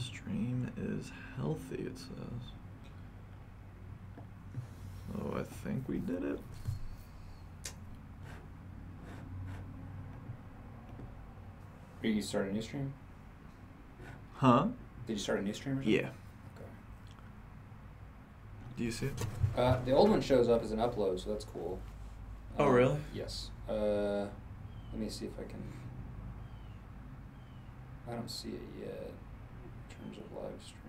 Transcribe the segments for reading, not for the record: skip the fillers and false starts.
Stream is healthy, it says. Oh, I think we did it. Are you starting a new stream? Huh? Did you start a new stream or something? Yeah. Okay. Do you see it? The old one shows up as an upload, so that's cool. Oh, really? Yes. Let me see if I can... I don't see it yet in terms of live streams.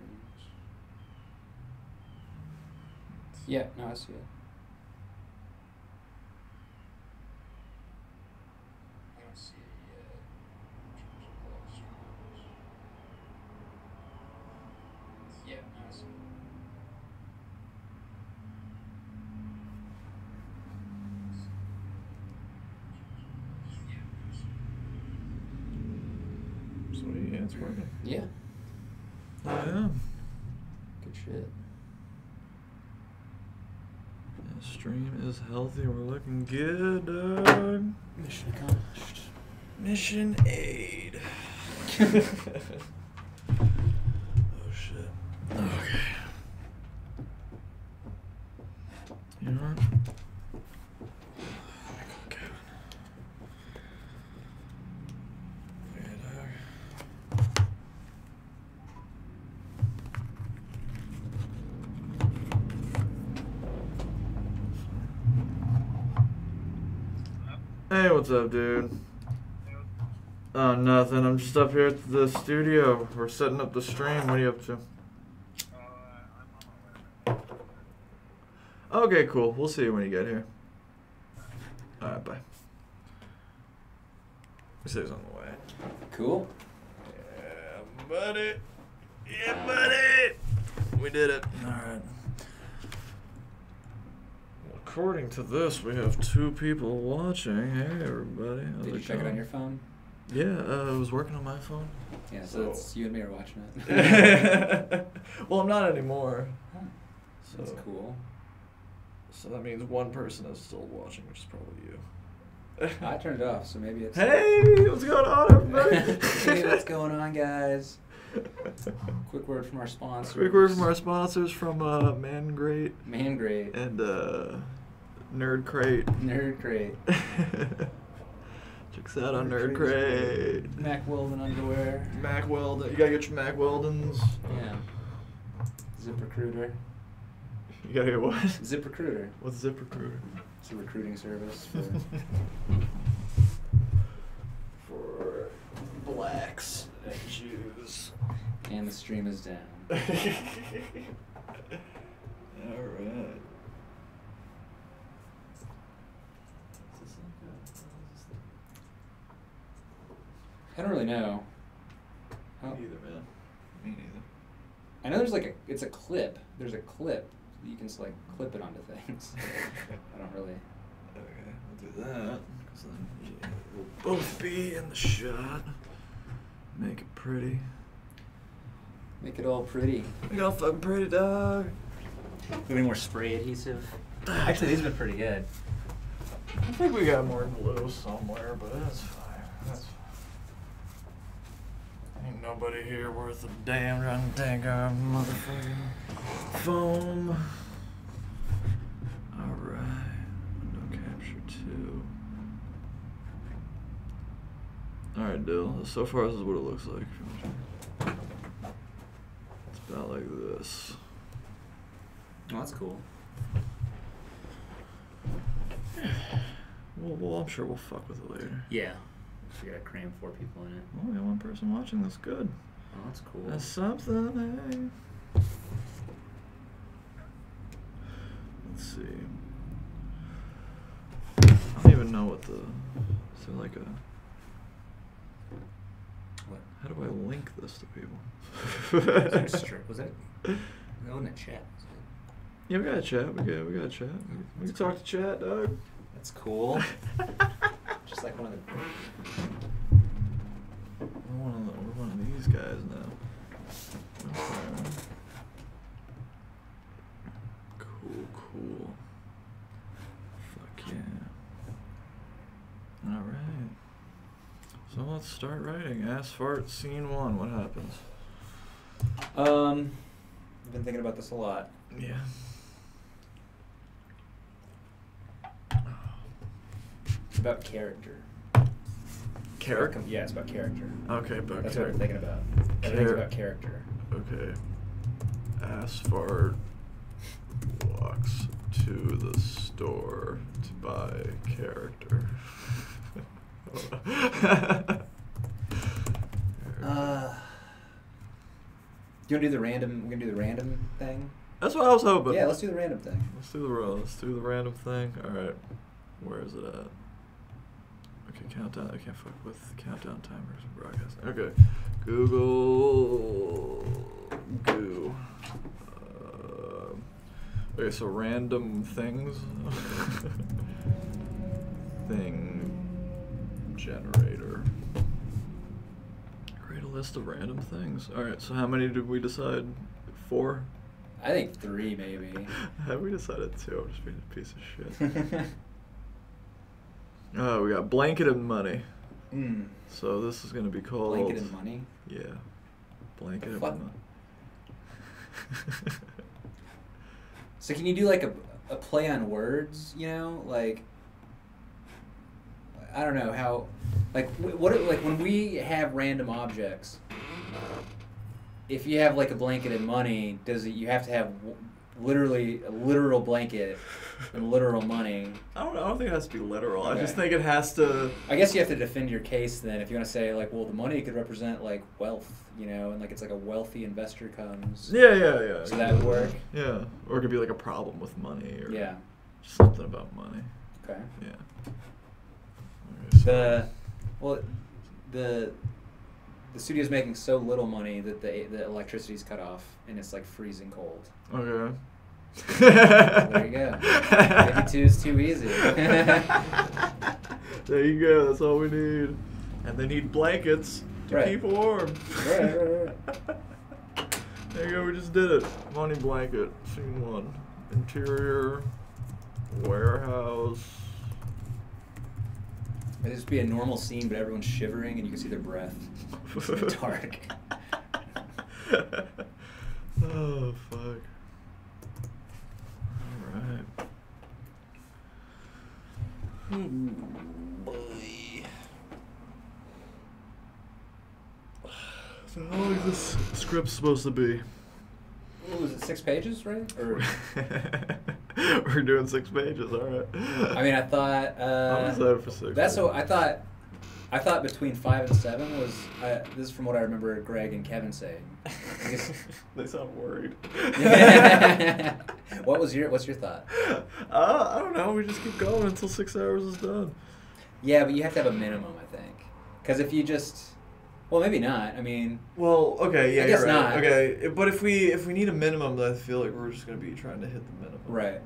Yeah, no, I see it. I don't see it yet in terms of live streams. Yeah, no, I see it. Sweet, yeah, it's working. Yeah. Yeah. Good shit. The stream is healthy. We're looking good, dog. Mission accomplished. Mission aid. Oh shit. Okay. You know what? Let me call Kevin. Yeah, dog. Hey, what's up, dude? Oh, nothing. I'm just up here at the studio. We're setting up the stream. What are you up to? Okay, cool. We'll see you when you get here. Alright, bye. He said he's on the way. Cool. Yeah, buddy. Yeah, buddy. We did it. Alright. According to this, we have 2 people watching. Hey, everybody. How's Did you it check it going? on your phone? Yeah, I was working on my phone. Yeah, so it's you and me are watching it. Well, I'm not anymore. Huh. So, That's cool. So that means one person is still watching, which is probably you. I turned it off, so maybe it's... Hey, what's going on, everybody? Hey, what's going on, guys? Quick word from our sponsors. Quick word from our sponsors from Man Great. Man Great. And Nerd Crate. Nerd Crate. Check us out on Nerd Crate. Mac Weldon underwear. Mac Weldon. You gotta get your Mac Weldons. Yeah. ZipRecruiter. You gotta get what? ZipRecruiter. What's ZipRecruiter? It's a recruiting service for blacks and Jews. And the stream is down. Alright. I don't really know. Me neither, man. Me neither. I know there's like it's a clip. There's a clip. You can just like clip it onto things. I don't really. Okay, we'll do that. Because then we'll both be in the shot. Make it pretty. Make it all pretty. Make it all fucking pretty, dog. Any more spray adhesive? Actually, these have been pretty good. I think we got more glue somewhere, but that's fine. That's fine. Ain't nobody here worth a damn trying to take our motherfucking foam. Alright. Window capture 2. Alright, Dill. So far, this is what it looks like. It's about like this. Oh, that's cool. Well, I'm sure we'll fuck with it later. Yeah. So you gotta cram 4 people in it. Well, we got 1 person watching. That's good. Oh, that's cool. That's something, hey. Let's see. I don't even know what the... Is there like a... What? How do I link this to people? Was that? That wasn't a chat. Was it? Yeah, we got a chat. We got a chat. We can talk to chat, dog. That's cool. Just like one of the... We're one of these guys now. Okay. Cool. Fuck yeah. Alright. So let's start writing. Ass fart, scene 1. What happens? I've been thinking about this a lot. Yeah. It's about character. Character? Yeah, it's about character. Okay, about That's what I'm thinking about. Everything's about character. Okay. Asphalt walks to the store to buy character. Do you want to do the random? We're gonna do the random thing. That's what I was hoping. Yeah, let's do the random thing. Let's do the random thing. All right. Where is it at? Okay, countdown. I can't fuck with countdown timers and broadcasting. Okay. Google. Goo. Okay, so random things. Thing generator. Create a list of random things. Alright, so how many did we decide? 4? I think 3 maybe. Have we decided 2? I'm just being a piece of shit. Oh, we got blanket and money. Mm. So this is going to be called... Blanket and money? Yeah. Blanket and fuck? money. So can you do like a play on words, you know? Like, I don't know how, like, like when we have random objects, if you have like a blanket and money, you have to have literally a literal blanket and literal money? I don't think it has to be literal. Okay. I just think it has to... I guess you have to defend your case then if you want to say like, well, the money could represent like wealth, you know, and like it's like a wealthy investor comes. Yeah. So that would work? Yeah. Or it could be like a problem with money or Yeah. something about money. Okay. Yeah. The studio's making so little money that the electricity's cut off and it's like freezing cold. Okay. There you go. Maybe 2 is too easy. There you go. That's all we need. And they need blankets to Right. keep warm. Right. There you go. We just did it. Money blanket. Scene 1. Interior. Warehouse. It'd just be a normal scene, but everyone's shivering and you can see their breath. It's in the dark. Oh, fuck. Alright. Oh, boy. So how long is this script supposed to be? What was it, 6 pages, right? Or We're doing 6 pages, alright. I mean, I thought... I'm excited for 6. That's what I thought between 5 and 7 was... this is from what I remember Greg and Kevin saying. They sound worried. What's your thought? I don't know. We just keep going until 6 hours is done. Yeah, but you have to have a minimum, I think. Because if you just... Well, maybe not. I mean... Well, okay, yeah, I guess you're right. not. Okay, but if we need a minimum, then I feel like we're just going to be trying to hit the minimum. Right.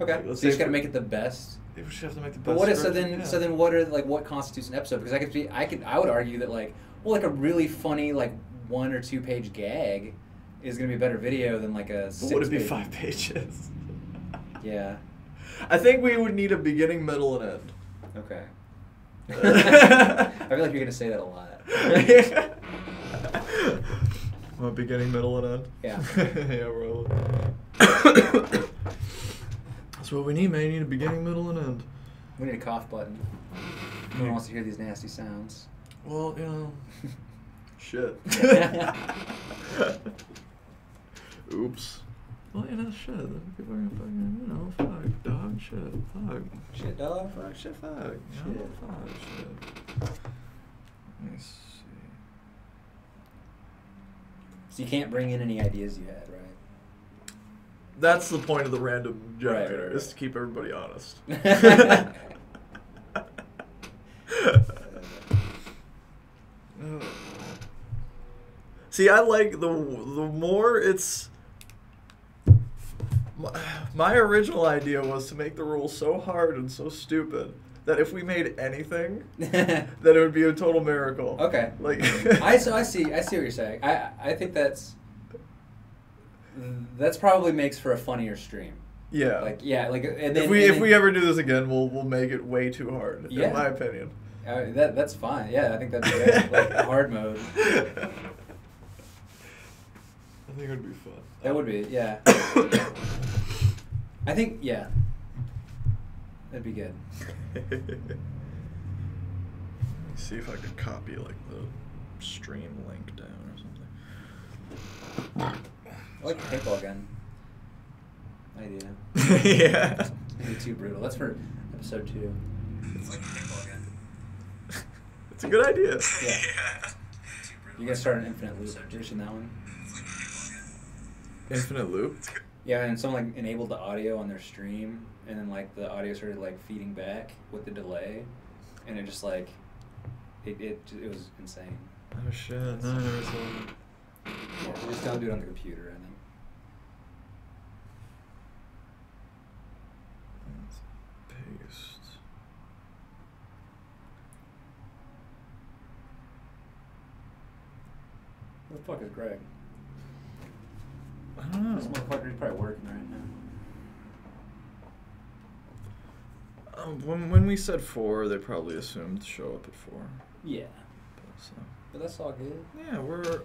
Okay. Like, So you just got to make it the best. We just have to make the best. But what is script we can. so then what are like what constitutes an episode? Because I would argue that like like a really funny like 1 or 2 page gag is gonna be a better video than like a 6 But would it be page. 5 pages? Yeah. I think we would need a beginning, middle, and end. Okay. I feel like you're gonna say that a lot. Well, beginning, middle, and end. Yeah. Yeah, bro. That's what we need, man. You need a beginning, middle, and end. We need a cough button. No one wants to hear these nasty sounds. Well, you know, shit. Oops. Well, you know, shit. People are gonna fucking, you know, fuck, dog, shit, fuck. Shit, dog. Fuck, shit, fuck. Shit. You know, fuck, shit. Let me see. So you can't bring in any ideas you had, right? That's the point of the random generator, Right. is to keep everybody honest. See, I like the more it's... My original idea was to make the rules so hard and so stupid that if we made anything, that it would be a total miracle. Okay. Like I see what you're saying. I think that's probably makes for a funnier stream. Yeah. Like and then, if we ever do this again, we'll make it way too hard. Yeah. In my opinion. That's fine. Yeah, I think that'd be great. Like hard mode. I think it would be fun. That would be, yeah. I think, yeah. That'd be good. Let me see if I could copy like the stream link down or something. I like the paintball gun idea. Yeah. Maybe too brutal. That's for episode 2. It's like a paintball gun. It's a good idea. Yeah. You guys start an infinite loop. Have you seen that one? Infinite loop? Yeah, and someone like enabled the audio on their stream, and then like the audio started like feeding back with the delay, and it just like it was insane. Oh shit! No, I never saw it. Yeah, you just don't do it on the computer, I think. Paste. Who the fuck is Greg? I don't know. This motherfucker's probably working right now. When we said 4, they probably assumed show up at 4. Yeah. So. But that's all good. Yeah, we're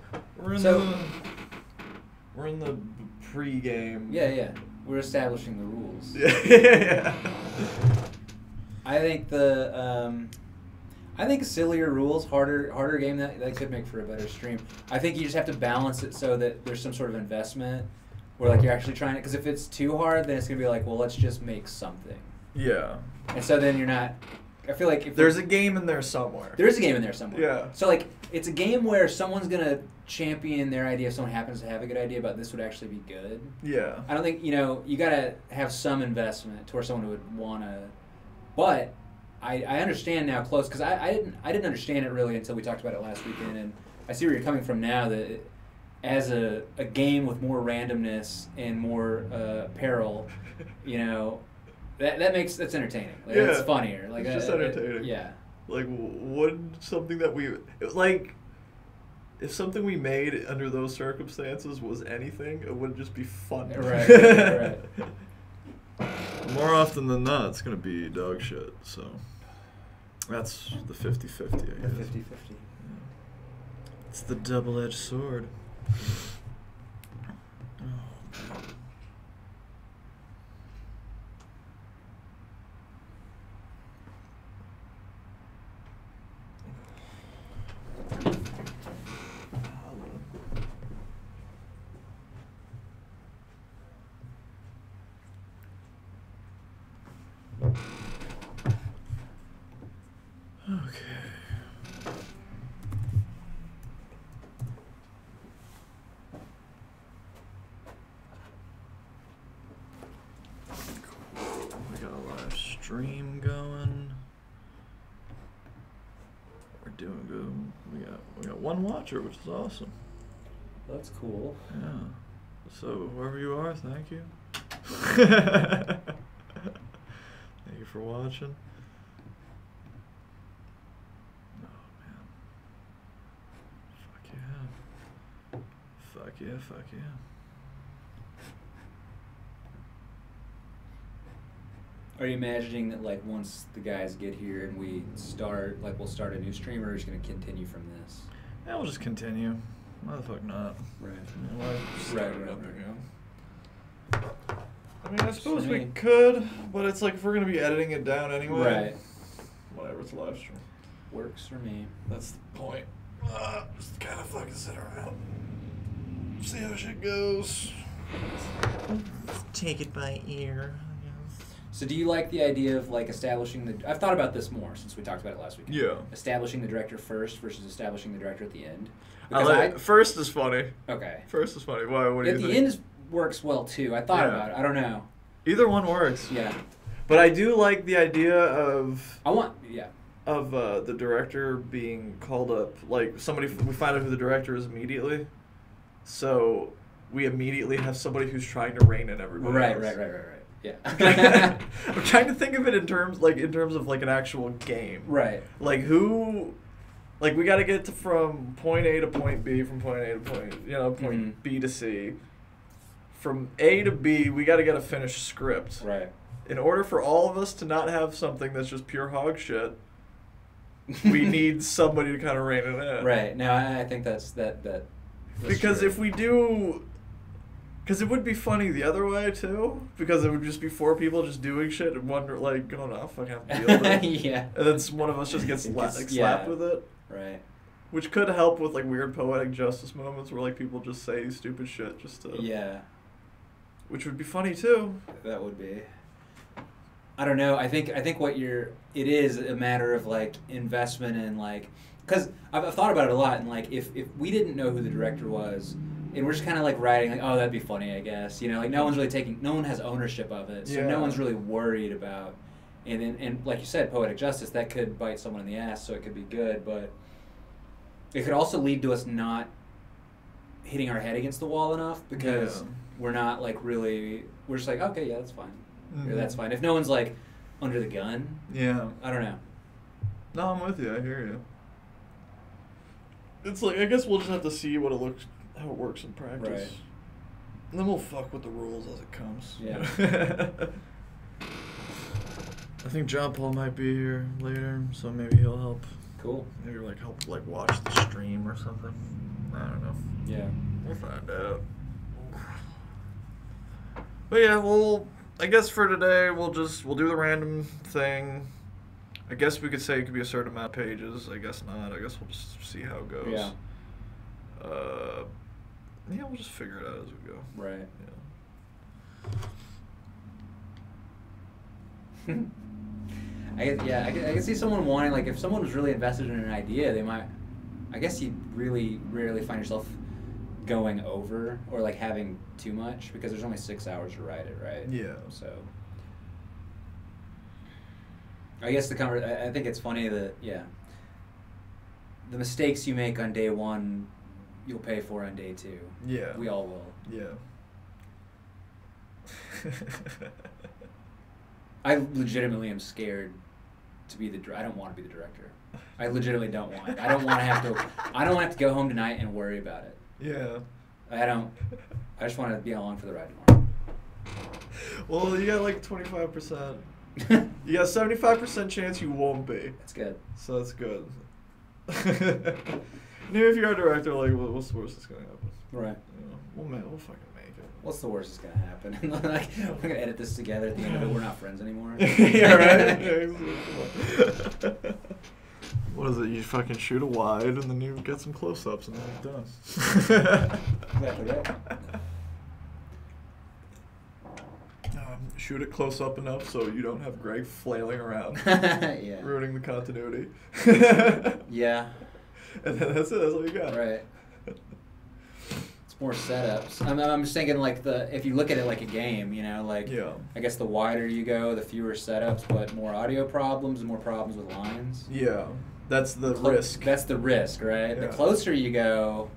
in the pre-game. Yeah. We're establishing the rules. Yeah. I think sillier rules, harder game that could make for a better stream. I think you just have to balance it so that there's some sort of investment where like you're actually trying it. Because if it's too hard, then it's gonna be like, well, let's just make something. Yeah. And so then you're not. I feel like if there's a game in there somewhere. There is a game in there somewhere. Yeah. So like it's a game where someone's gonna champion their idea if someone happens to have a good idea about this would actually be good. Yeah. I don't think you gotta have some investment to where someone would wanna. But I understand now close because I didn't understand it really until we talked about it last weekend, and I see where you're coming from now that as a game with more randomness and more peril, that's entertaining. Like, yeah, it's funnier. Like it's just entertaining. Yeah. Like would something that we like. If something we made under those circumstances was anything, it would just be fun. Right. More often than not, it's going to be dog shit, so that's the 50-50, I guess. The 50-50. Yeah. It's the double-edged sword. Oh, man. Okay. Cool. We got a live stream going. We're doing good. We got one watcher, which is awesome. That's cool. Yeah. So whoever you are, thank you. Thank you for watching. Fuck yeah. Are you imagining that like once the guys get here and we start, like we'll start a new stream, or are we just going to continue from this? Yeah, we'll just continue. Why the fuck not? Right. Right. I mean, I suppose we me. could, but it's like if we're going to be editing it down anyway. Right. Whatever, it's a live stream. Works for me. That's the point. Just kind of fucking sit around. See how shit goes. Take it by ear. So do you like the idea of like establishing the... I've thought about this more since we talked about it last week. Yeah. Establishing the director first versus establishing the director at the end. First is funny. Okay. First is funny. Why? What do you think? At the end works well too. I thought about it. I don't know. Either one works. Yeah. But I do like the idea of... Of the director being called up. Like, we find out who the director is immediately. So we immediately have somebody who's trying to rein in everybody else. Right. Yeah. I'm trying to think of it in terms of like an actual game. Right. Like who, like we got to get from point A to point B, from point A to point B to C. From A to B, we got to get a finished script. Right. In order for all of us to not have something that's just pure hog shit, we need somebody to kind of rein it in. Right. No, I think that's that. Because true. if we do Because it would be funny the other way, too. Because it would just be 4 people just doing shit and wonder, like, going, oh, fuck, I have to deal with it. Yeah. And then one of us just gets slapped with it. Right. Which could help with, like, weird poetic justice moments where, like, people just say stupid shit just to... Yeah. Which would be funny, too. That would be. I don't know. I think what it is a matter of, like, investment in, like... Because I've thought about it a lot, and, like, if we didn't know who the director was... And we're just kind of like writing, like, oh, that'd be funny, I guess. You know, like no one has ownership of it, so no one's really worried about. And like you said, poetic justice, that could bite someone in the ass, so it could be good, but it could also lead to us not hitting our head against the wall enough because we're not like really. We're just like, okay, yeah, that's fine. Mm-hmm. Yeah, that's fine. If no one's like under the gun, I don't know. No, I'm with you. I hear you. It's like I guess we'll just have to see what it looks. How it works in practice. Right. And then we'll fuck with the rules as it comes. Yeah. I think John Paul might be here later, so maybe he'll help. Cool. Maybe like help like watch the stream or something. I don't know. Yeah. We'll find out. But yeah, well, I guess for today we'll do the random thing. I guess we could say it could be a certain amount of pages. I guess not. I guess we'll just see how it goes. Yeah. Yeah, we'll just figure it out as we go. Right. Yeah. I can see someone wanting, like, if someone was really invested in an idea, they might. I guess you really rarely find yourself going over or like having too much because there's only 6 hours to write it, right? Yeah. So. I guess I think it's funny that the mistakes you make on day 1. You'll pay for on day 2. Yeah. We all will. Yeah. I legitimately am scared to be I don't want to be the director. I legitimately don't want. I don't want to have to. I don't want to have to go home tonight and worry about it. Yeah. I don't. I just want to be along for the ride tomorrow. Well, you got like 25%. You got 75% chance you won't be. That's good. So that's good. Even if you're a director, like, what's the worst that's gonna happen? Right. You know, we'll fucking make it. What's the worst that's gonna happen? Like, we're gonna edit this together. At the end of it, we're not friends anymore. Yeah, right. Yeah, what is it? You fucking shoot a wide, and then you get some close-ups, and then you're done. Exactly right. Shoot it close up enough so you don't have Greg flailing around, ruining the continuity. Yeah. And then that's it. That's all you got. Right. It's more setups. I'm just thinking like if you look at it like a game, you know, like I guess the wider you go, the fewer setups, but more audio problems and more problems with lines. Yeah, that's the risk. That's the risk, right? Yeah. The closer you go,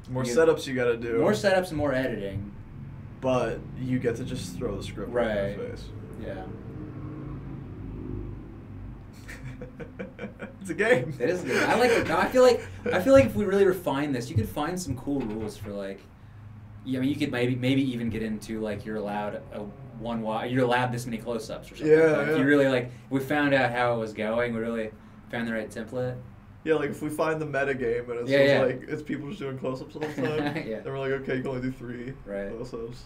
more setups you got to do. More setups and more editing. But you get to just throw the script right in your face. Yeah. It's a game. It is a game. I like it. I feel like if we really refine this, you could find some cool rules for like. Yeah, I mean, you could maybe even get into like you're allowed you're allowed this many close-ups or something. Yeah, like, yeah. You really like. We found out how it was going. We really found the right template. Yeah, like if we find the meta game and it's just like it's people just doing close-ups all the time, then we're like, okay, you can only do 3 close-ups.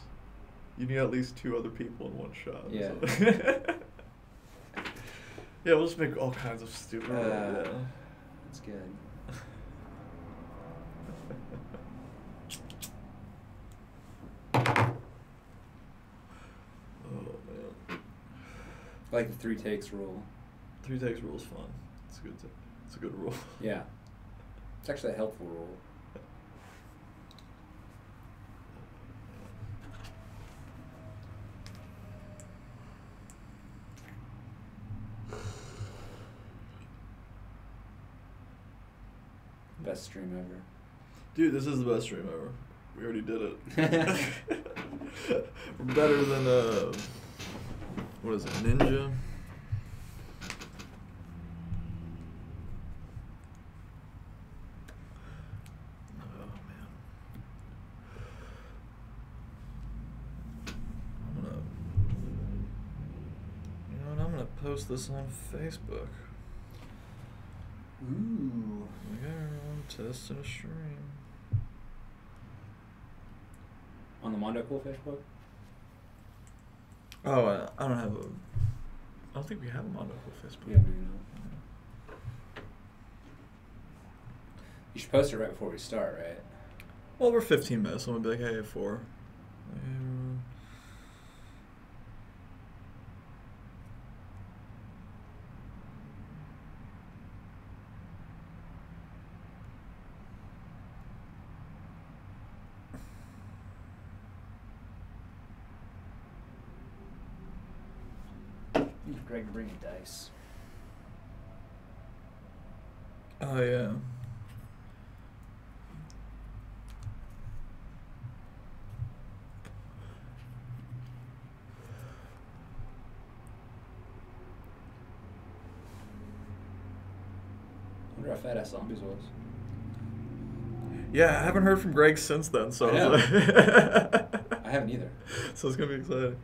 You need at least 2 other people in one shot. Yeah. So. Yeah, we'll just make all kinds of stupid. That's good. Oh man. I like the 3 takes rule. 3 takes rule is fun. It's good. It's a good rule. Yeah. It's actually a helpful rule. Best stream ever. Dude, this is the best stream ever. We already did it. We're better than, what is it, Ninja? Oh, man. I'm gonna post this on Facebook. Ooh. Yeah, I'm testing a stream. On on the Mondocool Facebook? Oh, I don't have a. I don't think we have a Mondocool Facebook. Yeah, maybe not. You should post it right before we start, right? Well, we're 15 minutes, so I'm gonna be like, hey, 4. Greg, bring a dice. Oh, yeah. I wonder how Fat Ass Zombies was. Yeah, I haven't heard from Greg since then, so I was like I haven't either. So it's gonna be exciting.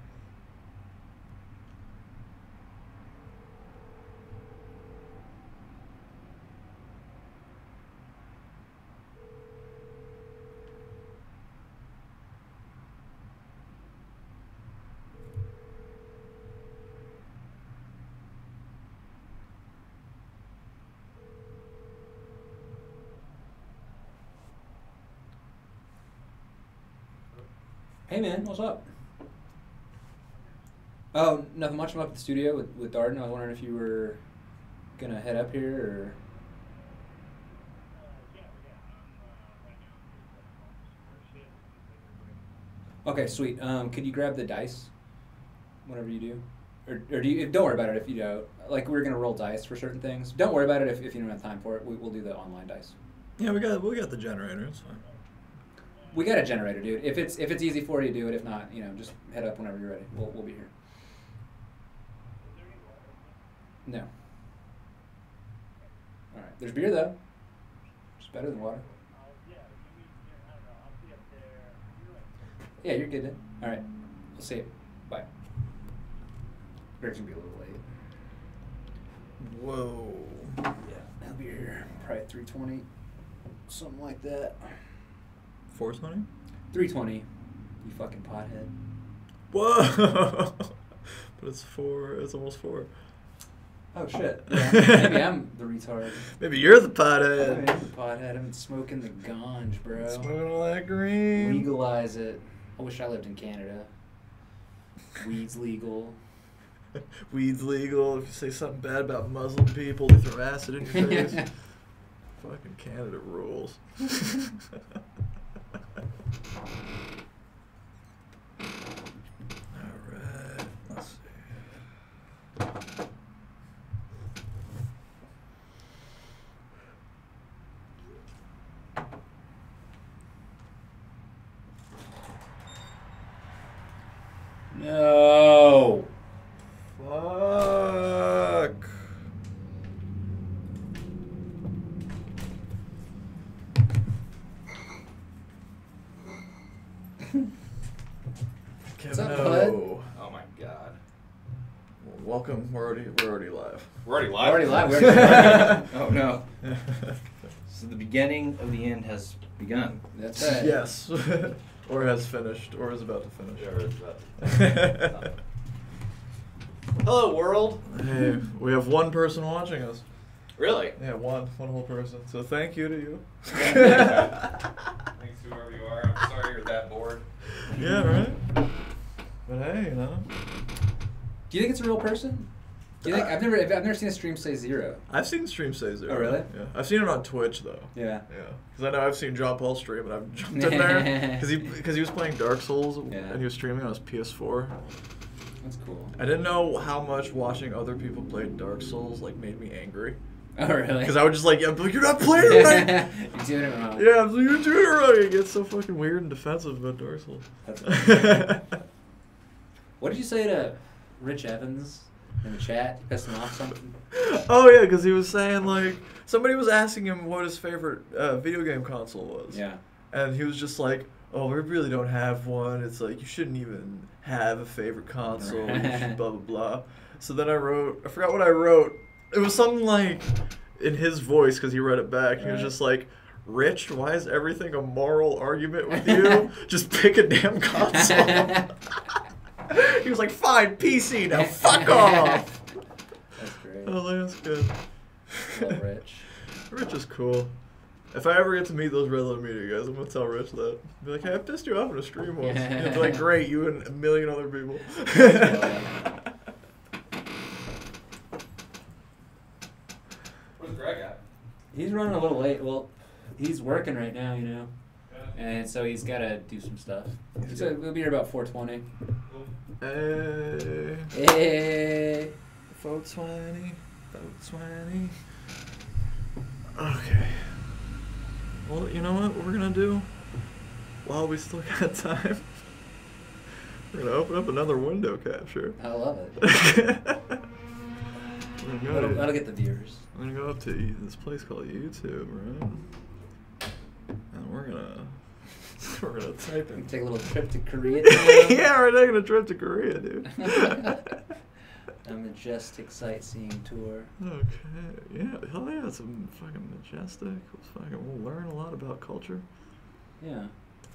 Hey man, what's up? Oh, nothing much. I'm up at the studio with Darden. I was wondering if you were gonna head up here or. Okay, sweet. Could you grab the dice whenever you do, or do you? Don't worry about it if you don't. Like we're gonna roll dice for certain things. Don't worry about it if you don't have time for it. We'll do the online dice. Yeah, we got the generator. It's fine. We got a generator, dude. If it's easy for you, do it. If not, just head up whenever you're ready. We'll be here. No. All right. There's beer though. It's better than water. Yeah, you're good then. All right. We'll see you. Bye. Greg's gonna be a little late. Whoa. Yeah, he'll be here probably 3:20, something like that. 420? 3:20. You fucking pothead. Whoa. But it's 4. It's almost 4. Oh shit. Yeah, maybe I'm the retard. Maybe you're the pothead. I'm the pothead. I've been smoking the ganj, bro. Smoking all that green. Legalize it. I wish I lived in Canada. Weed's legal. Weed's legal. If you say something bad about Muslim people, they throw acid in your face. Fucking Canada rules. Alright, let's see. No. Fuck. What's up, bud? Oh my god. Well, welcome. We're already live. We're already live? We're already live. We're already Oh no. So the beginning of the end has begun. That's right. Yes. Or has finished, or is about to finish. Hello world. Hey, we have one person watching us. Really? Yeah, one whole person. So thank you to you. Thanks whoever you are. I'm sorry you're that bored. Yeah, right? But hey, Do you think it's a real person? Do you think I've never seen a stream say 0. I've seen streams say 0. Oh, really? Yeah. I've seen it on Twitch, though. Yeah. Yeah. Because I know I've seen John Paul stream, and I've jumped in there. Because he was playing Dark Souls, and he was streaming on his PS4. That's cool. I didn't know how much watching other people play Dark Souls, made me angry. Oh, really? Because I would just you're not playing it right! You're doing it wrong. Yeah, you're doing it wrong! It gets so fucking weird and defensive about Dark Souls. What did you say to Rich Evans in the chat? You pissed him off something? Oh, yeah, because he was saying, somebody was asking him what his favorite video game console was. Yeah. And he was just like, oh, we really don't have one. It's you shouldn't even have a favorite console. You should blah, blah, blah. So then I forgot what I wrote. It was something in his voice, because he read it back. He was just like, Rich, why is everything a moral argument with you? Just pick a damn console. He was like, fine, PC, now fuck off. That's great. Oh, that's good. Well, Rich. Rich is cool. If I ever get to meet those Red Letter Media guys, I'm going to tell Rich that. Be like, hey, I pissed you off in a stream once. He'll be like, great, you and a million other people. Where's Greg at? He's running a little late. Well, he's working right now, you know. And so he's got to do some stuff. So we'll be here about 4:20. Hey. Hey. 420. 420. Okay. Well, you know what we're going to do? While we still got time, we're going to open up another window capture. I love it. That'll get the viewers. I'm going to go up to this place called YouTube, right? And we're going to type in. Take a little trip to Korea. Yeah, we're taking a trip to Korea, dude. A majestic sightseeing tour. Okay, yeah, hell yeah, it's fucking majestic. We'll learn a lot about culture. Yeah.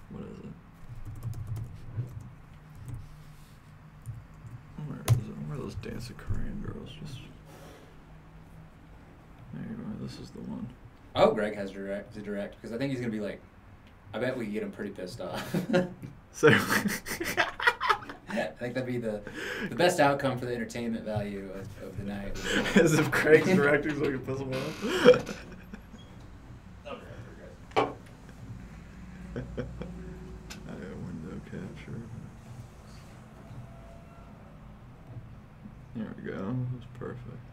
What is it? Where is it? Where are those dancing Korean girls? Just there you go. This is the one. Oh, Greg has direct because I think he's gonna be like, I bet we can get him pretty pissed off. So. I think that'd be the best outcome for the entertainment value of the night. As if Craig's directing so we can piss him off. I got window capture. There we go. That's perfect.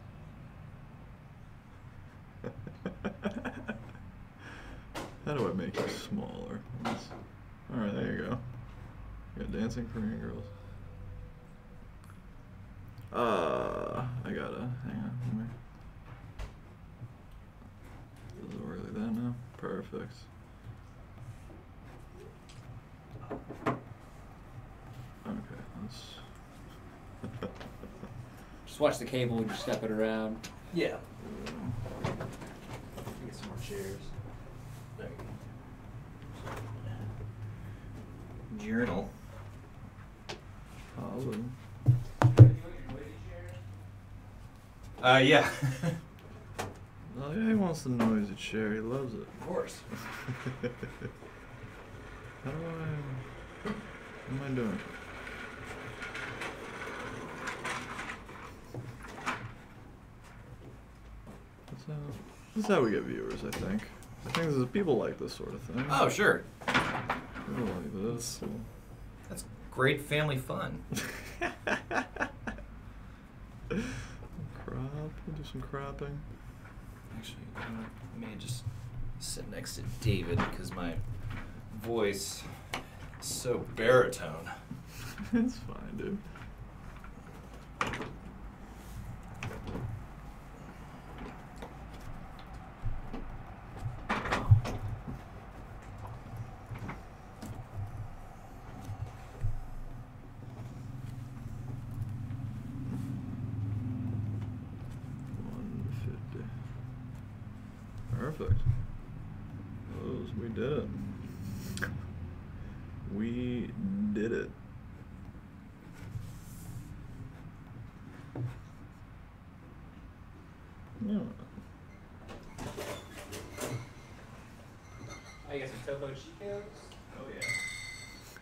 How do I make you smaller? Alright, there you go. You got dancing Korean girls. I gotta, hang on, does it work like that now? Perfect. Okay, let's... Just watch the cable and just step it around. Yeah. Get some more chairs. There you go. Journal. Holland. Yeah. Oh yeah, he wants the noisy chair. He loves it. Of course. How do I... What am I doing? This is how we get viewers, I think. I think this is, people like this sort of thing. Oh, sure. People like this. That's great family fun. Crop, we'll do some cropping. Actually, I may just sit next to David because my voice is so baritone. It's fine, dude. Perfect. We did it. We did it. Yeah. I got some Topo Chicos. Oh yeah.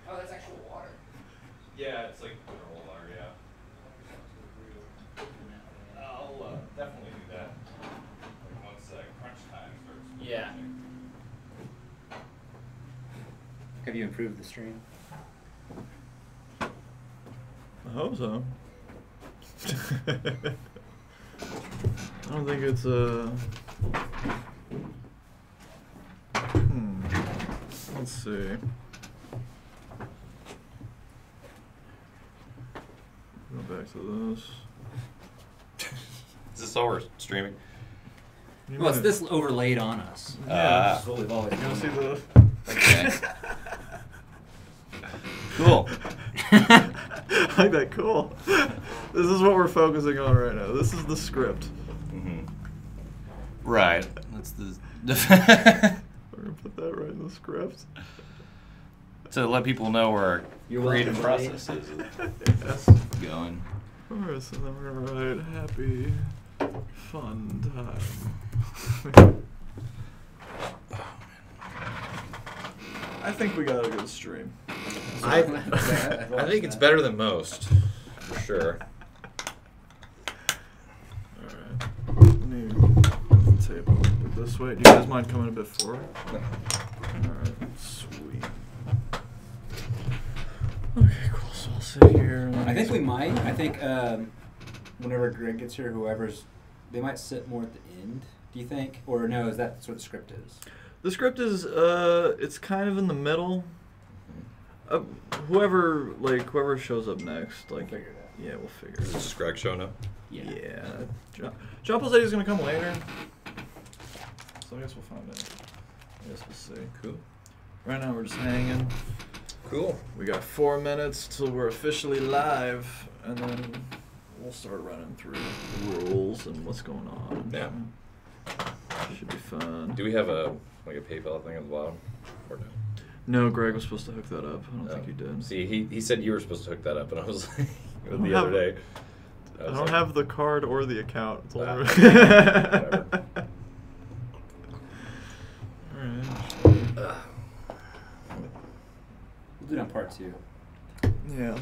Oh, that's actual water. Yeah, it's like mineral water, yeah. I'll definitely do that. Like once crunch time starts. Yeah. Have you improved the stream? I hope so. I don't think it's let's see. Go back to this. Is this all we're streaming? Well, it's this overlaid on us. Yeah. That's what we've always You done. want to see the... Okay. Cool. I like that. Cool. This is what we're focusing on right now. This is the script. Mm-hmm. Right. That's the. We're that right in the script. To let people know where our You're creative welcome, buddy. process is Yes. going. Of course, and then we're gonna write happy, fun time. I think we got a good stream. I think it's better than most, for sure. Alright. Let me put the table this way. Do you guys mind coming a bit forward? Alright, sweet. Okay, cool. So I'll sit here. I think we might. I think whenever Greg gets here, they might sit more at the end. Do you think? Or no? Is that what the script is? The script is, it's kind of in the middle. Whoever shows up next, We'll like, figure it out. yeah, we'll figure it Is out. this Greg showing up? Yeah. John Paul said he's gonna come later, so I guess we'll find out. I guess we'll see. Cool. Right now we're just hanging. Cool. We got 4 minutes till we're officially live, and then we'll start running through the rules and what's going on. Yeah. Should be fun. Do we have a PayPal thing at the bottom? Or no? No, Greg was supposed to hook that up. I don't think he did. See, he said you were supposed to hook that up, and I was like, don't the have- other day. I don't have the card or the account. It's all right. Whatever. Alright. We'll do it on part 2. Yeah.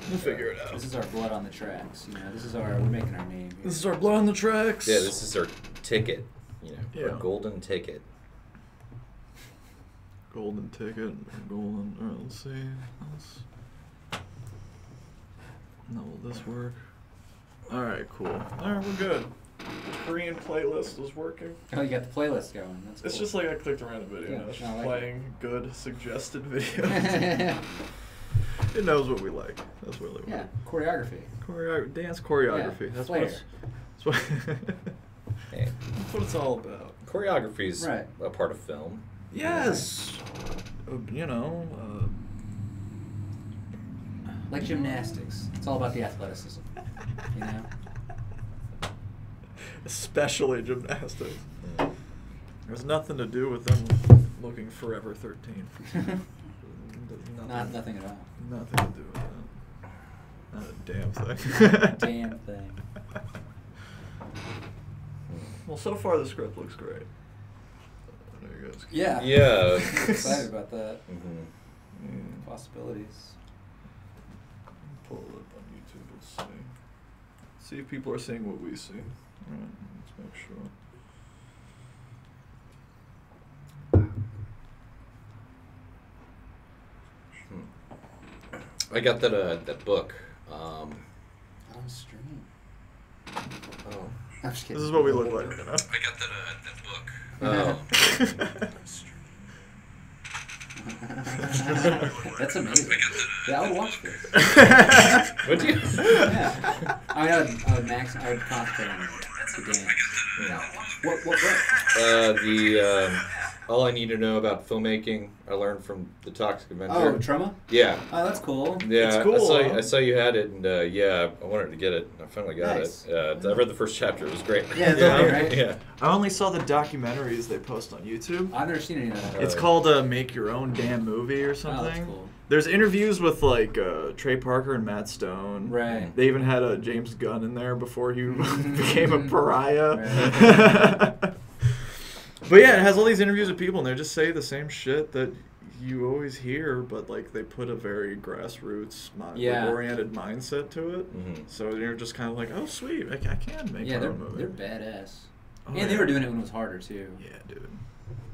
We'll figure it out. This is our blood on the tracks. We're making our name. Here. This is our blood on the tracks. Yeah, this is our ticket. Our Yeah. golden ticket. Golden ticket. Golden. Alright, let's see. Now, will this work? Alright, cool. Alright, we're good. The Korean playlist is working. Oh, you got the playlist going. That's It's cool. just like I clicked around a video. Yeah, and it's I just like playing good suggested videos. It knows what we like. That's really Yeah, choreography. dance choreography. Yeah, That's flair. what it's, that's what Hey, that's what it's all about. choreography is Right. a part of film. Yes. Like gymnastics. It's all about the athleticism. You know? Especially gymnastics. Mm. There's nothing to do with them looking forever 13. Nothing at all. Nothing to do with that. Not a damn thing. Damn thing. Well, so far the script looks great. There you go. Yeah. Yeah. Excited about that. Mhm. Possibilities. Pull it up on YouTube. Let's see. See if people are seeing what we see. Alright, let's make sure. I got that book. On stream. Oh. I'm just kidding. This is what we look like right now. I got that book. That's amazing. Yeah, I would watch this. Would you? Yeah. I would concentrate on the dance. Yeah. What? All I need to know about filmmaking, I learned from the Toxic Avenger. Oh, Trauma? Yeah. Oh, that's cool. Yeah, It's cool, huh? I saw you had it, and yeah, I wanted to get it. I finally got Nice. it. I read the first chapter. It was great. Yeah, it's okay, right? Yeah. I only saw the documentaries they post on YouTube. I've never seen any of that. It's called Make Your Own Damn Movie or Oh, something. that's cool. There's interviews with like Trey Parker and Matt Stone. Right. They even had James Gunn in there before he became a pariah. Right. But yeah, it has all these interviews with people, and they just say the same shit that you always hear, but like they put a very grassroots, oriented mindset to it. Mhm. So you're just kind of like, oh sweet, I can make my they're own movie. they're badass. Oh, And they were doing it when it was harder too. Yeah, dude.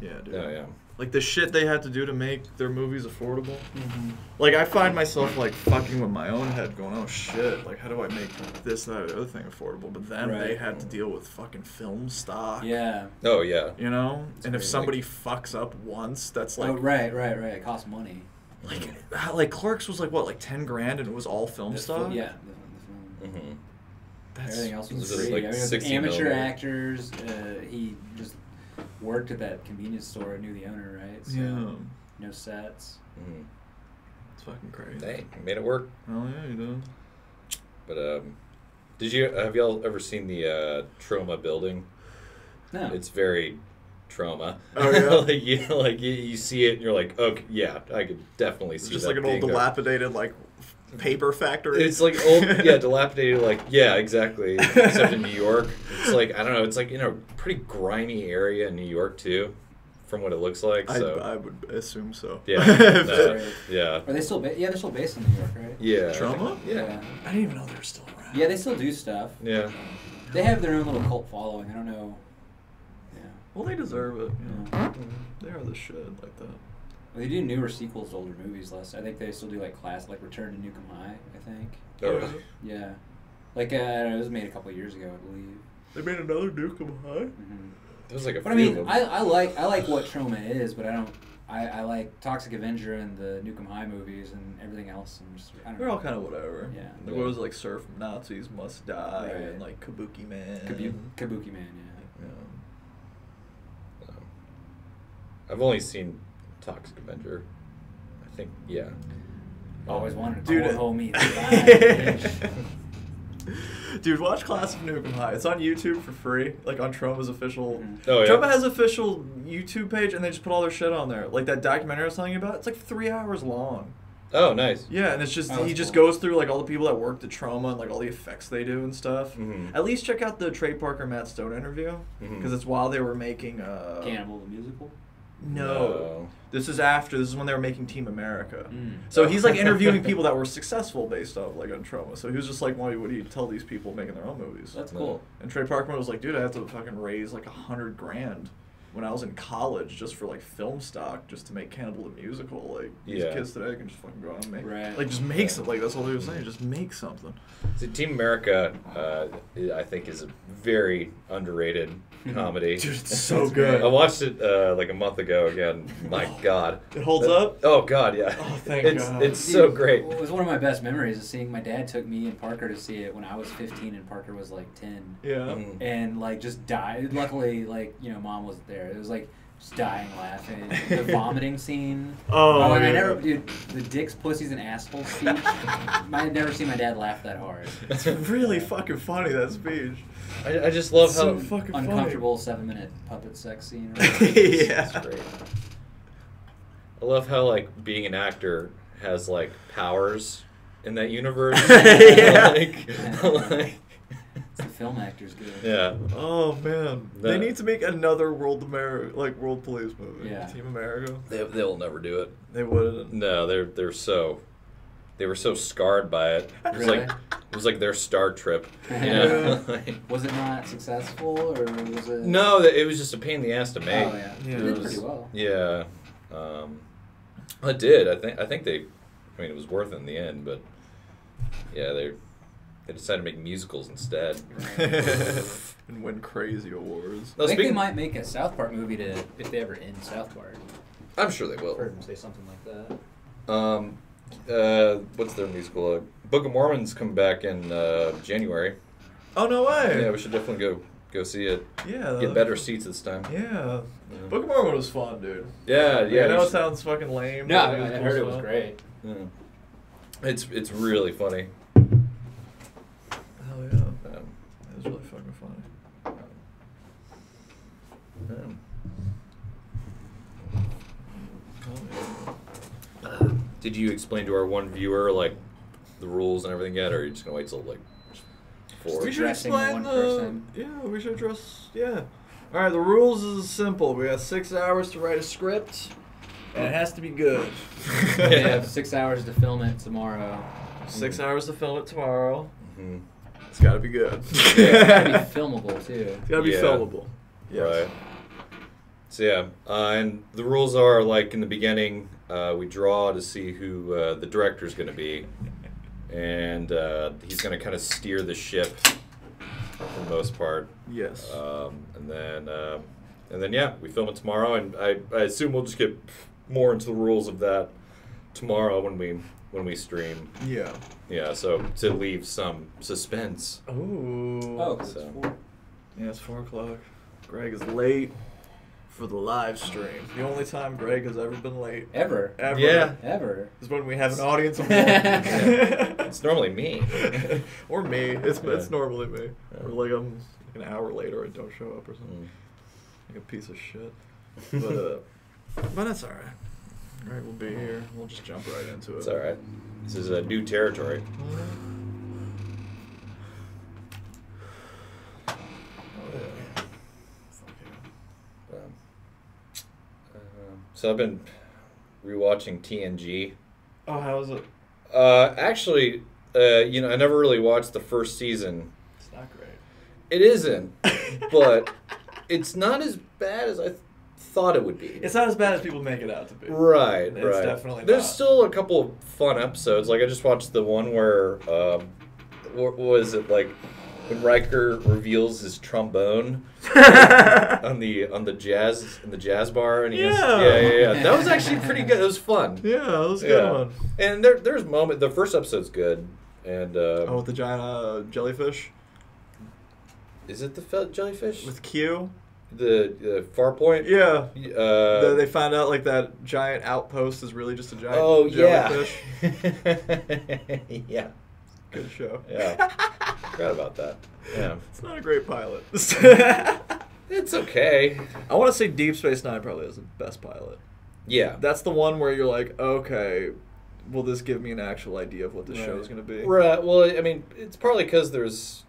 Yeah, dude. Oh, yeah. Like the shit they had to do to make their movies affordable. Mm-hmm. Like I find myself like fucking with my own head, going, "Oh shit! Like how do I make this, that, or the other thing affordable?" But then they Right. had to deal with fucking film stock. Yeah. Oh, yeah. You know, and if crazy. somebody fucks up once, that's like Oh, right. It costs money. like Clerks was like what, like $10,000, and it was all film The stock. Yeah. The Mm-hmm. That's Everything else was This is free. like Everything was 60 amateur millimeter. actors. He just worked at that convenience store and knew the owner, right? So yeah. no sets. Mm-hmm. It's fucking crazy. Hey, made it work. Oh yeah, you did. But have y'all ever seen the Troma building? No. It's very Trauma. Oh, yeah? like you see it and you're like, okay, yeah, I could definitely see Just that like an old being there. dilapidated like paper factory. It's like old, yeah, dilapidated, like, yeah, exactly. Except in New York. It's like, I don't know, it's like, you know, pretty grimy area in New York, too, from what it looks like, so. I would assume so. Yeah. Yeah. Are they still? Yeah, they're still based in New York, right? Yeah. Trauma? Yeah. I didn't even know they were still around. Yeah, they still do stuff. Yeah. They have their own little cult following. I don't know. Yeah. Well, they deserve it. You know? They are the shit like that. Well, they do newer sequels to older movies. I think they still do like Return to Nukem High. I think. Oh, really? Yeah. Like it was made a couple of years ago, I believe. They made another Nukem High? Mm-hmm. It was like a But I few mean, of them. I like what Trauma is, but I don't. I like Toxic Avenger and the Nukem High movies and everything else. And just, I don't They're know. all kind of whatever. Yeah. Like, what was it, like Surf Nazis Must Die Right. and like Kabuki Man. Kabuki Man, yeah. Yeah. I've only seen Toxic Avenger. I think, yeah. Always wanted to Dude, call homie. Dude, watch Classic Nukem High. It's on YouTube for free, like on Trauma's official. Mhm. Oh, yeah. Trauma has official YouTube page, and they just put all their shit on there. Like that documentary I was telling you about. It's like 3 hours long. Oh, nice. Yeah, and it's just Oh, he that's just cool. goes through like all the people that worked at Trauma and like all the effects they do and stuff. Mhm. At least check out the Trey Parker Matt Stone interview because Mhm. it's while they were making. Cannibal the musical. No. This is after. This is when they were making Team America. Mm. So he's like interviewing people that were successful based off like on Trauma. So he was just like, "Why would you tell these people making their own movies?" That's No. cool. And Trey Parkman was like, "Dude, I had to fucking raise like $100,000 when I was in college just for like film stock just to make Cannibal the Musical. Like these Yeah. kids today can just fucking go out and make Right. like just make something. Like that's all he was saying. Just make something." So Team America, I think, is a very underrated comedy. Dude, it's so good. I watched it like a month ago again. My God. It holds up? Oh, God, yeah. Oh, thank it's, God. It's so great. It was one of my best memories of seeing my dad took me and Parker to see it when I was 15 and Parker was like 10. Yeah. Mm. And like just died. Luckily, like, you know, Mom wasn't there. It was like just dying laughing. The vomiting scene. Oh, and I yeah. never, dude, the dicks, pussies, and assholes speech. I had never seen my dad laugh that hard. It's really fucking funny, that speech. I just love So how fucking funny. Uncomfortable 7-minute puppet sex scene. Yeah. It's great. I love how like being an actor has like powers in that universe. Yeah. like, It's the film actor's good. yeah. Oh man, they That- need to make another World Police movie. Yeah. Team America. They'll never do it. They wouldn't. No, they were so scarred by it. It was Really? like their Star Trip. You know? Like, Was it not successful, or was it? no, it was just a pain in the ass to make. Oh yeah, Yeah, it it did was- pretty well. Yeah, it did. I think they. I mean, it was worth it in the end, but yeah, they decided to make musicals instead. And win crazy awards. No, I think they speaking, might make a South Park movie if they ever end South Park. I'm sure they I've will. heard them say something like that. What's their musical? Book of Mormon's come back in January. Oh no way. Yeah, we should definitely go see it. Yeah. Get better seats this time. Yeah. Yeah. Book of Mormon was fun, dude. Yeah, Like, yeah. I know you it should- sounds fucking lame. No, but I cool heard it was stuff. great. yeah. It's really funny. Hell yeah. It was really fucking funny. Oh, Did you explain to our one viewer like the rules and everything yet, or are you just gonna wait till like 4? We should Addressing the explain one person. Yeah, we should address. Yeah. All right. The rules is simple. We have 6 hours to write a script, and it has to be good. They have 6 hours to film it tomorrow. 6 hours to film it tomorrow. Mhm. It's got to be good. It's gotta be filmable too. It's got to be Yeah. filmable. Yes. Right. So yeah, and the rules are like in the beginning, we draw to see who the director's going to be, and he's going to kind of steer the ship for the most part. Yes. And then yeah, we film it tomorrow, and I assume we'll just get more into the rules of that tomorrow when we stream. Yeah. Yeah, so to leave some suspense. Ooh. Oh, 'cause So- it's 4. Yeah, it's 4 o'clock. Greg is late for the live stream. The only time Greg has ever been late. Ever. Ever. Yeah. Ever. Is when we have an audience of It's normally me. Or me. It's Yeah. normally me. Yeah. Or like I'm like an hour later I don't show up or something. Like a piece of shit. But that's all right. All right, we'll be here. We'll just jump right into it. It's all right. This is a new territory. So I've been rewatching TNG. Oh, how is it? Actually, you know, I never really watched the first season. It's not great. It isn't, but it's not as bad as I thought it would be. It's not as bad as people make it out to be. Right, It's right. definitely There's not. still a couple of fun episodes. Like I just watched the one where, what was it like? When Riker reveals his trombone on the jazz bar, and he goes, yeah. That was actually pretty good. It was fun. Yeah, that was a good one. And there's moment. The first episode's good, and with the giant jellyfish is it the jellyfish with Q? the far point? Yeah. They found out like that giant outpost is really just a giant jellyfish. Yeah. Good show. Yeah. Forgot about that. Yeah. It's not a great pilot. It's okay. I want to say Deep Space Nine probably is the best pilot. Yeah. That's the one where you're like, okay, will this give me an actual idea of what the show is going to be? Right. Well, I mean, it's partly because there's,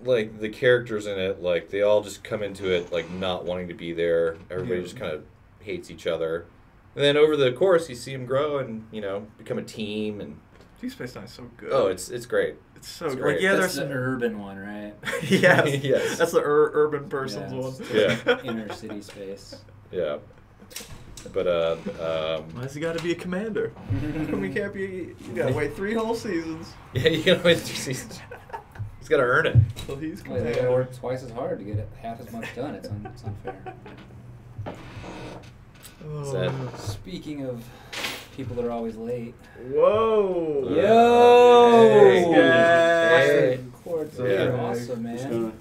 like, the characters in it, like, they all just come into it, like, not wanting to be there. Everybody just kind of hates each other. And then over the course, you see them grow and, you know, become a team. And Deep Space Nine is so good. oh, it's great. It's so it's great. great. Yeah, That's there's the urban one, right? yes. Yes. That's the urban person's it's one. Yeah. Inner city space. Yeah. But, Why's he got to be a commander? We can't be. You got to wait 3 whole seasons. yeah, you gotta wait 3 seasons. He's got to earn it. Well, he's Well, they gotta commander. work twice as hard to get half as much done. It's unfair. Oh, Sad. Speaking of people that are always late. Whoa. Yo! Hey. Chords Yeah. are awesome, What's man.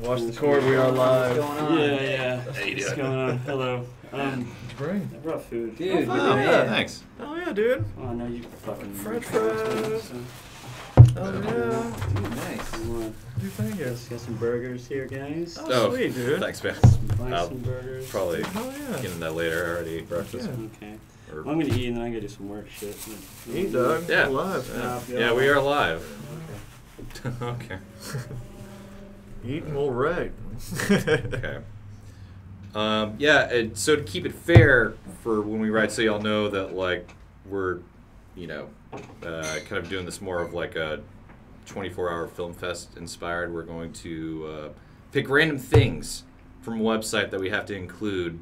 Watch the cord. We are What's live. going on? Yeah. How you What's doing? going on? Hello. Bring. I brought food. Dude, Oh, you're the wow. man. Thanks. Oh yeah, dude. Oh, I know you fucking French so- fries. Oh yeah. Dude, nice. You want Dude, thank you. got some burgers here, guys. Oh, sweet, dude. Thanks, man. Buy I'll some burgers. probably Oh yeah. get into that later. I already ate breakfast. Okay. Or- Well, I'm gonna eat and then I'm gonna do some work shit. Eat, dog. Yeah. We're live. Yeah, we are live. Okay. Eat and we'll write. Okay. So to keep it fair for when we write, so y'all know that like we're, you know, kind of doing this more of like a 24-hour film fest inspired. We're going to pick random things from a website that we have to include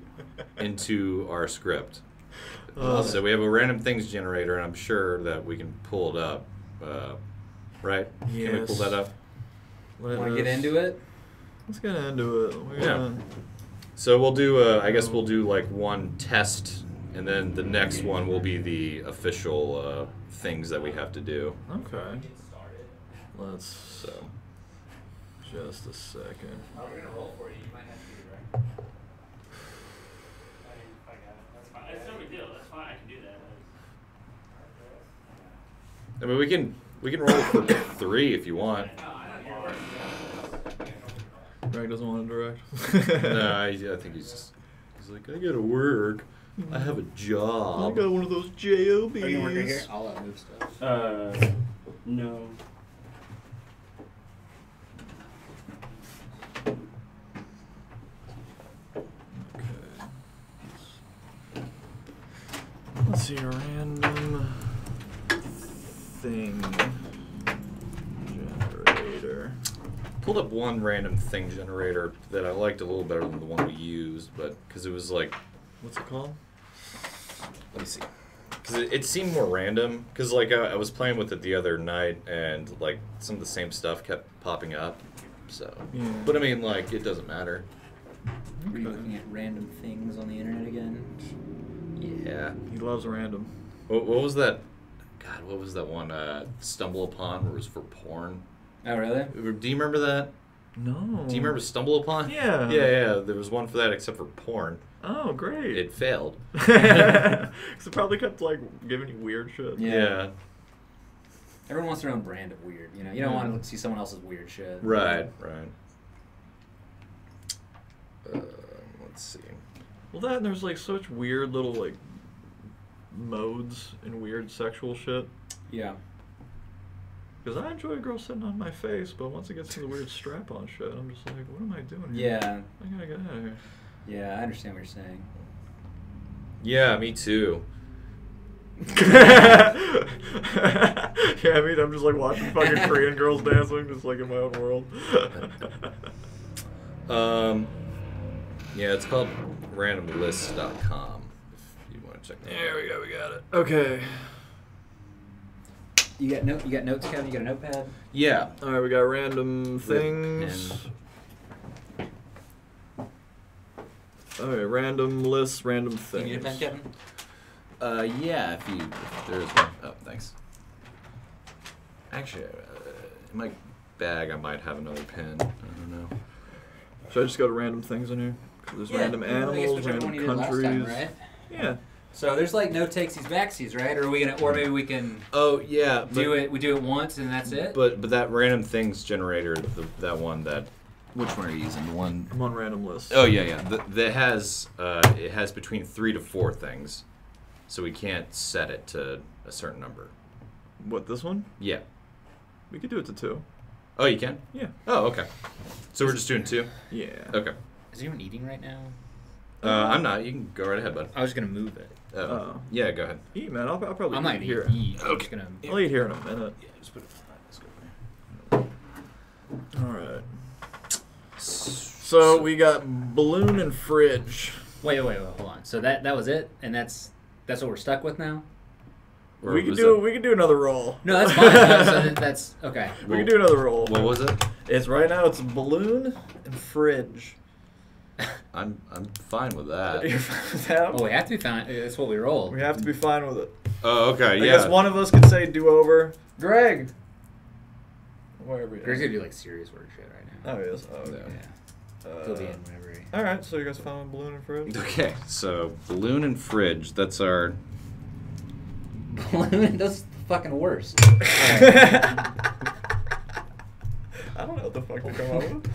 into our script. So we have a random things generator, and I'm sure that we can pull it up. Right? Can we pull Yes. that up? Want to get into it? Let's get into it. We're Yeah. gonna- So we'll do, I guess we'll do like one test, and then the next one will be the official things that we have to do. Okay. Let's. So, Just a second. We're gonna roll for you. You might have to do it, right? It's no big deal. That's fine. I can do that. I mean, we can roll for 3 if you want. Greg doesn't want to direct. No, I think he's like, I gotta work. I have a I job. got one of those JOBs. Are you working here? I'll move stuff. No. Let's see, a random thing generator. Pulled up one random thing generator that I liked a little better than the one we used, but because it was like, What's it called? let me see. Because it seemed more random. Because like I was playing with it the other night, and like some of the same stuff kept popping up. So, Yeah. but I mean, like it doesn't matter. Were you looking at random things on the internet again? Yeah. He loves random. What was that? God, what was that one? Stumble Upon, where it was for porn. Oh, really? Do you remember that? No. Do you remember Stumble Upon? Yeah. Yeah. There was one for that, except for porn. Oh, great. It failed. Because it probably kept like giving you weird shit. Yeah. Everyone wants their own brand of weird. You know, you don't want to see someone else's weird shit. Right. Let's see. Well, that and there's like such weird little like modes and weird sexual shit. Yeah. Because I enjoy a girl sitting on my face, but once it gets to the weird strap-on shit, I'm just like, what am I doing here? Yeah. I gotta get out of here. Yeah, I understand what you're saying. Yeah, me too. Yeah, I mean, I'm just like watching fucking Korean girls dancing, just like in my own world. Yeah, it's called randomlist.com. If you want to check that out. There we go, we got it. Okay. You got notes, Kevin? You got a notepad? Yeah. All right, we got random things. Okay, random lists, random things. You need a pen, Kevin? Yeah, if there's one. Oh, thanks. Actually, in my bag, I might have another pen. I don't know. Should I just go to random things in here? 'Cause there's random I guess animals, whichever one random you did last countries. time, right? Yeah. So there's like no takesies, backsies, right? Or are we gonna, or maybe we can Oh yeah, do it. We do it once and that's it. But that random things generator, that one that. Which one are you using? The one. I'm on random lists. Oh yeah. That has it has between 3 to 4 things, so we can't set it to a certain number. What, this one? Yeah. We could do it to 2. Oh, you can? Yeah. Oh, okay. So we're just doing 2? Yeah. Okay. Is anyone eating right now? I'm not. You can go right ahead, bud. I was gonna move it. Oh. Yeah, go ahead. Eat, man. I'll probably I'm not eat gonna here. eat. I'm just gonna. I'll eat here in a minute. Yeah, just put it. Let's go. All right. So we got balloon and fridge. Wait, hold on. So that was it, and that's what we're stuck with now. Or We could was do another roll. No, that's fine. So that's okay. We can do another roll. What was it? It's right now. It's balloon and fridge. I'm fine with that. You're fine with that? Oh, we have to be fine. That's what we rolled. We have to be fine with it. Oh, okay. I Yeah. guess one of us could say do over. Greg. Wherever he Greg's is. gonna do like serious work shit right now. Oh, he is. Oh, Yeah. okay. He'll be in whenever he. All right. So you guys fine with balloon and fridge? Okay, so balloon and fridge. That's our. Balloon, that's the fucking worst. I don't know what the fuck to come up with.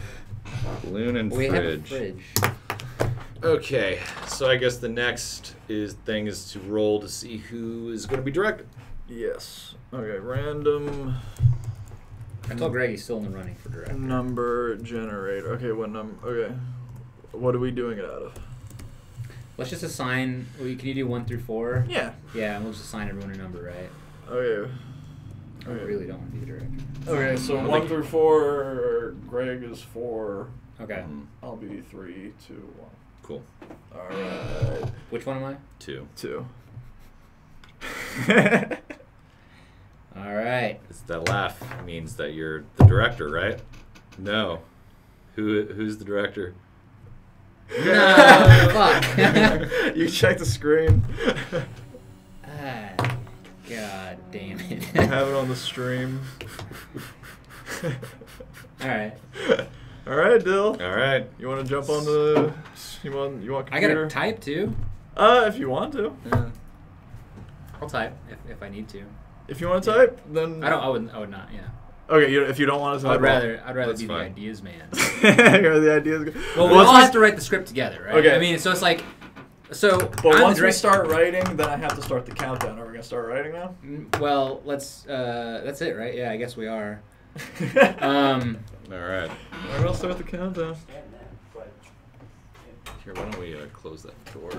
Balloon and We have a fridge. fridge. Okay, so I guess the next thing is to roll to see who is going to be director. Yes. Okay. Random I told Greg he's still in the running for director. number generator. Okay. What number? Okay. What are we doing it out of? Let's just assign. Can you do 1 through 4? Yeah. Yeah, and we'll just assign everyone a number, right? Okay. I really don't want to be the director. Okay. So 1 through 4. Greg is 4. Okay. I'll be 3, 2, 1. Cool. All right. Which one am I? 2. 2. All right. That laugh means that you're the director, right? No. Who's the director? No, fuck. You check the screen. Ah, God damn it. Have it on the stream. All right. All right, Dill. All right. You want to jump on the? You want I computer? gotta type too. If you want to. I'll type if I need to. If you want to type, then I would not. Yeah. Okay, if you don't want to type, I'd rather That's be fine. the ideas man. You're the ideas. Well, we all have to write the script together, right? Okay. I mean, so it's like, so. But I'm once the we direct- start writing, then I have to start the countdown. Are we gonna start writing now? Well, let's. That's it, right? Yeah, I guess we are. All right. Alright, I'll start the countdown. Here, why don't we close that door?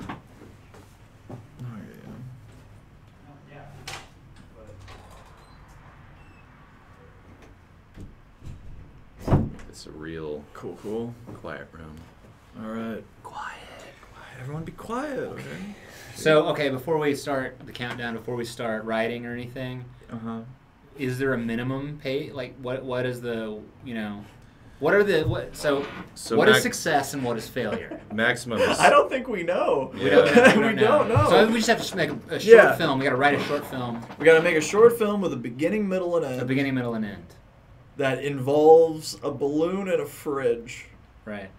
It's a real Cool. quiet room. All right. Quiet. Everyone, be quiet. Okay. So okay, before we start the countdown, before we start writing or anything, is there a minimum pay? Like, what is the what are the what? So what is success and what is failure? Maximum is. I don't think we know. Yeah. We don't don't know. So we just have to make a short film. We got to write a short film, We gotta make a short film with a beginning, middle, and a end beginning, middle, and end. that involves a balloon and a fridge. Right.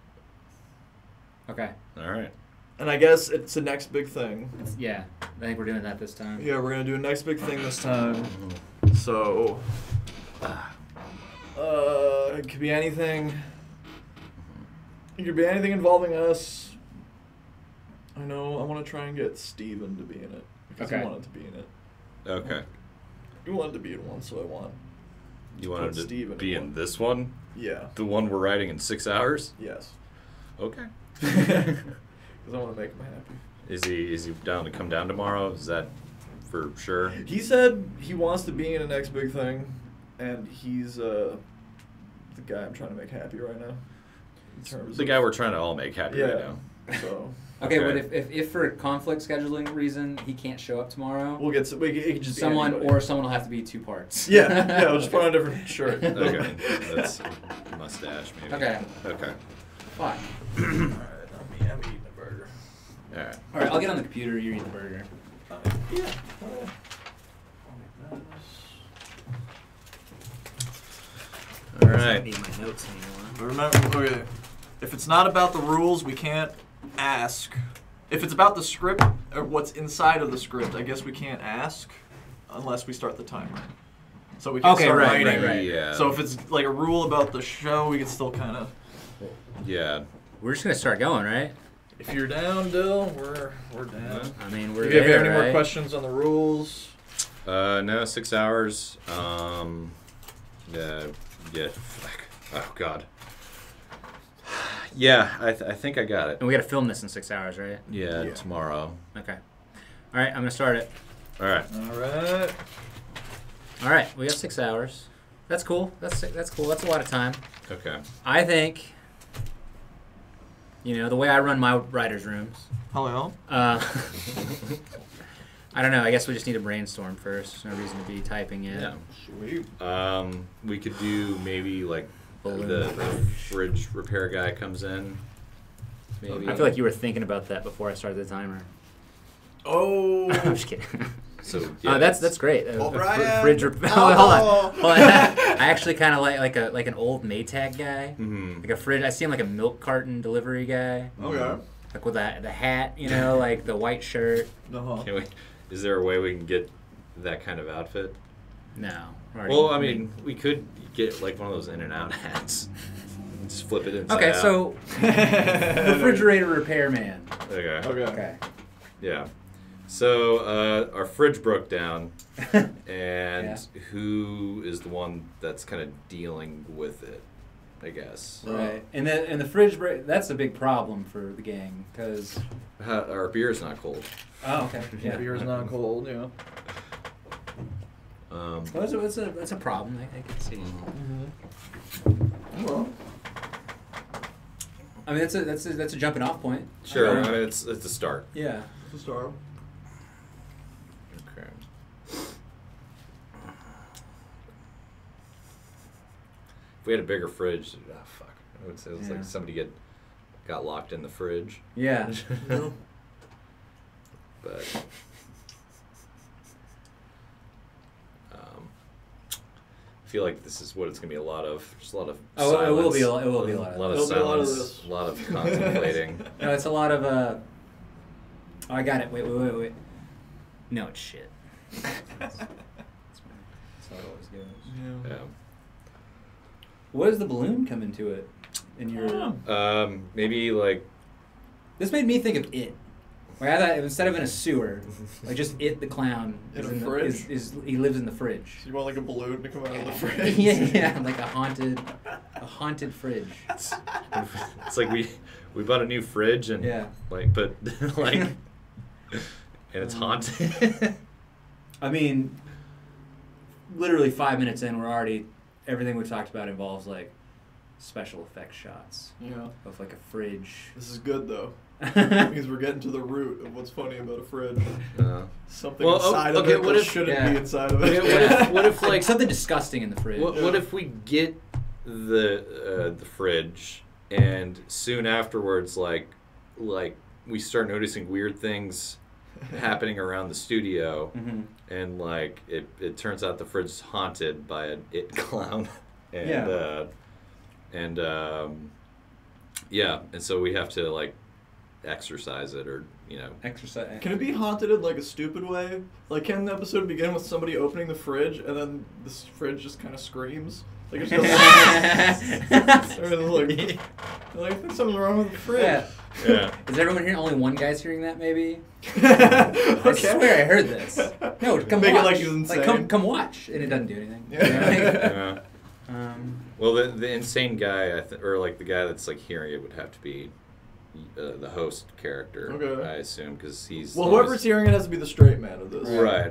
Okay. All right. And I guess it's the next big thing. Yeah, I think we're doing that this time. Yeah, we're gonna do a next big thing this time. So, it could be anything. It could be anything involving us. I know. I want to try and get Steven to be in it because Okay. I wanted to be in it. Okay. You wanted to be in one, so I won. You Put wanted to Steven be in in one. this one? Yeah. The one we're writing in 6 hours? Yes. Okay. Because I want to make him happy. Is he down to come down tomorrow? Is that for sure? He said he wants to be in the next big thing, and he's the guy I'm trying to make happy right now. In terms The of, guy we're trying to all make happy right yeah. now. So Okay, Okay. but if for conflict scheduling reason he can't show up tomorrow, we'll get. We can just be someone anybody. or someone will have to be 2 parts. Yeah, we'll just put on a different shirt. Okay. That's mustache, maybe. Okay. Okay. Fine. Alright, I'm eating a burger. All right. All right, I'll get on the computer. You eat the burger. Yeah. All I don't right. need my notes anymore. But remember, okay, if it's not about the rules, we can't ask. If it's about the script or what's inside of the script, I guess we can't ask unless we start the timer. So we can Okay, start right, writing. right. Yeah. So if it's like a rule about the show, we can still kind of. Yeah. We're just gonna start going, right? If you're down, Dill, we're down. I mean, we're If you have there, any more right? questions on the rules? No, 6 hours. Yeah. Yeah. Fuck. Oh God. Yeah, I think I got it. And we gotta film this in 6 hours, right? Yeah, Yeah. tomorrow. Okay. All right, I'm gonna start it. All right. All right. All right, we got 6 hours. That's cool. That's cool. That's a lot of time. Okay. I think. You know, the way I run my writers' rooms. Hello. I don't know. I guess we just need to brainstorm first. There's no reason to be typing yet. Yeah. Sweet. We could do maybe like Balloon the fridge. fridge repair guy comes in. Maybe. I feel like you were thinking about that before I started the timer. Oh. I'm just kidding. So That's great. O'Brien. Fridge hold on. I actually kind of like an old Maytag guy, Mm-hmm. like a fridge. I see him like a milk carton delivery guy, Okay. like with the hat, you know, like the white shirt. Uh-huh. Can we? Is there a way we can get that kind of outfit? No. Well, I mean, we could get like one of those In-N-Out hats. And just flip it inside Okay, out. so refrigerator repairman. Okay. Okay. Okay. Yeah. So our fridge broke down, and Yeah. who is the one that's kind of dealing with it? I guess. Right. And the fridge that's a big problem for the gang because. Our beer's not cold. Oh, okay. Yeah. Beer's not cold, yeah. Um, Well, it's a problem. I can see. Well, I mean, that's a jumping off point. sure. Okay. I mean, it's a start. Yeah. it's a star. Okay. If we had a bigger fridge, fuck. I would say it's Yeah. like somebody got locked in the fridge. Yeah. But I feel like this is what it's gonna be a lot of. Just a lot of Oh, silence. it will be a lot of It'll of be a lot of silence. this. A lot of contemplating. No, it's a lot of Oh, I got it. Wait. No, it's shit. That's how it always goes. Yeah. What does the balloon come into it? In your Maybe like This made me think of It. Like I thought instead of in a sewer, like just It the clown In is a the, fridge? is he lives in the fridge. So you want like a balloon to come out of the fridge? yeah, like a haunted fridge. it's like we bought a new fridge and Yeah. like but like and it's haunted. I mean, literally 5 minutes in, we're already everything we've talked about involves like special effects shots Yeah. of like a fridge. This is good though. Because we're getting to the root of what's funny about a fridge. Something Well, inside okay, of it what that if- shouldn't yeah. be inside of it. Okay, what if Like like something disgusting in the fridge. what if we get the fridge and soon afterwards like we start noticing weird things happening around the studio Mm-hmm. and like it turns out the fridge is haunted by an It clown and Yeah. and so we have to like exorcise it or you know. Exercise. Can it be haunted in like a stupid way? Like, can the episode begin with somebody opening the fridge and then this fridge just kind of screams? Like it's just or like I think something's wrong with the fridge. Yeah. Yeah. Is everyone here? Only one guy's hearing that, maybe? Okay. I swear I heard this. No, come Make watch. it like he's insane. Like, come watch, and it doesn't do anything. Yeah. Um, Well, the insane guy, or like the guy that's like hearing it, would have to be the host character. Okay. I assume because he's. Well, always- whoever's hearing it has to be the straight man of this. Right.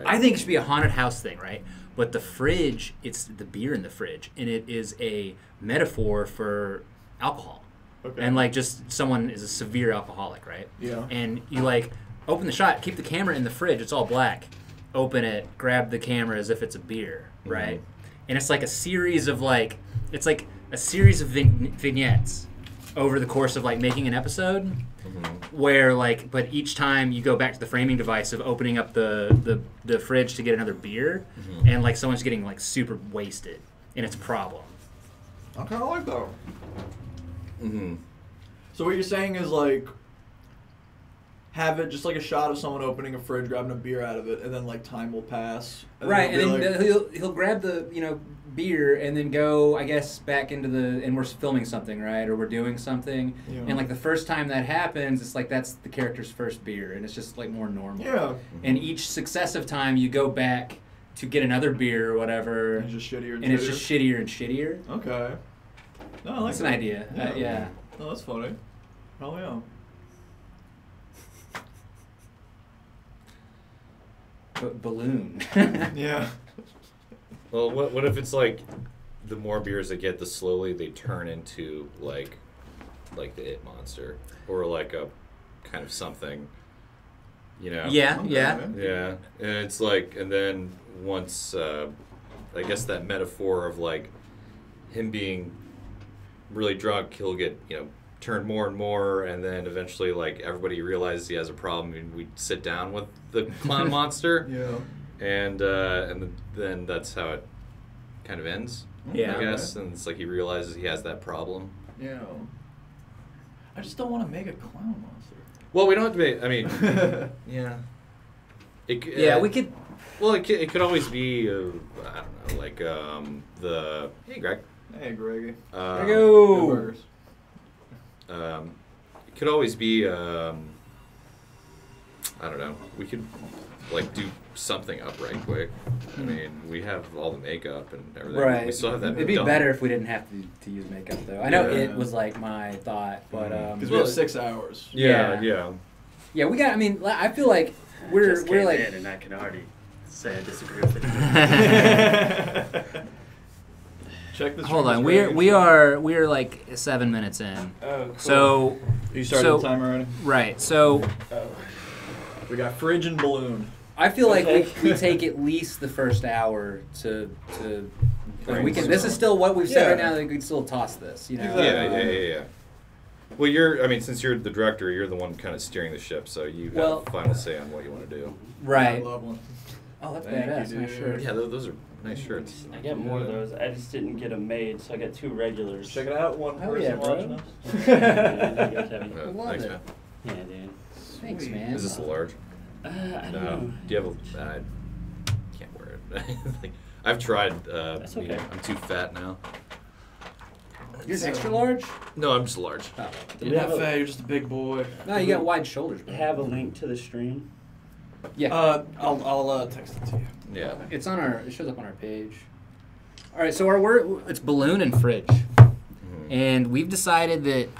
I think it should be a haunted house thing, right? But the fridge, it's the beer in the fridge, and it is a metaphor for alcohol. Okay. And like just someone is a severe alcoholic, right? Yeah. And you like open the shot, keep the camera in the fridge, it's all black. Open it, grab the camera as if it's a beer, right? Mhm. And it's like a series of like, it's like a series of vignettes over the course of like making an episode. Where like, but each time you go back to the framing device of opening up the fridge to get another beer, and like someone's getting like super wasted, and it's a problem. I kind of like that. Mm-hmm. So what you're saying is like, have it just like a shot of someone opening a fridge, grabbing a beer out of it, and then like time will pass. right, and it'll then be like, he'll grab the beer and then go, I guess, back into and we're filming something, right, or we're doing something, Yeah. and like the first time that happens, it's like that's the character's first beer, and it's just like more normal. yeah, And each successive time you go back to get another beer or whatever, it's just shittier and and it's just shittier and shittier. Okay. No, I like That's an that. idea. Yeah. No, that's funny. Hell yeah. Balloon. Yeah. Well, what if it's like the more beers they get, the slowly they turn into like the It monster or like a kind of something, you know? Yeah, Okay. yeah. Yeah, and it's like, and then once, I guess that metaphor of like him being really drunk, he'll get, turned more and more, and then eventually like everybody realizes he has a problem, and we sit down with the clown monster, Yeah. and then that's how it kind of ends. Yeah. I guess, and it's like he realizes he has that problem. Yeah. I just don't want to make a clown monster. Well, we don't have to be. I mean, yeah. Yeah, we could. Well, it could always be. I don't know, like the. Hey, Greg. Hey, Greggy. There you Good go. burgers. It could always be. I don't know. We could like do something up right quick. I mean, we have all the makeup and everything. Right. We still have that. It'd be done. better if we didn't have to use makeup, though. I know Yeah. it was like my thought, but Because we have 6 hours. Yeah. yeah, we got. I mean, I feel like we're Just came like in and I can already say I disagree with it. Check this. Hold on, we are like 7 minutes in. Oh, cool. So You started So- the timer already? right, so Oh. We got fridge and balloon. I feel like Okay. we take at least the first hour to. Like we can. This Brainstorm. is still what we've said right Yeah. now. That we can still toss this. You know. Exactly. Yeah. Well, I mean, since you're the director, you're the one kind of steering the ship, so you Well- have final say on what you want to do. Right. I love one. Oh, that's Thank badass. you, Nice dude. shirt. Yeah, those are nice shirts. I get more of those. I just didn't get them made, so I got 2 regulars. Check it out. One Oh, person yeah, bro. watching us. Yeah, you guys have it. love Thanks, it. man. Yeah, dude. Thanks, man. Is this a large? I don't No. know. Do you have a? I can't wear it. Like, I've tried. That's okay. I'm too fat now. You're an extra large. No, I'm just large. Oh. You're not fat. You're just a big boy. No, you got wide shoulders. Bro. Have a link to the stream. Yeah. I'll text it to you. Yeah. It's on our. It shows up on our page. all right, so our word it's balloon and fridge, Mm-hmm. and we've decided that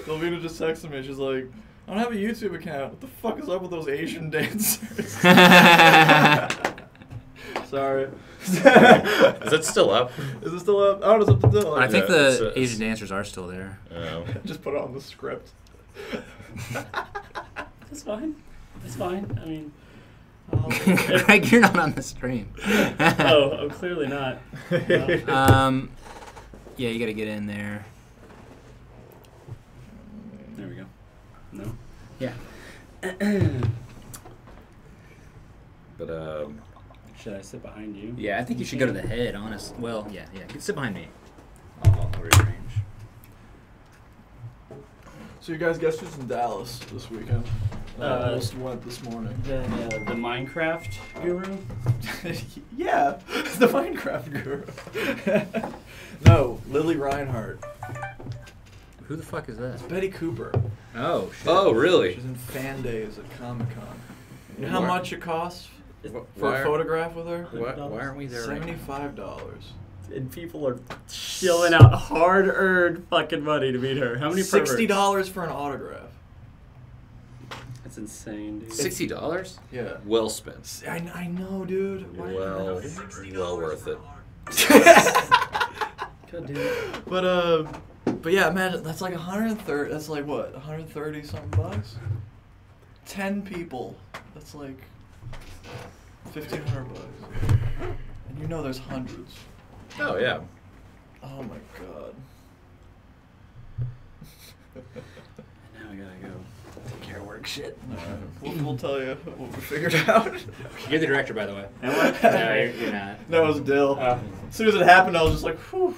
Delvina just texted me. She's like, I don't have a YouTube account. What the fuck is up with those Asian dancers? Sorry. Is that still up? Is it still up? Oh, it's up to Dylan. I think Yeah, it's, the Asian dancers are still there. Just put it on the script. That's fine. That's fine. I mean, Greg, you're not on the stream. oh, clearly not. Well, Yeah, you got to get in there. there we go. No. Yeah. But Should I sit behind you? Yeah, I think you should go to the head. Honest. Well, yeah. Sit behind me. I'll rearrange. So you guys guess who's in Dallas this weekend? I just went this morning. The Minecraft guru. Yeah, the Minecraft guru. No, Lily Reinhardt. Who the fuck is that? Betty Cooper. Oh shit. Oh, really? She's in Fan Days at Comic Con. You know how Why- much it costs for why a are- photograph with her? Why aren't we there right now? $75. And people are shelling out hard-earned fucking money to meet her. How many perverts? $60 for an autograph. That's insane, dude. $60? Yeah. Well spent. I know, dude. Why Well, well worth it. God damn it. But yeah, imagine that's like 130. That's like what? 130 something bucks. 10 people. That's like 1,500 bucks. And you know there's hundreds. Oh, yeah. Oh my god. Now I gotta go take care of work shit. We'll tell you what we figured out. You're the director, by the way. Am I? No, you're not. No, it was Dill. As soon as it happened, I was just like, whew.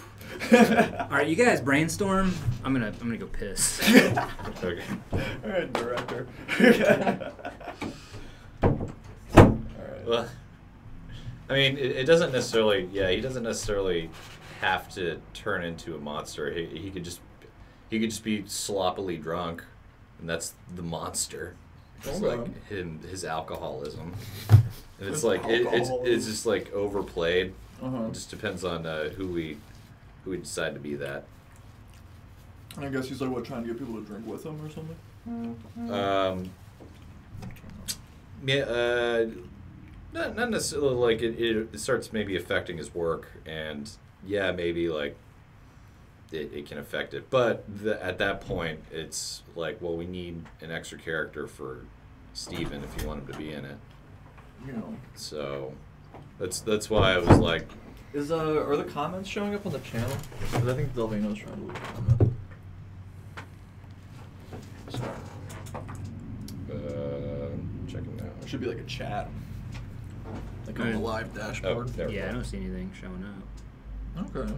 All right, you guys brainstorm. I'm gonna go piss. Okay. All right, director. All right. Well, I mean, it doesn't necessarily. Yeah, he doesn't necessarily have to turn into a monster. He could just be sloppily drunk, and that's the monster. It's Hold like on. his alcoholism, and it's His like it's alcoholism. just like overplayed. Uh-huh. It just depends on who we decide to be that. And I guess he's like, what, trying to get people to drink with him or something? Yeah, not necessarily like it starts maybe affecting his work, and yeah, maybe like it can affect it. But at that point, it's like, well, we need an extra character for Steven if you want him to be in it. You know. So that's why I was like, Are the comments showing up on the channel? Because I think Delvino's trying to leave a comment. Sorry. checking now. It should be like a chat. Like on the Alright. live dashboard. Oh, there we Yeah, I go. don't see anything showing up. Okay.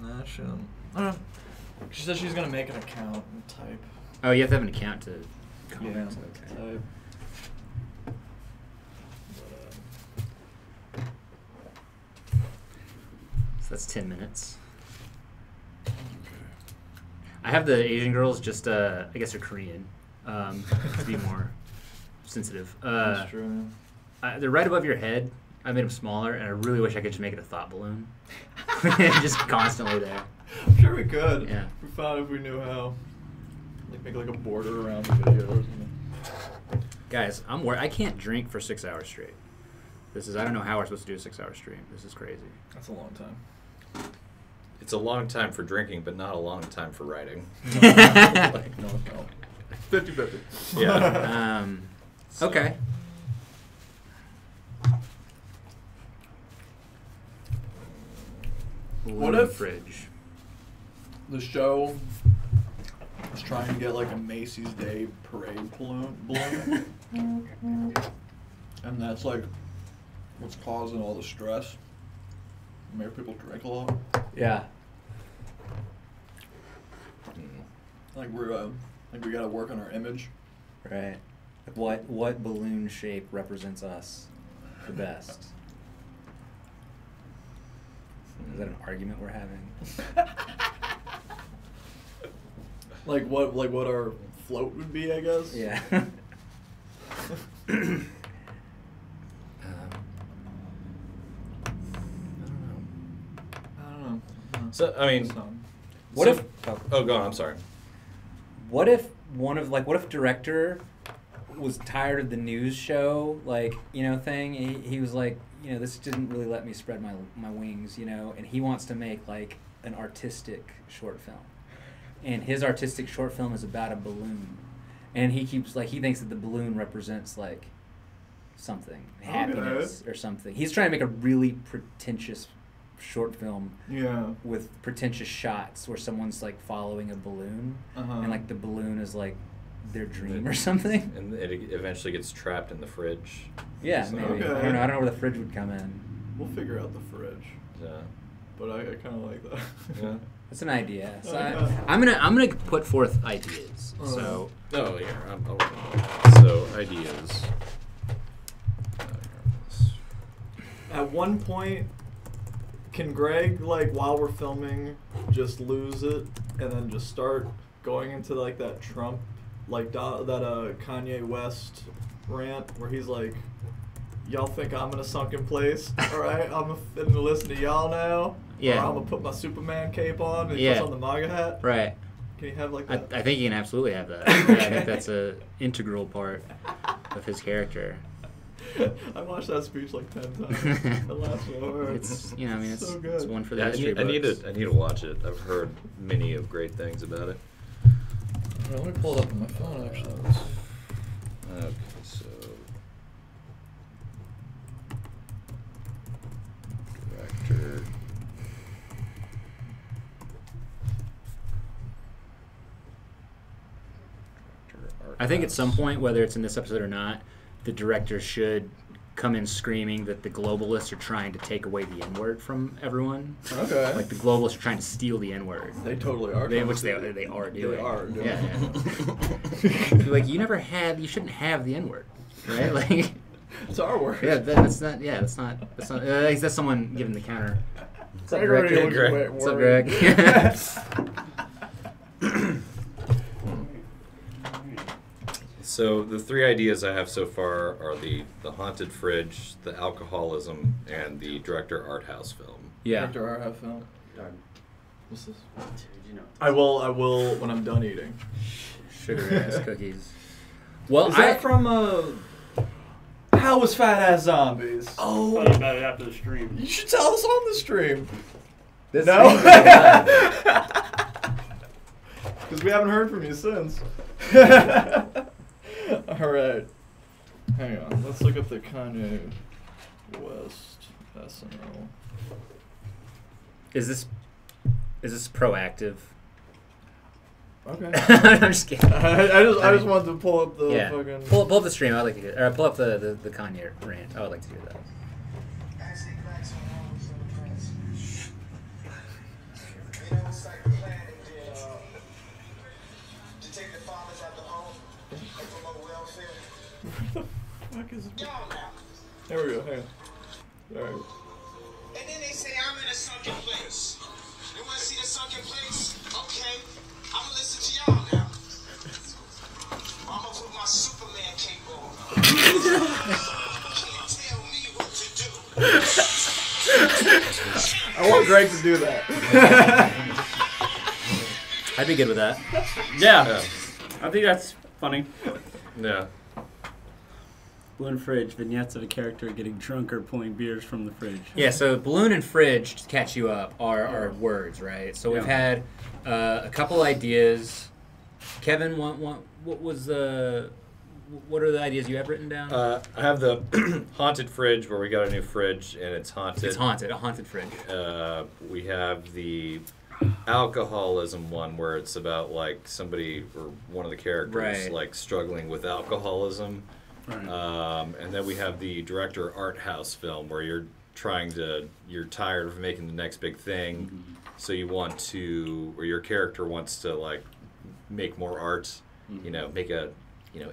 Nah, she don't. I don't know. She said she's gonna make an account and type. Oh, you have to have an account to comment. Yeah. Okay. Type. So that's 10 minutes. I have the Asian girls just, I guess they're Korean, to be more sensitive. That's true. They're right above your head. I made them smaller, and I really wish I could just make it a thought balloon. Just constantly there. I'm sure we could. Yeah. We found if we knew how. Like make like a border around the video or something. Guys, I can't drink for 6 hours straight. I don't know how we're supposed to do a 6 hour stream. This is crazy. That's a long time. It's a long time for drinking, but not a long time for writing. Like, no. 50-50. Yeah. Okay. What Balloon if- fridge? The show was trying to get like a Macy's Day Parade balloon. And that's like what's causing all the stress. Make people drink a lot. Yeah. Like we gotta work on our image. Right. What balloon shape represents us the best? Is that an argument we're having? Like what our float would be, I guess. Yeah. I don't know. So I mean, What so- if? Oh, go on. I'm sorry. What if what if director was tired of the news show thing? He was like, this didn't really let me spread my wings, and he wants to make like an artistic short film, and his artistic short film is about a balloon, and he keeps he thinks that the balloon represents like something, happiness or something. He's trying to make a really pretentious short film Yeah. with pretentious shots where someone's like following a balloon, Uh-huh. and like the balloon is like their dream or something. And it eventually gets trapped in the fridge. Yeah, So- maybe. Okay. I don't know where the fridge would come in. We'll figure out the fridge. Yeah. But I kind of like that. Yeah. That's an idea. So I'm gonna put forth ideas. So Oh, yeah. So, ideas. At one point, can Greg, like, while we're filming, just lose it and then just start going into, like, that Trump, like, Kanye West rant where he's like, y'all think I'm in a sunken place, all right? I'm gonna listen to y'all now. Yeah. Or I'm gonna put my Superman cape on and he Yeah. puts on the MAGA hat. right. Can you have like that? I think you can absolutely have that. Yeah, I think that's a integral part of his character. I watched that speech like 10 times. The last one. It's I mean it's so good. it's one for the Yeah, history I need books. to watch it. I've heard many of great things about it. Let me pull it up on my phone actually. Okay, so director. I think at some point, whether it's in this episode or not, the director should come in screaming that the globalists are trying to take away the N-word from everyone. Okay. Like the globalists are trying to steal the N-word. They totally are. Which they are doing. They are doing. Yeah. Like you shouldn't have the N-word, right? Like It's our word. yeah, that's not. Yeah, that's not. That's someone giving the counter. What's up, Greg? Greg. Greg. What's up, Greg? So the three ideas I have so far are the haunted fridge, the alcoholism, and the director art house film. Yeah. Director art house film. What's this? Dude, you know. I will when I'm done eating. Sugar ass cookies. Well, Is that from How Was Fat Ass Zombies? I'll tell you about it after the stream. You should tell us on the stream. This No? thing- Because we haven't heard from you since. Alright. Hang on. Let's look up the Kanye West SNL. Is this proactive? Okay. I'm just kidding. I just wanted to pull up the Yeah. fucking... Pull up the stream. I'd like to get, or pull up the Kanye rant. I would like to hear that. Fuck is it? There we go. Hang on. Alright. And then they say I'm in a sunken place. You want to see the sunken place? Okay, I'm gonna listen to y'all now. I'm gonna put my Superman cape on. Can't tell me what to do. I want Greg to do that. I'd be good with that. Yeah. I think that's funny. Yeah. Balloon fridge, vignettes of a character getting drunk or pulling beers from the fridge. Yeah, so balloon and fridge, to catch you up, are words, right? So we've had a couple ideas. Kevin, what was the... What are the ideas you have written down? I have the haunted fridge where we got a new fridge and it's haunted. It's haunted, a haunted fridge. We have the alcoholism one where it's about like somebody or one of the characters Right. like struggling with alcoholism. Right. And then we have the director art house film where you're tired of making the next big thing, so you want to, or your character wants to like make more art, make a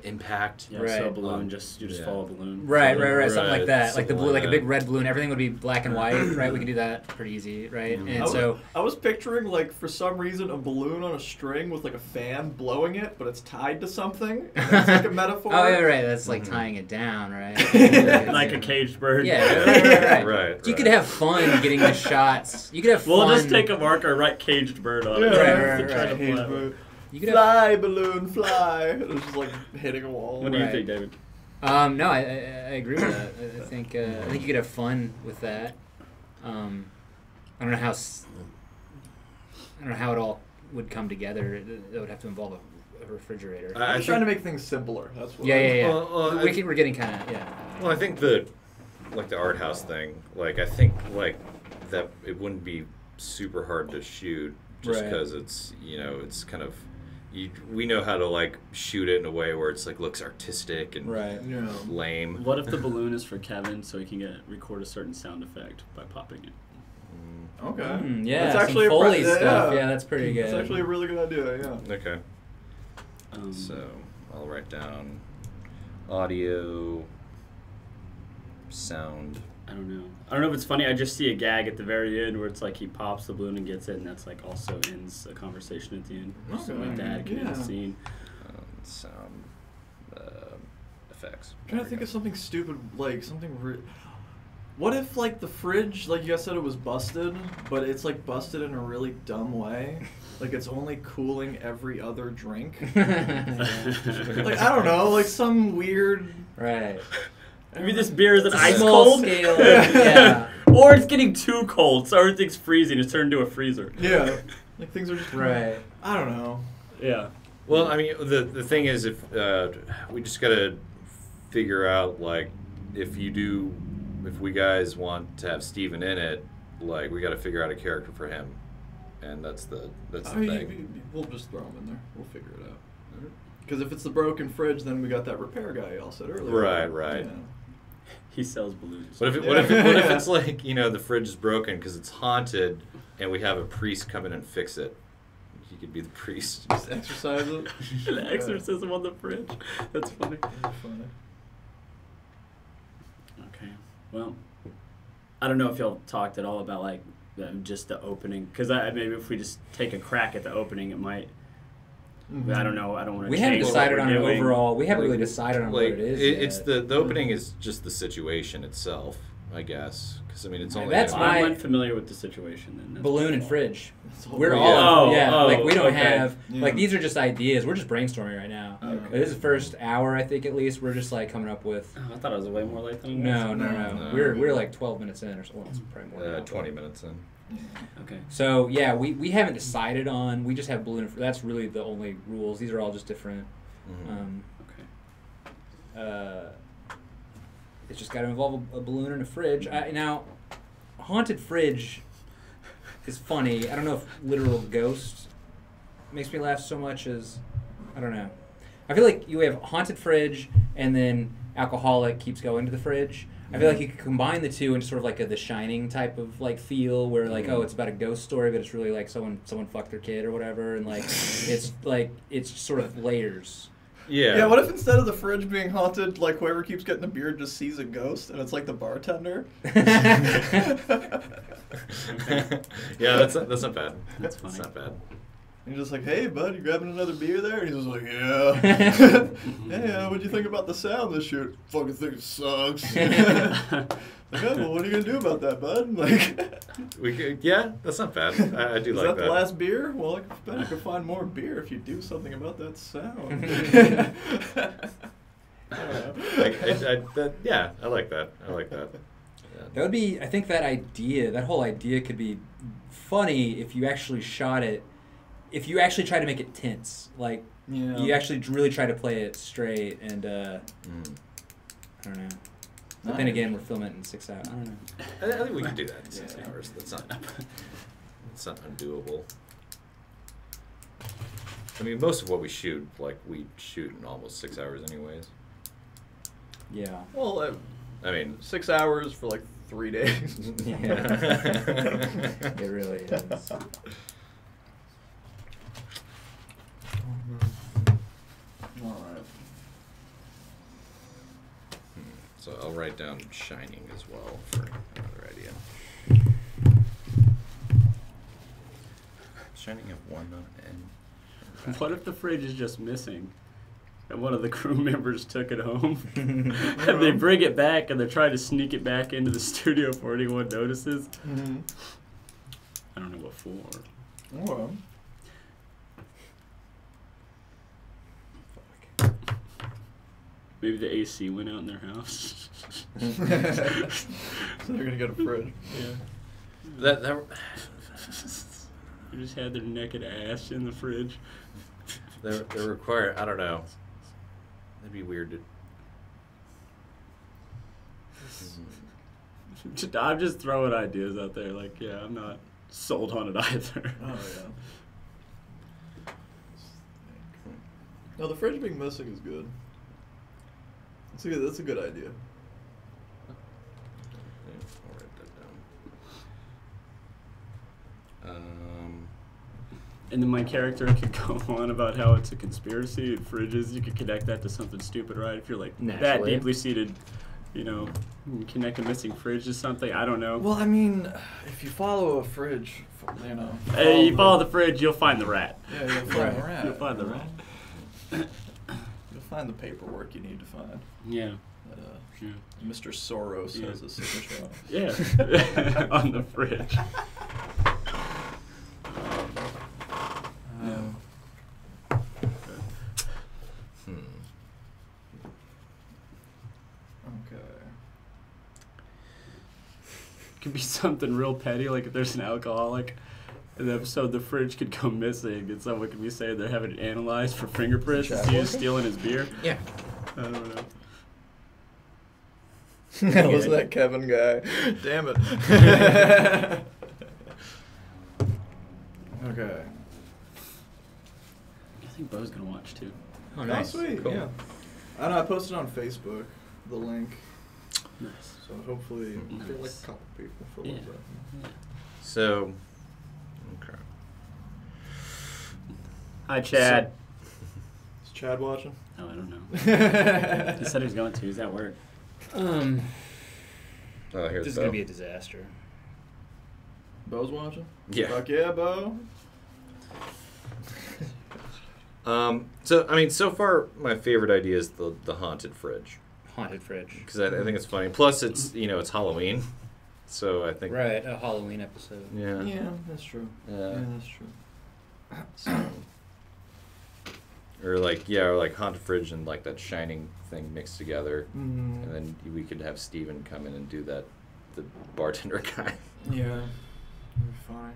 impact. Yeah, Right. so a balloon, you just yeah. follow a balloon. Right, something like Right, that. Like the something blue, like like a that. big red balloon. Everything would be black and white, right? We could do that pretty easy, right? Mhm. And so I was picturing, like, for some reason, a balloon on a string with, like, a fan blowing it, but it's tied to something. And that's like a metaphor. Oh, yeah, right. That's like tying it down, right? Like a caged bird. Yeah, right. Right. You could have fun getting the shots. You could have fun. We'll just take a marker and write caged bird on it. Yeah. Right, To try to right. pull it. You could have. Fly, balloon, fly. It was just, like, hitting a wall. What do you Right. think, David? No, I agree with that. I think you could have fun with that. I don't know how it all would come together. It would have to involve a refrigerator. I'm trying to make things simpler. That's what Yeah. Well, We're getting kind of Well, I think the art house thing, like I think like that it wouldn't be super hard to shoot just Right. because it's it's kind of we know how to like shoot it in a way where it's like looks artistic and right. Yeah. lame. What if the balloon is for Kevin so he can record a certain sound effect by popping it? Okay. Yeah, That's some actually Foley yeah, stuff. Yeah, that's pretty good. It's actually a really good idea. Yeah. Okay. So I'll write down audio, sound. I don't know. I don't know if it's funny. I just see a gag at the very end where it's like he pops the balloon and gets it, and that's like also ends a conversation at the end. So my dad can end the scene. Sound effects. I'm trying to think of something stupid, like something. What if like the fridge, like you guys said, it was busted, but it's like busted in a really dumb way, like it's only cooling every other drink. Like I don't know, like some weird. Right. Maybe this beer is an ice small cold. scale. Yeah. Or it's getting too cold, so everything's freezing. It's turned into a freezer. Yeah. Like things are just. Right. I don't know. Yeah. Well, I mean, the thing is, if we just gotta figure out like if we guys want to have Steven in it, like we gotta figure out a character for him, and that's the thing. We'll just throw him in there. We'll figure it out. Because if it's the broken fridge, then we got that repair guy y'all said earlier. Right. Yeah. He sells balloons. What if it's like, the fridge is broken because it's haunted, and we have a priest come in and fix it? He could be the priest. Just exercise it. An exorcism on the fridge. That's funny. Okay. Well, I don't know if y'all talked at all about like just the opening, because maybe if we just take a crack at the opening, it might. I don't know. I don't want to. We haven't decided on it overall. We haven't really decided on what it is. It's the opening is just the situation itself, I guess. Because I mean, it's only. That's I'm unfamiliar with the situation. Then balloon and fridge. all We're weird. all Oh, like we don't okay. have like these are just ideas. We're just brainstorming right now. Okay. This is the first hour, I think, at least. We're just like coming up with. Oh, I thought it was way more late than it was. No. We're like 12 minutes in, or so. Well, it's probably more. Now, 20 minutes in. Okay. So yeah, we haven't decided on. We just have balloon. And that's really the only rules. These are all just different. It's just got to involve a balloon and a fridge. Now, haunted fridge is funny. I don't know if literal ghost makes me laugh so much as I don't know. I feel like you have haunted fridge and then alcoholic keeps going to the fridge. I feel like you could combine the two into sort of like a The Shining type of like feel, where like it's about a ghost story, but it's really like someone fucked their kid or whatever, and it's sort of layers. Yeah. Yeah, what if instead of the fridge being haunted, like whoever keeps getting the beer just sees a ghost and it's like the bartender? Yeah, that's not bad. That's funny. That's not bad. And you're just like, hey, bud, you grabbing another beer there? And he's just like, yeah. Hey, what'd you think about the sound this year? Fucking thing sucks. Like, oh, well, what are you going to do about that, bud? Like, Yeah, that's not bad. I do is like that that. the last beer? Well, I bet you could find more beer if you do something about that sound. I don't know. Yeah, I like that. I like that. Yeah. That would be, I think that whole idea could be funny if you actually shot it, if you actually try to make it tense. Like, you actually really try to play it straight and, I don't know. But then again, we're filming it in 6 hours. I don't know. I think we can do that in 6 hours. That's not undoable. I mean, most of what we shoot, we shoot in almost 6 hours anyways. Yeah. Well, I mean, 6 hours for like 3 days. Yeah. It really is. All right. So I'll write down Shining as well for another idea. Shining of one and. What if the fridge is just missing, and one of the crew members took it home, and they bring it back, and they're trying to sneak it back into the studio before anyone notices? Mm-hmm. I don't know what for. Well. Maybe the AC went out in their house. So they're gonna get a fridge. Yeah. That They just had their naked ass in the fridge. they require. I don't know. That'd be weird. I'm just throwing ideas out there. Like, yeah, I'm not sold on it either. Oh yeah. No, the fridge being missing is good. That's a good idea. I'll write that down. And then my character could go on about how it's a conspiracy and fridges. You could connect that to something stupid, right? If you're like that Naturally. deeply seated, you know, you connect a missing fridge to something. I don't know. Well, I mean, if you follow a fridge, you know. Hey, you follow the fridge, you'll find the rat. Yeah, you'll find the rat. You'll find the rat. You'll find the paperwork you need to find. Yeah. That, Mr. Soros has a signature on it. Yeah. On the fridge. Okay. Could be something real petty, like if there's an alcoholic in the episode, the fridge could go missing, and someone could be saying they're having it analyzed for fingerprints to see who's stealing his beer. Yeah. I don't know. That was that Kevin guy. Damn it. Okay. I think Bo's gonna watch too. Oh, nice. Oh, sweet. Cool. Yeah. I know. I posted on Facebook the link, Nice. so hopefully Nice. get like a couple people for a little bit. So, okay. Hi, Chad. Is Chad watching? No, I don't know. He said he was going to. He's at work. Oh, here's This is Bo. gonna be a disaster. Bo's watching? Yeah. Fuck yeah, Bo. So I mean, so far my favorite idea is the haunted fridge, Haunted fridge. because I think it's funny. Plus, it's it's Halloween, so I think Right, a Halloween episode. yeah. Yeah, that's true. Yeah, that's true. So, or like haunted fridge and like that shining thing mixed together, Mm-hmm. and then we could have Steven come in and do the bartender guy. Yeah. That'd be funny.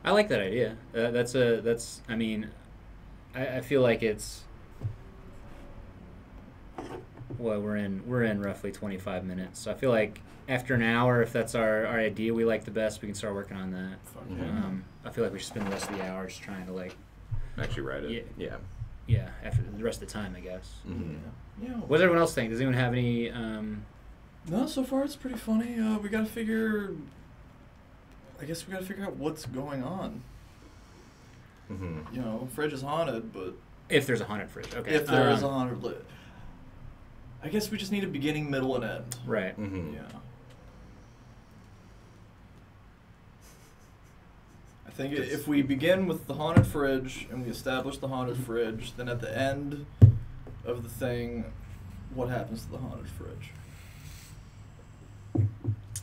I like that idea. I mean, I feel like it's. Well, we're in roughly 25 minutes, so I feel like after an hour, if that's our idea we like the best, we can start working on that. Fuck yeah. I feel like we should spend the rest of the hour just trying to like, Actually, write it. yeah, after the rest of the time, I guess. Mm-hmm. Yeah. What does everyone else think? Does anyone have any? No, so far it's pretty funny. We gotta figure. I guess we gotta figure out what's going on. Mm-hmm. You know, fridge is haunted, but If there's a haunted fridge, okay. if there is a haunted lit, I guess we just need a beginning, middle, and end. Right. Mm-hmm. Yeah. I think if we begin with the haunted fridge and we establish the haunted fridge, then at the end of the thing, what happens to the haunted fridge?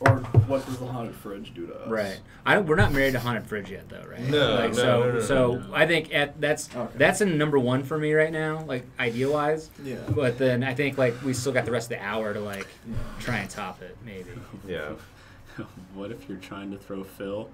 Or what does the haunted fridge do to us? Right. We're not married to haunted fridge yet, though, right? No, Like, no, so no. I think that's Okay. in number one for me right now, like idea wise. Yeah. But then I think like we still got the rest of the hour to like Yeah. try and top it, maybe. Yeah. What if you're trying to throw Phil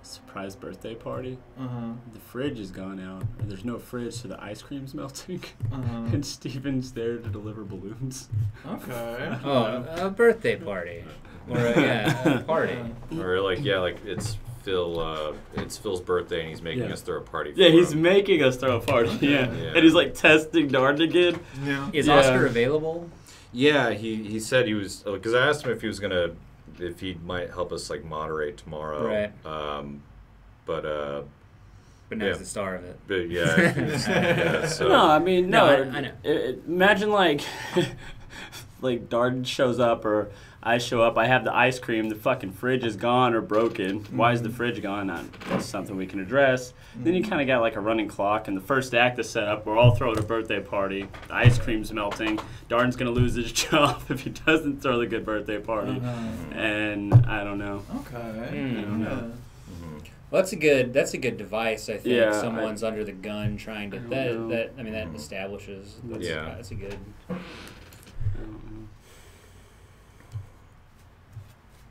a surprise birthday party? Uh-huh. The fridge is gone out, and there's no fridge, so the ice cream's melting, Uh-huh. and Steven's there to deliver balloons. Okay. Oh, a birthday party, or a party. Or like it's Phil's birthday and he's making Yeah. us throw a party. Yeah, for he's him. making us throw a party. Yeah, Yeah. and he's like testing Dart again. Yeah. Is Yeah. Oscar available? Yeah, he said he was, because I asked him if he might help us like moderate tomorrow. Right. But But now Yeah. he's the star of it. but yeah, yeah. So No, I mean, No, no. I know. Imagine like, like Dart shows up or I show up. I have the ice cream. The fucking fridge is gone or broken. Why is the fridge gone? That's something we can address. Then you kind of got like a running clock, and the first act is set up. We're all throwing a birthday party. The ice cream's melting. Darden's gonna lose his job if he doesn't throw the good birthday party. And I don't know. Okay. Mm. Yeah. Well, that's a good device. I think Yeah, someone's under the gun trying to know. that establishes. That's, Yeah. That's a good.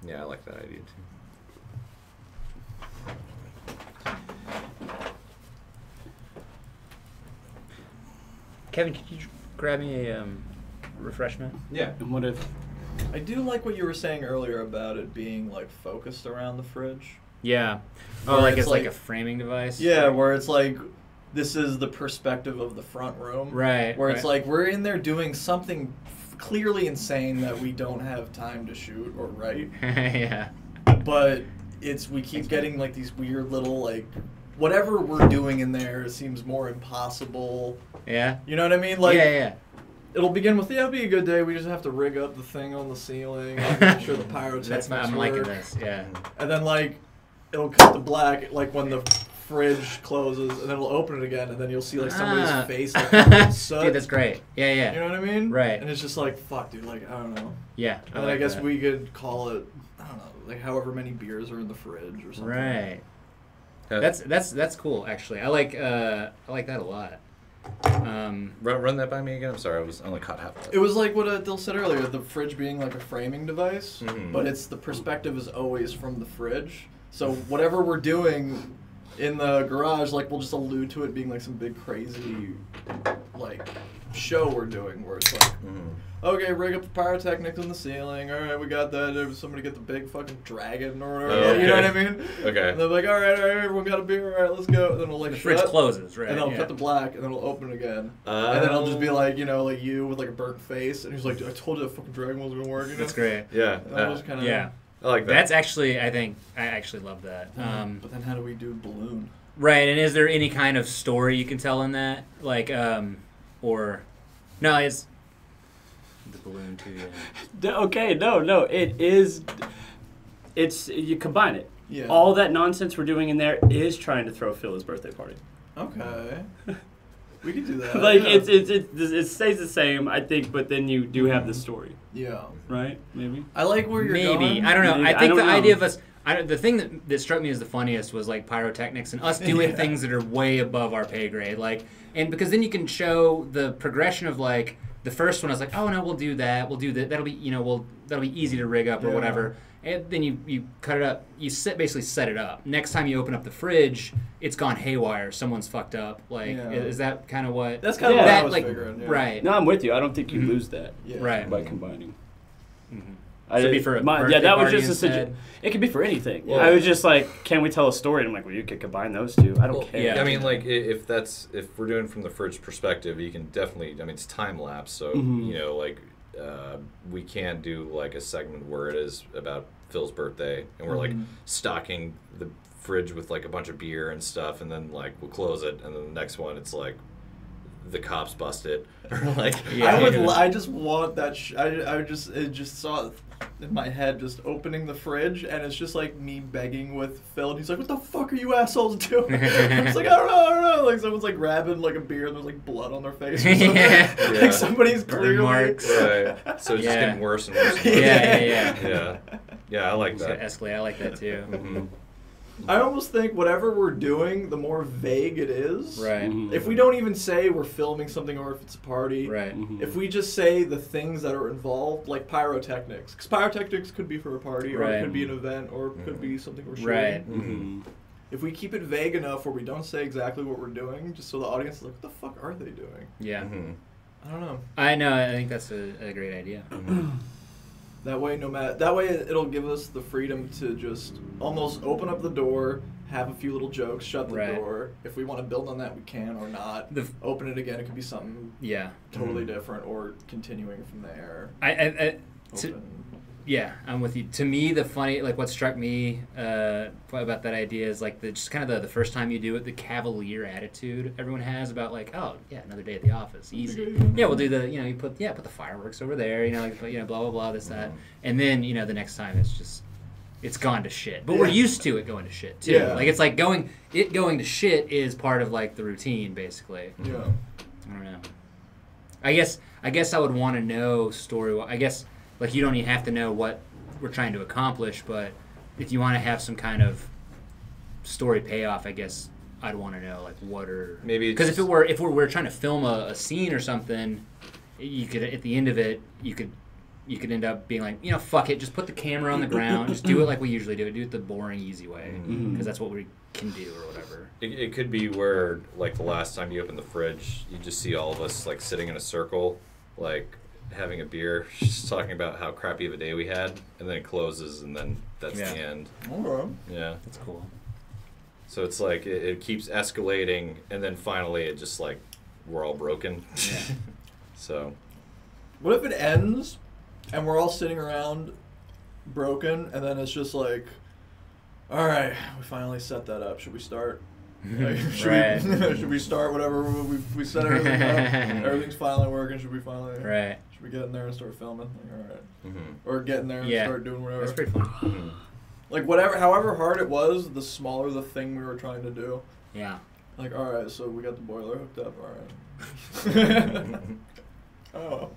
yeah, I like that idea too. Kevin, could you grab me a refreshment? Yeah. And what if? I do like what you were saying earlier about it being like focused around the fridge. Yeah. Where Oh, like it's it's like like- a framing device. Yeah, where it's like this is the perspective of the front room. Right. Where it's right. like we're in there doing something clearly insane that we don't have time to shoot or write. yeah. But we keep getting like these weird little like whatever we're doing in there seems more impossible. Yeah. You know what I mean? Like yeah. it'll begin with it'll be a good day. We just have to rig up the thing on the ceiling, make sure the pyrotechnics I'm liking work. this. Yeah. And then like it'll cut to black like when the fridge closes, and then it'll open it again, and then you'll see like somebody's face like covered in soot. Dude, that's great. Yeah, yeah. You know what I mean? Right. And it's just like fuck, dude. Like I don't know. Yeah. And then I guess we could call it I don't know, like however many beers are in the fridge or something. Right. That's cool actually. I like that a lot. Run that by me again. I'm sorry, I only caught half of that. It was like what Dill said earlier, the fridge being like a framing device, Mhm. but it's the perspective is always from the fridge. So whatever we're doing in the garage, like we'll just allude to it being like some big crazy like show we're doing where it's like, okay, rig up the pyrotechnics on the ceiling. All right, we got that. Somebody get the big fucking dragon or whatever. Oh, okay. You know what I mean? Okay. And they're like, all right, everyone got a beer. All right, let's go. And then we'll like The fridge shut, closes, right? and then I'll yeah. cut the black, and then it'll open again. And then I'll just be like, you know, like you with like a burnt face, and he's like, I told you that fucking dragon wasn't gonna work. You know? That's great. Yeah. And I'll just kinda, Yeah. I like that. That's actually, I actually love that. But then how do we do balloon? Right, and is there any kind of story you can tell in that? Like, or, no, it's the balloon too, yeah. Okay, no, it is. It's you combine it. Yeah. All that nonsense we're doing in there is trying to throw Phil his birthday party. Okay. We could do that. Like yeah. it stays the same, I think, but then you do have the story, Yeah. right? Maybe. I like where you're going. Maybe. I don't know. Maybe. I think don't the know. idea of us, the thing that struck me as the funniest was like pyrotechnics and us doing Yeah. things that are way above our pay grade. Like, and because then you can show the progression of like, the first one I was like, oh no, we'll do that. We'll do that. That'll be, that'll be easy to rig up or Yeah. whatever. And then you cut it up. You basically set it up. Next time you open up the fridge, it's gone haywire. Someone's fucked up. Like, Yeah. is that kind of what? That's kind of Yeah. what I that, was like, figuring. Yeah. right. No, I'm with you. I don't think you lose that Yeah. Right. by combining. Mhm. I So it'd be did- for a yeah, birthday that was party just a instead? it could be for anything. Well- I was just like, can we tell a story? And I'm like, well, you could combine those two. I don't Well, care. yeah. I mean, like if we're doing from the fridge perspective, you can definitely. I mean, it's time lapse, so Mhm. like we can do like a segment where it is about Phil's birthday, and we're like stocking the fridge with like a bunch of beer and stuff, and then like we'll close it, and then the next one it's like the cops bust it, or like Yeah. I just want that. I just saw it in my head, just opening the fridge, and it's just like me begging with Phil, and he's like, "What the fuck are you assholes doing?" It's like I don't know. Like someone's like grabbing like a beer, and there's like blood on their face. Or something. Yeah. Yeah. Like somebody's Burn clearly. marks. right. So it's just Yeah. getting worse and worse. And worse. Yeah. Yeah, I like It's gonna that. escalate. I like that too. Mhm. I almost think whatever we're doing, the more vague it is. Right. Mhm. If we don't even say we're filming something or if it's a party, Right. Mhm. if we just say the things that are involved, like pyrotechnics, because pyrotechnics could be for a party, or Right. it could be an event, or it could be something we're shooting. Right. Mhm. If we keep it vague enough where we don't say exactly what we're doing, just so the audience is like, what the fuck are they doing? Yeah. Mhm. I don't know. I know. I think that's a great idea. That way, it'll give us the freedom to just almost open up the door, have a few little jokes, shut the Right. door. If we want to build on that, we can, or not. The Open it again. It could be something yeah. totally different, or continuing from there. I to, Open. yeah, I'm with you. To me, the funny, like what struck me about that idea is like just kind of the first time you do it, the cavalier attitude everyone has about like, oh yeah, another day at the office, easy. Yeah, we'll do the you put the fireworks over there, like blah blah blah this that, and then the next time it's gone to shit. But we're used to it going to shit too. Yeah. Like it's like going to shit is part of like the routine basically. Yeah. I don't know. I guess I would want to know story. I guess like you don't even have to know what we're trying to accomplish, but if you want to have some kind of story payoff, I guess I'd want to know like what are Maybe because it's if we're trying to film a scene or something, you could at the end of it you could end up being like fuck it, just put the camera on the ground, just do it like we usually do it the boring easy way because that's what we can do or whatever. It could be where, like, the last time you open the fridge, you just see all of us, like, sitting in a circle, like, having a beer, just talking about how crappy of a day we had, and then it closes, and then that's Yeah. the end. Okay. Yeah. That's cool. So it's like, it keeps escalating, and then finally it just, like, we're all broken. Yeah. So. What if it ends and we're all sitting around broken, and then it's just like, All right, we finally set that up. Should we start? Like, Right. should we start whatever we set everything up? Everything's finally working. Should we finally? Right. Should we get in there and start filming? Like, all right. Mm-hmm. Or get in there and Yeah. start doing whatever. That's pretty fun. Mm-hmm. Like whatever, however hard it was, the smaller the thing we were trying to do. Yeah. Like, all right, so we got the boiler hooked up. All right. Oh.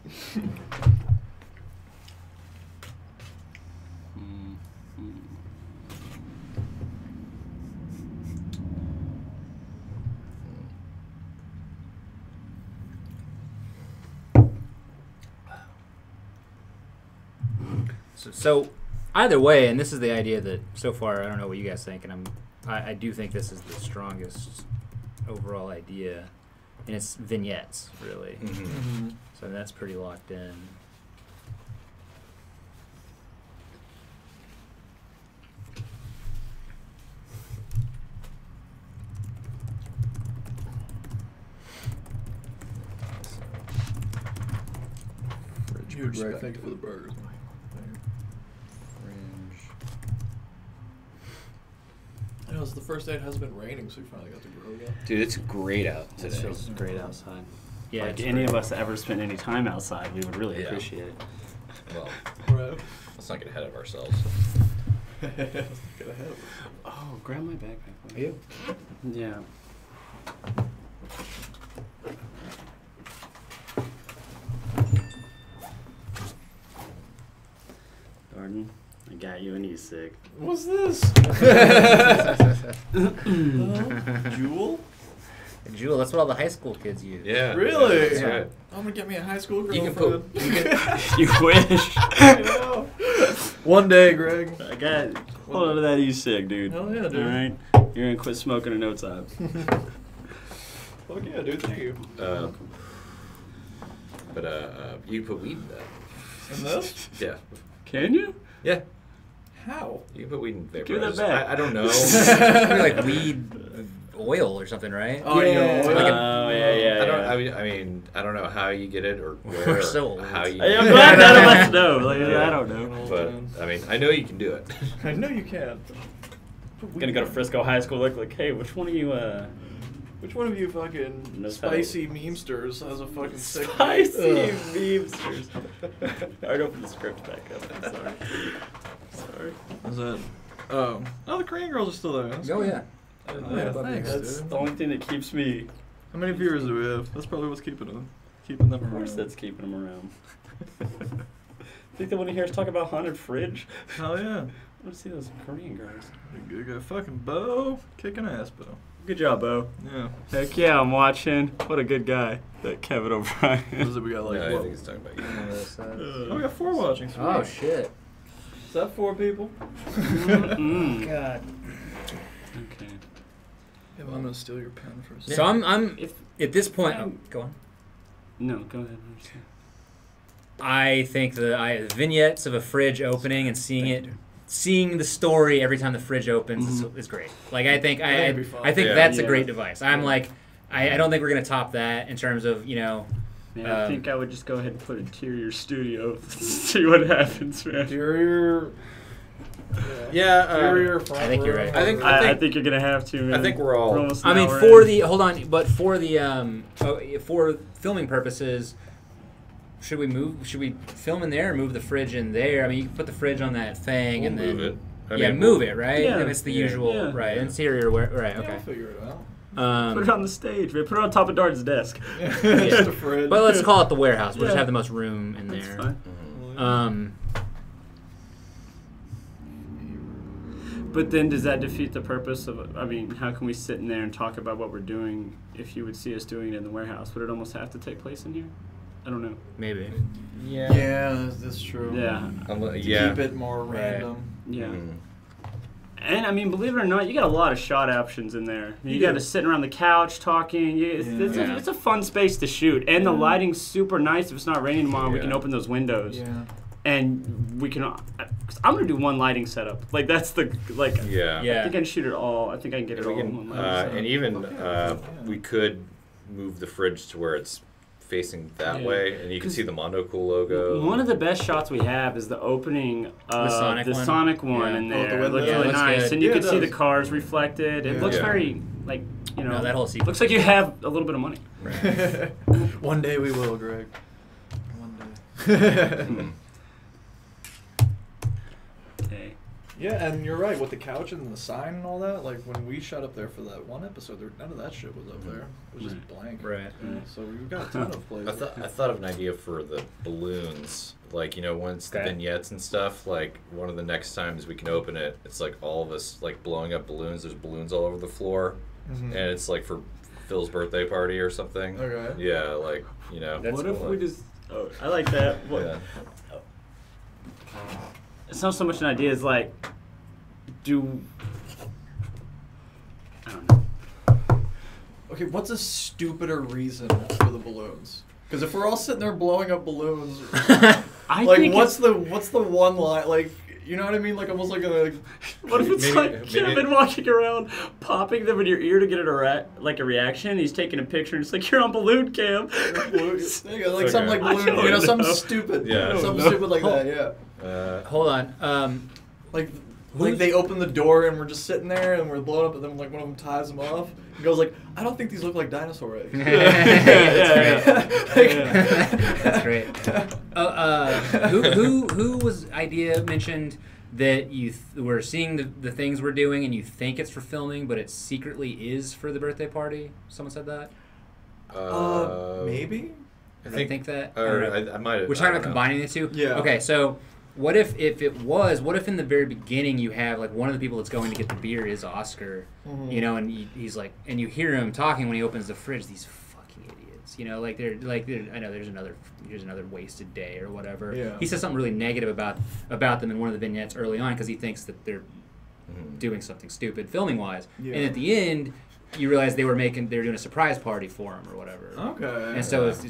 So either way, and this is the idea that so far I don't know what you guys think, and I do think this is the strongest overall idea, and it's vignettes really. Mm-hmm. So that's pretty locked in. Dude, Ray, thank you for the burgers. I know it's the first day it hasn't been raining, so we finally got to grow again. Dude, it's great out It today. feels great outside. Yeah, Like it's any of us that ever spent any time outside, we would really Yeah. appreciate it. Well, Right. let's not get ahead of ourselves. Get ahead of it. Oh, grab my backpack. Are you? Yeah. Darden, I got you an e-cig. What's this? Jewel? Jewel, that's what all the high school kids use. Yeah. Really? That's right. I'm gonna get me a high school You can girlfriend. put. You wish. I know. One day, Greg. I got. Hold on to that e-cig, dude. Hell yeah, dude. All right. You're gonna quit smoking in no time. Fuck yeah, dude. Thank you. But you can put weed in that. And this? Yeah. Can you? Yeah. How? You can put weed in vaporizer. Give that back. I don't know. Maybe like weed oil or something, right? Oh, yeah. Like a- yeah. I don't. I mean, I don't know how you get it or where. We're or so old. how you. I'm glad none of us know. Like, I don't know. But I mean, I know you can do it. I know you can. Gonna go to Frisco High School. Look like, hey, which one of you? Which one of you fucking Knows how- spicy memesters has a fucking sick Spicy Ugh. memesters. I'd open the script back up. I'm sorry. Sorry. What's that? Oh, the Korean girls are still there. That's Oh cool. yeah. Yeah, thanks, That's dude. the only thing that keeps me. How many viewers do we have? That's probably what's keeping them around. Of course, that's keeping them around. Think they want to hear us talk about haunted fridge? Hell yeah. I want to see those Korean girls. Good guy, fucking Bo, kicking ass, Bo. Good job, Bo. Yeah. Heck yeah, I'm watching. What a good guy, that Kevin What O'Brien. is it? We got like No, I what? think it's talking about you. Oh, we got 4 watching. Sweet. Oh shit. Is that 4 people? Mm. God. Okay. Yeah, well, I'm gonna steal your pen for a second. So I'm If at this point. Oh, go on. no, go ahead. I think the vignettes of a fridge opening and seeing the story every time the fridge opens is great. Like I think That'd be fun. I think Yeah. that's a Yeah. great device. I'm like I don't think we're gonna top that in terms of Man, I think I would just go ahead and put interior studio. See what happens, man. Interior. Yeah. Interior. Front I think you're right. I think- I think you're gonna have to. Man. I think we're all. We're almost an I mean hour for in. the hold on, but for the for filming purposes. Should we film in there or move the fridge in there? I mean, you can put the fridge on that thing and then move it. yeah, move it, right? Yeah. If it's the Yeah. usual, Yeah. right? Interior, right? Yeah, Okay. I'll figure it out. Put it on the stage, man. Put it on top of Dart's desk. Just a fridge. But let's call it the warehouse. We'll just Yeah. have the most room in That's there. fine. But then does that defeat the purpose of, I mean, how can we sit in there and talk about what we're doing if you would see us doing it in the warehouse? Would it almost have to take place in here? I don't know. Maybe. Yeah, that's true. Yeah. To Yeah. keep it more random. Yeah. Mhm. And I mean, believe it or not, you got a lot of shot options in there. You You got do. to sitting around the couch talking. Yeah. It's a fun space to shoot, and the lighting's super nice. If it's not raining tomorrow, we can Yeah. open those windows, Yeah. and we can. 'Cause I'm gonna do one lighting setup. Like that's the like. Yeah. I Yeah. think I can shoot it all. I think I can get it We all. in can, one lighting setup. and even Okay. we could move the fridge to where it's facing that Yeah. way, and you can see the Mondocool logo. One of the best shots we have is the opening of the Sonic Sonic one? one Yeah. in Oh, the there. It window? looks Yeah, really looks nice, good. and you Yeah, can it see the does. cars reflected. It Yeah. looks Yeah. very like No, that whole sequence. looks like you have a little bit of money. One day we will, Greg. One day. Okay. Yeah, and you're right with the couch and the sign and all that. Like when we shot up there for that one episode, none of that shit was up there. It was just blank. Right. Yeah, so we've got a ton of places. I thought of an idea for the balloons. Like, once the Okay. vignettes and stuff, like, one of the next times we can open it, it's like all of us, like, blowing up balloons. There's balloons all over the floor. Mhm. And it's, like, for Phil's birthday party or something. Okay. Yeah, like, That's What if cool. we just? Oh, I like that. What? Yeah. It's not so much an idea as like, do I don't know. Okay, what's a stupider reason for the balloons? Because if we're all sitting there blowing up balloons, I like think what's the one line? Like, you know what I mean? Like almost like a. what if it's like Kevin walking around popping them in your ear to get like a reaction? He's taking a picture and it's like you're on balloon cam. Like something like I balloon, don't know. something stupid. Yeah. Something stupid like that. Yeah. Hold on. Like they open the door and we're just sitting there and we're blowing up, and then like one of them ties them off and goes like, "I don't think these look like dinosaur eggs." That's great. Who was idea mentioned that you were seeing the things we're doing and you think it's for filming, but it secretly is for the birthday party? Someone said that. Maybe. I think that. Or I might have. We're talking about combining the two. Yeah. Okay, so what if what if in the very beginning you have like one of the people that's going to get the beer is Oscar, and he's like, and you hear him talking when he opens the fridge. These fucking idiots, like they're I know here's another wasted day or whatever. Yeah. He says something really negative about them in one of the vignettes early on because he thinks that they're doing something stupid filming wise, Yeah. and at the end you realize they were doing a surprise party for him or whatever. Okay. And so it's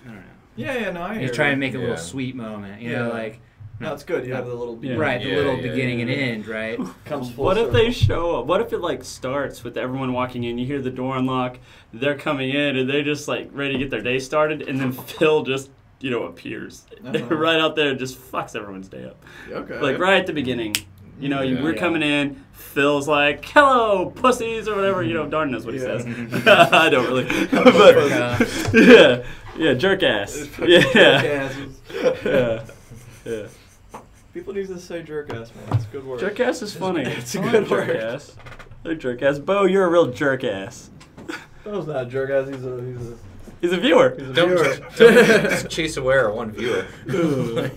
I don't know. Yeah, no, I hear He's trying to you. make it a little Yeah. sweet moment, Yeah. like. No, it's good. You have the little Yeah. Right, the Yeah, little yeah, beginning yeah. and end, right? comes full What if circle. they show up? What if it like starts with everyone walking in? You hear the door unlock. They're coming in, and they're just like ready to get their day started, and then Phil just appears right out there and just fucks everyone's day up. Okay. Like right at the beginning. Yeah. We're coming in. Phil's like, "Hello, pussies," or whatever. Darn knows what he Yeah. says. I don't really. But yeah, jerk ass. Yeah. Yeah. People need to say jerk ass, man. It's a good word. Jerk ass is funny. It's a I like good jerk word. ass. I like jerk ass. Bo, you're a real jerk ass. Bo's not a jerk ass. He's a He's a viewer. Don't just chase away our one viewer.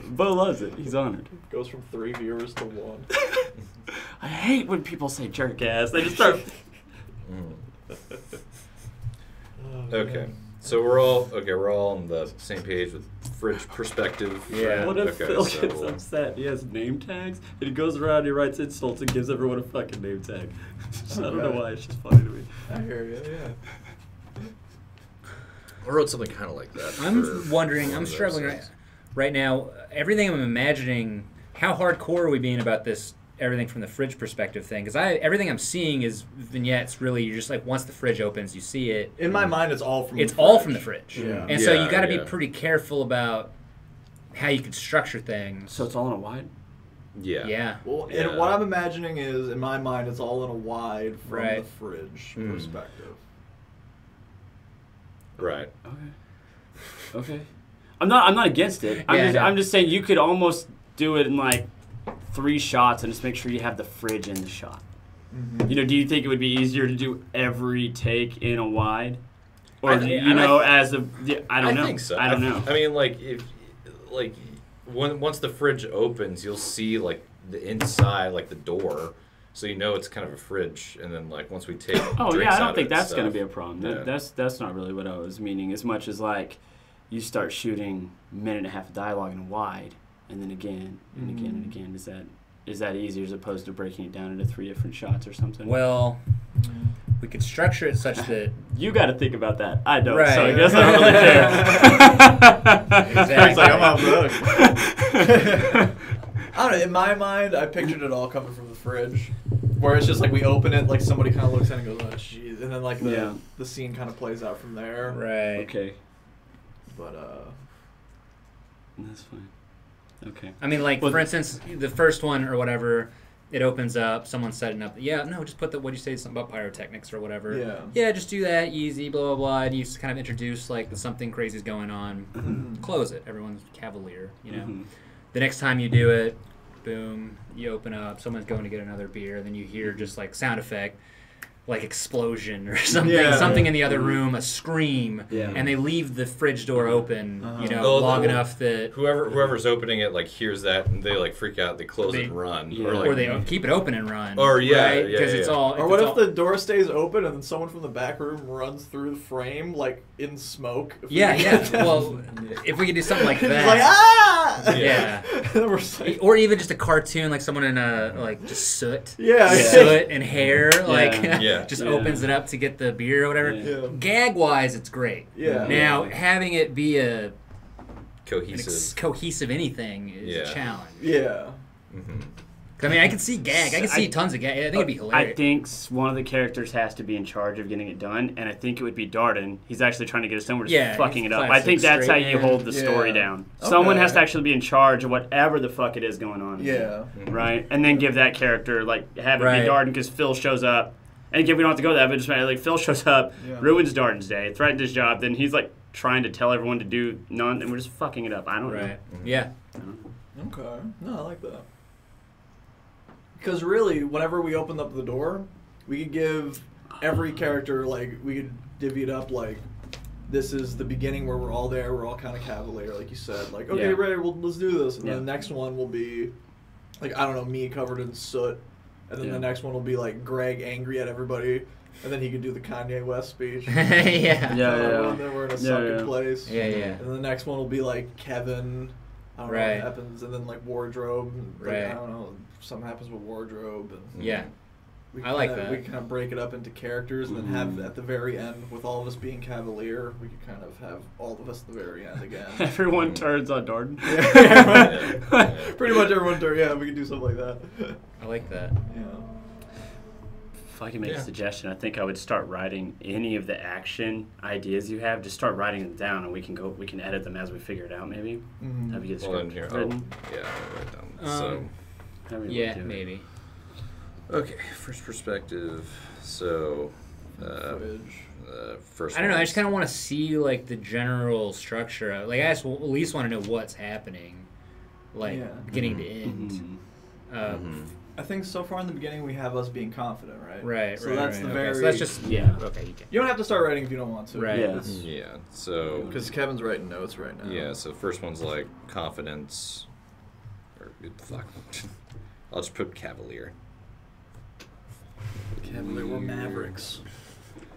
Bo loves it. He's honored. goes from 3 viewers to 1. I hate when people say jerk ass. They just start. Okay. So we're all on the same page with fridge perspective. Yeah. What if Okay, Phil so gets we'll- upset? He has name tags, and he goes around and he writes insults and gives everyone a fucking name tag. I don't know why. It's just funny to me. I hear you. Yeah. I wrote something kind of like that. I'm for wondering, one I'm of those struggling things. right now. Everything I'm imagining, how hardcore are we being about this? Everything from the fridge perspective thing, because everything I'm seeing is vignettes. Really, you're just like once the fridge opens, you see it. In my mind, it's all from. It's the all fridge. from the fridge, Yeah. and so you Yeah, got to yeah. be pretty careful about how you can structure things. So it's all in a wide? Yeah. Yeah. Well, Yeah. and what I'm imagining is, in my mind, it's all in a wide from Right. the fridge Mm. perspective. Right. Okay. I'm not against it. I'm just saying you could almost do it in like 3 shots and just make sure you have the fridge in the shot. Mm-hmm. Do you think it would be easier to do every take in a wide? Or I I don't know. think so. I don't know. I mean, once the fridge opens, you'll see like the inside, like the door, so it's kind of a fridge. And then like once we take Oh drinks yeah, I out don't of think it that's and going to stuff. be a problem. Yeah. That's not really what I was meaning. As much as like you start shooting 1.5 minutes of dialogue in a wide, and then again and again and again. Is that easier as opposed to breaking it down into 3 different shots or something? Well, we could structure it such that You got to think about that. I don't, Right. so I guess I don't really care. Exactly. It's like, I'm out book. I don't know. In my mind, I pictured it all coming from the fridge, where it's just like we open it, like somebody kind of looks in and goes, "Oh, jeez," and then like the scene kind of plays out from there. right. Okay. But That's fine. Okay. I mean, like Well, for instance, the first one or whatever, it opens up. Someone's setting up. Yeah, no, just put the what do you say something about pyrotechnics or whatever. yeah. Yeah, just do that easy, blah blah blah. And you just kind of introduce like the something crazy's going on. Mhm. Close it. Everyone's cavalier, you know. Mhm. The next time you do it, boom, you open up. Someone's going to get another beer. Then you hear just like sound effect, like explosion or something. Yeah. Something in the other room, a scream, Yeah. and they leave the fridge door open. You know, Oh, long the- enough that. Whoever's opening it like hears that and they like freak out. They close it and run. Yeah. Or like Or they keep it open and run. Or, yeah, right? yeah, Because yeah, it's yeah. all. Or what it's if the door stays open and then someone from the back room runs through the frame like in smoke? If we Yeah, can yeah. get them. Well, if we could do something like It's that. like ah! Yeah. Then we're saying- Or even just a cartoon, like someone in a like just soot, yeah, soot and hair, like Yeah. just Yeah. opens it up to get the beer or whatever. Yeah. yeah, Gag wise, it's great. yeah. Now having it be an cohesive. cohesive anything is Yeah. a challenge. Yeah. Mhm. I mean, I can see gag. I can see tons of gag. I think it'd be I hilarious. think one of the characters has to be in charge of getting it done, and I think it would be Darden. He's actually trying to get us done. We're just Yeah, fucking he's it up. I classic think that's how straight you man. hold the story Yeah. down. Someone Okay. has to actually be in charge of whatever the fuck it is going on. Yeah. Right? And then give that character, like, have it Right. be Darden because Phil shows up. And again, we don't have to go that, but just like Phil shows up, Yeah. ruins Darden's day, threatens his job, then he's like trying to tell everyone to do none, and we're just fucking it up. I don't know. Right. Yeah. Okay. No, I like that. Because really, whenever we opened up the door, we could give every character, like, we could divvy it up, like, this is the beginning where we're all there, we're all kind of cavalier, like you said. Like, okay, Yeah. ready, let's do this. And Yeah. then the next one will be, like, I don't know, me covered in soot. And then Yeah. the next one will be, like, Greg angry at everybody. And then he could do the Kanye West speech. yeah. Yeah, yeah. And then we're in a Yeah, sunken yeah. place. Yeah, yeah. And the next one will be like Kevin. I don't know Right. what happens, and then like wardrobe. And, like, Right. I don't know. Something happens with wardrobe, and Yeah. we I like kinda, that. We kind of break it up into characters, and then have at the very end, with all of us being cavalier, we could kind of have all of us at the very end again. Everyone turns on Darden. Yeah. Pretty much everyone. Yeah, we could do something like that. I like that. Yeah. If I can make Yeah. a suggestion, I think I would start writing any of the action ideas you have. Just start writing them down, and we can edit them as we figure it out. Maybe Mhm. have you get Well, script in here. written. Yeah, I'll write down. However you Yeah, want to do it. maybe. Okay, first perspective. So, Footage. first. I don't know. I one's- just kind of want to see like the general structure. Like I just at least want to know what's happening, like Yeah. beginning to end. Mhm. Mhm. I think so far in the beginning we have us being confident, right? Right. So right, that's right, the okay. very. So that's just Yeah. Okay. You can. You don't have to start writing if you don't want to. Right. Yeah. Yeah. So. Because Kevin's writing notes right now. Yeah. So first one's like confidence. Or fuck. I'll just put cavalier. Kevin, we're Mavericks.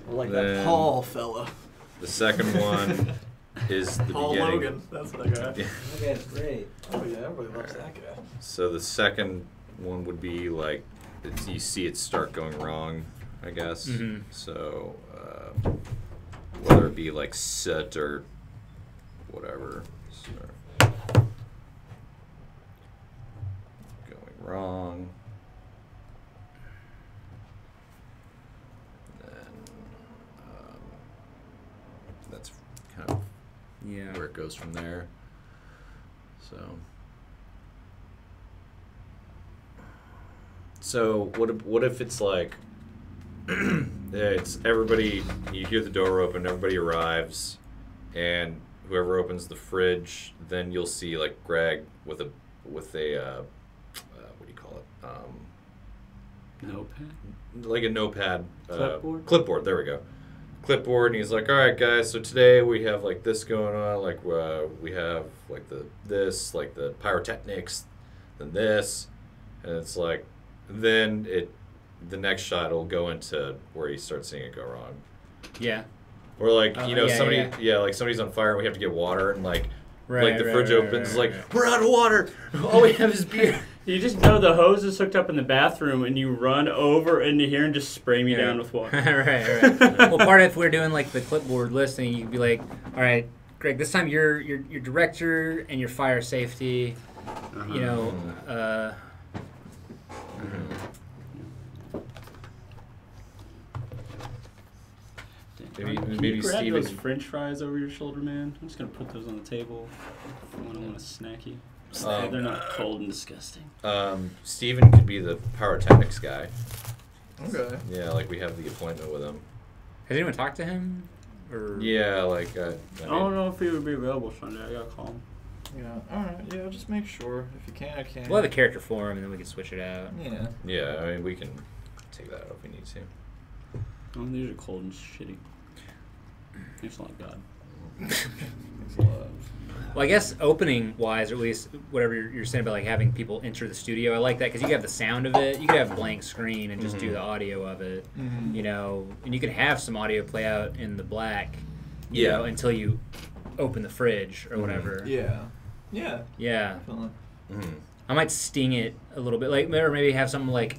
We're like Then- that Paul fella. The second one is the Paul beginning. Logan. That's that guy. Yeah. Okay, that's great. Oh yeah, everybody loves that guy. So the second one would be like you see it start going wrong, I guess. Mhm. So whether it be like soot or whatever, so, going wrong. Then that's kind of Yeah. where it goes from there. So what if it's like it's everybody, you hear the door open, everybody arrives, and whoever opens the fridge, then you'll see like Greg with a what do you call it, Notepad. like a notepad, Clipboard? There we go, clipboard, and he's like, all right guys, so today we have like this going on, like we have like the pyrotechnics, then this, and it's like, then the next shot will go into where you start seeing it go wrong. Yeah. Or like, Yeah, somebody, yeah. like somebody's on fire and we have to get water, and like Right. the right, fridge right, opens, right, like, right. we're out of water. All we have is beer. You just know the hose is hooked up in the bathroom, and you run over into here and just spray me Yeah. down with water. right. Well, part of if we're doing like the clipboard listing, you'd be like, all right, Greg, this time you're director and your fire safety. Uh-huh. You know. Maybe Can you grab Steven. those French fries over your shoulder, man? I'm just gonna put those on the table. When I want a snacky. They're not cold and disgusting. Steven could be the pyrotechnics guy. Okay. Yeah, like we have the appointment with him. Has anyone talked to him? Or Yeah, like I don't know if he would be available Sunday. I gotta call him. Yeah. All right. Yeah. Just make sure. If you can, I can. we'll have a character for him, and then we can switch it out. Yeah. Yeah, I mean we can take that out if we need to. Oh, these are cold and shitty. Thanks a lot, God. Well, I guess opening wise, or at least whatever you're saying about like having people enter the studio, I like that because you can have the sound of it. You could have a blank screen and just do the audio of it, you know, and you could have some audio play out in the black, you know, until you open the fridge or whatever. Yeah. Yeah. Yeah. Definitely. I might sting it a little bit, like, or maybe have something like,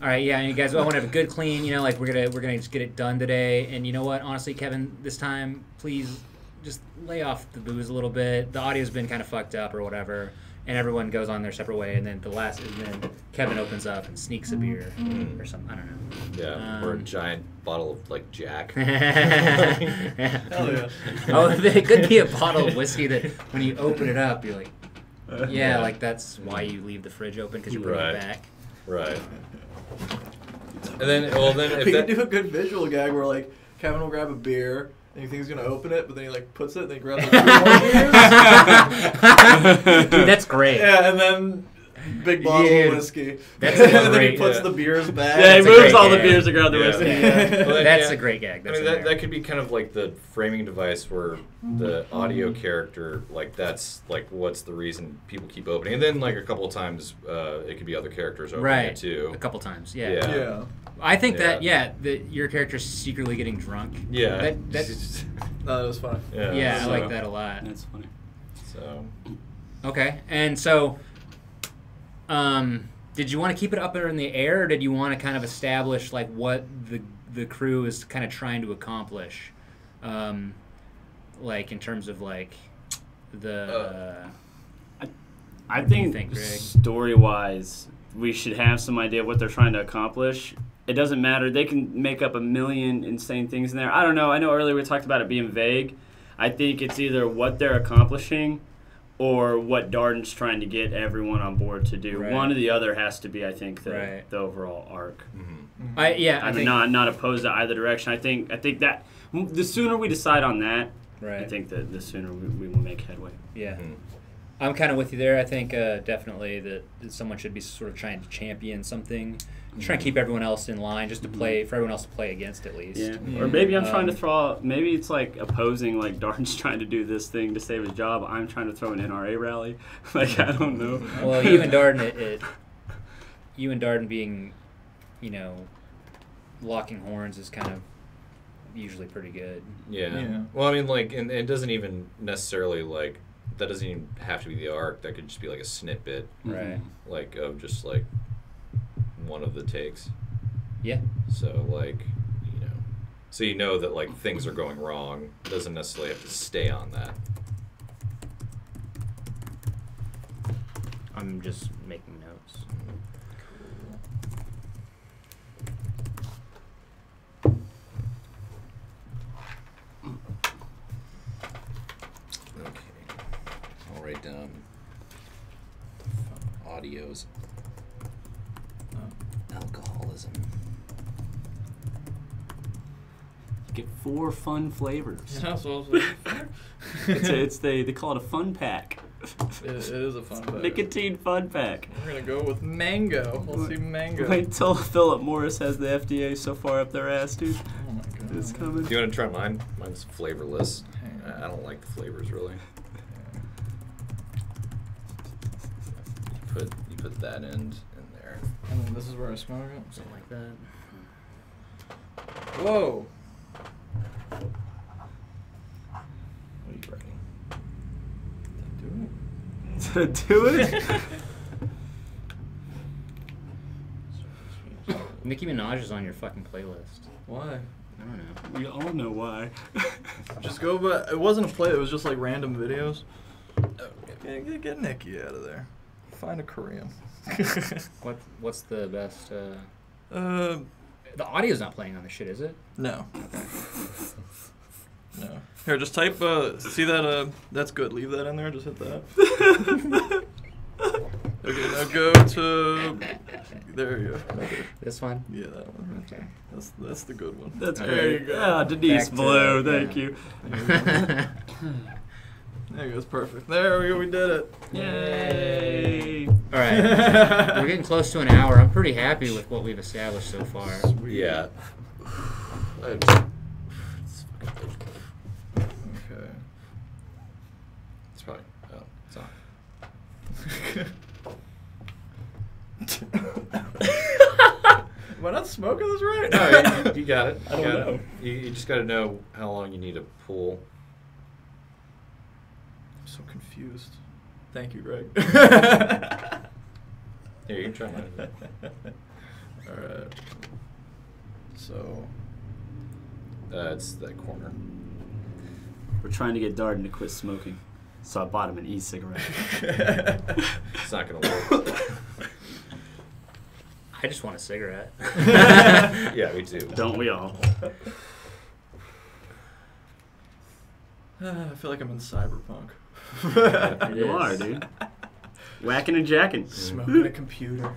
all right, yeah, you guys, I want to have a good clean, you know, like we're gonna just get it done today, and you know what, honestly, Kevin, this time, please just lay off the booze a little bit. The audio's been kind of fucked up or whatever, and everyone goes on their separate way, and then then Kevin opens up and sneaks a beer or something. I don't know. Yeah, or a giant bottle of like Jack. Hell yeah. Oh, it could be a bottle of whiskey that when you open it up, you're like, yeah, like that's why you leave the fridge open because you're putting it back. Right. And then, if We that, could do a good visual gag where like Kevin will grab a beer and he thinks he's gonna open it, but then he like puts it and then he grabs like 2 more beers. Dude, that's great. Yeah, and then big bottle of whiskey. That's and then great. he puts the beers back. Yeah, he That's a moves great all the gag. beers to grab the whiskey. Well, then, That's a great gag. That's I mean, in there. that could be kind of like the framing device where the audio character, like that's like what's the reason people keep opening, and then like a couple of times it could be other characters opening it too. A couple times, yeah. Yeah. I think that your character's secretly getting drunk. Yeah. That No, that was fun. I so- like that a lot. That's funny. So Okay, and so, did you want to keep it up there in the air, or did you want to kind of establish like what the crew is kind of trying to accomplish, like in terms of like the. I What do you think, think, Greg? story-wise, we should have some idea of what they're trying to accomplish. It doesn't matter. They can make up a million insane things in there. I don't know. I know earlier we talked about it being vague. I think it's either what they're accomplishing or what Darden's trying to get everyone on board to do. Right. One or the other has to be, I think, the Right. the overall arc. I I'm think not opposed to either direction. I think that the sooner we decide on that, right. I think that the sooner we will make headway. Yeah. I'm kind of with you there. I think definitely that someone should be sort of trying to champion something, trying to keep everyone else in line, just to play for everyone else to play against at least. Yeah. Or maybe I'm trying to throw. Maybe it's like opposing. Like Darden's trying to do this thing to save his job. I'm trying to throw an NRA rally. Like I don't know. Well, you and Darden, you and Darden being, you know, locking horns is kind of usually pretty good. Yeah. Well, I mean, like, and it doesn't even necessarily like that doesn't even have to be the arc. That could just be like a snippet, Right. like of just like one of the takes. Yeah. So like, you know, so you know that like things are going wrong. It doesn't necessarily have to stay on that. I'm just making notes. Okay. I'll write down audios. Alcoholism. Get 4 fun flavors. That's what I was looking for. They call it a fun pack. It is a fun pack. Nicotine fun pack. We're gonna go with mango. Let's see mango. Wait till Philip Morris has the FDA so far up their ass, dude. Oh my god. It's coming. Do you want to try mine? Mine's flavorless. I don't like the flavors really. You put that end in there. And then this is where I smoke it. Something like that. Whoa. What are you writing? To do it? Nicki Minaj is on your fucking playlist. Why? I don't know. We all know why. Just go, but it wasn't a play. It was just like random videos. Get Nikki out of there. Find a Korean. What's the best? The audio's not playing on this shit, is it? No. No. Here, just type. See that? That's good. Leave that in there. Just hit that. Okay, now go to. There you go. Okay. This one? Yeah, that one right there. That's the good one. That's Okay. great. Yeah, Denise Back to- Blue. yeah. Thank you. There you go. It's perfect. There we go. We did it. Yay! All right. We're getting close to an hour. I'm pretty happy with what we've established so far. Yeah. Okay. It's probably. Oh, it's on. Am I not smoking this right? No, you got it. I don't got it. know. You just got to know how long you need to pull. I'm so confused. Thank you, Greg. Here, you can try mine. All right. So. It's that corner. We're trying to get Darden to quit smoking, so I bought him an e-cigarette. It's not going to work. I just want a cigarette. Yeah, me too. Don't we all? I feel like I'm in cyberpunk. It You are, is. dude. Whacking and jacking. Smoking a computer.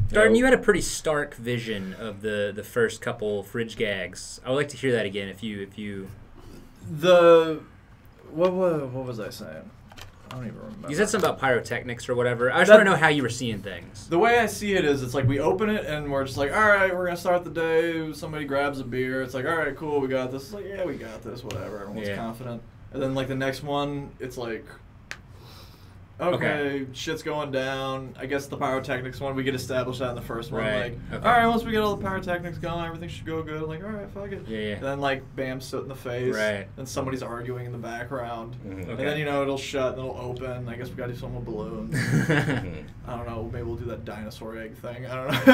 Darden, you had a pretty stark vision of the first couple fridge gags. I would like to hear that again if you What was I saying? I don't even remember. you said something about pyrotechnics or whatever. I just That- want to know how you were seeing things. The way I see it is, it's like we open it and we're just like, all right, we're gonna start the day. Somebody grabs a beer. It's like, all right, cool, we got this. It's like, yeah, we got this. Whatever. Everyone's Yeah. confident. And then like the next one, it's like, okay, shit's going down. I guess the pyrotechnics one, we get established that in the first one. Right, Like, okay. all right, once we get all the pyrotechnics going, everything should go good. Like, all right, fuck it. Yeah, yeah. And then like, bam, soot in the face. Right. And somebody's arguing in the background. Mhm. And then, it'll shut and it'll open. I guess we gotta do something with balloons. Mhm. I don't know. Maybe we'll do that dinosaur egg thing. I don't know.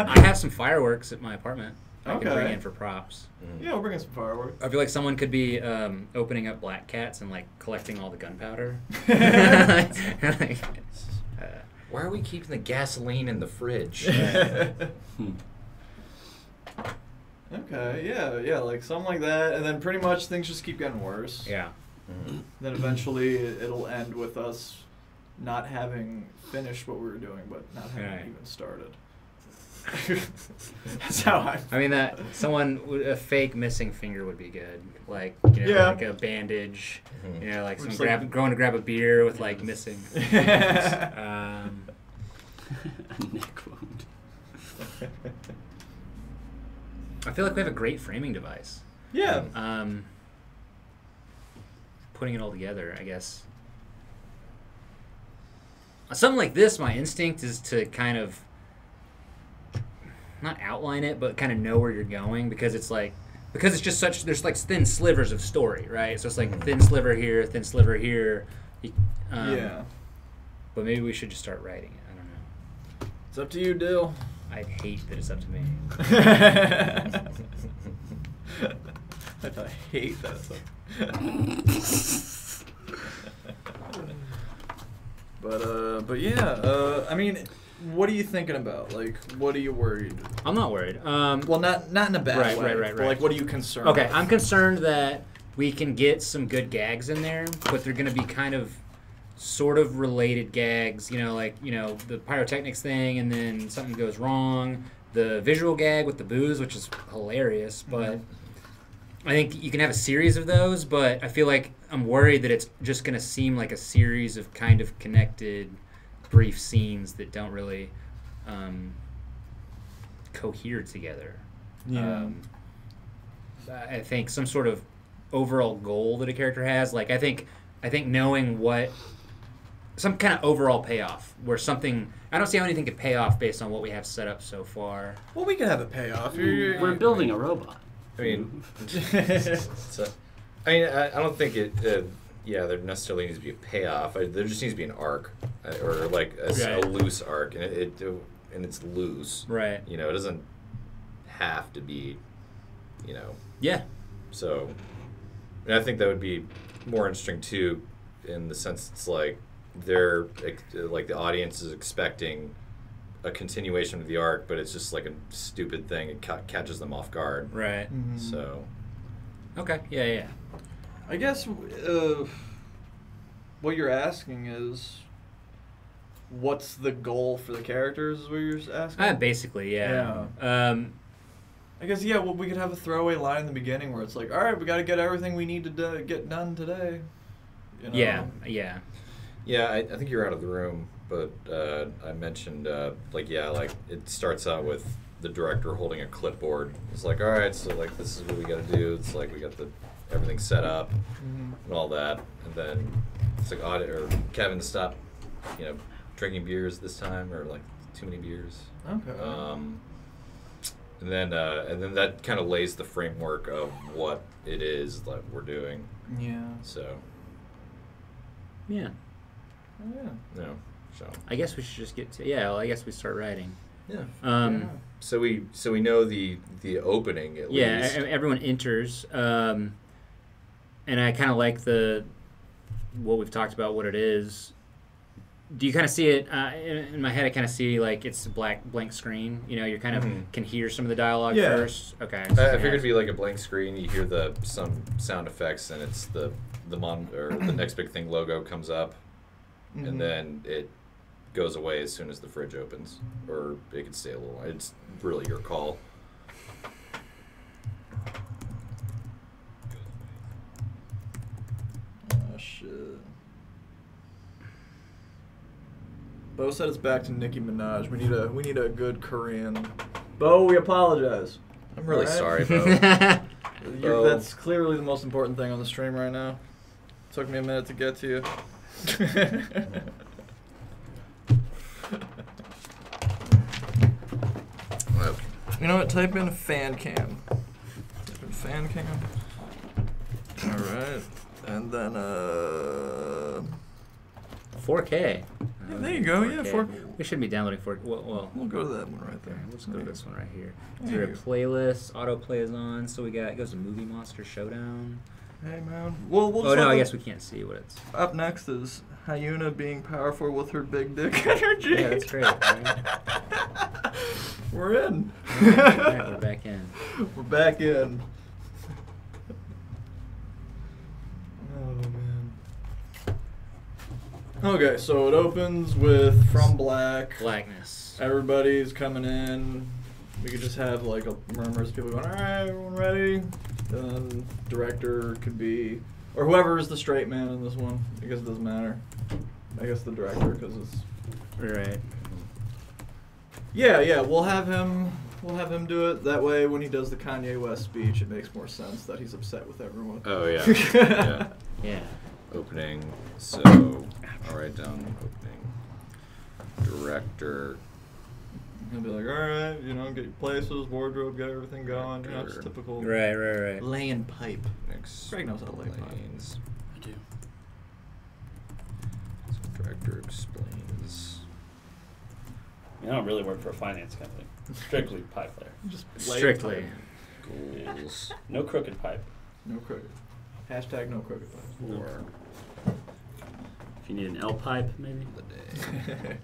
I have some fireworks at my apartment. I can Okay. bring in for props. Yeah, we'll bring in some fireworks. I feel like someone could be opening up black cats and like collecting all the gunpowder. Like, Why are we keeping the gasoline in the fridge? Okay, yeah, like something like that. And then pretty much things just keep getting worse. yeah. Mhm. Then eventually it'll end with us not having finished what we were doing, but not having Right. even started. That's how I mean that a fake missing finger would be good, like Yeah. like a bandage, Mhm. like Or some just going to grab a beer with like missing. A neck wound. I feel like we have a great framing device. Yeah. Putting it all together, I guess. Something like this, my instinct is to kind of not outline it, but kind of know where you're going because it's just there's like thin slivers of story, right? So it's like thin sliver here, thin sliver here. Yeah. But maybe we should just start writing it. I don't know. It's up to you, Dill. I'd hate that it's up to me. I hate that stuff. But yeah, I mean, what are you thinking about? Like, what are you worried? I'm not worried. Well, not in a bad Right, way. right. But like, what are you concerned? Okay, with? I'm concerned that we can get some good gags in there, but they're going to be kind of sort of related gags, the pyrotechnics thing and then something goes wrong, the visual gag with the booze, which is hilarious, but I think you can have a series of those, but I feel like I'm worried that it's just going to seem like a series of kind of connected brief scenes that don't really cohere together. Yeah. I think some sort of overall goal that a character has, like I think knowing what some kind of overall payoff where something I don't see how anything could pay off based on what we have set up so far. Well, we could have a payoff. We're building a robot. I mean, I don't think there necessarily needs to be a payoff. There just needs to be an arc, or like a Right. loose arc, and it's loose. Right. It doesn't have to be, Yeah. So, and I think that would be more interesting too, in the sense it's like they're like the audience is expecting a continuation of the arc, but it's just like a stupid thing. It catches them off guard. Right. Mhm. So Okay. Yeah. I guess what you're asking is, what's the goal for the characters? Is what you're asking? Basically, yeah. I guess well, we could have a throwaway line in the beginning where it's like, all right, we got to get everything we need to get done today. You know? Yeah. yeah, I think you're out of the room, but I mentioned like it starts out with the director holding a clipboard. It's like, all right, so like this is what we got to do. It's like we got everything set up and all that, and then it's like Kevin, stop, drinking beers this time, or like too many beers. Okay. And then that kind of lays the framework of what it is that we're doing. Yeah. So. Yeah. Oh, yeah. No. So. I guess we should just get to I guess we start writing. Yeah. Yeah. So we know the opening at least. Everyone enters, and I kind of like what we've talked about, what it is. Do you kind of see it in my head? I kind of see like it's a blank screen. You kind of can hear some of the dialogue first. Okay. I figured it'd be like a blank screen. You hear some sound effects, and it's the next big thing logo comes up, and then it goes away as soon as the fridge opens, or it could stay a little. It's really your call. Oh shit. Bo said it's back to Nicki Minaj. We need a good Korean. Bo, we apologize. I'm really Alright? sorry, Bo. That's clearly the most important thing on the stream right now. Took me a minute to get to you. Okay. You know what? Type in fan cam. Type in fan cam. Alright. And then 4K. Yeah, there you go. 4K. Yeah, 4. We shouldn't be downloading 4K. Well, We'll go to that one right there. let's go to this one right here. There Is there a you go. playlist? Autoplay is on. So it goes to Movie Monster Showdown. Hey man. We'll Oh just no, I let guess we can't see what it's. Up next is Hyuna being powerful with her big dick energy. Yeah, that's great. Right? We're in. Alright, we're back in. We're back in. Oh man. Okay, so it opens with From Black. Blackness. Everybody's coming in. We could just have like a murmurs, people going, all right, everyone ready? Then director could be, or whoever is the straight man in this one. I guess it doesn't matter. I guess the director, because it's. Right. Yeah, we'll have him do it. That way, when he does the Kanye West speech, it makes more sense that he's upset with everyone. Oh yeah. Yeah. Yeah. Opening. So I'll write down opening. Director. He'll be like, all right, get your places, wardrobe, get everything going. It's typical. Right. Laying pipe. Next. Greg knows how to lay pipe. Explains. I do. So director explains. I don't really work for a finance company. Strictly pipe layer. Just lay Strictly. pipe. Goals. No crooked pipe. No crooked. Hashtag no crooked pipe. For If you need an L pipe, maybe. the day.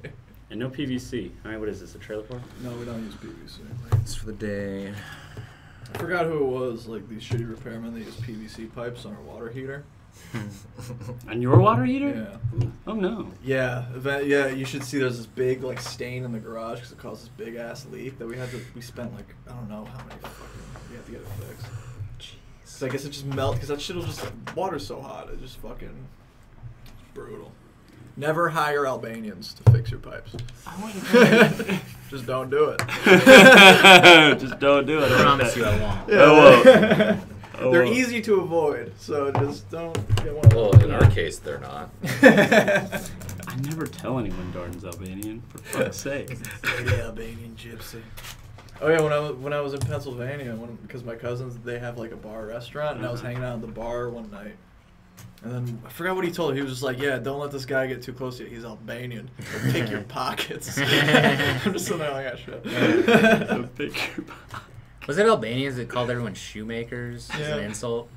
And no PVC. All right, what is this? A trailer park? No, we don't use PVC. Lights for the day. I forgot who it was, like these shitty repairmen that use PVC pipes on our water heater. On your water heater? Yeah. Oh no. Yeah, you should see there's this big like stain in the garage because it caused this big ass leak that we spent like, I don't know how many we had to get it fixed. Jeez. So I guess it just melts because that shit will just, water's so hot, it just fucking, it's brutal. Never hire Albanians to fix your pipes. Just don't do it. Just don't do it. I promise you I won't. Yeah, Oh, they're well. easy to avoid, so just don't get one of Well, those. in our case, they're not. I never tell anyone Darden's Albanian, for fuck's sake. The Albanian gypsy. Oh yeah, when I was in Pennsylvania, because my cousins, they have like a bar restaurant, and I was hanging out at the bar one night, and then I forgot what he told her. He was just like, "Yeah, don't let this guy get too close to you. He's Albanian. He'll pick your pockets." I'm just sitting there like, "Yeah, So pick your pocket. Was it Albanians that called everyone shoemakers as Yeah. an insult?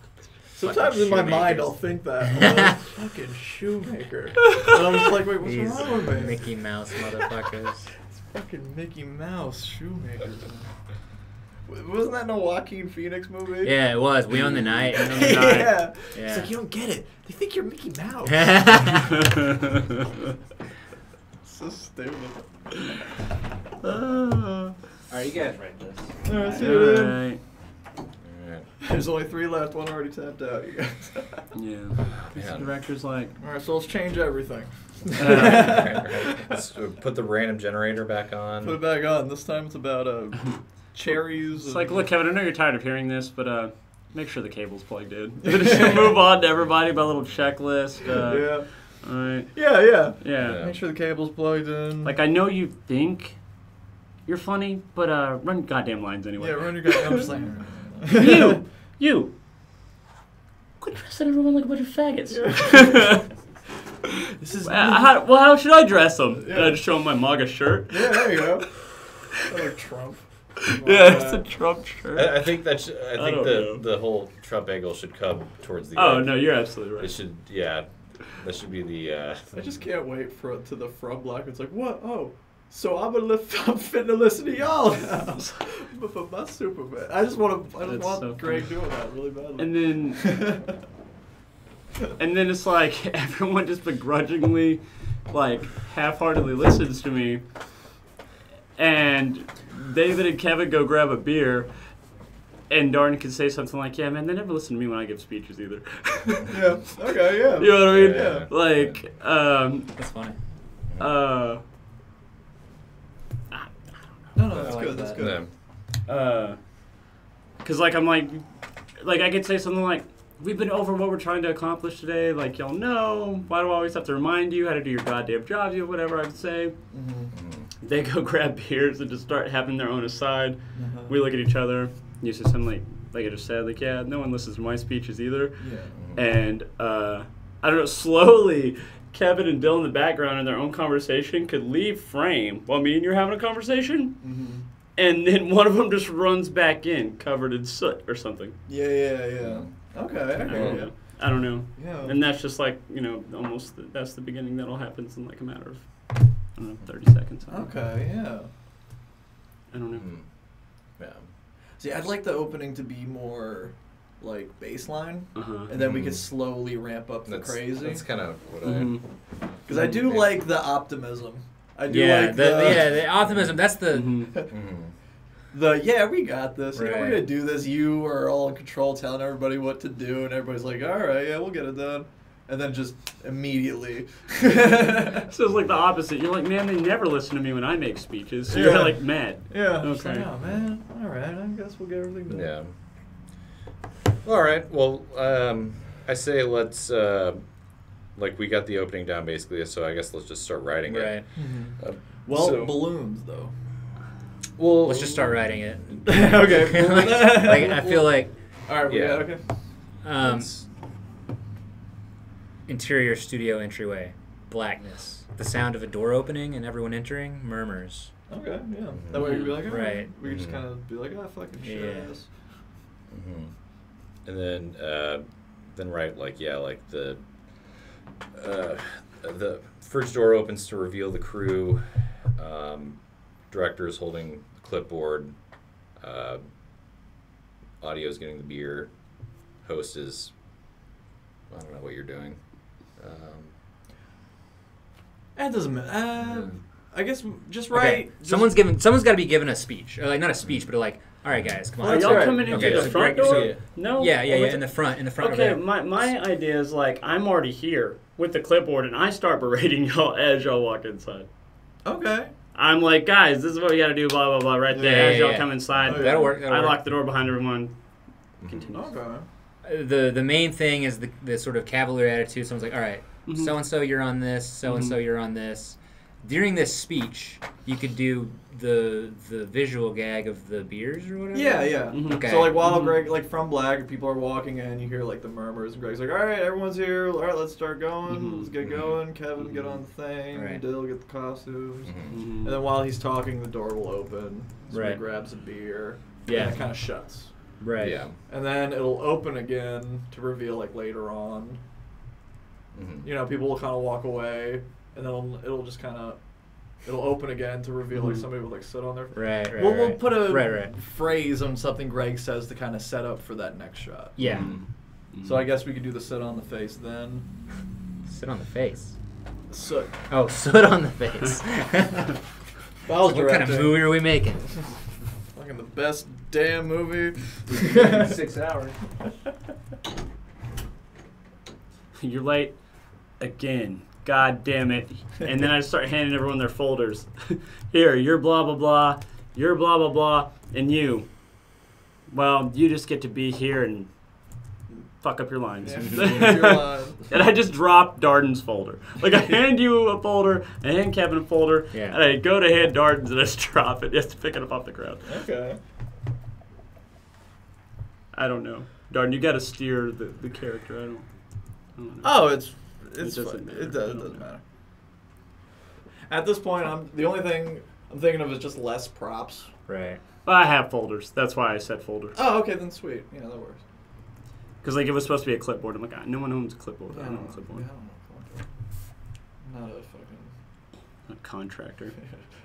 Sometimes Fucking in my mind, shoemakers. I'll think that. Oh, fucking shoemaker. And I'm just like, wait, what's These wrong with me? Mickey Mouse motherfuckers. Fucking Mickey Mouse shoemaker. Wasn't that in a Joaquin Phoenix movie? Yeah, it was. We Own the Night. Yeah. It's Yeah. like, you don't get it. They think you're Mickey Mouse. So stupid. All right, you guys write this. Alright, see you then. Alright. Alright. There's only 3 left. 1 already tapped out, you guys. Yeah. This Man. director's like, Alright, so let's change everything. Let's put the random generator back on. Put it back on. This time it's about cherries. it's like, look, Kevin, I know you're tired of hearing this, but make sure the cable's plugged in. Just move on to everybody by a little checklist. Yeah. Alright. Yeah. Yeah. Make sure the cable's plugged in. Like, I know you think you're funny, but run goddamn lines anyway. Yeah, run your goddamn. I'm just like. You. Quit dressing everyone like a bunch of faggots. This is. How should I dress them? Yeah. I just show them my MAGA shirt? Yeah, there you go. I like Trump. Yeah, it's a Trump shirt. I think that I think don't know. the whole Trump angle should come towards the Oh, end. no, you're absolutely It right. should, yeah. That should be the. I just can't wait to the From Black. It's like, what? Oh, so I'm fitting to listen to y'all now. But my Superman. I just want That's so Greg funny. doing that really badly. And then it's like everyone just begrudgingly, like, half-heartedly listens to me. And David and Kevin go grab a beer. And Darden can say something like, yeah, man, they never listen to me when I give speeches either. Yeah. Okay. Yeah. You know what I mean? Yeah. Like, That's funny. No, that's I like good. That's that. good. Yeah. Cause like I'm like I could say something like, we've been over what we're trying to accomplish today. Like, y'all know, why do I always have to remind you how to do your goddamn jobs? You whatever I would say. Mm-hmm. They go grab beers and just start having their own aside. Uh-huh. We look at each other. You say something like I just said, like, yeah, no one listens to my speeches either. Yeah. And I don't know, slowly Kevin and Bill in the background in their own conversation could leave frame while me and you're having a conversation. Mm-hmm. And then one of them just runs back in, covered in soot or something. Yeah. Okay. I hear you. I don't know. Yeah. And that's just like, almost, that's the beginning that'll happen in like a matter of, I don't know, 30 seconds. Okay. Yeah. I don't know. Mm. Yeah. See, I'd like the opening to be more like baseline, Uh-huh. and then we could slowly ramp up the crazy. That's kind of what Mhm. Because I do like the optimism. I do Yeah, like the optimism. That's the. Mhm. yeah, we got this. You know, we're Right. gonna do this. You are all in control, telling everybody what to do, and everybody's like, "All right, yeah, we'll get it done." And then just immediately. So it's like the opposite. You're like, man, they never listen to me when I make speeches. So Yeah. you're like mad. Yeah. Okay. Just like, oh man. All right. I guess we'll get everything done. Yeah. All right. Well, I say let's like we got the opening down basically, so I guess let's just start writing Right. it. Well, So- balloons though. Well, Let's just start writing it. Okay. like I feel like All right. Yeah. Okay. let's- interior studio entryway, blackness, the sound of a door opening and everyone entering, murmurs. Okay. Yeah. That way we'd be like, all right. Right. We could just Mhm. kind of be like, oh, fucking shit. Yeah. ass. and then write like the fridge door opens to reveal the crew. Director is holding the clipboard. Audio is getting the beer. Host is, I don't know what you're doing. That doesn't matter. I guess just Okay. right. Someone's got to be given a speech, or like not a speech, but like, all right, guys, come on. Are That's y'all right. coming into Okay, the so front Greg, door? so- No. Yeah, in the front Okay, of the. my idea is like, I'm already here with the clipboard and I start berating y'all as y'all walk inside. Okay. I'm like, guys, this is what we got to do, blah, blah, blah, right there Yeah, as y'all yeah. come inside. Oh, yeah. That'll work. I lock the door behind everyone. Continue. Okay. The main thing is the sort of cavalier attitude. Someone's like, all right, Mhm. so and so you're on this, so and so you're on this. During this speech, you could do the visual gag of the beers or whatever. Yeah. Mhm. Okay. So like while Mhm. Greg, like from Black, people are walking in, you hear like the murmurs, and Greg's like, "All right, everyone's here. All right, let's start going. Mhm. Let's get going. Kevin, get on the thing. Right. Dill, get the costumes." Mhm. And then while he's talking, the door will open. So he Right. grabs a beer. Yeah. And it kind of shuts. Right. Yeah. And then it'll open again to reveal like later on. Mhm. You know, people will kind of walk away, and then it'll just kind of it'll open again to reveal like somebody will like sit on there. Right. We'll put a Right. phrase on something Greg says to kind of set up for that next shot. Yeah. So I guess we could do the sit on the face then. Sit on the face. Soot. Oh, soot on the face. What What kind of movie are we making? Fucking the best damn movie. 6 hours. You're late again. God damn it. And then I start handing everyone their folders. Here, you're blah, blah, blah. You're blah, blah, blah. And you. Well, you just get to be here and fuck up your lines. Yeah, And I just drop Darden's folder. Like, I hand you a folder, I hand Kevin a folder, Yeah. and I go to hand Darden's and I just drop it. He has to pick it up off the ground. Okay. I don't know. Darden, you got to steer the character. I don't know. Oh, it's doesn't fine. matter. It I doesn't don't know. matter. At this point, the only thing I'm thinking of is just less props. Right. Well, I have folders. That's why I said folder. Oh, okay, then sweet. Yeah, that works. Because like it was supposed to be a clipboard. I'm like, no one owns a clipboard. I don't own a Yeah, clipboard. I'm not a fucking... I'm a contractor.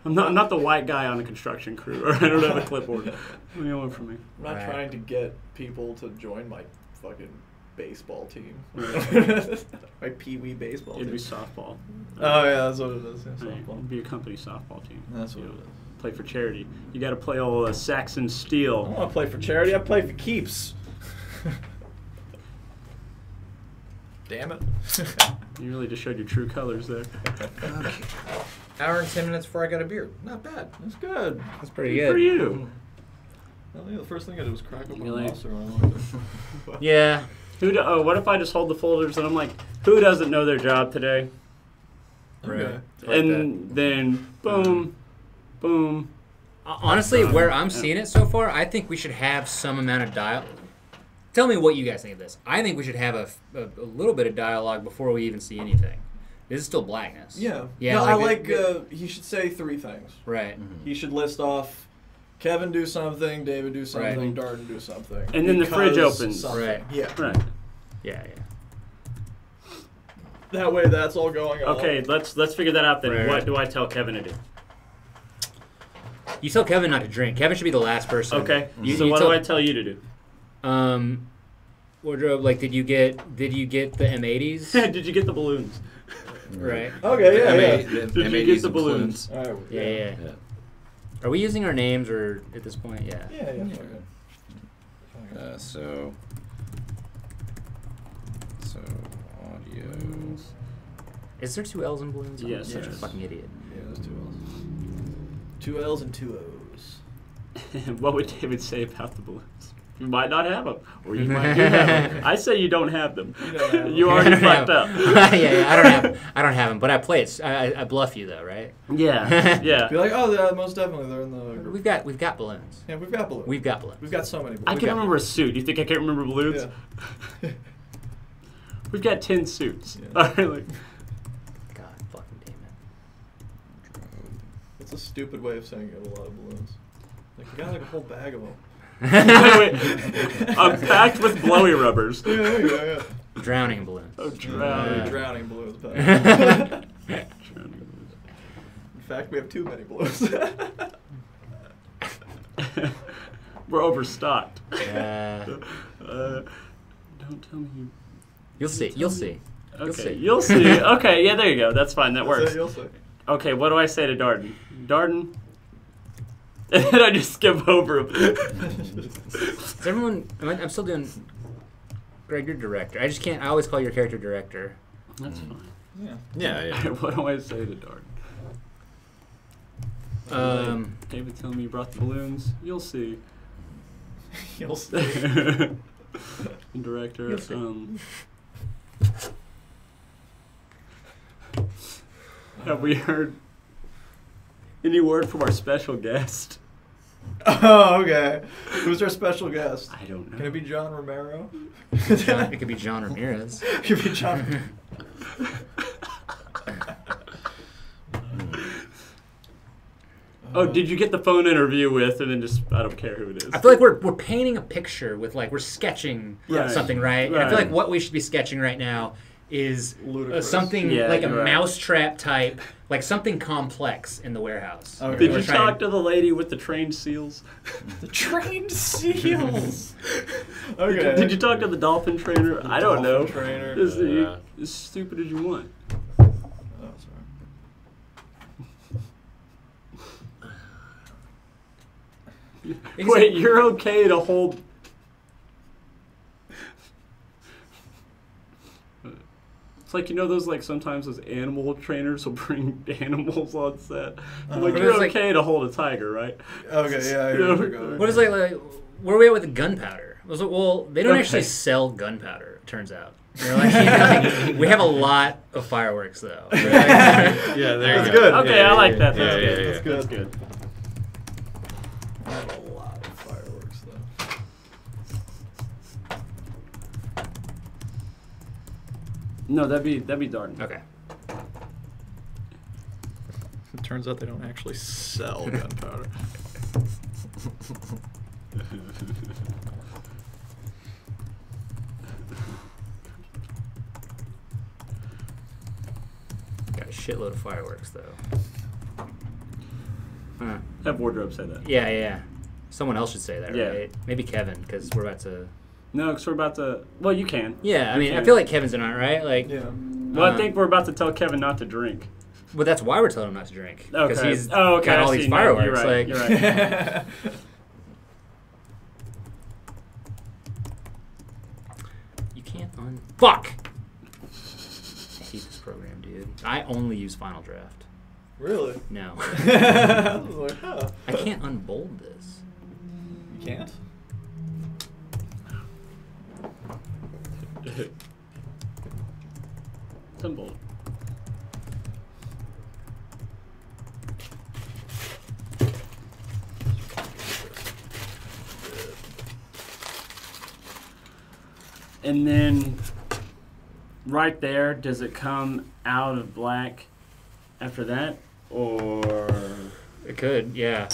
I'm not the white guy on a construction crew, or I don't have a clipboard. What do you want from me? I'm not Right. trying to get people to join my fucking baseball team. Right. My pee-wee baseball It'd team. be softball. Oh, yeah, that's what it is. Yeah, Right. softball. It'd be a company softball team. That's what You it know, is. Play for charity. You got to play all Saxon I Steel. don't want to play for charity. I play for keeps. Damn it. You really just showed your true colors there. Hour and 10 minutes before I got a beer. Not bad. That's good. That's pretty Good for you. I think the first thing I did was crack open You're a like- monster when I looked at it. Yeah. What if I just hold the folders and I'm like, who doesn't know their job today? Okay. And then boom, boom. Honestly, where I'm seeing it so far, I think we should have some amount of dialogue. Tell me what you guys think of this. I think we should have a little bit of dialogue before we even see anything. This is still blackness. Yeah. Yeah, No, like he should say 3 things. Right. He should list off Kevin do something, David do something, Right. Darden do something. And then the fridge Because opens. something. Right. Yeah. Right. Yeah. That way that's all going on. Okay, let's figure that out then. Right. What do I tell Kevin to do? You tell Kevin not to drink. Kevin should be the last person. Okay. You, So you what tell, do I tell you to do? Wardrobe. Like, did you get the M80s? Did you get the balloons? Right. Okay, yeah, yeah. Did you get the balloons? All right. Yeah. Are we using our names or at this point? Yeah. Yeah. So audio. Is there 2 L's in balloons? I'm Yes, such a yes. fucking idiot. Yeah, there's 2 L's. 2 L's and 2 O's. What would David say about the balloons? You might not have them, or you might do have them. I say you don't have them. You don't have them. You already fucked up. yeah, I don't have them, but I play it. I bluff you though, right? Yeah, yeah. Be like, oh, yeah, most definitely they're in the. We've got balloons. Yeah, we've got balloons. We've got balloons. We've got so many balloons. I can remember a suit. You think I can't remember balloons? Yeah. We've got 10 suits. Yeah. All right, like, God fucking damn it. It's a stupid way of saying you have a lot of balloons. Like, you got like a whole bag of them. wait. I'm packed with blowy rubbers. Yeah. Drowning balloons. Oh, drowning. Drowning balloons. Pack. In fact, we have too many balloons. We're overstocked. Yeah. Don't tell me you. You'll see. You'll see. Okay, you'll see. Okay, yeah, there you go. That's fine. That works. You'll see. Okay, what do I say to Darden? Darden? And then I just skip over him. Is everyone? I'm still doing. Greg, you're director. I just can't. I always call your character director. That's fine. Yeah. What do I say to Darden? David, tell me you brought the balloons. You'll see. You'll see. Director. You'll see. Have we heard any word from our special guest? Oh, okay. Who's our special guest? I don't know. Can it be John Romero? It could be John Ramirez. It could be John. Oh, did you get the phone interview with, and then just, I don't care who it is. I feel like we're painting a picture with, like, we're sketching Right. something, right? And I feel Right. like what we should be sketching right now is Ludicrous. something Yeah, like a you're right. mousetrap type, like something complex in the warehouse. Okay. Did We're you trying- talk to the lady with the trained seals? The trained seals. Okay. Did you talk to the dolphin trainer? I don't know. Dolphin trainer. As stupid as you want. Oh, sorry. Wait, you're okay to hold. It's like, you know, those, like, sometimes those animal trainers will bring animals on set. I'm like, But you're it's like- okay to hold a tiger, right? Okay, yeah, I hear where you're going. What is like where are we at with the gunpowder? I was like, well, they don't Okay. actually sell gunpowder. It turns out. They're like, we have a lot of fireworks though. Yeah, there That's you go. good. Okay, Yeah, I like yeah, that. yeah, That's yeah, good. yeah, That's yeah. good. That's good. I have a lot of fireworks, though. No, that'd be Darden. Okay. It turns out they don't actually sell gunpowder. Got a shitload of fireworks though. Huh. Have wardrobe say that. Yeah, yeah. Someone else should say that, Yeah. right? Maybe Kevin, because we're about to. No, because we're about to. Well, you can. Yeah, I You mean, I can. feel like Kevin's in on it, right? Like, Yeah. Well, I think we're about to tell Kevin not to drink. Well, that's why we're telling him not to drink. Because Okay. he's Oh, okay, got I all see. these No, fireworks. you're right, Like, you're right. you can't Fuck! I hate this program, dude. I only use Final Draft. Really? No. I was like, huh. I can't unbold this. You can't? Simple. And then right there, does it come out of black after that? Or It could, yeah.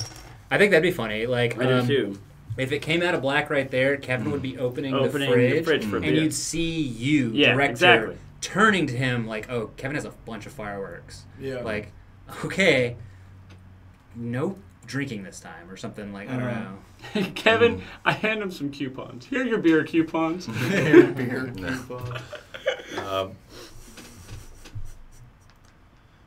I think that'd be funny. Like, I do too. if it came out of black right there, Kevin would be opening Opening the the fridge, fridge for and beer. you'd see you, Yeah, director, exactly. turning to him like, "Oh, Kevin has a bunch of fireworks." Yeah. Like, okay, no drinking this time, or something like I don't know. Kevin, I hand him some coupons. Here are your beer coupons. beer.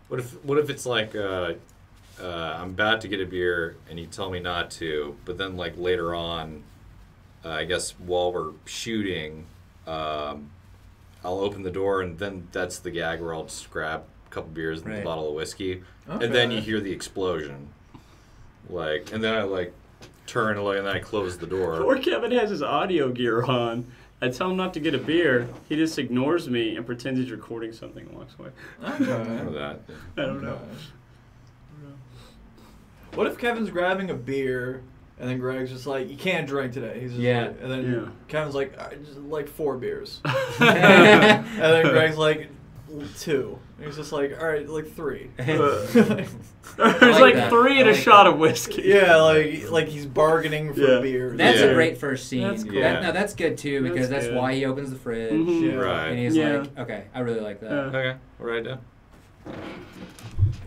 What if it's like I'm about to get a beer and you tell me not to, but then like later on, I guess while we're shooting, I'll open the door and then that's the gag where I'll just grab a couple beers and a Right. bottle of whiskey, Okay. and then you hear the explosion, like, and then I like turn and then I close the door. Or Kevin has his audio gear on. I tell him not to get a beer. He just ignores me and pretends he's recording something and walks away. Or that. I don't know. What if Kevin's grabbing a beer and then Greg's just like, you can't drink today? He's just Yeah. like, and then Yeah. Kevin's like, just like 4 beers. And then Greg's like, 2. And he's just like, all right, like 3. There's like like that. 3 and I a like shot that. of whiskey. Yeah, like he's bargaining for Yeah. beer. That's Yeah. a great first scene. That's cool. Yeah. No, that's good too because That's that's good. why he opens the fridge. Mhm. Yeah. Right. And he's Yeah. like, okay, I really like that. Yeah. Okay, I'll write it down.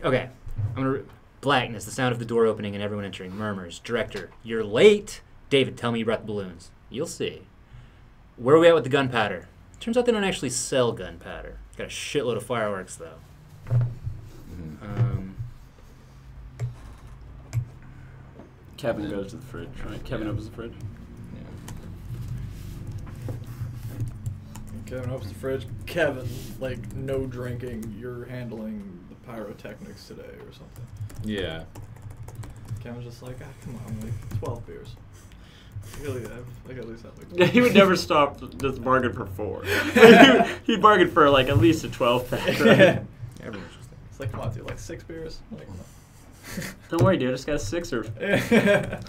Okay, I'm gonna. Blackness, the sound of the door opening and everyone entering. Murmurs. Director, you're late. David, tell me you brought the balloons. You'll see. Where are we at with the gunpowder? Turns out they don't actually sell gunpowder. Got a shitload of fireworks though. Kevin goes to the fridge, right? Kevin opens the fridge. Kevin opens the fridge. Kevin, like, no drinking. You're handling the pyrotechnics today or something. Yeah. Kevin's just like, come on, like 12 beers. I could at least have like. Yeah, he would never stop just bargain for 4. He bargained for like at least a 12 pack. Right? Yeah. Everyone's just It's like, come on, dude, like 6 beers? Like, Don't worry, dude. I just got a 6er. yeah.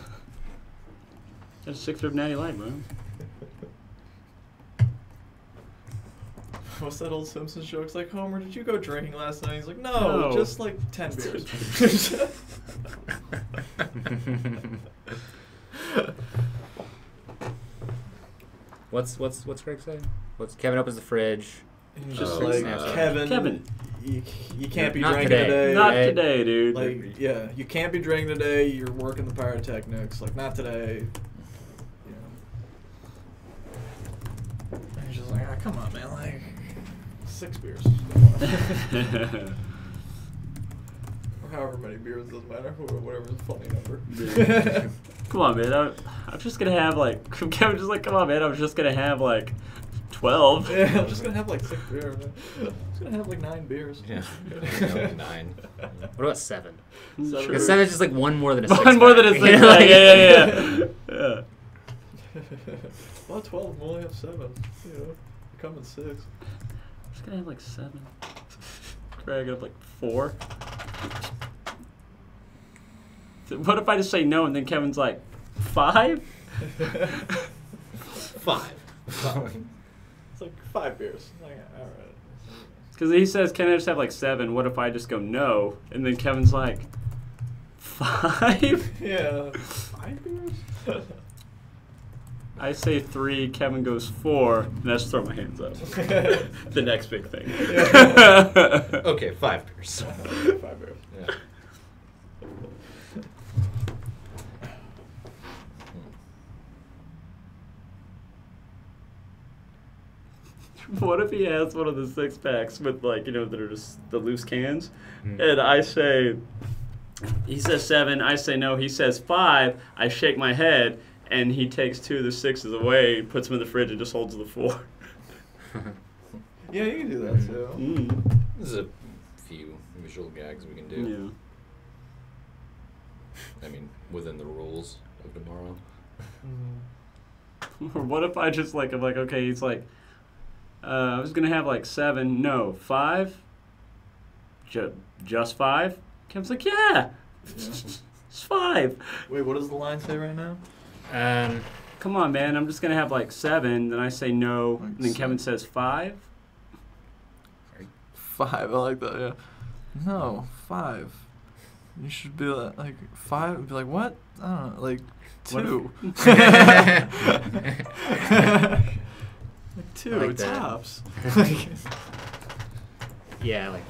Got a 6er of Natty Light, bro. What's that old Simpsons joke? It's like, Homer, did you go drinking last night? He's like, no, No. just like 10 beers. What's Greg saying? What's Kevin opens the fridge? Just Oh, like snap. Kevin. You can't be Not drinking today. today. Not Right. today, dude. Like, yeah, you can't be drinking today. You're working the pyrotechnics. Like, not today. You know. And he's just like, ah, come on, man. Like, 6 beers. Or however many beers, doesn't matter. Whatever is a funny number. Come on, man. I'm just gonna have like. Kevin's just like, come on, man. I'm just gonna have like 12. Yeah, I'm just gonna have like 6 beers. Man. I'm just gonna have like 9 beers. Yeah. 9. What about 7? Sure. Because 7 is just like one more than a 6. One more than a 6 You know, pack. like- Yeah. Well, 12 will only have 7. You know, come in 6. I'm just gonna have like 7. Drag it up like 4. What if I just say no and then Kevin's like 5? 5. It's like 5 beers. Like, all right. Because he says, can I just have like 7? What if I just go no? And then Kevin's like, 5? Yeah, 5 beers. I say 3, Kevin goes 4, and I just throw my hands up. The next big thing. Okay, 5 beers. 5 beers. Yeah. What if he has one of the 6-packs with, like, you know, that are just the loose cans? And I say, he says 7, I say no, he says 5, I shake my head, and he takes 2 of the 6s away, puts them in the fridge, and just holds the 4. Yeah, you can do that too. Mm. There's a few visual gags we can do. Yeah. I mean, within the rules of tomorrow. Or what if I just, like, I'm like, okay, he's like, I was going to have, like, 7, no, 5? Just 5? Kevin's like, yeah, it's 5. Wait, what does the line say right now? Come on, man, I'm just going to have, like, 7. Then I say no, Like and then Kevin says 5. 5, I like that, yeah. No, 5. You should be like 5 and be like, what? I don't know, like 2. Like 2, I like that. tops. Yeah, I like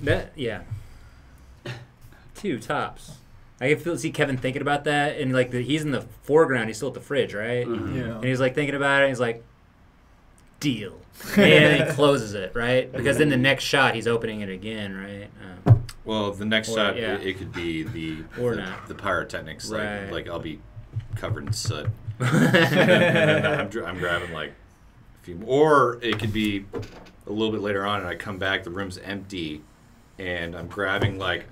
that. Yeah. 2 tops. I can see Kevin thinking about that, and like he's in the foreground. He's still at the fridge, right? Mhm. Yeah. And he's like thinking about it. And he's like, deal, and then he closes it, right? Because then the next shot he's opening it again, right? Well, the next Or- shot, yeah. it could be Or the, not. the pyrotechnics. Right. Like I'll be covered in soot. And then I'm grabbing like a few, or it could be a little bit later on, and I come back, the room's empty, and I'm grabbing like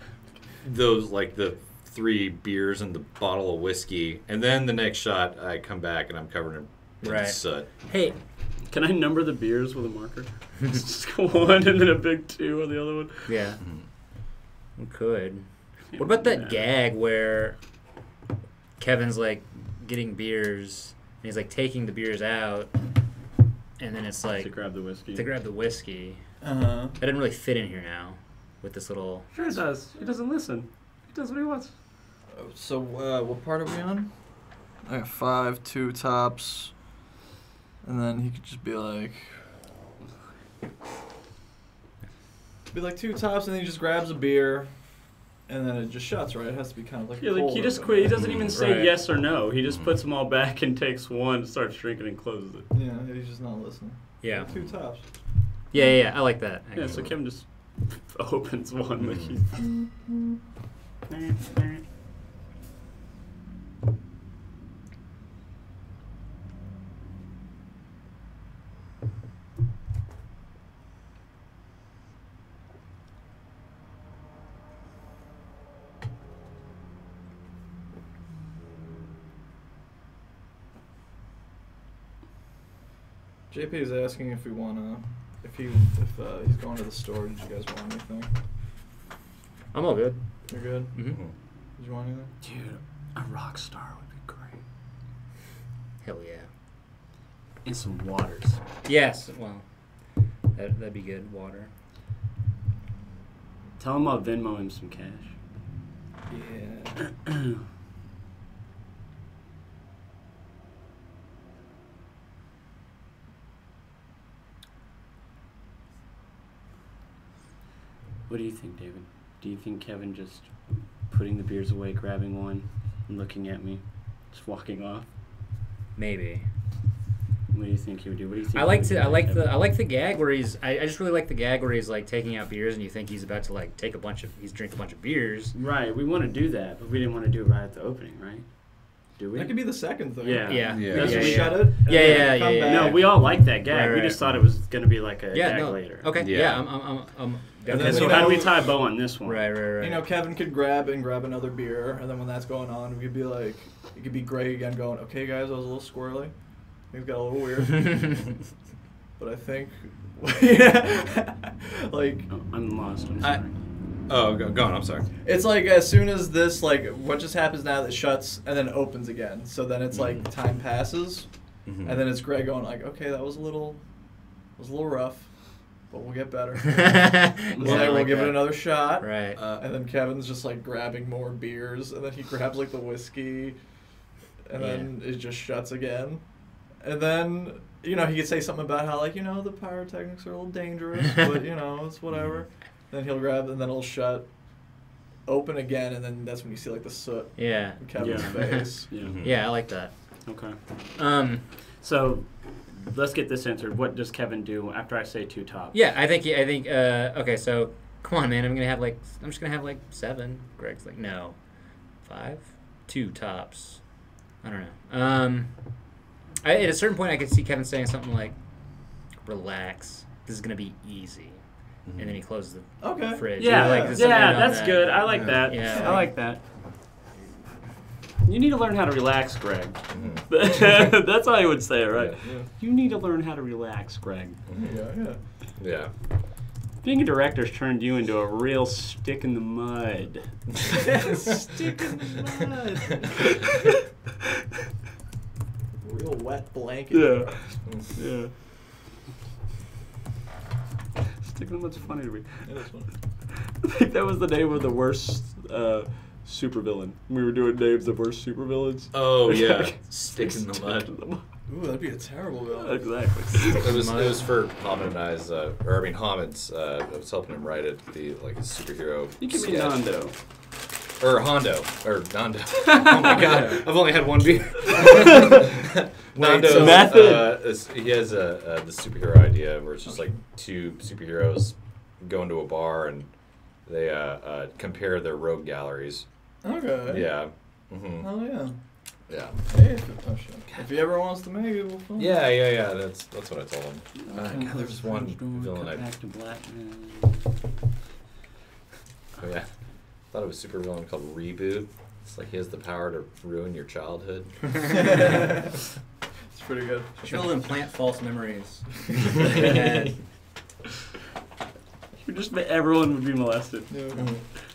those, like the 3 beers and the bottle of whiskey, and then the next shot I come back and I'm covered in Right. soot. Hey, Can I number the beers with a marker? Just go 1 and then a big 2 on the other one. yeah, we could. What about that gag where Kevin's like getting beers and he's like taking the beers out, and then it's like To grab the whiskey. to grab the whiskey? Uh-huh. That didn't really fit in here now with this little. Sure it does. He doesn't listen. He does what he wants. So, what part are we on? I got 5, 2 tops. And then he could just be like... Be like 2 tops, and then he just grabs a beer. And then it just shuts, right? It has to be kind of like Yeah, a like cold he just open. quit. He doesn't even say Right. yes or no. He just puts them all back and takes 1, starts drinking, and closes it. Yeah, he's just not listening. Yeah. 2 tops. Yeah. I like that. Yeah, so actually. Kevin just opens 1 like he's. JP is asking if we wanna, if he's going to the store. Did you guys want anything? I'm all good. You're good. Mm-hmm. Did you want anything? Dude, a rock star would be great. Hell yeah. And some waters. Yes. Well, That'd be good. Water. Tell him I'll Venmo him some cash. Yeah. What do you think, David? Do you think Kevin just putting the beers away, grabbing one, and looking at me, just walking off? Maybe. What do you think he would do? What do you think? I like the gag where he's. I just really like the gag where he's like taking out beers, and you think he's about to like drink a bunch of beers. Right. We want to do that, but we didn't want to do it right at the opening, right? Do we? That could be the second thing. Yeah. Yeah. Yeah. That's Yeah, what yeah. shut it. and Yeah, then yeah, come yeah, back. No, we all like that gag. Right, We right. just thought it was going to be like a Yeah. gag No. later. Okay. Yeah. Yeah. I'm And Okay, then, so you how do know- we tie a bow on this one? Right. You know, Kevin could grab another beer, and then when that's going on, we could be like, it could be Greg again going, okay, guys, I was a little squirrely. Things got a little weird. But I think, like, Oh, I'm lost. I'm I- sorry. Oh, go on. I'm sorry. it's like as soon as this, like, what just happens now that shuts and then opens again. So then it's like time passes, Mhm. and then it's Greg going like, okay, that was a little rough, but we'll get better. Yeah, We'll give it another shot. Right. And then Kevin's just like grabbing more beers, and then he grabs like the whiskey, and then it just shuts again. And then, you know, he could say something about how, like, you know, the pyrotechnics are a little dangerous, but, you know, it's whatever. Then he'll grab, and then it'll shut, open again, and then that's when you see, like, the soot Yeah. in Kevin's Yeah. face. Yeah. Yeah, I like that. Okay. So let's get this answered. What does Kevin do after I say two tops? Yeah, I think. Okay, so come on, man. I'm just gonna have like 7. Greg's like, no, 5, 2 tops. I don't know. At a certain point, I could see Kevin saying something like, "Relax. This is gonna be easy," and then he closes the Okay. fridge. Yeah, You know, like, there's something about that's that. good. I like that. Yeah. I like that. You need to learn how to relax, Greg. Mhm. That's how I would say it, right? Yeah. You need to learn how to relax, Greg. Yeah. Yeah. Being a director's turned you into a real stick in the mud. Stick in the mud. Real wet blanket. Yeah. Yeah. Stick in the mud's funny to me. It is funny. I think that was the name of the worst supervillain. We were doing names of worst supervillains. Oh yeah. Stick in the mud. Ooh, that'd be a terrible villain. Exactly. It was for Hamid and I's, Hamid's. I was helping him write it, the superhero. You can be sketch. Nando. Or Hondo. Or Nando. Oh my god, I've only had one beer. Nando, so method. He has the superhero idea where it's just like 2 superheroes go into a bar and they compare their rogue galleries. Okay. Yeah. Mm-hmm. Oh yeah. Yeah. Hey, if he ever wants to make it, we'll film. Yeah. That's what I told him. God, there was one villain I. Back to black man. Oh yeah. I thought it was a super villain called Reboot. It's like he has the power to ruin your childhood. It's pretty good. She'll implant false memories. You just everyone would be molested.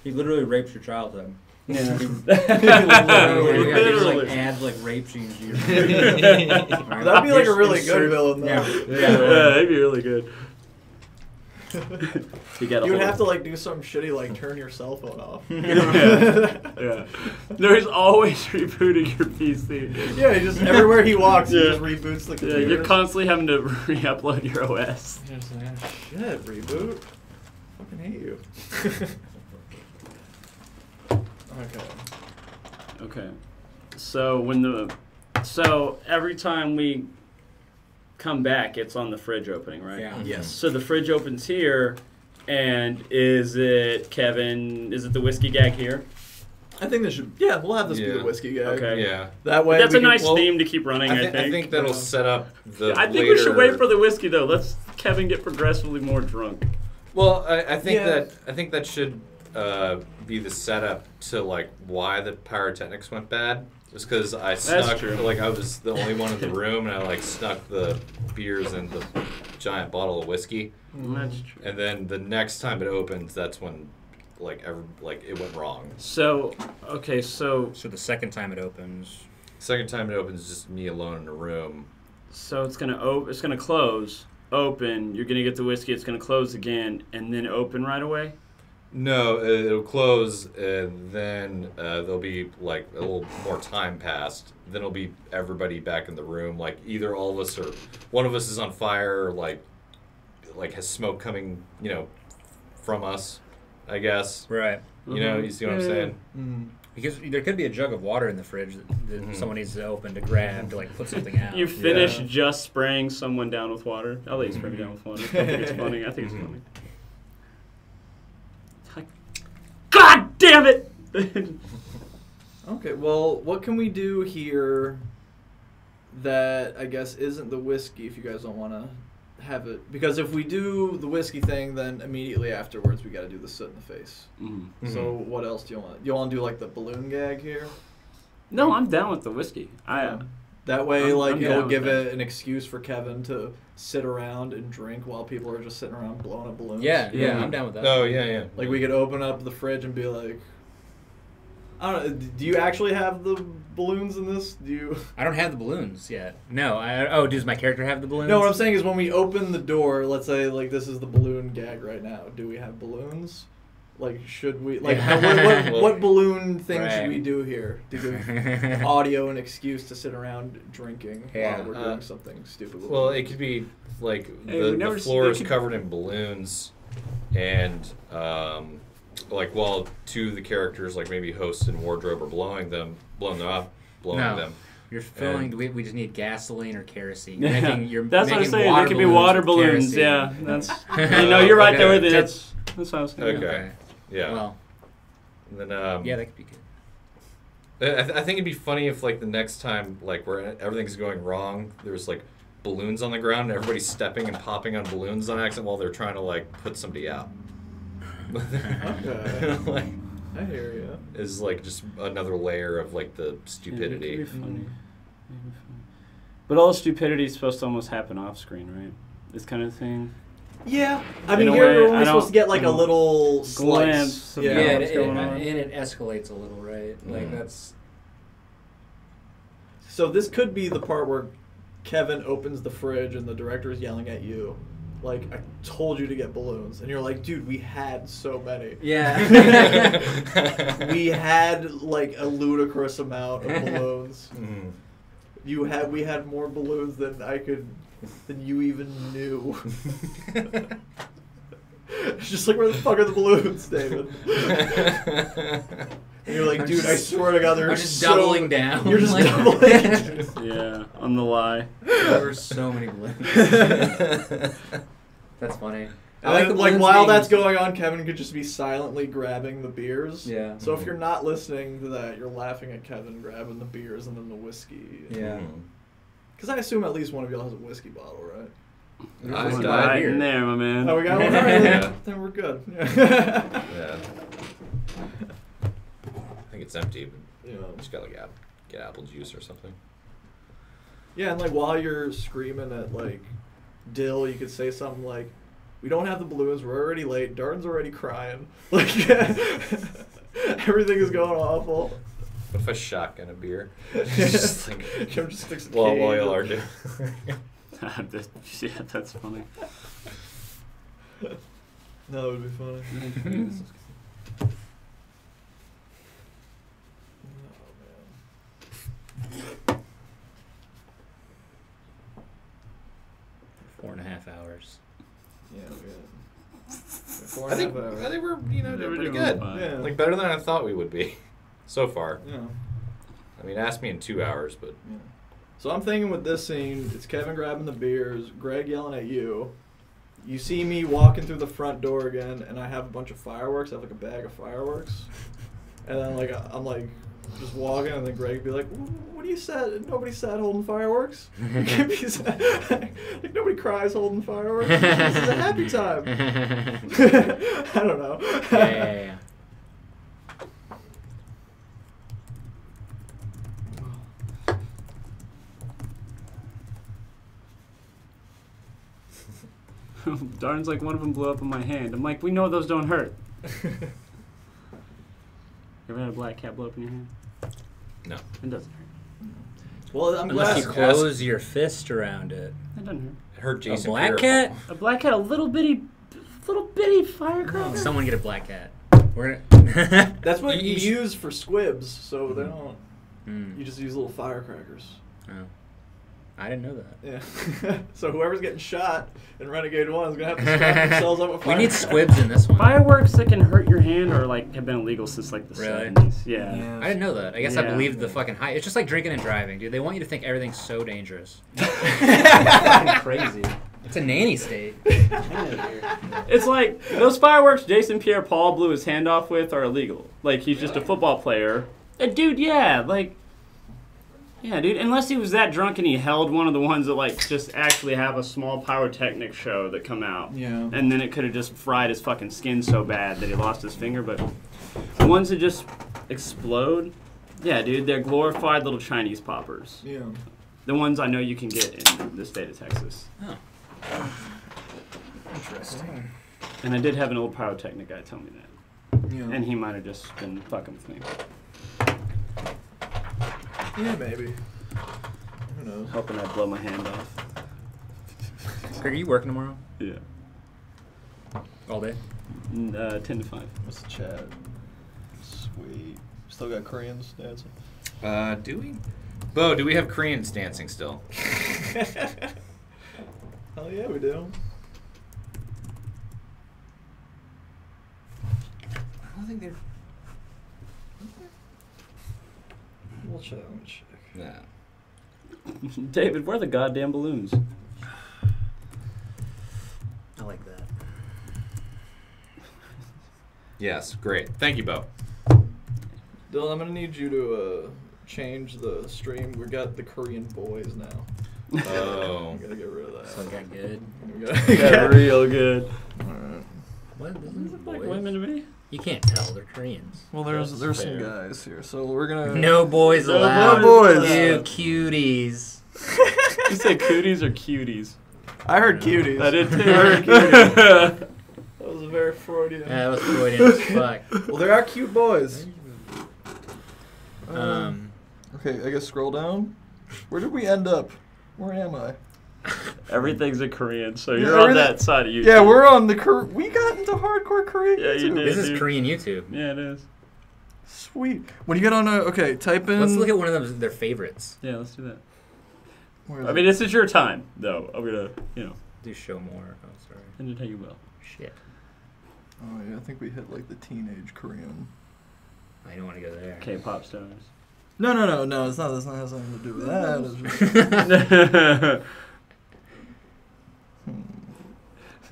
He literally rapes your childhood. Yeah. Literally. Literally. Like, adds like rape scenes to your That'd be like a really good villain, though. Yeah, that'd be really good. You would have to like do something shitty, like turn your cell phone off. Yeah. No, he's always rebooting your PC. Yeah, he just everywhere he walks, he Yeah. just reboots the Yeah, computer. you're constantly having to re-upload your OS. You're just like, "Ah, shit, reboot. Fucking hate you. Okay. Okay. So every time we come back, it's on the fridge opening, right? Yeah. Yes. So the fridge opens here, and is it the whiskey gag here? I think this should. Yeah, we'll have this be Yeah. the whiskey guy. Okay. Yeah. That way. That's we a can- nice well, theme to keep running, I I think that'll set up the. I think we should wait for the whiskey though. Let's Kevin get progressively more drunk. Well, I think Yeah. that should be the setup to like why the pyrotechnics went bad. Just because I snuck, true. like I was the only one in the room, and I like snuck the beers in the giant bottle of whiskey. That's true. And then the next time it opens, that's when it went wrong. So okay, so So the second time it opens. Second time it opens, just me alone in a room. it's gonna close, open, you're gonna get the whiskey. It's gonna close again, and then open right away. No, it'll close, and then there'll be like a little more time passed. Then it'll be everybody back in the room. Like either all of us or one of us is on fire, or like has smoke coming, from us. I guess. Right. You see what I'm saying? Mm. Because there could be a jug of water in the fridge that someone needs to open to grab to like put something out. You finish just spraying someone down with water. I'll let you spray me down with water. I don't think it's funny. I think it's funny. God damn it! Okay, well, what can we do here that I guess isn't the whiskey if you guys don't want to have it? Because if we do the whiskey thing, then immediately afterwards we got to do the soot in the face. So what else do you want? You want to do like the balloon gag here? No, I'm down with the whiskey. That way, I'm it'll down give with it an excuse for Kevin to sit around and drink while people are just sitting around blowing up balloons. Yeah, I'm down with that. Oh, yeah. Like, we could open up the fridge and be like, I don't know, do you actually have the balloons in this? I don't have the balloons yet. No. Does my character have the balloons? No, what I'm saying is when we open the door, let's say, like, this is the balloon gag right now. Do we have balloons? Like, should we... Like, what balloon thing should we do here to give audio an excuse to sit around drinking while we're doing something stupid? Well, it could be, like, the floor is covered in balloons, and, like, while two of the characters, like, maybe host and wardrobe are blowing them up. You're filling. We just need gasoline or kerosene. That's what I'm saying. They could be water balloons. Yeah, that's. You're right there with it. That's what I was thinking. Okay. Yeah. Well. And then. Yeah, that could be good. I think it'd be funny if, like, the next time, like, where everything's going wrong, there's like balloons on the ground and everybody's stepping and popping on balloons on accident while they're trying to like put somebody out. Okay. Like, I hear you. is like just another layer of like the stupidity. Yeah, it could be funny. But all stupidity is supposed to almost happen off screen, right? This kind of thing. Yeah, I In mean, a here way, we're I only don't- supposed to get like a little glimpse slice. of Yeah. what's going on. And it escalates a little, right? Like that's. So this could be the part where Kevin opens the fridge and the director is yelling at you, like, I told you to get balloons, and you're like, dude, we had so many. Yeah. We had like a ludicrous amount of balloons. Mm. We had more balloons than you even knew. It's just like, where the fuck are the balloons, David? And you're like, dude, I swear to God, I'm there's just doubling down. You're just Like- doubling. Yeah, on the lie. There were so many balloons. That's funny. And the then, like, balloons while being- that's going on, Kevin could just be silently grabbing the beers. Yeah. So if you're not listening to that, you're laughing at Kevin grabbing the beers and then the whiskey. Yeah. Because I assume at least one of y'all has a whiskey bottle, right? I Right died in there, my man. Oh, we got one? All right, Yeah. then we're good. Yeah. I think it's empty, but Yeah. just gotta get apple juice or something. Yeah, and like while you're screaming at like Dill, you could say something like, "We don't have the balloons. We're already late. Darden's already crying. Like everything is going awful." What if I shotgun a beer? Just like Kim just sticks a while cane. y'all are doing. Yeah, that's funny. No, it would be funny. Oh, 4.5 hours. man. Yeah, we got I think 4.5 hours. we're doing pretty doing good. fine. Yeah. Like better than I thought we would be, so far. Yeah. I mean, ask me in 2 hours, but Yeah. So I'm thinking with this scene, it's Kevin grabbing the beers, Greg yelling at you. You see me walking through the front door again, and I have a bunch of fireworks. I have like a bag of fireworks, and then like I'm like just walking, and then Greg be like, "What do you sad? Nobody sad holding fireworks. You can't be sad. Like nobody cries holding fireworks. This is a happy time." I don't know. Yeah. Darn's like, one of them blew up in my hand. I'm like, we know those don't hurt. You ever had a black cat blow up in your hand? no. It doesn't hurt. Well, I'm Unless glad. you close your fist around it. It doesn't hurt. hurt Jason. black Pierre. cat? A black cat, a little bitty firecracker. Someone get a black cat. We're gonna. That's what you You sh- use for squibs, so they don't. Hmm. You just use little firecrackers. Oh. I didn't know that. Yeah. So whoever's getting shot in Renegade 1 is gonna have to strap themselves up with We need firecrackers. squibs in this one. Fireworks that can hurt your hand or like have been illegal since like the Really? 70s. Yeah. I didn't know that. I guess I Yeah. believed the fucking hype. It's just like drinking and driving, dude. They want you to think everything's so dangerous. Crazy. It's a nanny state. It's like those fireworks Jason Pierre-Paul blew his hand off with are illegal. Like he's just a football player. Dude, yeah, like. Yeah, dude. Unless he was that drunk and he held one of the ones that like just actually have a small pyrotechnic show that come out. Yeah. And then it could have just fried his fucking skin so bad that he lost his finger. But the ones that just explode, yeah, dude, they're glorified little Chinese poppers. Yeah. The ones I know you can get in the state of Texas. Oh. Interesting. And I did have an old pyrotechnic guy tell me that. Yeah. And he might have just been fucking with me. Yeah, maybe. Who knows? Hoping I'd blow my hand off. Greg, are you working tomorrow? Yeah. All day? 10 to 5. What's the chat? Sweet. Still got Koreans dancing. Do we? Bo, do we have Koreans dancing still? Hell yeah, we do. I don't think they're. We'll check. Let me check. Nah. David, where are the goddamn balloons? I like that. Yes, great. Thank you, Bo. Dylan, I'm gonna need you to change the stream. We got the Korean boys now. Oh. We gotta get rid of that. So it got good. We gotta Got real good. Alright. What? This is Like boys? women to me? You can't tell. They're Koreans. Well, there's That's some fair. guys here, so we're gonna. No boys No allowed. boys You allowed. cuties. You say cooties or cuties? I heard cuties. I did too. I heard cuties. That was a very Freudian. That was Freudian as fuck. Well, there are cute boys. Okay, I guess scroll down. Where did we end up? Where am I? Everything's a Korean, so Yeah, you're on everything- that side of YouTube. Yeah, we're on the we got into hardcore Korean. Yeah, you YouTube. did. this is dude. Korean YouTube. Yeah, it is. Sweet. When you get on okay, type in. Let's look at one of their favorites. Yeah, let's do that. Where is I mean, it? this is your time, though. I'm gonna, Do show more. Oh, sorry. entertain you well. Shit. Oh yeah, I think we hit like the teenage Korean. I don't want to go there. K-pop stars. No, it's not. That's not has nothing to do with that. It's just,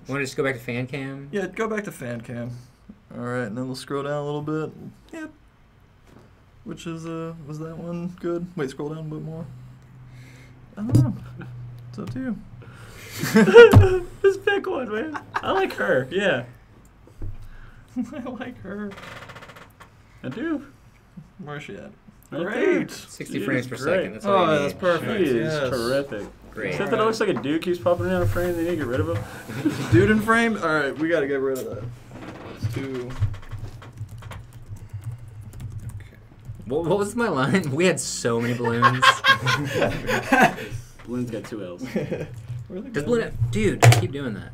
Want to just go back to fan cam? yeah, go back to fan cam. All right, and then we'll scroll down a little bit. Yep. Which is was that one good? Wait, scroll down a bit more. I don't know. It's up to you. Just pick one, man. I like her. Yeah, I like her. I do. Where's she at? Right Great. 60 She frames is per great. second. That's all Oh, you that's need. perfect. She is Yes. terrific. Great. Except that it looks like a dude keeps popping out of frame. They need to get rid of him. Dude in frame? All right, we got to get rid of that. Let's do. What was my line? We had so many balloons. Balloon's got 2 L's. Where are they Does going? balloon? Dude, I keep doing that.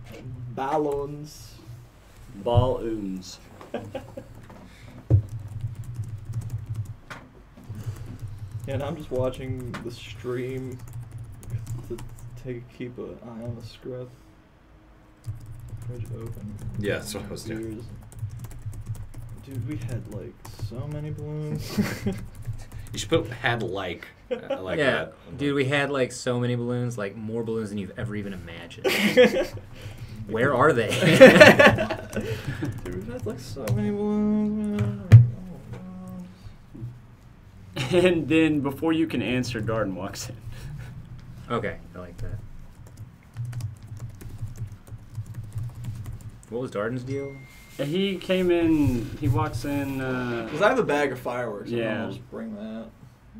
Balloons. Balloons. Yeah, and I'm just watching the stream to keep an eye on the script. Fridge open. Yeah, that's what I was doing. Beers. Dude, we had like so many balloons. You should put had like. I like yeah, that. dude, we had like so many balloons, like more balloons than you've ever even imagined. Where are they? Dude, we had like so many balloons, man. And then before you can answer, Darden walks in. Okay, I like that. What was Darden's deal? He came in. He walks in. Because I have a bag of fireworks. So Yeah. I'll just bring that.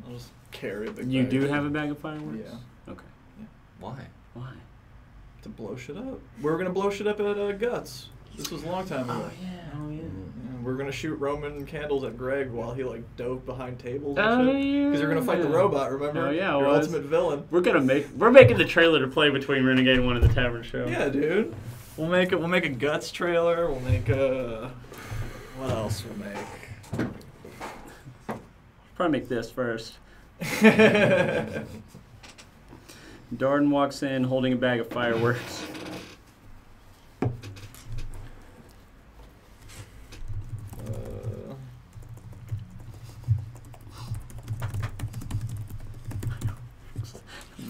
I'll just carry a big You bag. do have a bag of fireworks? Yeah. Okay. Why? Why? To blow shit up. We were gonna blow shit up at Guts. This was a long time ago. Oh yeah. Yeah, we're gonna shoot Roman candles at Greg while he like dove behind tables Oh, and shit. yeah. Because you're gonna fight the robot, remember? Oh, yeah, it Your was. ultimate villain. We're making the trailer to play between Renegade and One of the Tavern Show. Yeah, dude. We'll make a Guts trailer. We'll make a. What else we'll make? Probably make this first. Darden walks in holding a bag of fireworks.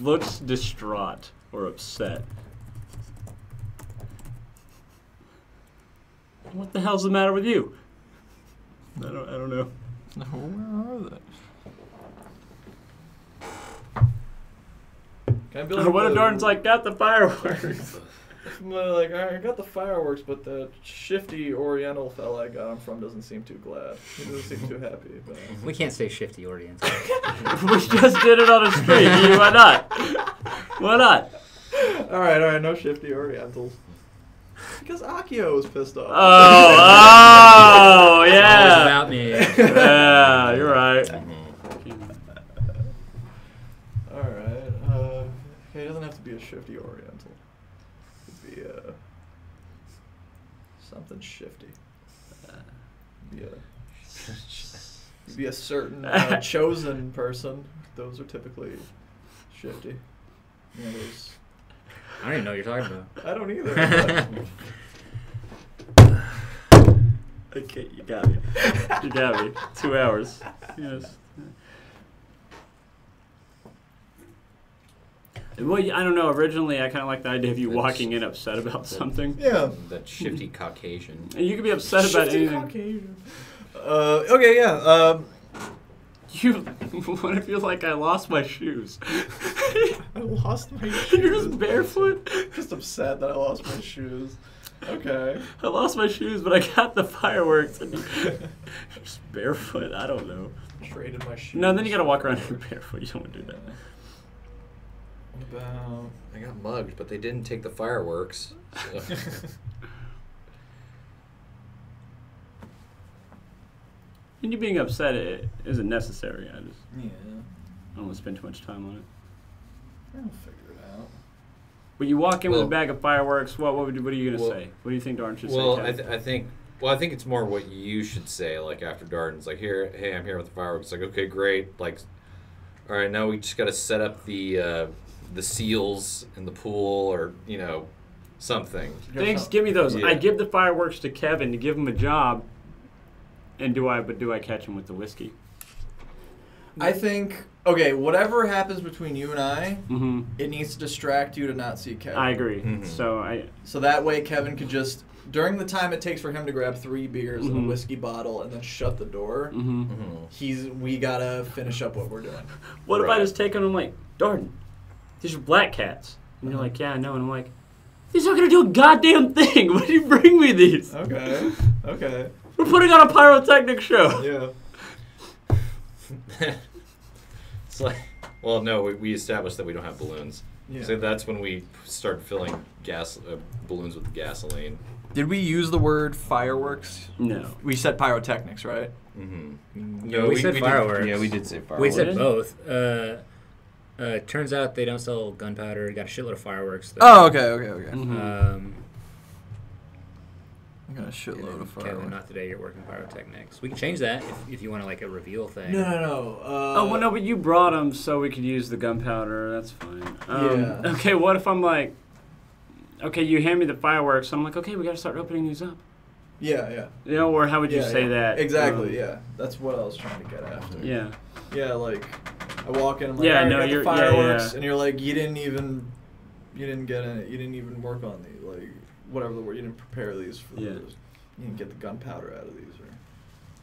Looks distraught or upset. What the hell's the matter with you? I don't know. No, where are they? Can I be like What if the- Darden's like, got the fireworks? Like, all right, I got the fireworks, but the shifty Oriental fella I got him from doesn't seem too glad. He doesn't seem too happy. But... We can't say shifty Oriental. We just did it on a stream. Why not? Why not? All right, no shifty Orientals. Because Akio was pissed off. Oh, It's yeah. always about me. Yeah, you're right. All right. Okay, it doesn't have to be a shifty Oriental. It could be something shifty. Be a certain chosen person. Those are typically shifty. You know, those. I don't even know what you're talking about. I don't either. Okay, you got me. You got me. 2 hours. Yes. Well, I don't know. Originally, I kind of like the idea of you walking in upset about something. Yeah. That shifty Caucasian. And you could be upset about Shifty anything. Caucasian. Okay, yeah. What if you're like, I lost my shoes? I lost my shoes. You're just barefoot? Just upset that I lost my shoes. Okay. I lost my shoes, but I got the fireworks. And you're just barefoot? I don't know. Traded my shoes. No, then you gotta walk around barefoot. You don't want to do that. What about... I got mugged, but they didn't take the fireworks. So. And you being upset it isn't necessary. I Yeah. don't want to spend too much time on it. I'll figure it out. But you walk in with a Well- bag of fireworks. What are you gonna Well- say? What do you think Darn should Well, say? I think. Well, I think it's more what you should say. Like after Darden's like, "Here, hey, I'm here with the fireworks." Like, okay, great. Like, all right, now we just got to set up the seals in the pool, or something. Thanks, give me those. Yeah. I give the fireworks to Kevin to give him a job. And do I catch him with the whiskey? I think, okay, whatever happens between you and I, Mm-hmm. it needs to distract you to not see Kevin. I agree. Mhm. So that way Kevin could just, during the time it takes for him to grab 3 beers and Mhm. a whiskey bottle and then shut the door, Mm-hmm. we gotta finish up what we're doing. What if I Right. just take him and I'm like, Darden, these are black cats. And you're like, yeah, I know. And I'm like, these aren't going to do a goddamn thing. Why did you bring me these? Okay. We're putting on a pyrotechnic show. Yeah. It's like, well, no, we established that we don't have balloons. Yeah. So that's when we start filling balloons with gasoline. Did we use the word fireworks? No. We said pyrotechnics, right? Mm-hmm. No, we said fireworks. Yeah, we did say fireworks. We said Did? both. Turns out they don't sell gunpowder. Got a shitload of fireworks. Though. Oh, okay. Mhm. I got a shitload of Kevin, fireworks. not today. You're working pyrotechnics. We can change that if you want to like a reveal thing. No. Oh, well, no, but you brought them so we could use the gunpowder. That's fine. Yeah. Okay, what if I'm like, okay, you hand me the fireworks. I'm like, okay, we got to start opening these up. Yeah. Or how would you say that? Exactly, yeah. That's what I was trying to get after. Yeah. Yeah, like, I walk in, I'm like, Yeah, "Alright, no, I got you're- the yeah, fireworks, yeah. and you're like, you didn't even work on the, like, whatever the word, you didn't prepare these for Yeah. those. You didn't get the gunpowder out of these, or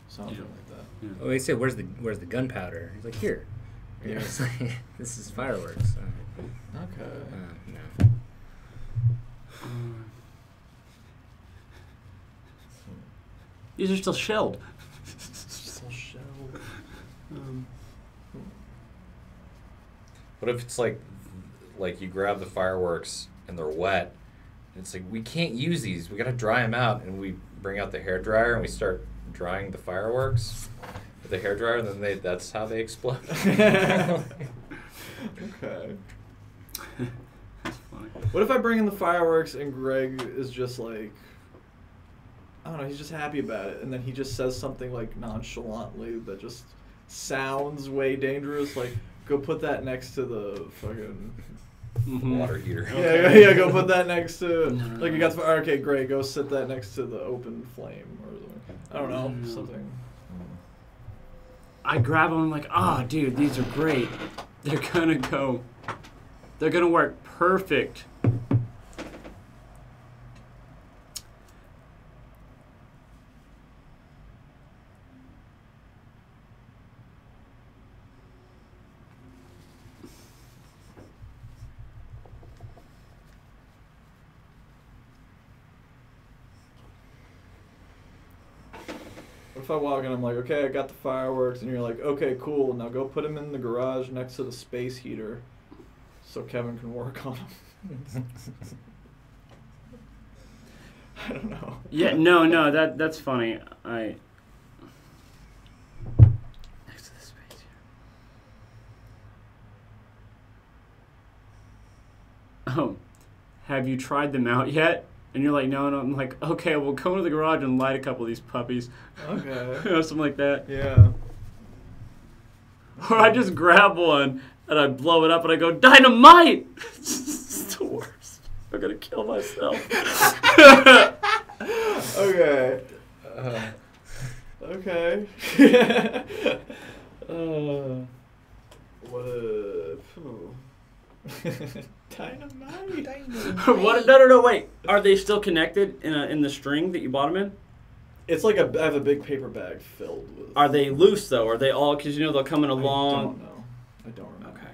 something Yeah. like that. Oh, he said, "Where's the gunpowder?" He's like, "Here." Yeah. It's like, this is fireworks. Okay. No. These are still shelled. Still shell. What if it's like you grab the fireworks and they're wet? And it's like, we can't use these. We got to dry them out, and we bring out the hairdryer and we start drying the fireworks with a hairdryer, and then that's how they explode. Okay. That's funny. What if I bring in the fireworks and Greg is just like, I don't know, he's just happy about it, and then he just says something like nonchalantly that just sounds way dangerous, like, go put that next to the fucking Water heater. yeah, go put that next to like you got the okay, great, go sit that next to the open flame or something. I don't know, something. I grab them. I'm like, oh, dude, these are great. They're gonna work perfect. What if I walk in, I'm like, okay, I got the fireworks, and you're like, okay, cool, now go put them in the garage next to the space heater so Kevin can work on them. I don't know. Yeah, no, that's funny. Next to the space here. Oh, have you tried them out yet? And you're like, no. I'm like, okay, we'll go into the garage and light a couple of these puppies. Okay. You know, something like that. Yeah. Or I just grab one and I blow it up and I go, dynamite! It's the worst. I'm gonna kill myself. Okay. Okay. What a... Dynamite. What? No, wait. Are they still connected in the string that you bought them in? It's like I have a big paper bag filled with... Are they loose, though? Are they all... Because, you know, they'll come in a long... I don't remember. Okay.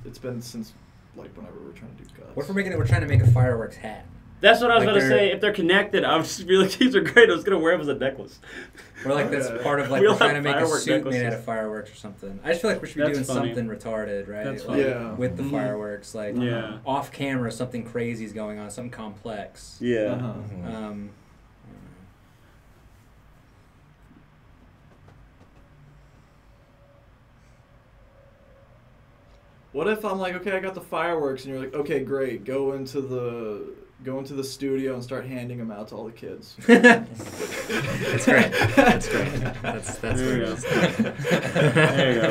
It's been since, like, whenever we were trying to do cuts. What if we're trying to make a fireworks hat? That's what I was Like going to say. If they're connected, I would just be like, these are great. I was going to wear them as a necklace. Or like that's part of like We'll we're trying to have make a firework suit necklaces. made out of fireworks or something. I just feel like we should be That's doing funny. something retarded, right? That's Like, funny. Yeah. with the Mhm. fireworks, like Yeah. off camera, something crazy is going on, something complex. Yeah. Uh-huh. What if I'm like, okay, I got the fireworks, and you're like, okay, great, go into the studio and start handing them out to all the kids. That's great. That's great. That's There where you it go. is. There you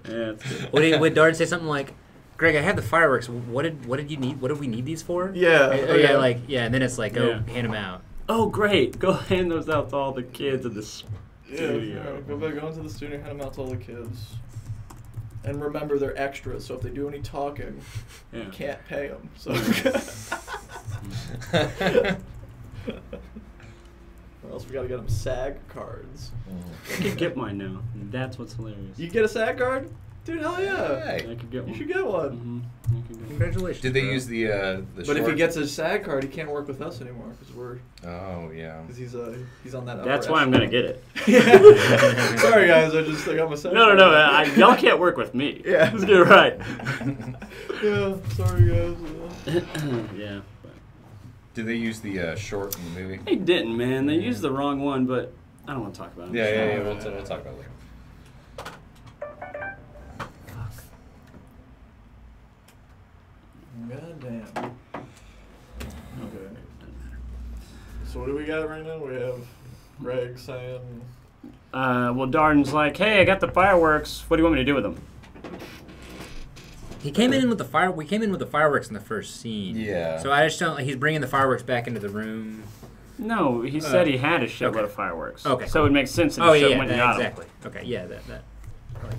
Yeah, it's good. Would Darn say something like, Greg, I have the fireworks. What did you need? What did we need these for? Yeah. And then it's like, go Yeah. hand them out. Oh, great. Go hand those out to all the kids in the studio. Yeah, go into the studio, hand them out to all the kids. And remember, they're extras, so if they do any talking, Yeah. you can't pay them. So. Or else we gotta get them SAG cards. I could get mine now. That's what's hilarious. You get a SAG card? Dude, hell yeah. I could get one. You should get one. Mm-hmm. You could get one. Congratulations. Did they bro. use the But if he short- gets a SAG card, he can't work with us anymore because Oh yeah. he's on that. That's upper why I'm gonna echelon. get it. Sorry guys, I got my SAG. No. Y'all can't work with me. Yeah. Let's get it right. Yeah, sorry guys. Yeah. But Did they use the short in the movie? they didn't, man. They used the wrong one, but I don't want to talk about it. Yeah. We'll talk about it later. God damn. Okay. So what do we got right now? We have Greg saying. Well, Darden's like, hey, I got the fireworks. What do you want me to do with them? He came in with the fire. We came in with the fireworks in the first scene. Yeah. So I just don't. He's bringing the fireworks back into the room. No, he said he had a shitload okay. of fireworks. Okay, So it would make sense if Oh he yeah, went and got 'em. exactly. Okay, yeah, that. I like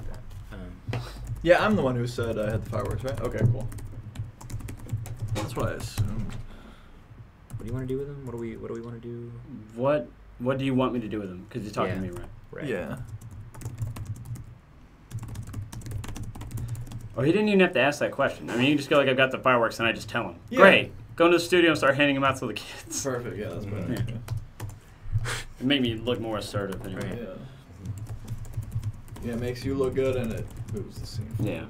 that. Yeah, I'm the one who said I had the fireworks, right? Okay, cool. That's what I assumed. What do you want to do with them? What do we want to do? What do you want me to do with them? Because you're talking Yeah. to me, right? Right. Yeah. Or he didn't even have to ask that question. I mean, you just go like, I've got the fireworks, and I just tell him. Yeah. Great. Go into the studio and start handing them out to the kids. Perfect. Yeah, that's better. Yeah. It made me look more assertive anyway. Right. Yeah. Yeah, it makes you look good and it moves the scene. Yeah.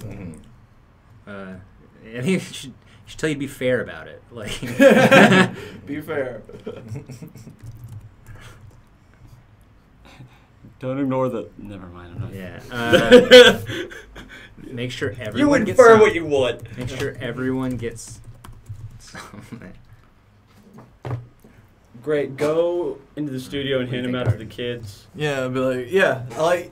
Mhm. I think you should tell you to be fair about it. Like, Be fair. Don't ignore the. Never mind. I'm not. yeah. Make sure everyone You gets infer some- what you want. Make sure everyone gets something. Great. Go into the studio and hand them out to the kids. Yeah, be like, yeah, like.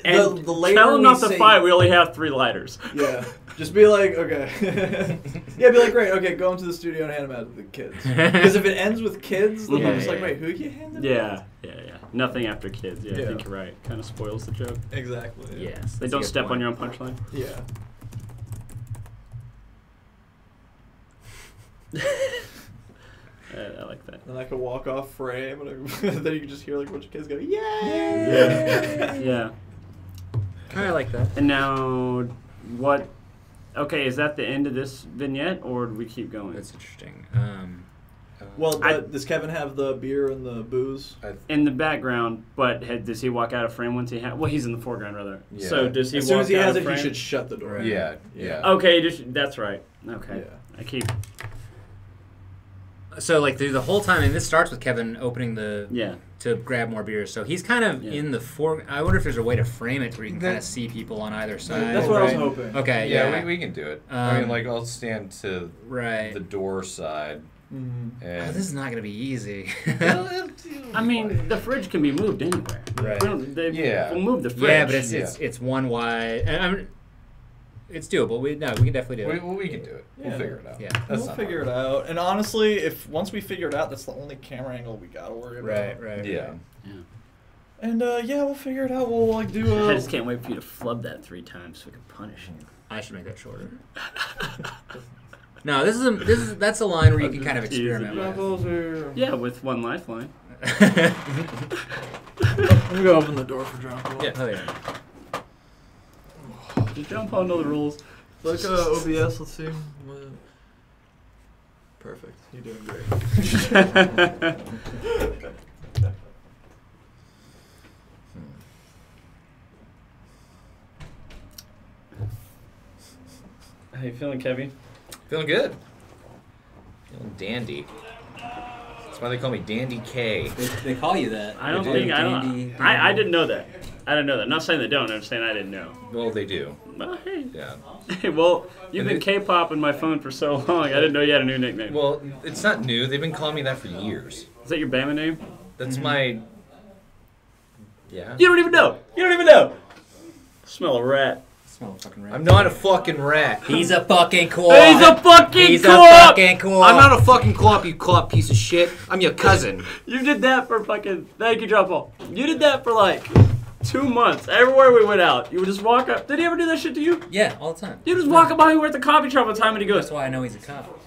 And the later tell them we not to say- fight. We only have 3 lighters. Yeah, just be like, okay. Yeah, be like, great, okay, go into the studio and hand them out to the kids. Because if it ends with kids, then I'm just like, wait, who you handed? Yeah. Nothing after kids. Yeah, I Yeah. think you're right. Kind of spoils the joke. Exactly. Yes. They don't step on your own punchline. Yeah. I like that. Then I could walk off frame, and then you can just hear like a bunch of kids go, yay! Yeah. I like that. And now, what? Okay, is that the end of this vignette, or do we keep going? That's interesting. Well, does Kevin have the beer and the booze? In the background, but does he walk out of frame once he has? Well, he's in the foreground rather. Yeah. So does he? As soon walk as he out has of it, frame? he should shut the door. Right. Yeah. Okay, that's right. Okay, Yeah. I keep. So like through the whole time, and this starts with Kevin opening the Yeah. to grab more beers. So he's kind of in the I wonder if there's a way to frame it where you can kind of see people on either side. That's what I was Right. hoping. Okay. Yeah, Yeah. we can do it. I mean, Um, like, I'll stand to Right. the door side. Mm-hmm. Oh, And this is not going to be easy. I mean, the fridge can be moved anywhere. Right. We'll move the fridge. Yeah, but it's one wide. And I mean, it's doable. We can definitely do it. we can do it. We'll Yeah. figure it out. Yeah. That's We'll not figure it hard. out. And honestly, if once we figure it out, that's the only camera angle we gotta worry about. Right. Yeah. And yeah, we'll figure it out. We'll like do I a. just can't wait for you to flub that 3 times so we can punish you. I should make that shorter. No, that's a line where you can kind of experiment with. Levels are- Yeah, with 1 lifeline. Let me go open the door for John Paul. Yeah. Oh yeah. Does John Paul know the rules? Like OBS, let's see. Perfect. You're doing great. How you feeling, Kevin? Feeling good. Feeling dandy. That's why they call me Dandy K. They call you that. I don't They think do. I Dandy- don't. I didn't know that. I didn't know that. Not saying they don't. I'm saying I didn't know. Well, they do. Well, hey. Yeah. Hey, well, you've And been K-pop in my phone for so long. I didn't know you had a new nickname. Well, it's not new. They've been calling me that for years. Is that your Bama name? That's my. Yeah. You don't even know. You don't even know. Smell a rat. Smell a fucking rat. I'm not a fucking rat. He's a fucking co-op. He's a fucking He's co-op. a fucking co-op. I'm not a fucking co-op, you co-op piece of shit. I'm your cousin. You did that for fucking. Thank you, John Paul. You did that for like 2 months. Everywhere we went out, you would just walk up. Did he ever do that shit to you? Yeah, all the time. You just walk up behind me at the coffee shop all the time, and he goes, That's why I know he's a cop.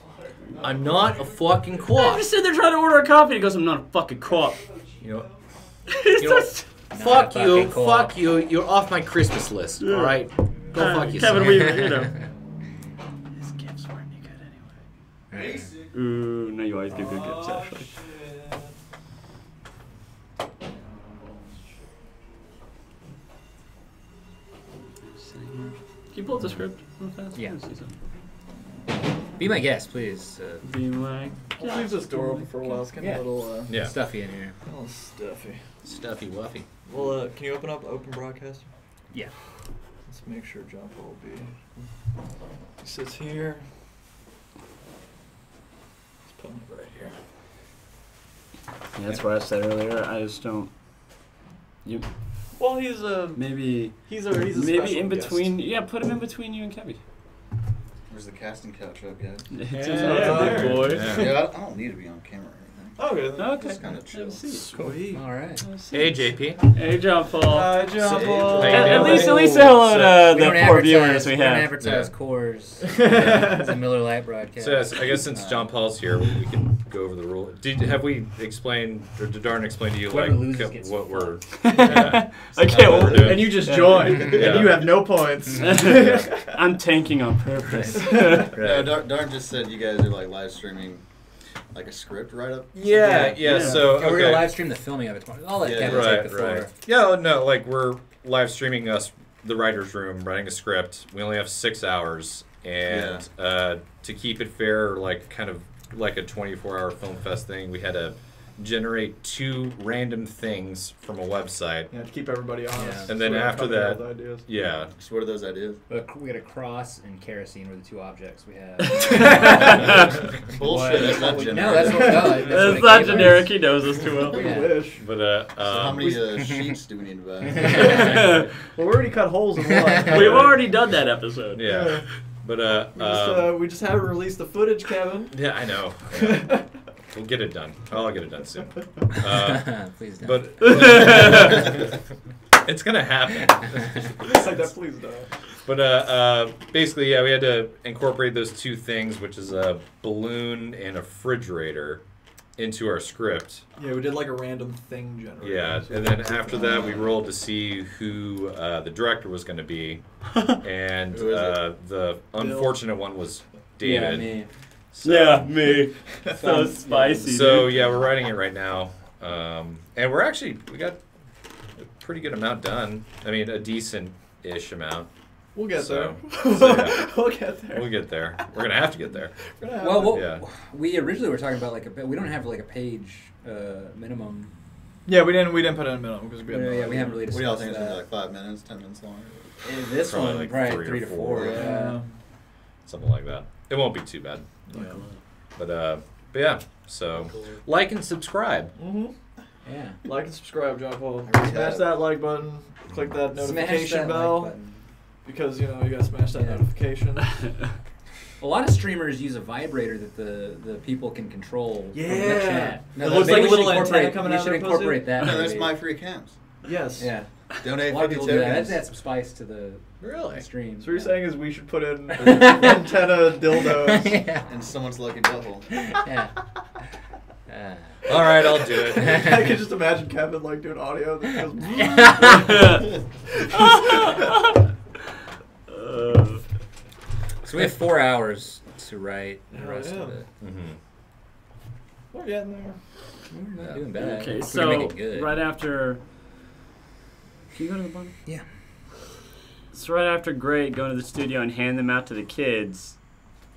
I'm not a fucking I'm co-op. just sitting there trying to order a coffee. He goes, I'm not a fucking co-op. You know, He's You know- just- fuck a you, fucking co-op. fuck you. You're off my Christmas list. All right, go fuck yourself. Kevin, you know. His gifts weren't any good anyway. Ooh, no, you always give good gifts, actually. Can you pull up the script real fast? Yeah. I wanna see something. Be my guest, please. Be like, We'll leave this door open for a while. It's getting Yeah. a little, Yeah, Stuffy in here. a little stuffy. stuffy wuffy. Well, can you open up Open Broadcaster? Yeah. Let's make sure John Paul will be. He sits here. Let's put him right here. yeah, that's what I said earlier. I just don't. You Well, he's a maybe he's a special maybe in guest. between. Yeah, put him in between you and Kevin. Where's the casting couch up, guys? It's Yeah, just there. big boy. Yeah. Yeah, I don't need to be on camera or anything. Okay. Then. Okay. Just kind of chill. Have a seat. Sweet. All right. Have a seat. Hey, JP. Hey, John Paul. Hi, John Paul. How you At doing? least say hello to We the don't 4 advertise- viewers we We don't have. advertise Yeah. cores. It's a Miller Lite broadcast. So yes, I guess since John Paul's here, we can go over the rule. Have we explained, or did Darn explain to you Whoever like loses gets what we're? I How can't. we're doing. And you just joined, Yeah. and you have no points. I'm tanking on purpose. No, Darn just said you guys are like live streaming like a script right up. Yeah. Yeah. So Yeah, we're gonna okay. live stream the filming of it tomorrow. I'll let Yeah, Kevin take Right, the floor. right. Yeah, no, like we're live streaming us, the writer's room, writing a script. We only have 6 hours, and to keep it fair, like kind of like a 24-hour film fest thing, we had to generate 2 random things from a website. Yeah, to keep everybody honest. And then So we after come up with that, ideas. yeah. So what are those ideas? We had a cross and kerosene were the 2 objects we had. Bullshit. That's not generic. No, that's what That's it not gave generic. us. He knows us too well. We Yeah. wish. But So how many sheets do we need to buy? Well, we already cut holes in one. We've already done that episode. yeah. But We just haven't released the footage, Kevin. yeah, I know. We'll get it done. I'll get it done soon. Please don't. But it's gonna happen. It's like that, please don't. But basically, yeah, we had to incorporate those 2 things, which is a balloon and a refrigerator, into our script. Yeah, we did like a random thing generator. Yeah, and then after that, we rolled to see who the director was going to be, and Who is the unfortunate one was David. Yeah, me. So, Yeah, me. So spicy. So dude. yeah, we're writing it right now, and we got a pretty good amount done. I mean, a decent-ish amount. We'll get So- there. so, yeah. We'll get there. We'll get there. We're gonna have to get there. We're gonna have Well, to- Yeah. we originally were talking about we don't have like a page minimum. Yeah, we didn't put in a minimum because we had no We idea. haven't really What do discussed y'all think it's that. gonna be like 5 minutes, 10 minutes long? And this Probably one, like probably 3 3 or to 4. 4. Yeah. Something like that. It won't be too bad. Yeah. But yeah. So like and subscribe. Mm-hmm. Yeah. Like and subscribe, John Paul. I already Smash have. that like button. Click that Smash notification that bell like button. because you gotta smash that Yeah. notification. A lot of streamers use a vibrator that the people can control from the Yeah. chat. It looks maybe like a we little should antenna incorporate- coming we out of should their pussy. incorporate that. No, there's maybe. my free camps. Yes. Yeah. Donate A lot of 50 people do that. tokens. That's some spice to the Really? stream. So what you're saying is we should put in antenna dildos. Yeah. And someone's lucky butthole. Yeah. All right, I'll do it. I can just imagine Kevin like doing audio that goes. So we have 4 hours to write the Hell rest yeah. of it. Mm-hmm. We're getting there. We're not doing bad. Okay, We so can make it good. right after. Can you go to the bottom? Yeah. So right after Great going to the studio and hand them out to the kids,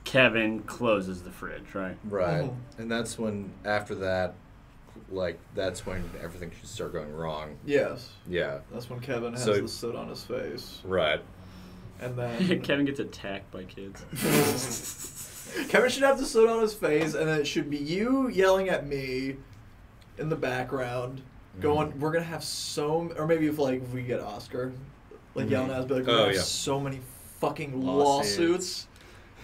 Kevin closes the fridge, right? Right. Mhm. And that's when, after that, that's when everything should start going wrong. Yes. Yeah. That's when Kevin has So- the soot on his face. Right. And then Kevin gets attacked by kids. Kevin should have the soot on his face, and then it should be you yelling at me in the background, going, "We're gonna have or maybe if we get Oscar, yelling at us, be like, we're Oh, gonna have yeah. so many fucking Lawsuits. lawsuits.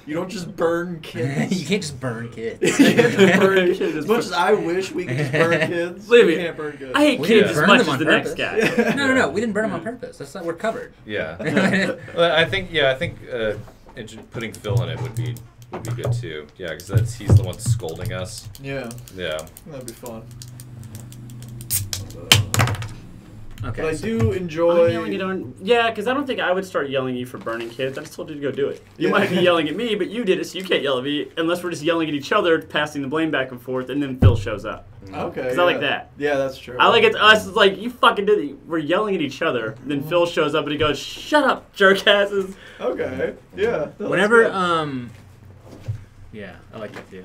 You don't just burn kids. You can't just burn kids. You can't just burn kids. As much as I wish we could just burn kids, Believe we me, can't burn kids. I hate We kids didn't as burn much them as on the next purpose. guy. No. We didn't burn them on purpose. That's not. We're covered. Yeah. Well, I think putting Phil in it would be good too. Yeah, because he's the one scolding us. Yeah, Yeah. that'd be fun. Okay. But I so- do enjoy. I'm yelling at yeah, because I don't think I would start yelling at you for burning kids. I just told you to go do it. You Yeah. might be yelling at me, but you did it, so you can't yell at me unless we're just yelling at each other, passing the blame back and forth, and then Phil shows up. Okay. 'Cause I like that. Yeah, that's true. I like it to us. It's like, you fucking did it. We're yelling at each other. Then Phil shows up and he goes, "Shut up, jerk asses." Okay. Yeah. no, that's Whenever, good. yeah, I like that too.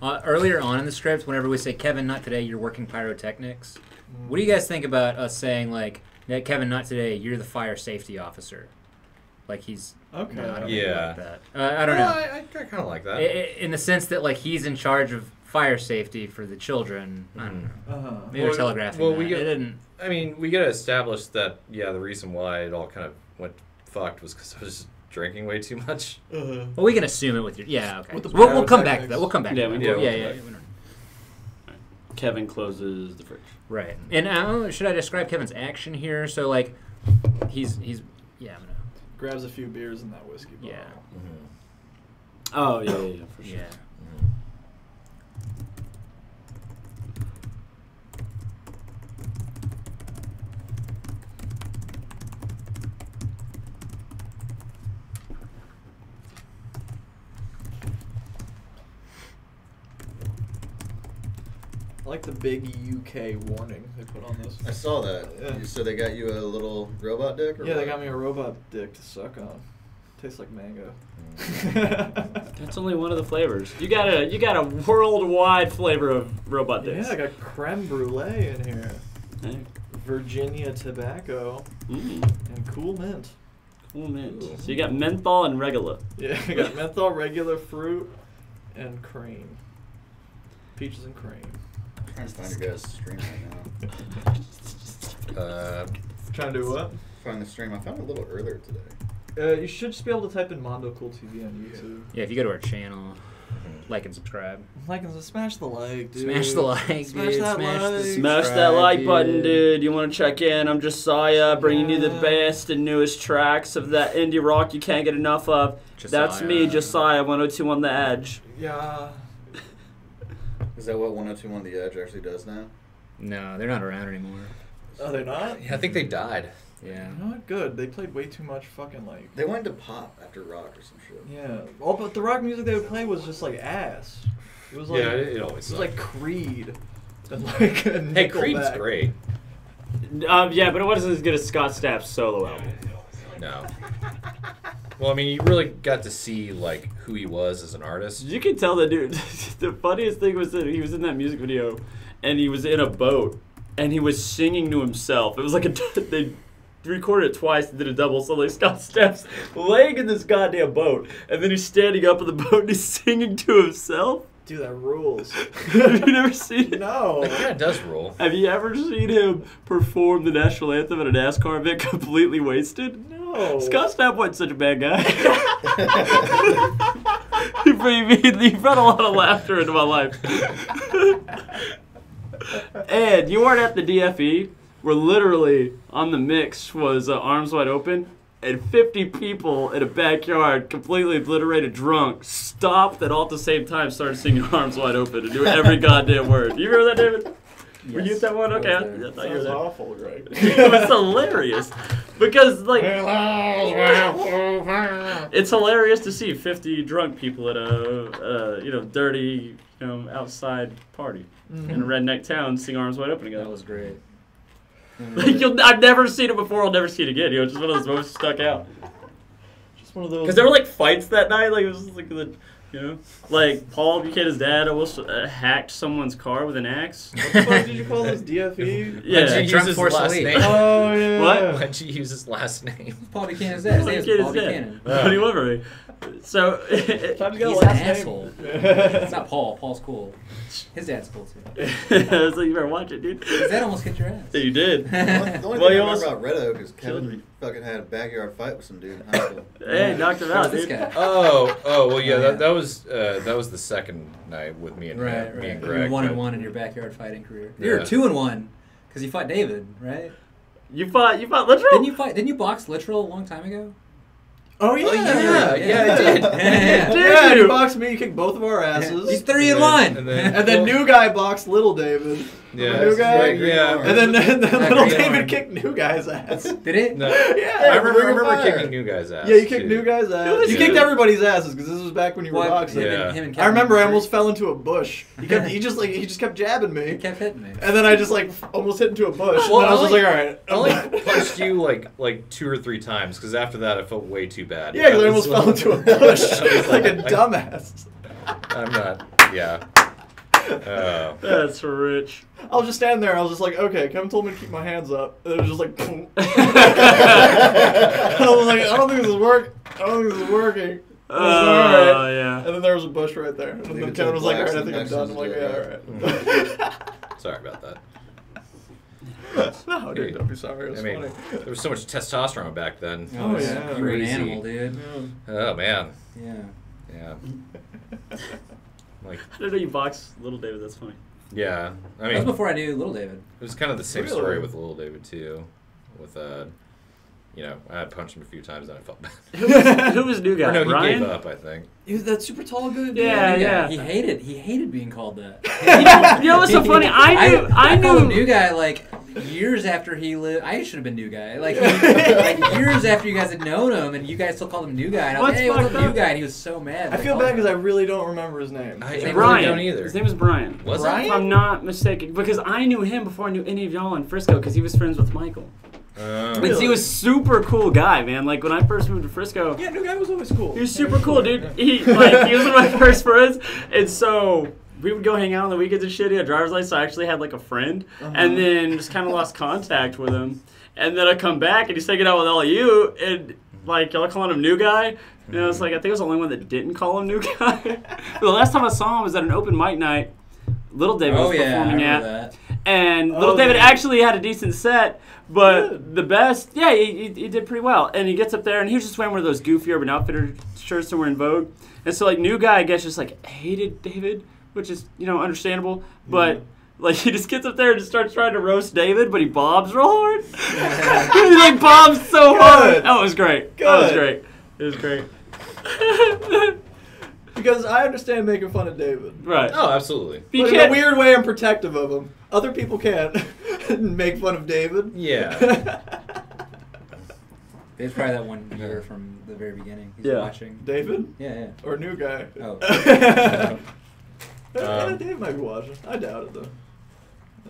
Earlier on in the script, whenever we say, "Kevin, not today, you're working pyrotechnics," what do you guys think about us saying, "Yeah, Kevin, not today, you're the fire safety officer"? Like he's... Okay. No, I don't Yeah. know about that. I don't know. I kind of like that. In the sense that, he's in charge of fire safety for the children. I don't know. Uh-huh. Maybe they're telegraphing well, that. we get- It didn't... I mean, we gotta establish that. Yeah, the reason why it all kind of went fucked was because I was just drinking way too much. Uh-huh. Well, we can assume it with your... Yeah, okay. With the We'll come back to pyrotechnics. that. We'll come back Yeah, to that. we will. Yeah, Yeah, yeah. we'll Kevin closes the fridge. Right. And should I describe Kevin's action here? So, he's yeah, I'm gonna... Grabs a few beers in that whiskey bottle. Yeah. Oh, yeah, for sure. Yeah. I like the big UK warning they put on this. I saw that. Yeah. So they got you a little robot dick? Or Yeah, they what? got me a robot dick to suck on. Tastes like mango. That's only one of the flavors. You got a worldwide flavor of robot dicks. Yeah, I got creme brulee in here. Hey. Virginia tobacco and cool mint. Cool mint. Ooh. So you got menthol and regular. Yeah, I got menthol, regular fruit, and cream. Peaches and cream. I'm trying to find your guys' stream right now. Trying to do what? Find the stream. I found it a little earlier today. You should just be able to type in Mondocool TV on YouTube. Yeah, if you go to our channel, like and subscribe. Like and smash the like, dude. Smash the like, Smash dude. that Smash like. the Smash subscribe, that like button, dude. You want to check in? I'm Josiah, bringing you the best and newest tracks of that indie rock you can't get enough of. That's me, Josiah, 102 on the Edge. Yeah. Is that what 102 The Edge actually does now? No, they're not around anymore. Oh, they're not? Yeah, I think they died. Yeah. You know what? Good. They played way too much fucking like. They went to pop after rock or some shit. Yeah. Well, but the rock music they would play was just like ass. It was like. Yeah, it always was sucked. like Creed. And like. Hey, Creed's great. Yeah, but it wasn't as good as Scott Stapp's solo album. No. Well, I mean, you really got to see like who he was as an artist. You can tell that dude. The funniest thing was that he was in that music video, and he was in a boat, and he was singing to himself. It was like they recorded it twice and did a double. So like Scott Stapp's laying in this goddamn boat, and then he's standing up in the boat and he's singing to himself. Dude, that rules. Have you never seen it? No. It kind of does rule. Have you ever seen him perform the national anthem at a NASCAR event completely wasted? No. Scott Stapp wasn't such a bad guy. he brought a lot of laughter into my life. Ed, you weren't at the DFE, where literally on the mix was Arms Wide Open, and 50 people in a backyard, completely obliterated drunk, stopped and all at the same time started singing Arms Wide Open and doing every goddamn word. You remember that, David? Yes. Were you at that one? Okay, I thought you were Sounds there. awful, Greg. It was hilarious because like it's hilarious to see 50 drunk people at a dirty outside party in a redneck town sing Arms Wide Open together. That was great. Like I've never seen it before. I'll never see it again. Just one of those moments stuck out. Just one of those. Because there were like fights that night. Like it was like like Paul Buchanan's dad almost hacked someone's car with an axe. What the fuck did you call this? DFE? Yeah. Why'd you use Drunk his Force last Elite. name? Oh yeah. What? Why'd you use his last name? Paul Buchanan's dad. His name is Paul Buchanan. What do you want from me? So Time to go He's last an name. asshole. It's not Paul. Paul's cool. His dad's cool too. so you better watch it, dude. His dad almost kicked your ass. Yeah, you did. The only Well, thing you I remember almost about Red Oak is killed Kevin me. fucking had a backyard fight with some dude in high school. Hey, knocked him That was out, this dude. guy. Oh, well, yeah, Oh, yeah. that was the second night with me and Right. me and You Greg. were 1-1 but- in your backyard fighting career. Yeah. You were 2-1 because you fought David, right? You fought literal? Didn't you box literal a long time ago? Oh yeah. Oh, yeah, I did. Yeah. Yeah, you boxed me. You kicked both of our asses. He's 3-1. And then, And then new guy boxed little David. yeah, new guy. right, yeah. And then little Green David Horn. kicked new guy's ass. Did it? No, Yeah, I remember Fire. kicking new guys' ass. Yeah, you kicked too. new guy's ass. You Yeah. kicked everybody's asses because this was back when you were What? boxing. Yeah. Him and I Kevin remember I were- almost fell into a bush. He just kept jabbing He me, kept hitting me. and then I just like almost hit into a bush. Well, and then I was just I like, all right. I only punched you like 2 or 3 times because after that I felt way too bad. Yeah, because I That almost was- fell into a bush I was like a dumbass. I'm not. Yeah. That's rich. I was just standing there. I was just like, okay. Kevin told me to keep my hands up. And it was just like, boom. I was like, I don't think this is working. It was alright. Yeah. And then there was a bush right there. And Leave then it to Kevin the was like, blacks alright, I and think I'm done. I'm like, yeah, Mexicans alright. Sorry about that. No, dude, don't be sorry. It was I mean, funny. there was so much testosterone back then. Oh, it's- yeah. You were an Crazy. animal, dude. Oh man. Yeah. Yeah. Like, I didn't know you boxed little David. That's funny. yeah. I That was mean, before I knew Little David. it was kind of the same Really? story with Little David too. With I had punched him a few times and I felt bad. Who was new guy? Or no, he Brian? gave up. I think. He was that super tall dude? Yeah, New guy. yeah. He hated being called that. You know what's so funny? I called him knew. new guy like years after he lived. I should have been new guy. Like years after you guys had known him, and you guys still called him new guy. And I was What's like, hey, what's up, fucked new up? guy? And he was so mad. I feel bad because I really don't remember his name. I His really name Brian. don't either. His name was Brian. Was Brian? If I'm not mistaken, because I knew him before I knew any of y'all in Frisco, because he was friends with Michael. And he was super cool guy, man. Like when I first moved to Frisco, Yeah, new guy was always cool. he was super cool, dude. He was one of my first friends, and so we would go hang out on the weekends and shit. He had a driver's license, so I actually had like a friend, and then just kind of lost contact with him. And then I come back, and he's hanging out with all of you, and like y'all calling him new guy. And I was like, I think I was the only one that didn't call him new guy. But the last time I saw him was at an open mic night. Little David was performing at. That. And Little David actually had a decent set, but the best, yeah, he did pretty well. And he gets up there, and he was just wearing one of those goofy Urban Outfitter shirts that were in vogue. And so, like, new guy, I guess, just, like, hated David, which is, understandable. But, like, he just gets up there and just starts trying to roast David, but he bobs real hard. He, like, bobs so hard. Oh, it was great. Good. That was great. It was great. Because I understand making fun of David. Right. Oh, absolutely. But in a weird way, I'm protective of him. Other people can't make fun of David. Yeah. There's probably that one year from the very beginning. He's watching. David? Yeah. Or new guy? Oh. Yeah, Dave might be watching. I doubt it, though.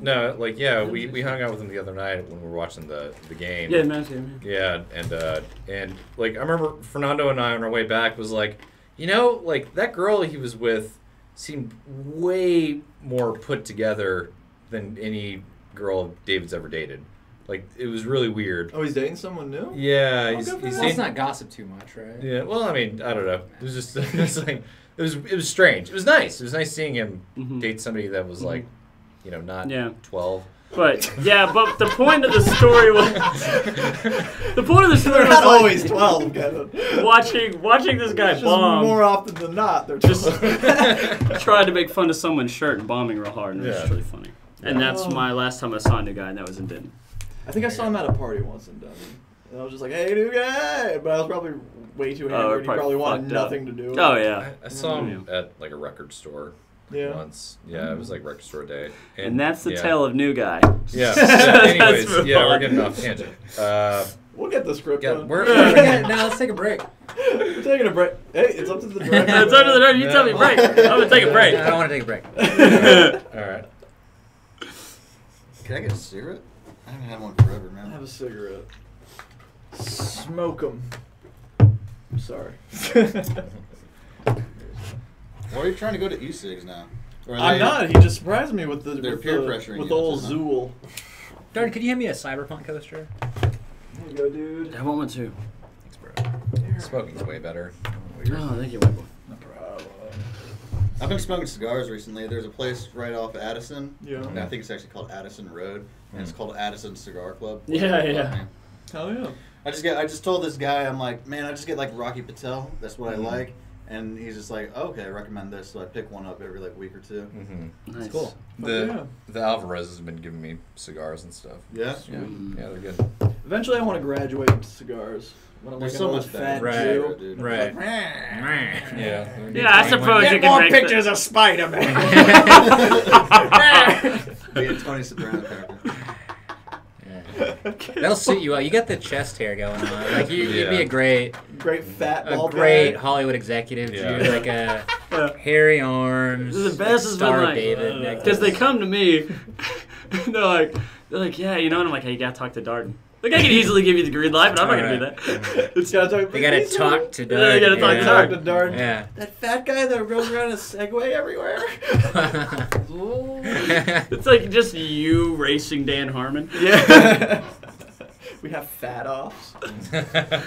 No, like, we hung out with him the other night when we were watching the game. Yeah, man. Yeah, and like, I remember Fernando and I on our way back was like, like, that girl he was with seemed way more put together than any girl David's ever dated. Like, it was really weird. Oh, he's dating someone new? Yeah, he's Let's not gossip too much, right? Yeah, well, I mean, I don't know. It was just, it was strange. It was nice. It was nice seeing him date somebody that was like, not 12. But the point of the story was They're not always 12, Kevin. watching this guy Just bomb. more often than not, they're Just 12. tried to make fun of someone's shirt and bombing real hard, and it was Yeah. just really funny. And that's my last time I saw a new guy, and that was in Denton. I think I saw him at a party once in Denver. And I was just like, hey, new guy! But I was probably way too hammered, and he probably wanted nothing to do with it. Oh, yeah. I saw him at like a record store once. Yeah, it was like record store day. And that's the tale of new guy. Yeah. Anyways, we're getting off tangent. We'll get the script done. Now let's take a break. We're taking a break. Hey, it's up to the director. It's up to the director. You tell me break. I'm going to take a break. I don't want to take a break. All right. Can I get a cigarette? I haven't had one forever, man. Have a cigarette. Smoke 'em. I'm sorry. Why are you trying to go to e-cigs now? Or are I'm they- not. He just surprised me with the They're peer pressuring with you, old isn't it? Zool. Darn, could you hand me a Cyberpunk coaster? There you go, dude. I want one too. Thanks, bro. Smoking's way better. Oh, thank you, my boy. No problem. I've been smoking cigars recently. There's a place right off Addison. Yeah. And I think it's actually called Addison Road, and it's called Addison Cigar Club. Yeah. Hell yeah. I just told this guy, I'm like, man, I just get like Rocky Patel. That's what I like. And he's just like, okay, I recommend this. So I pick one up every like week or two. Mm-hmm. Nice. Cool. The Alvarez has been giving me cigars and stuff. Yeah. Yeah, they're good. Eventually, I want to graduate into cigars. When I'm They're like so an much old better. fat Right. Jew. Dude. Right. Yeah. Yeah, I suppose you can make pictures of Spider-Man. Be a Tony Soprano character. That'll suit you well. You got the chest hair going on. Like you'd be a great fat bald great guy. Hollywood executive. Yeah. Dude, like a hairy arms. The best has been Star like, David necklace. because they come to me, and they're like, yeah, and I'm like, hey, you gotta talk to Darden. Like, I can easily give you the green light, but I'm not gonna do that. It's gotta talk. They gotta talk to Darden. Yeah, they gotta talk to Talk to Darden. Yeah. That fat guy that goes around in a Segway everywhere. It's like just you racing Dan Harmon. Yeah. We have fat offs.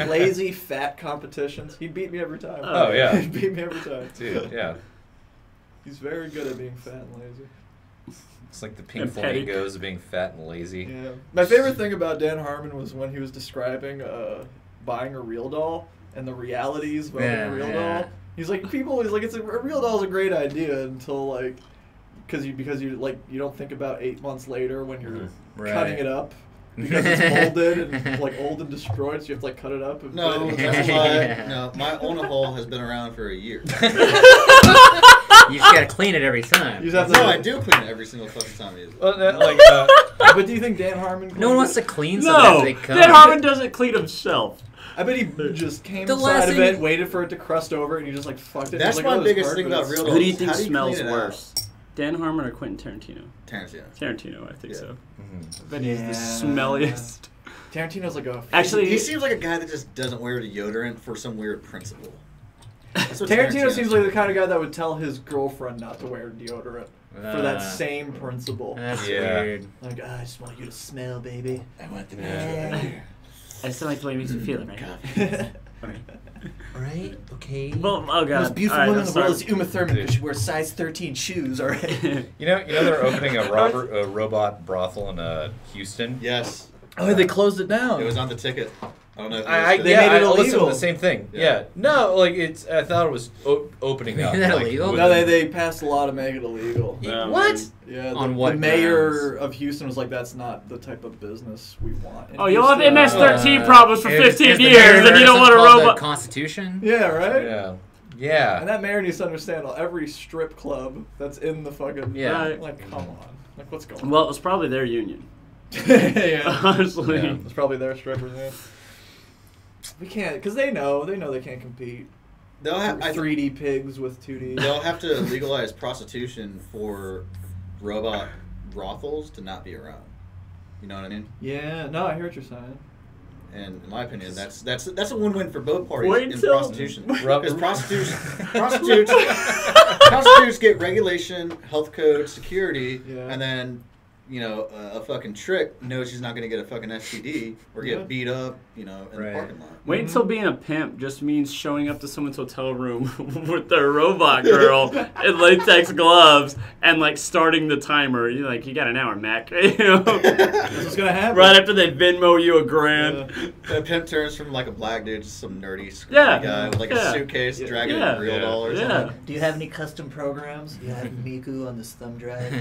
Lazy fat competitions. He beat me every time. Oh, yeah. He beat me every time. Dude, yeah. He's very good at being fat and lazy. It's like the pink And petty. flamingos of being fat and lazy. Yeah. My favorite thing about Dan Harmon was when he was describing buying a real doll and the realities of owning a real doll. He's like, it's a real doll is a great idea until like, because you don't think about 8 months later when you're cutting it up. Because it's molded and like old and destroyed, so you have to like cut it up. And No, put it in that's why. No, my Ona hole has been around for a year. You just gotta clean it every time. You just have to, No, I do clean it every single fucking time I use it. Well, that, But do you think Dan Harmon? No one wants to clean No, something they come. Dan Harmon doesn't clean himself. I bet he just came The inside last of thing- it, waited for it to crust over, and he just like fucked it. That's He's my like, "Oh, this biggest worked," thing but about it's- real Who do you dolls. think How do you smells clean it out? worse? Dan Harmon or Quentin Tarantino? Tarantino. Tarantino, I think Yeah. so. I bet he's the smelliest. Tarantino's like a... Actually, He seems like a guy that just doesn't wear deodorant for some weird principle. That's what Tarantino seems like the kind of guy that would tell his girlfriend not to wear deodorant for that Uh, same principle. That's Yeah. weird. Like, I just want you to smell, baby. I want the I just don't like the way it makes you feel it, right? Alright, okay. Well, oh god. Most beautiful All right, woman in let's the world start. is Uma Thurman because she wears size 13 shoes, alright? You know they're opening a robot brothel in Houston. Yes. Oh, they closed it down. It was on the ticket. I don't know if I They made it listened to illegal. the same thing. Yeah. Yeah. No, like it's. I thought it was opening up. Isn't that like, illegal? with- No, they passed a law to make it illegal. What? Yeah, On the what mayor grounds? of Houston was like, that's not the type of business we want. in Oh, you'll have Houston." MS-13 problems for 15 Is the years, mayor and you don't want a called robot. The Constitution? Yeah, right? Yeah. Yeah. And that mayor needs to understand every strip club that's in the fucking... Yeah. Right. Like, come on. Like, what's going on? Well, it was probably their union. yeah. Honestly. Yeah. It's probably their strippers, yeah. We can't, because they know they can't compete. They'll have, 3D pigs with 2D. they'll have to legalize prostitution for robot brothels to not be around. You know what I mean? Yeah, no, I hear what you're saying. And in my opinion, that's a win-win for both parties Wait in till- prostitution. Because prostitutes get regulation, health code, security, Yeah. and then a fucking trick knows she's not going to get a fucking STD or get Yeah. beat up, in the Right. parking lot. Wait until being a pimp just means showing up to someone's hotel room with their robot girl in latex gloves and like starting the timer. You're like, you got an hour, Mac. You know? This is gonna happen. Right after they Venmo you a grand. The pimp turns from like a black dude to some nerdy scrawny Yeah. guy with like Yeah. a suitcase dragging Yeah. in real Yeah. dollars. Yeah. Do you have any custom programs? You have Miku on this thumb drive?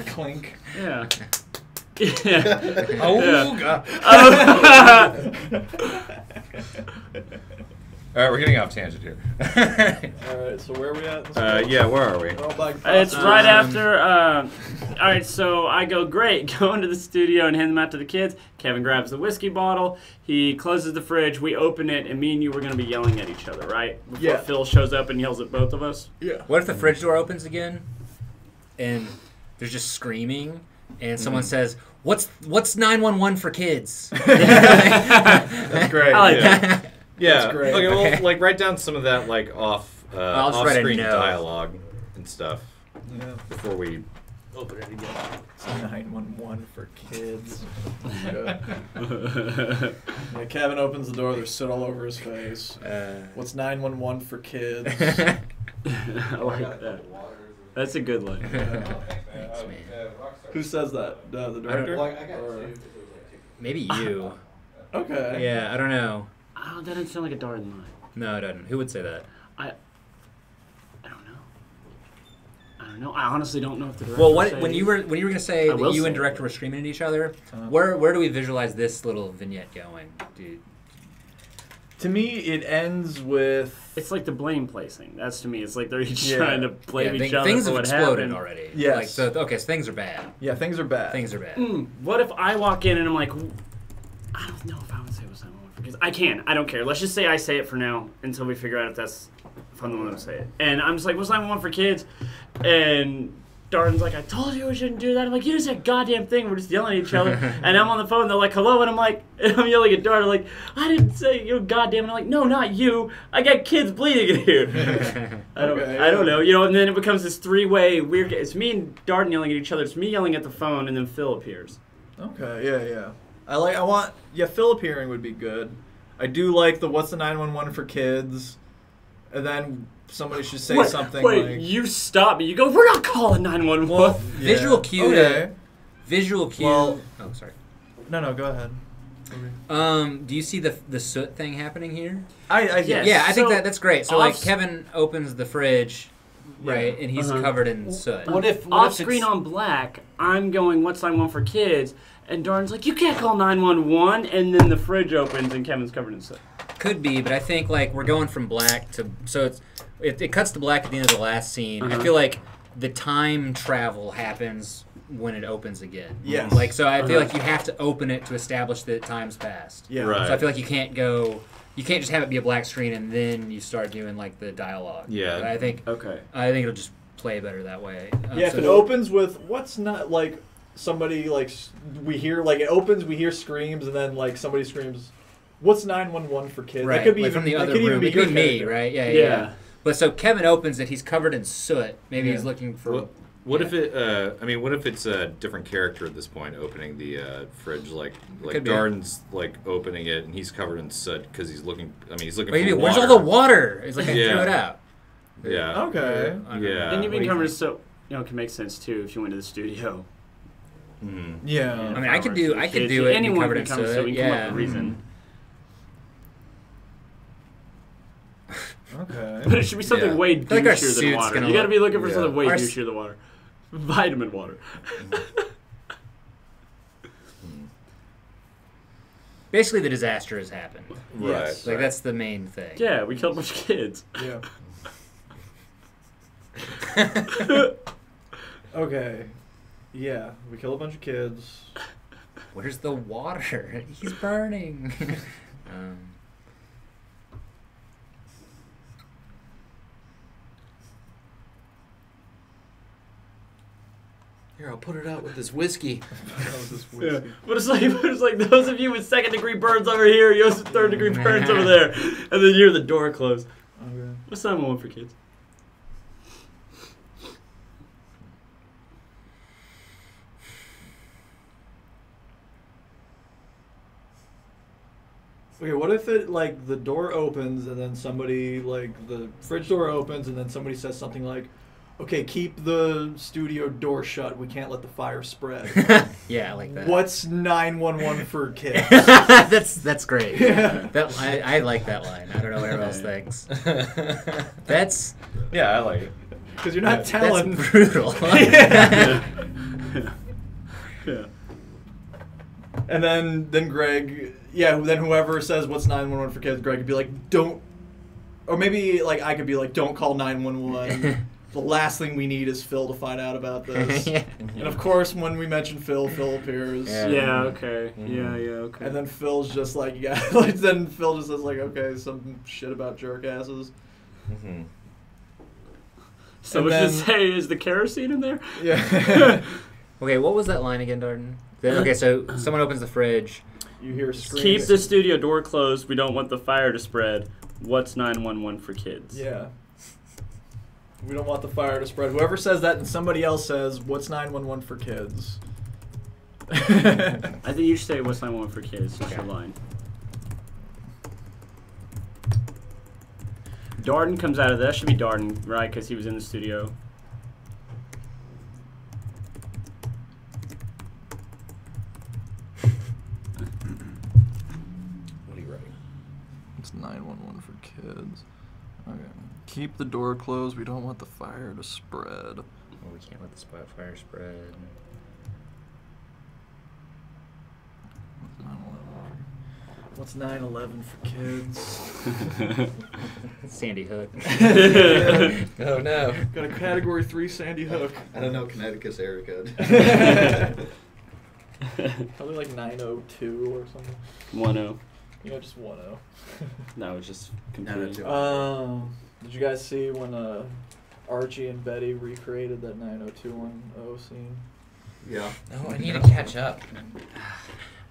Clink. Yeah. Yeah. Oh Yeah. god. Oh. All right, we're getting off tangent here. Alright, so where are we at? Yeah, where are we? We're all back It's right prostitutes. after. All right, so I go, great. Go into the studio and hand them out to the kids. Kevin grabs the whiskey bottle. He closes the fridge. We open it, and me and you were going to be yelling at each other, right? Before Yeah. Phil shows up and yells at both of us. Yeah. What if the fridge door opens again and there's just screaming and someone says, "What's 911 for kids?" That's great. I like Yeah. that. Yeah. That's great. Okay, well, Okay. like write down some of that like I'll just write a off-screen note. dialogue and stuff Yeah. before we. Open it again. It's 911 for kids. Yeah, Kevin opens the door. There's soot all over his face. What's 911 for kids? I like that. That's a good line. Thanks, man. Who says that? The director? Or- Maybe you. Okay. Yeah, I don't know. Oh, that doesn't sound like a Darden line. No, it doesn't. Who would say that? I don't know. I honestly don't know if the director. Well, would say when you were gonna say I will that you and say director it. were screaming at each other, Uh-huh. where do we visualize this little vignette going, dude? To me, it ends with. It's like the blame placing. That's to me. It's like they're each Yeah. trying to blame each other things for have what exploded happened. already. Yes. Like, so things are bad. Yeah, things are bad. Things are bad. What if I walk in and I'm like, I don't know if I would say what's that one because I can. I don't care. Let's just say I say it for now until we figure out if I'm the one to say it. And I'm just like, what's that one for kids? And Darden's like, I told you we shouldn't do that. I'm like, you just said goddamn thing. We're just yelling at each other. And I'm on the phone. They're like, hello. And I'm like, and I'm yelling at Darden. Like, I didn't say goddamn. And I'm like, no, not you. I got kids bleeding in here. I don't know. And then it becomes this three-way weird. It's me and Darden yelling at each other. It's me yelling at the phone, and then Phil appears. Okay, yeah. Phil appearing would be good. I do like the what's the 911 for kids, and then somebody should say something Wait, like. you stop me. You go, we're not calling 911. Well, visual cue. Okay. Visual cue. Well- oh, sorry. No, go ahead. Do you see the soot thing happening here? Yes. Yeah, I think So, that's great. So like off- Kevin opens the fridge, right, and he's covered in soot. What if Off it's- screen on black, I'm going, what's 911 for kids? And Darden's like, you can't call 911. And then the fridge opens and Kevin's covered in soot. Could be, but I think like we're going from black to it cuts to black at the end of the last scene. I feel like the time travel happens when it opens again. Yes. Like so, I feel like you have to open it to establish that time's passed. Yeah. Right. So I feel like you can't just have it be a black screen and then you start doing like the dialogue. Yeah. I think Okay. it'll just play better that way. Yeah, if it opens with what's not like. somebody like we hear like it opens, we hear screams, and then like somebody screams, "What's 911 for kids?" Right, That could be like from the that other could even room. be It could your be me, character. right? Yeah, Yeah. yeah. But so Kevin opens it. He's covered in soot. Maybe he's looking for. What if it? I mean, what if it's a different character at this point opening the fridge? Like Could be. Darden's like opening it and he's covered in soot because he's looking. I mean, he's looking Wait, for where's water. all the water? It's like I Yeah. threw it out. Yeah. Okay. Yeah. And you've What been do you covered, think? so it can make sense too if you went to the studio. Mm-hmm. Yeah. I mean, I could do it. Kids, And be anyone covered can in come, soot. so we can come up Yeah. with a reason. Okay. But it should be something Yeah. way I feel like our douchier than suit's water. gonna You gotta look- be looking for Yeah. something way Our douchier than water. Vitamin water. Basically, the disaster has happened. Right. Yes. Like that's the main thing. Yeah, we killed a bunch of kids. Yeah. Okay. Yeah, we kill a bunch of kids. Where's the water? He's burning. Here, I'll put it out with this whiskey. Yeah. But it's like those of you with 2nd-degree burns over here, you have 3rd-degree burns over there, and then you hear the door close. Okay. What's 911 for kids? Okay, what if it like the door opens and then somebody like the fridge door opens and then somebody says something like, "Okay, keep the studio door shut. We can't let the fire spread." Yeah, I like that. What's 911 for kids? that's great. Yeah. That I like that line. I don't know what everyone else thinks. That's Yeah, I like it. Because you're not telling. that's brutal. Yeah. Yeah. And then Greg, then whoever says what's 911 for kids, Greg could be like, don't, or maybe like I could be like, don't call 911. The last thing we need is Phil to find out about this. Yeah. And of course, when we mention Phil appears. Yeah. Yeah, okay. Yeah, okay. And then Phil's just like, yeah, like then Phil just says like, okay, some shit about jerk asses. Mm-hmm. So and what then- you say is the kerosene in there? Yeah. Okay, what was that line again, Darden? Okay, so someone opens the fridge. You hear screams. Keep the studio door closed. We don't want the fire to spread. What's 911 for kids? Yeah. We don't want the fire to spread. Whoever says that and somebody else says, what's 911 for kids? I think you should say what's 911 for kids. That's your line. Darden comes out of that. Should be Darden, right? Because he was in the studio. What are you writing? It's 911 for kids. Okay. Keep the door closed. We don't want the fire to spread. Oh, we can't let the fire spread. What's 9/11 for kids? Sandy Hook. Oh no. Got a Category 3 Sandy Hook. I don't know Connecticut's area code. Probably like 902 or something. 1-0. You know, just 10. No, it's just 902. confusing. Did you guys see when Archie and Betty recreated that 90210 scene? Yeah. No, I need to catch up.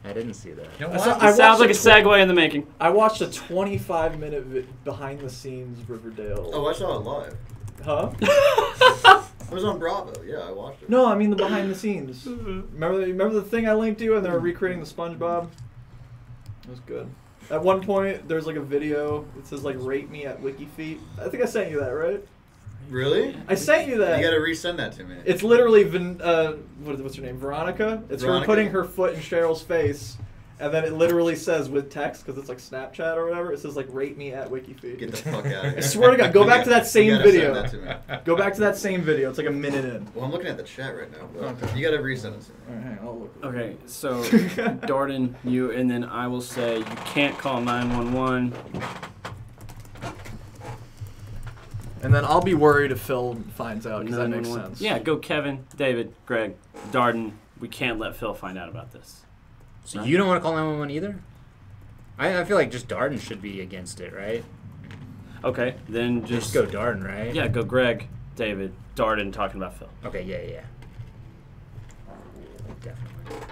I didn't see that. You know I what? saw- It sounds like a watched segue in the making. I watched a 25-minute behind-the-snes Riverdale. Oh, I saw it live. Huh? It was on Bravo. Yeah, I watched it. No, I mean the behind-the-scenes. Remember the thing I linked to, and they were recreating the SpongeBob? It was good. At one point, there's like a video that says like "Rate me at WikiFeet." I think I sent you that, right? Really? I sent you that. You gotta resend that to me. It's literally what's her name? Veronica. It's her Veronica. putting her foot in Cheryl's face, and then it literally says with text because it's like Snapchat or whatever. It says like "Rate me at WikiFeed." Get the fuck out of here. I swear to God, go back to that same You gotta video. Send that to me. Go back to that same video. It's like a minute in. Well, I'm looking at the chat right now. But Okay. You gotta resend it to me. All right, hang on, I'll look. Okay, so Darden, you, and then I will say you can't call 911. And then I'll be worried if Phil finds out because that makes 911. sense. Yeah, go Kevin, David, Greg, Darden. We can't let Phil find out about this. So you don't want to call 911 either? I feel like just Darden should be against it, right? Okay, then Just just go Darden, right? Yeah, go Greg, David, Darden talking about Phil. Okay, yeah. Definitely.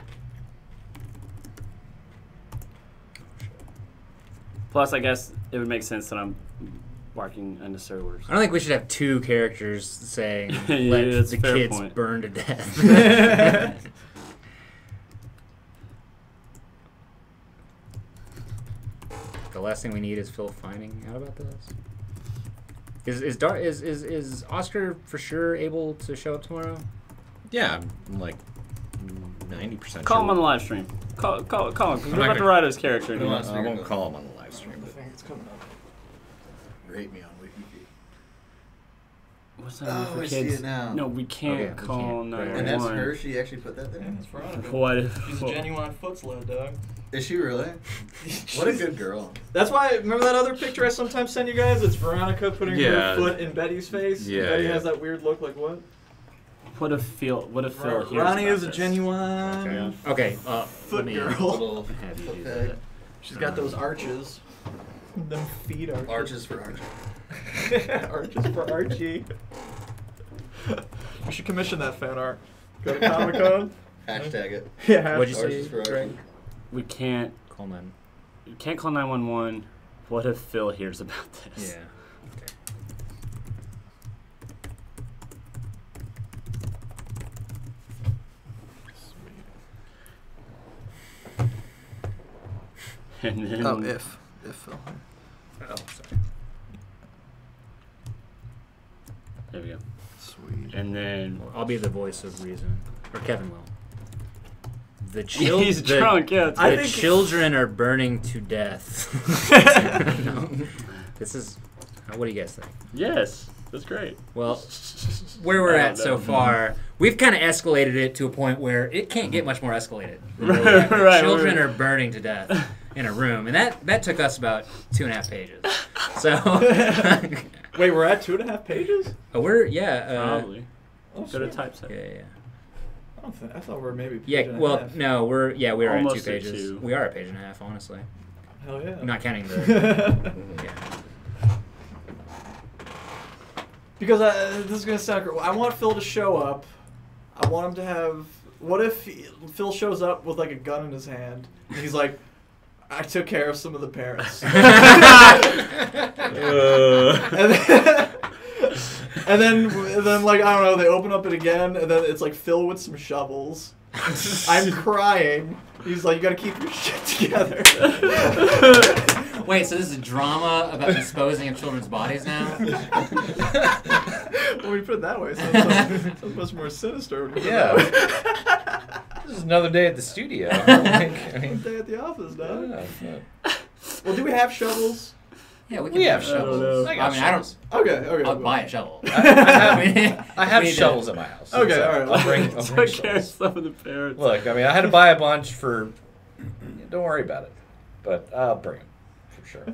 Plus, I guess it would make sense that I'm barking unnecessary words. I don't think we should have two characters saying, Yeah, let that's the a fair kids point. burn to death. The last thing we need is Phil finding out about this. Is Oscar for sure able to show up tomorrow? Yeah, I'm like 90% Call him on sure. the live stream. Call him, because I'm we're not about to gonna- write his character. Who anymore. wants to I be won't your call him on the live stream. I But think it's coming up. Rate me on Wiki. What's that Oh, for I see kids? it now. No, we can't Okay, we call can't. 911. And that's her. She actually put that Yeah, there. that's Veronica. What if? She's a genuine foot sled, dog. Is she really? What a good girl. That's why. Remember that other picture I sometimes send you guys? It's Veronica putting Yeah. her foot in Betty's face. Yeah, And Betty yeah. has that weird look. Like what? What if Phil? What if Phil? hears Ronnie about is a this? genuine Okay, foot let me girl. Little have you do okay. that. She's got those arches. Them feet arches. Arches for Archie. Arches for Archie. We should commission that fan art. Go to Comic Con. Hashtag it. Yeah. What'd you say, Arches for Archie. Greg? We can't. Call 9. You can't call 911. What if Phil hears about this? Yeah. Okay. And then. Oh, if Phil. Oh, sorry. There we go. Sweet. And then. I'll be the voice of reason, or Kevin will. The He's drunk. Yeah. It's The I think- children are burning to death. No. This is. What do you guys think? Yes. That's great. Well, where we're I at don't so know. far, we've kind of escalated it to a point where it can't get much more escalated. Right, Children we're- are burning to death in a room, and that took us about 2.5 pages. So Wait, we're at 2.5 pages? we're yeah. Probably. Oh, Go to sweet. typeset. Yeah. I don't think. I thought we were maybe. a page Yeah. and a Well, half. no, we are at 2 Almost at pages. 2. We are a page and a half, honestly. Hell yeah. I'm not counting the. Yeah. Because this is gonna sound. I want Phil to show up. I want him to have. What if Phil shows up with like a gun in his hand? And he's like, I took care of some of the parents. And then like I don't know, they open up it again, and then it's like Phil with some shovels. I'm crying. He's like, you gotta keep your shit together. Wait, so this is a drama about disposing of children's bodies now? When we put it that way, it sounds much more sinister. When we put it Yeah. that way. This is another day at the studio. Like, I mean, Day at the office, dog. yeah. Well, do we have shovels? Yeah, We have I don't know. shovels. I got shovels. Okay. I'll buy a shovel. I have We need shovels at my house. Okay, so all right. I'll bring Took care of shovels. some of the parents. Look, I mean, I had to buy a bunch for. Don't worry about it, but I'll bring them for sure.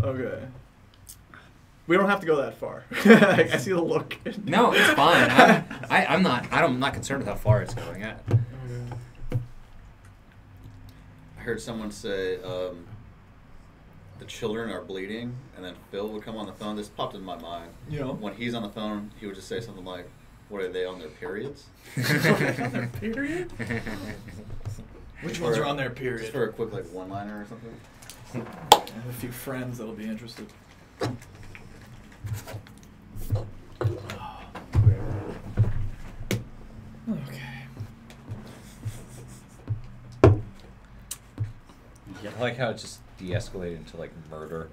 Okay. We don't have to go that far. I see the look. No, it's fine. I'm not concerned with how far it's going. I heard someone say the children are bleeding, and then Phil would come on the phone. This popped in my mind. You know. When he's on the phone, he would just say something like, "What are they on their periods?" On their period? Which ones are on their Just period? for a quick like one-liner or something. I have a few friends that'll be interested. Okay. I like how it just de-escalated into like murder.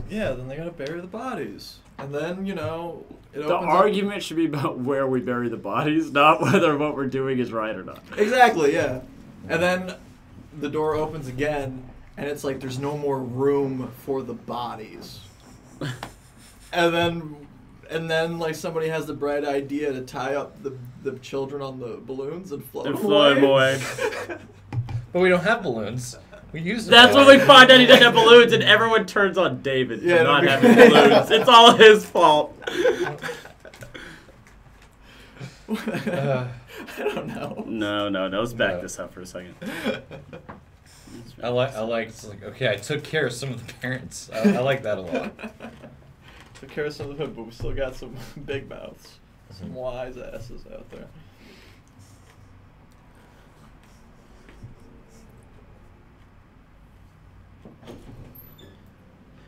Yeah, then they gotta bury the bodies. And then, you know, it The opens up- argument should be about where we bury the bodies, not whether what we're doing is right or not. Exactly, yeah. And then the door opens again, and it's like there's no more room for the bodies. and then like somebody has the bright idea to tie up the children on the balloons and float And them fly 'em away. But we don't have balloons. We use them. That's when we find out he doesn't have balloons, and everyone turns on David Yeah, for not no, having balloons. It's all his fault. I don't know. No. Let's back No. this up for a second. I like. It's like, okay, I took care of some of the parents. I like that a lot. Took care of some of them, but we still got some big mouths, some wise asses out there.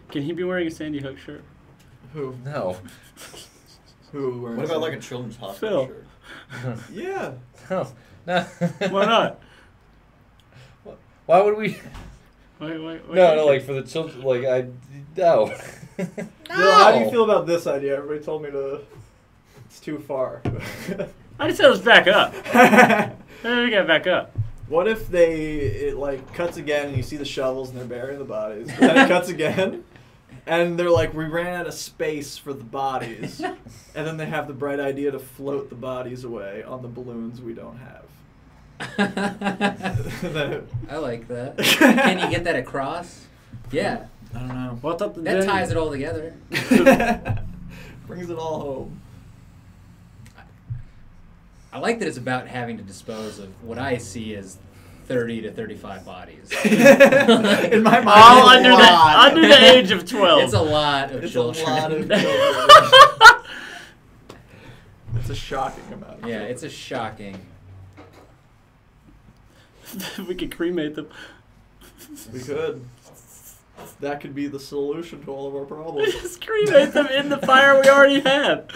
Can he be wearing a Sandy Hook shirt? Who? No. Who? What about like a children's hospital Phil. shirt? Yeah. No. No. Why not? Why would we? Wait. No, like for the children, like no. Bill, how do you feel about this idea? Everybody told me it's too far. I just said let's back up. How do we gotta back up? What if it like cuts again and you see the shovels and they're burying the bodies, but then it cuts again and they're like, we ran out of space for the bodies, and then they have the bright idea to float the bodies away on the balloons we don't have. I like that. Can you get that across? Yeah. I don't know. What's up? That ties it all together. Brings it all home. I like that it's about having to dispose of what I see as 30 to 35 bodies. In my mind, all under the age of 12. It's a lot of It's children. a lot of children. It's a shocking amount. Of Yeah, children. it's a shocking. We could cremate them. We could. That could be the solution to all of our problems. Just cremate them in the fire we already have.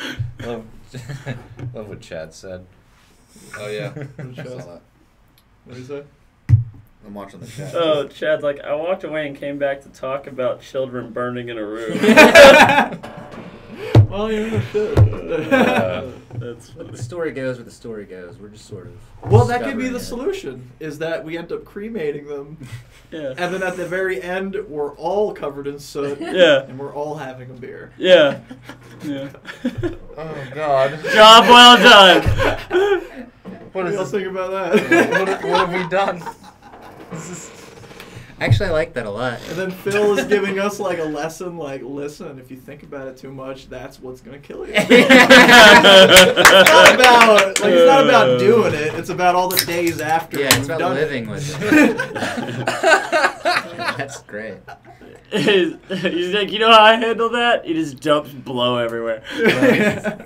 Love what Chad said. Oh yeah. What I saw that. do you say? I'm watching the chat. Oh, Chad's like, I walked away and came back to talk about children burning in a room. Well, you should. That's But funny. the story goes where the story goes. We're just sort of. Well, that could be discovering the it. solution, is that we end up cremating them, Yeah. and then at the very end, we're all covered in soot, Yeah. and we're all having a beer. Yeah. Yeah. Oh God. Job well done. What do you think about that? What have we done? Actually, I like that a lot. And then Phil is giving us like a lesson, like, listen, if you think about it too much, that's what's gonna kill you. It's not about doing it. It's about all the days after. Yeah, it's you've about done living it. with it. That's great. He's like, you know how I handle that? He just dumps blow everywhere.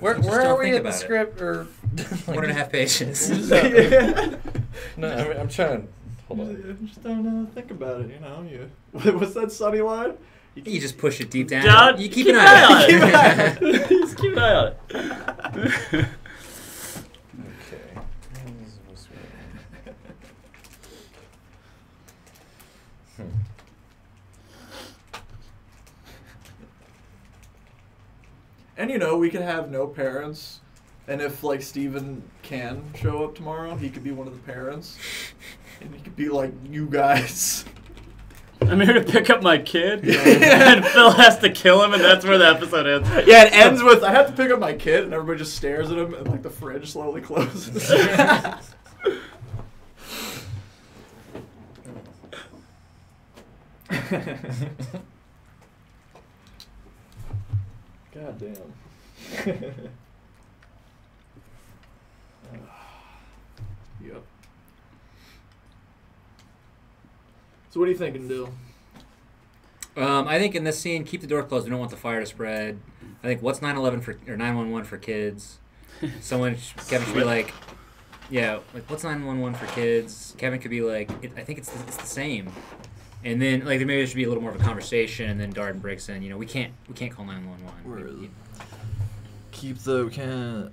Where Just are don't we think in the about it. script? Or 1.5 pages. no, I'm trying to hold on. Just don't think about it, you know. What's that sunny line? You just push it deep down. John, You keep an eye on it. Keep an eye on it. Just keep an eye on it. Okay. And you know, we could have no parents, and if like Steven can show up tomorrow, he could be one of the parents, and he could be like, you guys. I'm here to pick up my kid, and Phil has to kill him, and that's where the episode ends. Yeah, it ends with, I have to pick up my kid, and everybody just stares at him, and like the fridge slowly closes. God damn. Yep. So what are you thinking, Dill? I think in this scene, keep the door closed. We don't want the fire to spread. I think what's 911 for or 911 for kids? Kevin should be like, yeah, like what's 911 for kids? Kevin could be like, I think it's the same. And then like maybe there should be a little more of a conversation, and then Darden breaks in. You know, we can't call 911. Keep the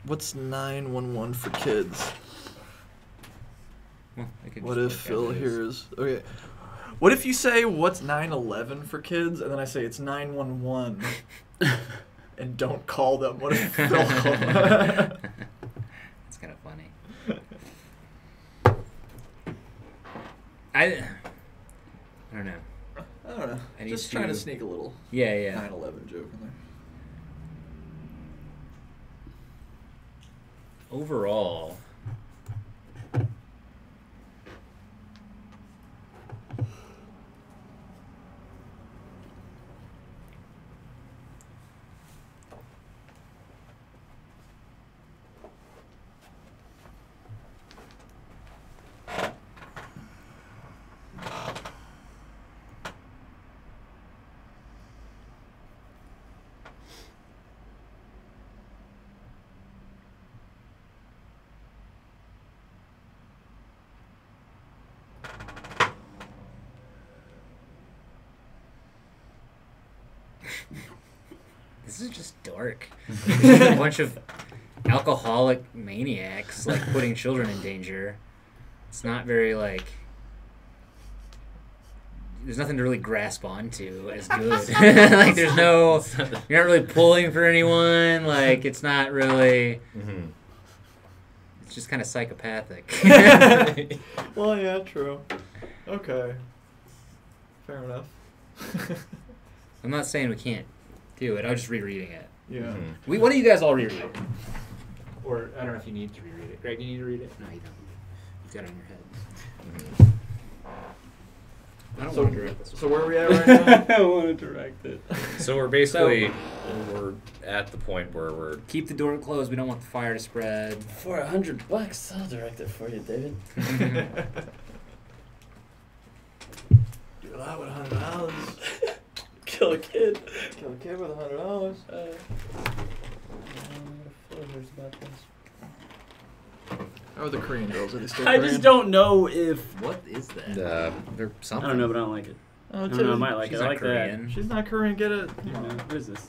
what's 911 for kids? Well, I could What just if work Phil out his- hears? Okay. What if you say what's 911 for kids, and then I say it's 911, and don't call them? What if Phil calls them? That's kind of funny. I don't know. I don't know. I need Just trying to to- sneak a little Yeah. 9/11 joke in there. Overall, This is just dark. A bunch of alcoholic maniacs like putting children in danger. It's not very like. There's nothing to really grasp onto as good. Like there's no. You're not really pulling for anyone. Like it's not really. Mm-hmm. It's just kind of psychopathic. Well, yeah, true. Okay. Fair enough. I'm not saying we can't do it. I'm just rereading it. Yeah. Mm-hmm. What do you guys all reread? Or I don't know if you need to reread it. Greg, you need to read it? No, you don't. You've got it in your head. Mm-hmm. I don't So, want to direct this one. so where are we at right now? I want to direct it. So we're basically we're at the point where we're Keep the door closed. We don't want the fire to spread. For $100, I'll direct it for you, David. Do that with $100. Kill a kid. Kill a kid with $100. How are the Korean girls? Are they still I Korean? just don't know if. What is that? they're I something. don't know, but I don't like it. Oh, I don't know, I might like She's it. I not like Korean. She's not Korean. Get it? that. What is this?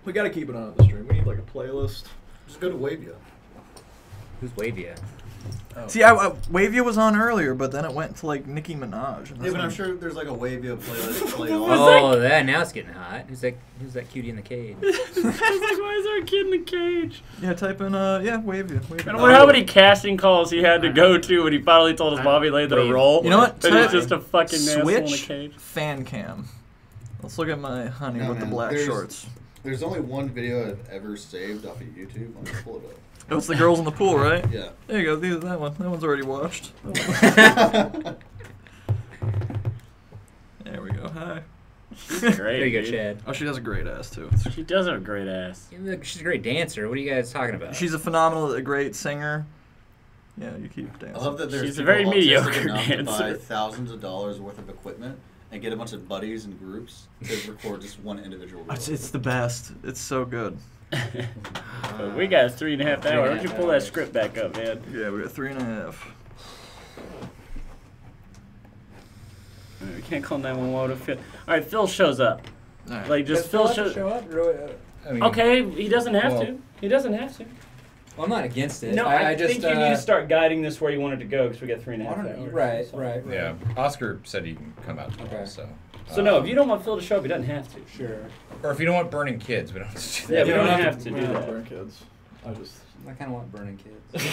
We gotta keep it on the stream. We need like a playlist. Just go to Wavia. Who's Wavia? See, Wavia was on earlier, but then it went to like Nicki Minaj. And Yeah, but I'm that's sure there's like a Wavia playlist play What on. was Oh, that now it's getting hot. Who's that cutie in the cage? I was like, why is there a kid in the cage? Yeah, type in Wavia. I wonder how many casting calls he had to go to when he finally told his mom he laid the role. You know what? And he's just a fucking asshole in a Switch cage. fan cam. Let's look at my honey No, with the man, black there's- shorts. There's only one video I've ever saved off of YouTube. I'm gonna pull it It was the girls in the pool, right? up. Yeah. There you go. That one. That one's already watched. There we go. Hi. Great. There you go, dude. Chad. Oh, she has a great ass too. She does have a great ass. Yeah, look, she's a great dancer. What are you guys talking about? She's a phenomenal, great singer. Yeah, you keep dancing. I love that there's She's a people very autistic mediocre enough to buy dancer. thousands of dollars worth of equipment and get a bunch of buddies and groups to record just one individual reel. It's the best. It's so good. But we got 3.5 hours. Why don't you pull that script back up, man? Yeah, we got 3.5. We can't call 911 to Phil. All right, Phil shows up. All right. Like, just Phil shows. up? I mean, Okay, he doesn't have Well- to. He doesn't have to. Well, I'm not against it. No, I think you need to start guiding this where you wanted to go because we got 3.5 hours. Right. Yeah, Oscar said he can come out tomorrow, Okay. so. So no, if you don't want Phil to show up, he doesn't have to. Sure. Or if you don't want burning kids, we don't have to do Yeah, that. we don't have to we do don't that. burn kids. I just. I kind of want burning kids.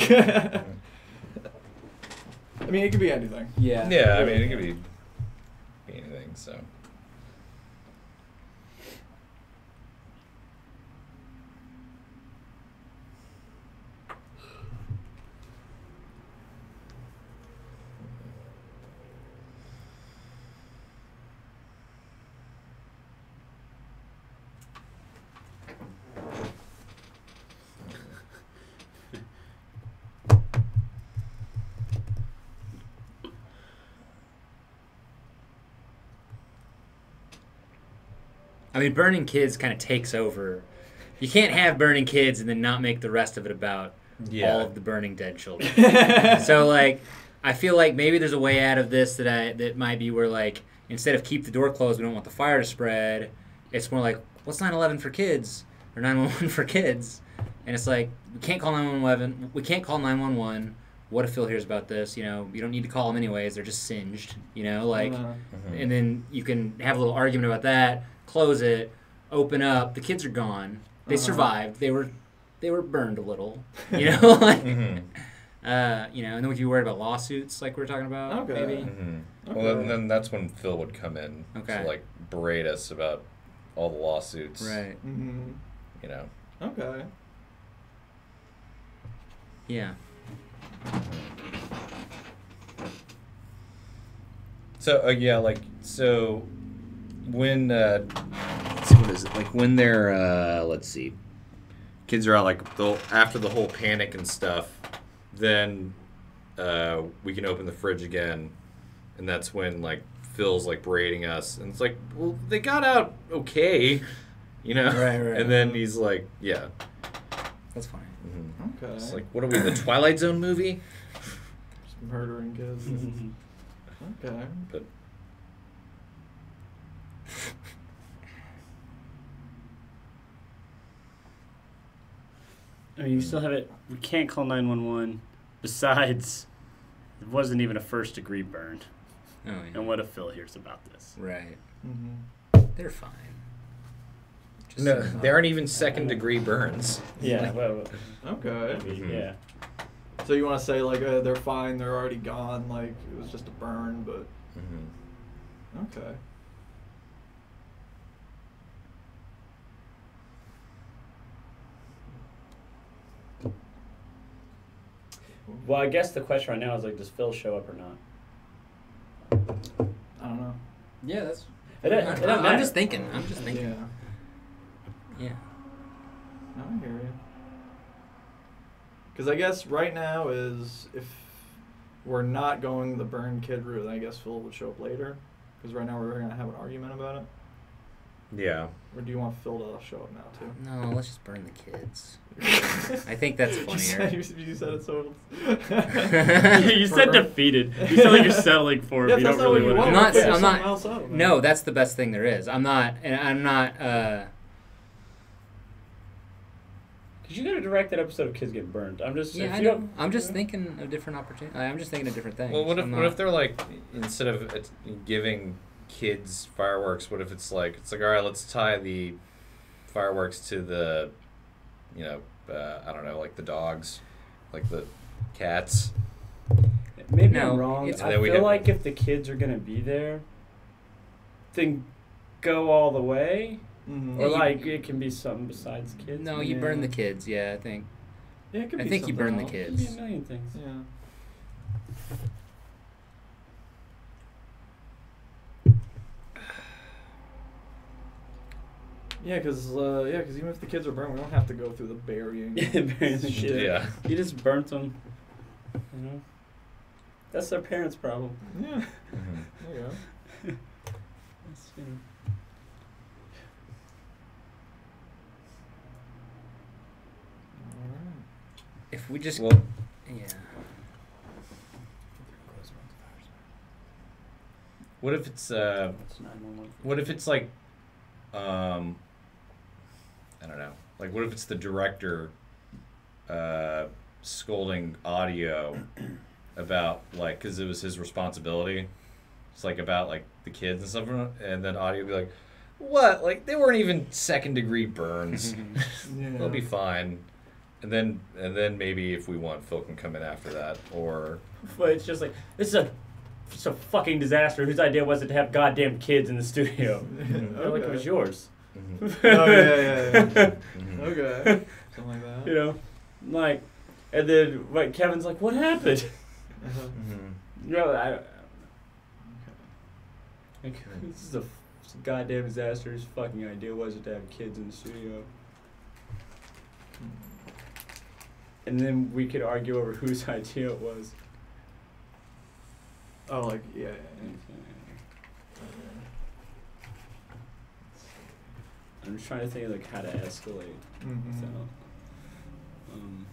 I mean, it could be anything. Yeah. Yeah, I mean, it could be anything, so. I mean, burning kids kind of takes over. You can't have burning kids and then not make the rest of it about all of the burning dead children. So, like, I feel like maybe there's a way out of this that might be where, like, instead of keep the door closed, we don't want the fire to spread. It's more like, what's 911 for kids or 911 for kids? And it's like, we can't call 911. We can't call 911. What if Phil hears about this? You know, you don't need to call them anyways. They're just singed. You know, like, and then you can have a little argument about that. Close it, open up. The kids are gone. They survived. They were burned a little. You know, like, you know. And then would you worry about lawsuits, like we were talking about? Okay. Maybe. Mm-hmm. Well, then that's when Phil would come in Okay. to like berate us about all the lawsuits. Right. Mm-hmm. You know. Okay. Yeah. So yeah, like so when let's see, what is it? Like when they're let's see, kids are out like after the whole panic and stuff, then we can open the fridge again, and that's when like Phil's like berating us, and it's like, well, they got out okay, you know. Right. And then he's like, yeah. That's fine. Mm-hmm. Okay. It's like, what are we, the Twilight Zone movie? Just murdering kids. Okay. But I mean, you still have it. We can't call 911. Besides, it wasn't even a first-degree burn. Oh, yeah. And what if Phil hears about this? Right. Mm-hmm. They're fine. No, they aren't even second-degree burns. Yeah. Okay. Mhm. Yeah. So you want to say like they're fine, they're already gone, like it was just a burn, but okay. Well, I guess the question right now is like, does Phil show up or not? I don't know. Yeah, that's. It doesn't I'm matter. just thinking. Yeah. Yeah. I hear you. Because I guess right now is if we're not going the burn kid route, I guess Phil would show up later. Because right now we're gonna have an argument about it. Yeah. Or do you want Phil to show up now too? No, let's just burn the kids. I think that's funnier. You said it so. You said defeated. You sound like you're settling for it. Yeah, but you that's don't not what really you want want. to. I'm Something else out of it. No, that's the best thing there is. I'm not. Cause you gotta direct that episode of kids get burned. I'm just. Yeah, if I you know. don't- I'm just thinking of different opportunities. I'm just thinking of different things. Well, what I'm if not- they're like, instead of giving kids fireworks, what if it's like all right, let's tie the fireworks to the, I don't know, like the dogs, like the cats. Maybe No, I'm wrong. it's- I And then we feel have- like if the kids are gonna be there, then go all the way. Mm-hmm. Or Yeah, like it can be something besides kids. No, you burn the kids. Yeah, I think. Yeah, it could I be think you something burn the else. It could be a kids. million things. Yeah. Yeah, because even if the kids are burned, we don't have to go through the burying. Burying the shit. Yeah. You just burnt them. You know, that's their parents' problem. Yeah. Mhm. There you go. That's, you know. Alright. If we just. Well, Yeah. what if it's That's 911. what if it's like, I don't know, like what if it's the director, scolding audio about like, because it was his responsibility. It's like about like the kids and stuff, and then audio would be like, what? Like they weren't even second-degree burns. Yeah. They'll be fine. And then maybe if we want, Phil can come in after that, or But it's just like it's a fucking disaster. Whose idea was it to have goddamn kids in the studio? They're like it was yours. Oh yeah. Mhm. Okay. Something like that. You know, like, and then like Kevin's like, what happened? Uh-huh. Mhm. You know, like, this is a goddamn disaster. His fucking idea was it to have kids in the studio. And then we could argue over whose idea it was. Oh, like yeah. I'm just trying to think of like how to escalate. Mm-hmm. So, um,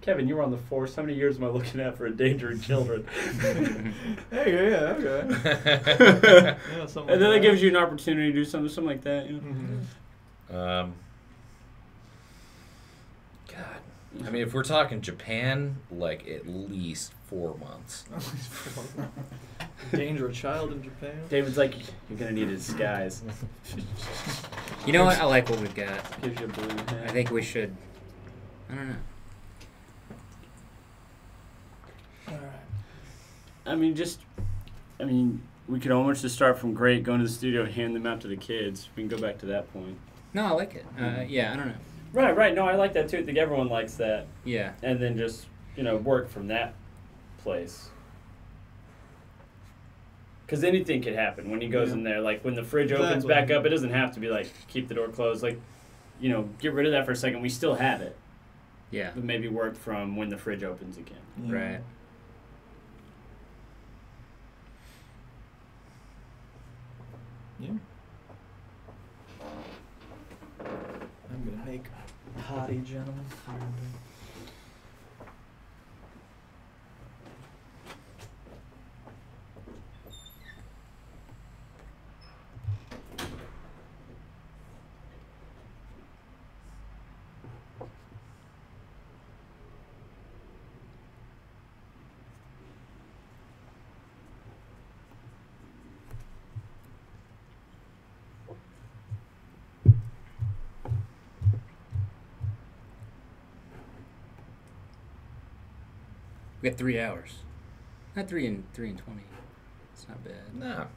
Kevin, you were on the force. How many years am I looking at for endangering children? Hey, yeah, okay. Yeah, something And then like it gives you an opportunity to do something like that. You know? Mhm. God, I mean, if we're talking Japan, like at least 4 months. Danger a child in Japan. David's like, you're gonna need a disguise. You know what? I like what we've got. Gives you a blue hat. I think we should. I don't know. I mean, we could almost just start from great, go into the studio, hand them out to the kids. We can go back to that point. No, I like it. Yeah, I don't know. Right. No, I like that too. I think everyone likes that. Yeah. And then just, work from that place. Because anything could happen when he goes in there. Like, when the fridge opens Exactly. back up, it doesn't have to be like, keep the door closed. Like, get rid of that for a second. We still have it. Yeah. But maybe work from when the fridge opens again. Yeah. Right. Yeah. I'm gonna make hottie gentlemen. We got 3 hours. Not 3 and 20. It's not bad. No.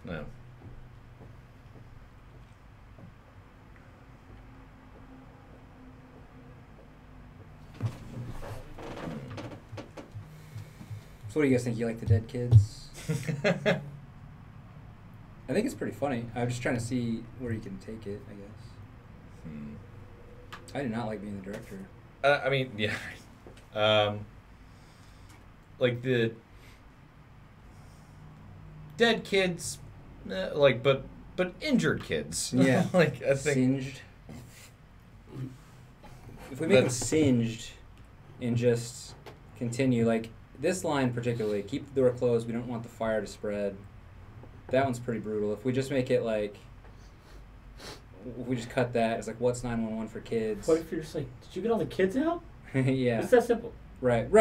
So what do you guys think? You like the dead kids? I think it's pretty funny. I'm just trying to see where you can take it, I guess. I do not like being the director. I mean, yeah. Like the dead kids, like, but injured kids. Yeah. Like, I think. Singed. If we make them singed and just continue, like, this line particularly, keep the door closed, we don't want the fire to spread. That one's pretty brutal. If we just make it like, if we just cut that, it's like, what's 911 for kids? What if you're just like, did you get all the kids out? Yeah. It's that simple. Right. We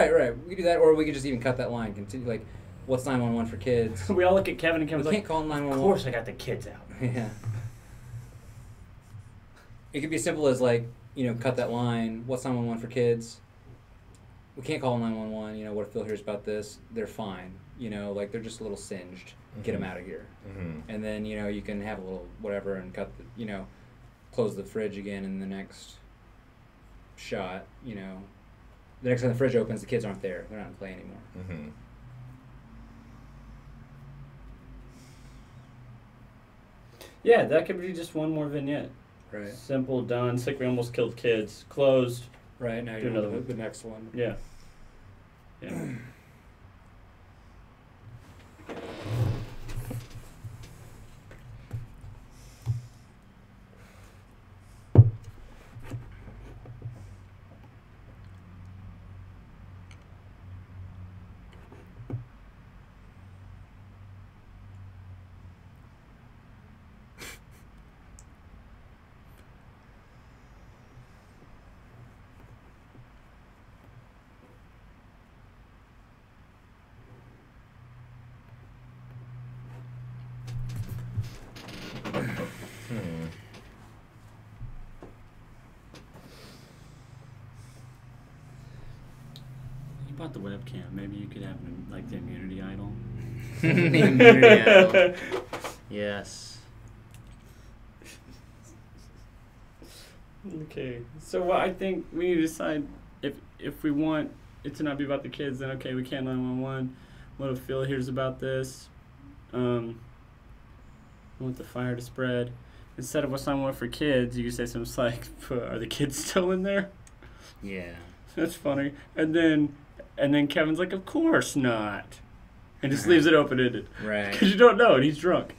could do that, or we could just even cut that line. Continue, like, what's 911 for kids? We all look at Kevin and Kevin's We like, can't call 911. of course I got the kids out. Yeah. It could be as simple as, like, you know, cut that line, what's 911 for kids? We can't call 911, you know, what if Phil hears about this? They're fine. You know, like, they're just a little singed. Get them out of here. And then, you know, you can have a little whatever and cut the, you know, close the fridge again in the next shot, you know. The next time the fridge opens, the kids aren't there. They're not in play anymore. Yeah, that could be just one more vignette. Right. Simple, done. Sick, we almost killed kids. Closed. Right, now Do you're another on one. the next one. Yeah. Yeah. You bought the webcam. Maybe you could have like the immunity idol. The immunity idol. Yes. Okay, so I think we need to decide if we want it to not be about the kids, then okay, we can't 911. What if Phil hears about this? We want the fire to spread. Instead of what's 911 for kids, you could say something like, "Are the kids still in there?" Yeah. That's funny. And then Kevin's like, "Of course not," and just leaves it open-ended. Right. Because you don't know, and he's drunk.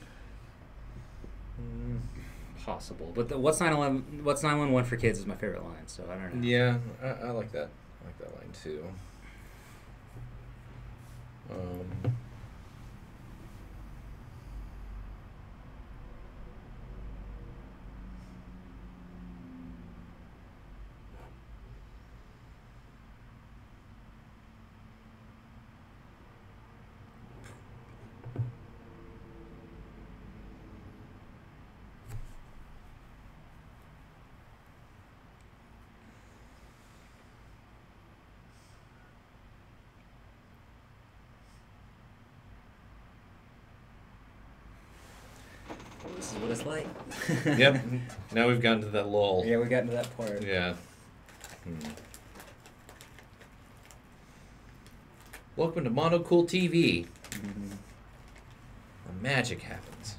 Possible, but the what's 911 for kids is my favorite line. So I don't know. Yeah, I like that. I like that line too. This is what it's like. Yep. Now we've gotten to that lull. Yeah, we got into that part. Yeah. Welcome to Mondocool TV. Where magic happens.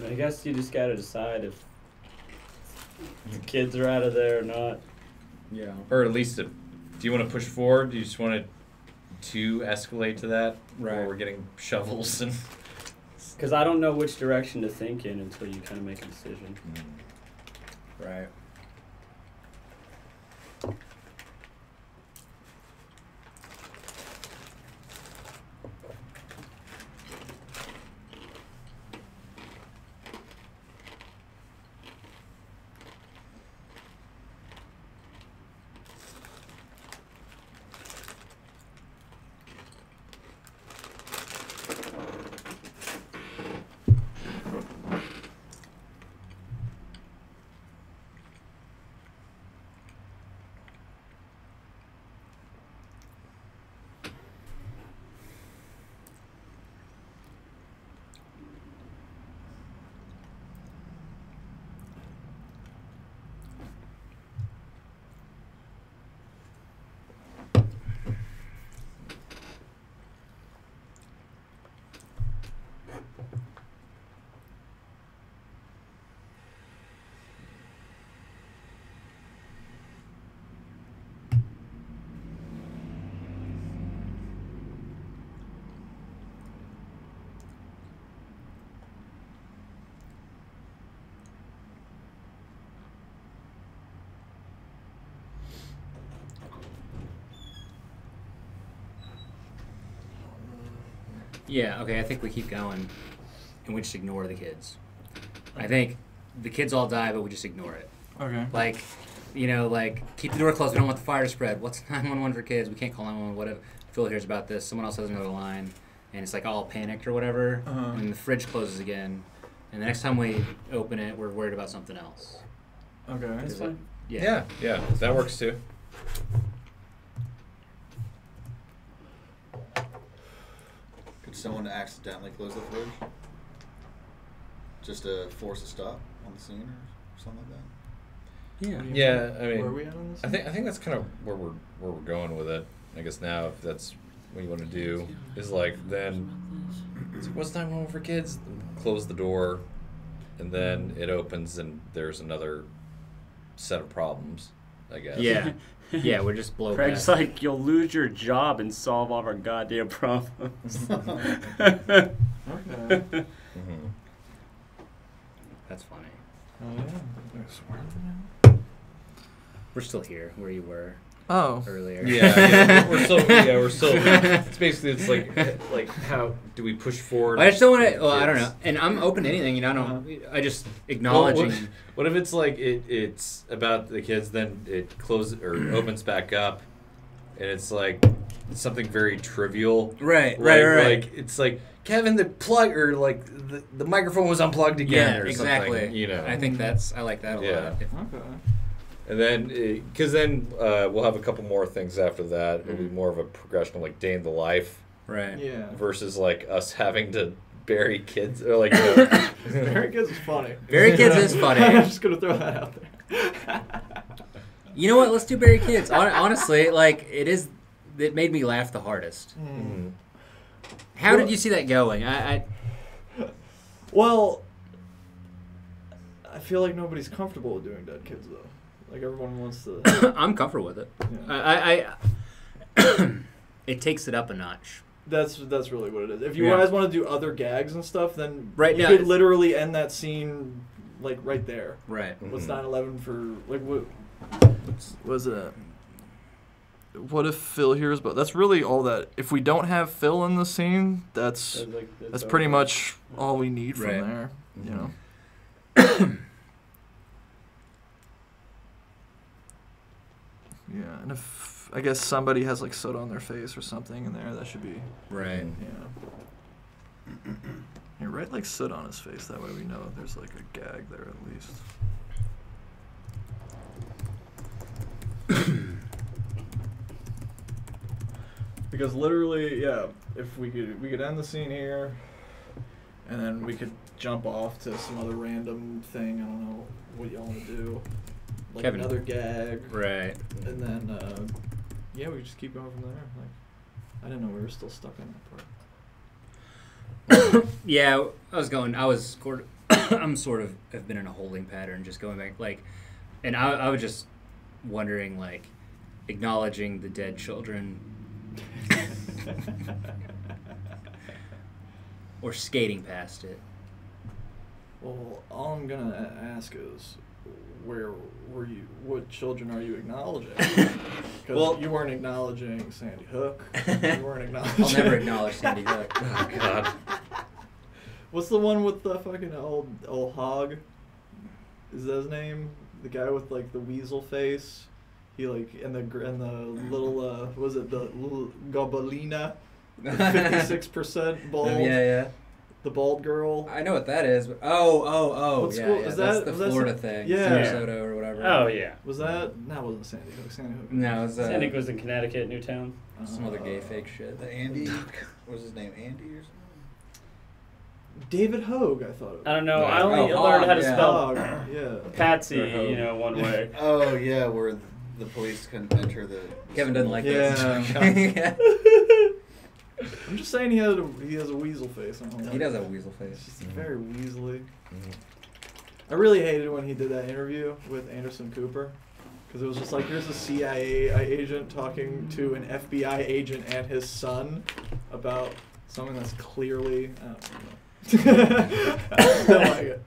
I guess you just gotta decide if the kids are out of there or not. Yeah. Or at least, do you want to push forward? Do you just want it to escalate to that? Right. Or we're getting shovels and... Because I don't know which direction to think in until you kind of make a decision. Right. Yeah, okay, I think we keep going, and we just ignore the kids. I think the kids all die, but we just ignore it. Okay. Like, you know, like, keep the door closed, we don't want the fire to spread. What's 911 for kids? We can't call 911, whatever. Phil hears about this, someone else has another line, and it's like all panicked or whatever, and then the fridge closes again, and the next time we open it, we're worried about something else. Okay. That's fine. Yeah. Yeah, that works too. Could someone accidentally close the fridge? Just to force a stop on the scene or something like that? Yeah. Yeah, I Where are mean, we at on this? I think that's kind of where we're going with it. I guess now, if that's what you want to do, is like then it's like, what's 911 for kids? Close the door, and then it opens, and there's another set of problems. I guess. Yeah. Yeah, we're just blow Craig's past. like, you'll lose your job and solve all of our goddamn problems. Okay. Mm-hmm. That's funny. Oh, yeah. We're still here where you were Oh. earlier. Yeah, we're still. Yeah, we're still. It's basically like how do we push forward? I just don't want to. Well, I don't kids? know, and I'm open to anything. You know, I don't. I just Well, acknowledging. what if it's like it's about the kids, then it closes or opens back up, and it's like something very trivial. Right. Like it's like Kevin, the plug or like the microphone was unplugged again. Yeah, or exactly. Something, you know. I think I like that a Yeah. lot. Okay. And then, because then we'll have a couple more things after that. It'll be more of a progression of like day in the life Right. Yeah. versus like us having to bury kids or like. You know, Very Kids is funny. Barry Kids is funny. I'm just gonna throw that out there. You know what? Let's do Barry Kids. Honestly, like it made me laugh the hardest. Mhm. How did you see that going? I Well, I feel like nobody's comfortable with doing Dead Kids though. Like everyone wants to. I'm comfortable with it. Yeah. It takes it up a notch. That's really what it is. If you Yeah. guys want to do other gags and stuff, then Right you now could it's- literally end that scene like right there. Right. What's Mhm. 9/11 for like what? Was it? What if Phil hears about? That's really all that. If we don't have Phil in the scene, that's pretty much all we need from Right. there. You know. Yeah, and if I guess somebody has like soda on their face or something in there, that should be. Right. Yeah. Yeah, write like soot on his face. That way we know there's like a gag there at least. Because literally, yeah, if we could end the scene here, and then we could jump off to some other random thing. I don't know what y'all want to do. Like Kevin. another gag. Right. And then, yeah, we just keep going from there. Like, I didn't know we were still stuck in that part. Yeah, I'm sort of have been in a holding pattern, just going back, like, and I was just wondering, like, acknowledging the dead children, or skating past it. Well, all I'm gonna ask is, where were you? What children are you acknowledging? Because Well- you weren't acknowledging Sandy Hook. You weren't acknowledging. I'll never acknowledge Sandy Hook. Oh God. What's the one with the fucking old hog? Is that his name? The guy with like the weasel face. He like and the little what was it the little Gobelina, 56% bald. Yeah. The bald girl. I know what that is. But oh, What yeah, school- yeah. is That's that- the was that Florida some- thing. Yeah. Sarasota or whatever. Oh, yeah. Was that? That wasn't Sandy Hook. Sandy Hook. No, it was Sandy was in Connecticut, Newtown. some other gay fake shit. The Andy, what was his name? Andy or something? David Hogue, I thought it was. I don't know. Right. I only Oh, learned how to yeah. spell Hog, yeah. Patsy, Or Hogue. you know, one way. Oh yeah, where the police couldn't enter the. Kevin doesn't like Yeah. this. I'm just saying he has a weasel face. I don't know. He does have a weasel It's face. just very weaselly. Mhm. I really hated when he did that interview with Anderson Cooper. Because it was just like, here's a CIA agent talking to an FBI agent and his son about something that's clearly... I don't know. Still like it.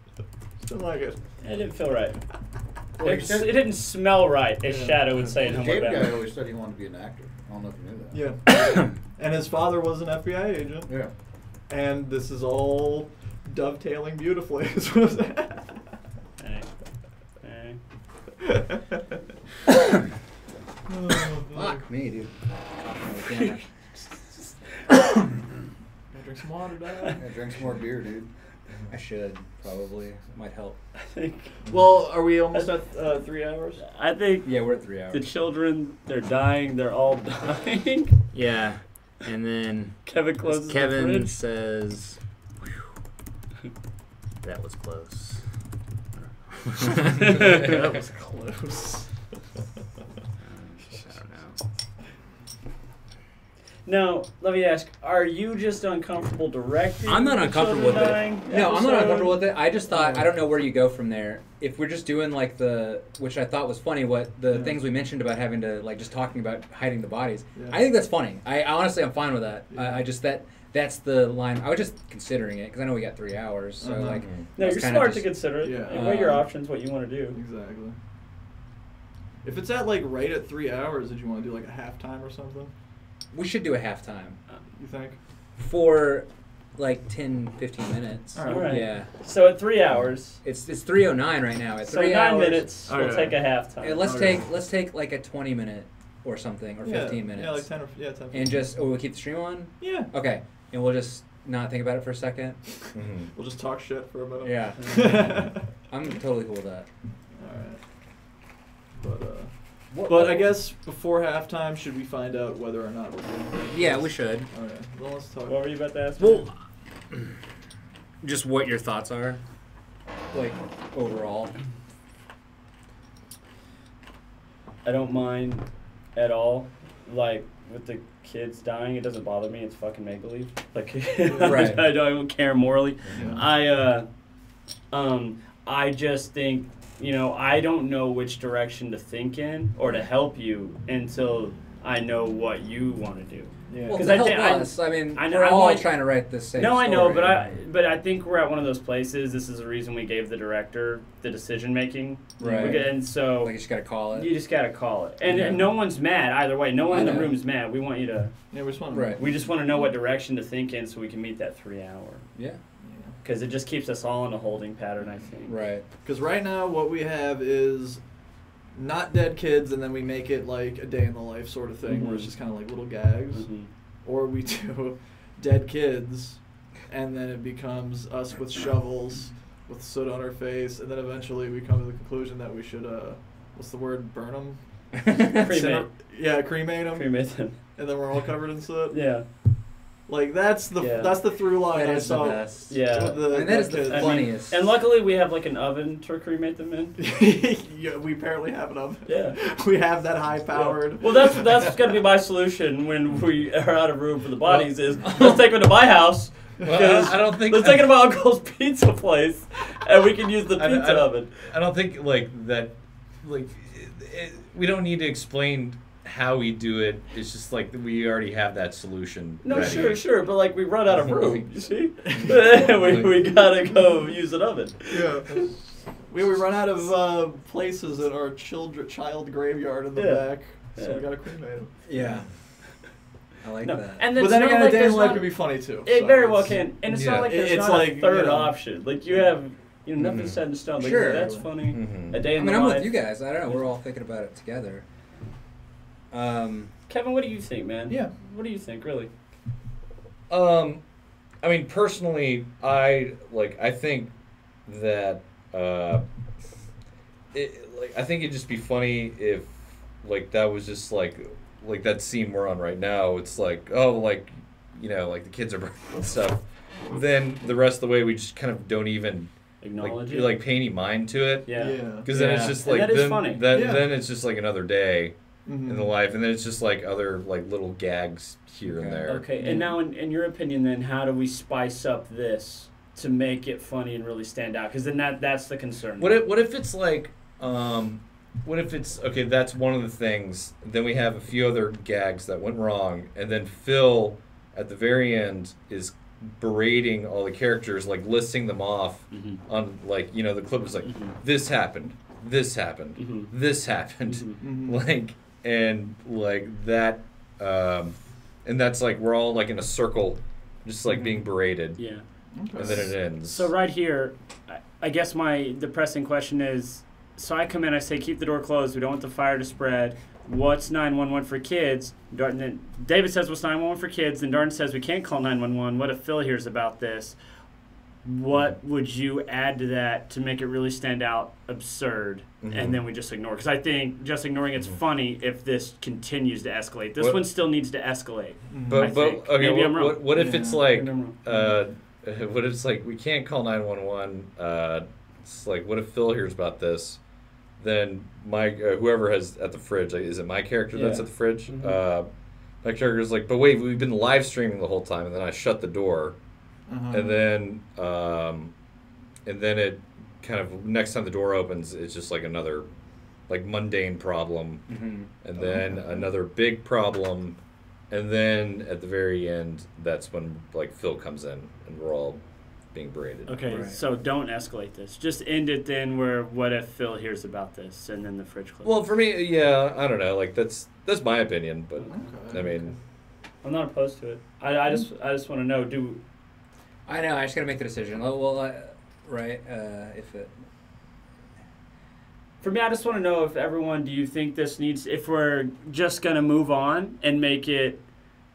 Still like it. It didn't feel right. It didn't smell right, as Yeah. Shadow would say in The Homeward Gabe guy Bound. always said he wanted to be an actor. I don't know if you knew that. Yeah. And his father was an FBI agent. Yeah. And this is all dovetailing beautifully. Hey. Hey. Fuck me, dude. Gotta drink some water, Dad. Yeah, drink some more beer, dude. I should probably. It might help. I think. Well, are we almost at 3 hours? I think Yeah, we're at 3 hours. the children, they're dying. They're all dying. Yeah, and then Kevin closes the Kevin fridge. says, "Whew, that was close." That was close. I don't know. Now, let me ask: are you just uncomfortable directing? I'm not the uncomfortable with children it. dying No, I'm not episode? uncomfortable with it. I just thought I don't know where you go from there. If we're just doing like which I thought was funny, what the things we mentioned about having to like just talking about hiding the bodies. Yeah. I think that's funny. I honestly I'm fine with that. Yeah. I just that's the line. I was just considering it because I know we got 3 hours. So Uh-huh. like No, it's you're kinda smart just- to consider it. Yeah. And weigh your options, what you want to do. Exactly. If it's at like right at 3 hours, did you want to do like a halftime or something? we should do a halftime You think? for like 10-15 minutes. All right. Yeah. So at 3 hours, It's 3:09 right now. At so 3 9 hours, minutes, we'll Okay. take a halftime. And let's Okay. take like a 20-minute or something or 15 minutes. Yeah, like 10 or 10. And just we'll keep the stream on. Yeah. Okay. And we'll just not think about it for a second. Mhm. We'll just talk shit for a minute. Yeah. I'm totally cool with that. Alright. But I guess before halftime, should we find out whether or not we're doing it? Yeah, we should. Okay. Well, let's talk. What were you about to ask me? Well, just what your thoughts are. Like overall. I don't mind at all. Like with the kids dying, it doesn't bother me. It's fucking make believe. Like Right. I don't care morally. Yeah. I just think, you know, I don't know which direction to think in or to help you until I know what you want to do. Yeah. Well, 'Cause to I help thi- I- us, I mean, I know- we're I'm all like- trying to write the same No, I know, story. but I think we're at one of those places. This is the reason we gave the director the decision making. Right. And so Like you just gotta call it. you just gotta call it, and, Yeah. and no one's mad either way. No one I in the know. room is mad. We want you to. Yeah, we just want to. Right. We just want to know what direction to think in, so we can meet that 3 hour. Yeah. Because it just keeps us all in a holding pattern, I think. Right. Because right now, what we have is not dead kids, and then we make it like a day in the life sort of thing, where it's Mhm. just kind of like little gags. Mhm. Or we do dead kids, and then it becomes us with shovels, with soot on our face, and then eventually we come to the conclusion that we should, what's the word, burn them? Cremate. Yeah, cremate them. Cremate them. And then we're all covered in soot. Yeah. Like that's the Yeah. that's the through line That I is the saw. best. Yeah. with the I mean, that is dead the kids. funniest. And luckily, we have like an oven to cremate them in. Yeah, we apparently have an oven. Yeah. We have that high powered. Well, that's gonna be my solution when we are out of room for the bodies. Is let's take them to my house. Well, I don't think. Let's take them to my uncle's pizza place, and we can use the pizza oven. I don't think like that. Like, we don't need to explain how we do it. It's just like we already have that solution. No, ready. sure, but like we run out of room. You see, we gotta go use an oven. Yeah. We run out of places in our child graveyard in the Yeah. back, so Yeah. we gotta cremate them. Yeah. I like No, that. and But it's then not again, like a day in there's life not- could be funny too. It so very well it's- can, and it's Yeah. not like there's It's not like, a third you know. option. Like you have, nothing's Mhm. set in stone. Like, Sure. that's funny. Mhm. A day in I mean, the I'm life. with you guys. I don't know. We're all thinking about it together. Kevin, what do you think, man? Yeah. What do you think, really? I mean, personally, I think that I think it'd just be funny if like that was just like that scene we're on right now. It's like, oh, like, you know, like the kids are burning and stuff. Then the rest of the way we just kind of don't even Acknowledge it. like pay any mind to it. Yeah. Because then it's Yeah. just And like that is then, funny. then it's just like another day Mhm. in the life, and then it's just like other like little gags here and there. Okay, and now in your opinion, then, how do we spice up this to make it funny and really stand out? Because then that's the concern. What if it's like, what if it's okay? That's one of the things. Then we have a few other gags that went wrong, and then Phil at the very end is berating all the characters, like listing them off Mhm. on, like, you know, the clip was like, Mhm. this happened, this happened, Mhm. this happened, Mhm. like, and like that, and that's like we're all like in a circle, just like being berated, Yeah. and then it ends. So right here, I guess the pressing question is, so I come in, I say, keep the door closed. We don't want the fire to spread. What's 911 for kids? Then David says, what's 911 for kids? Then Darden says, we can't call 911. What if Phil hears about this? What would you add to that to make it really stand out absurd? And then we just ignore? Because I think just ignoring it's funny if this continues to escalate. This one still needs to escalate. But okay, maybe I'm wrong. what if it's like, Maybe I'm what if it's like we can't call 911? It's like, what if Phil hears about this? Then my whoever has at the fridge, like, is it my character that's at the fridge? My character is like, but wait, we've been live streaming the whole time, and then I shut the door, and then it kind of next time the door opens, it's just like another like mundane problem, and then another big problem, and then at the very end, that's when like Phil comes in, and we're all being berated. Okay, so don't escalate this. Just end it then where what if Phil hears about this and then the fridge closes. Well, for me, yeah, I don't know. Like that's my opinion, but I mean, I'm not opposed to it. I just want to know, I know. I just gotta make the decision. Well, right? If it. For me, I just want to know if everyone, do you think this needs, if we're just going to move on and make it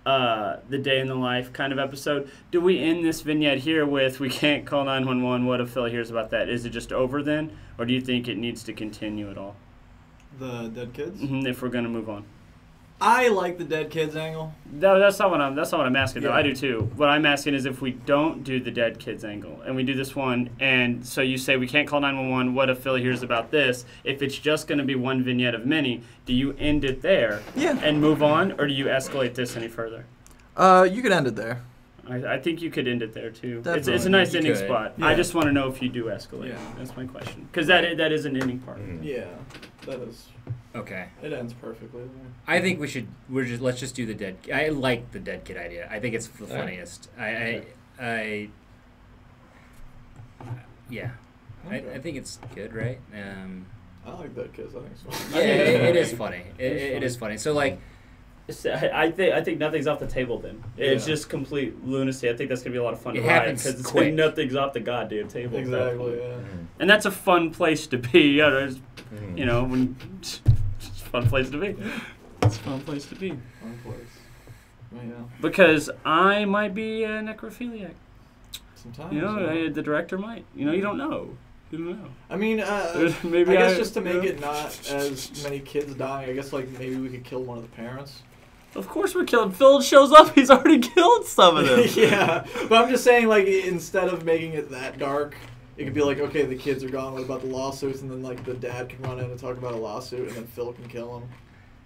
the day in the life kind of episode, do we end this vignette here with we can't call 911, what if Phil hears about that? Is it just over then? Or do you think it needs to continue at all? The dead kids? If we're going to move on. I like the dead kids angle. That's not what I'm asking, though. Yeah. I do, too. What I'm asking is if we don't do the dead kids angle, and we do this one, and so you say we can't call 911, what if Phil hears about this? If it's just going to be one vignette of many, do you end it there and move on, or do you escalate this any further? You could end it there. I think you could end it there, too. Definitely. It's a nice You ending could. spot. Yeah. I just want to know if you do escalate. Yeah. That's my question. Because that is an ending part. Yeah, that is. Okay. It ends perfectly there. I think let's just do the dead. I like the dead kid idea. I think it's the funniest. I think it's good, right? I like dead kids. I think it's fun. Yeah, it is funny. It is funny. So like, I think nothing's off the table then. It's just complete lunacy. I think that's going to be a lot of fun It to ride happens because quick. nothing's off the goddamn table. Exactly, yeah. And that's a fun place to be. You know, when it's a fun place to be. It's a fun place to be. Fun place. Yeah. Because I might be a necrophiliac. Sometimes. You know, yeah. the director might. You know, you don't know. You don't know. I mean, Maybe I guess I- just to make yeah. it not as many kids dying, I guess like maybe we could kill one of the parents. Of course we're killing. Phil shows up. He's already killed some of them. Yeah, but I'm just saying, like, instead of making it that dark, it could be like, okay, the kids are gone. What about the lawsuits? And then like the dad can run in and talk about a lawsuit, and then Phil can kill him.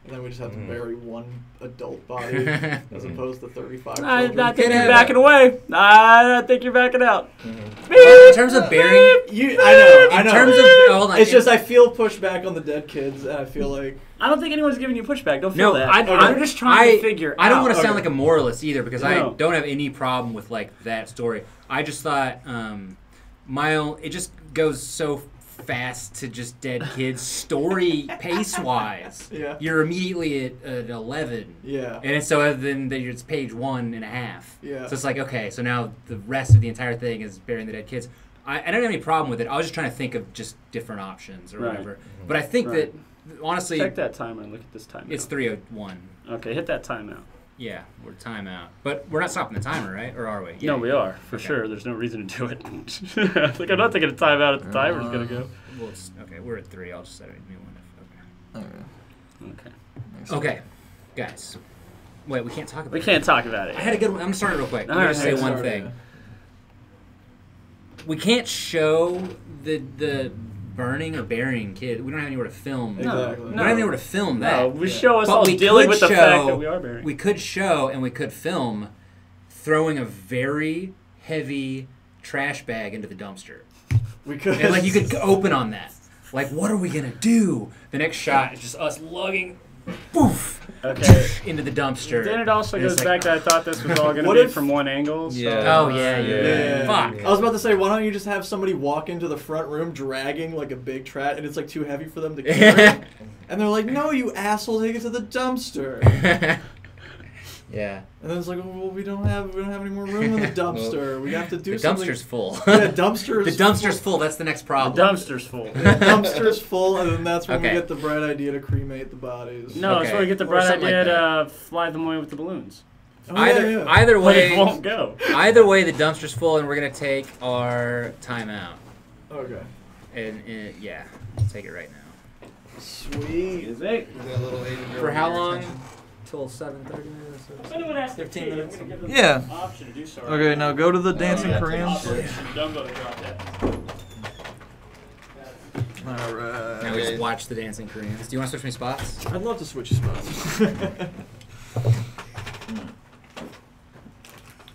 And then we just have to bury one adult body as opposed to 35 children. I think you're backing away. I think you're backing out. in terms of burying, I know. in terms of hold on, It's just I feel pushback on the dead kids, and I feel like I don't think anyone's giving you pushback. Don't feel no, that. I'm I'm just trying to figure I don't out. want to sound like a moralist either because I No. don't have any problem with like that story. I just thought it just goes so fast to just dead kids story pace wise. Yeah. You're immediately at 11. Yeah. And so then it's page 1.5. Yeah. So it's like, okay, so now the rest of the entire thing is burying the dead kids. I don't have any problem with it. I was just trying to think of just different options or Right. whatever. But I think Right. that honestly, Check that timer and look at this timer. it's 3:01. Okay, hit that timeout. Yeah, we're timeout. But we're not stopping the timer, right? Or are we? Yeah. No, we are for Okay. sure. There's no reason to do it. Like I'm not taking a timeout at the timer's gonna go. Well, okay, we're at 3. I'll just set a new one. Okay. Okay, guys. Wait, we can't talk about We it. can't talk about it. I had a good one. I'm starting real quick. All Let me right, just say one sorry, thing. yeah. We can't show the burning or burying kid. We don't have anywhere to film. Exactly. We don't have anywhere to film that. No, we show us But all we dealing could with the show- fact that we are burying. We could show and we could film throwing a very heavy trash bag into the dumpster. we could. And like you could open on that. Like, what are we gonna do? The next shot is just us lugging, poof, Okay. into the dumpster. Then it also And it's goes like, back to I thought this was all going to What be if- from one angle. So. Yeah. Oh yeah. Yeah. Fuck. I was about to say, why don't you just have somebody walk into the front room dragging like a big trash, and it's like too heavy for them to carry, and they're like, "No, you asshole, take it to the dumpster." Yeah. And then it's like, oh, well, we don't have any more room in the dumpster. We have to do The something. dumpster's full. Yeah, dumpster's The dumpster's full. That's the next problem. The dumpster's full. The dumpster's full, and then that's when we Okay. get the bright idea to cremate the bodies. No, it's Okay. where we get the Or bright something idea like to fly them away with the balloons. Oh, Either yeah. either But way, it won't go. either way, the dumpster's full, and we're gonna take our timeout. Okay. And yeah, let's take it right now. Sweet. Is it? For how long? Till 7:30 minutes. If anyone asks 15 15 minutes. minutes. I'm gonna give them Yeah. the option to do so. Okay, now go to the Dancing yeah, Koreans. Operation Dumbo drop that. Alright. Now we just watch the dancing Koreans. Do you want to switch me spots? I'd love to switch spots.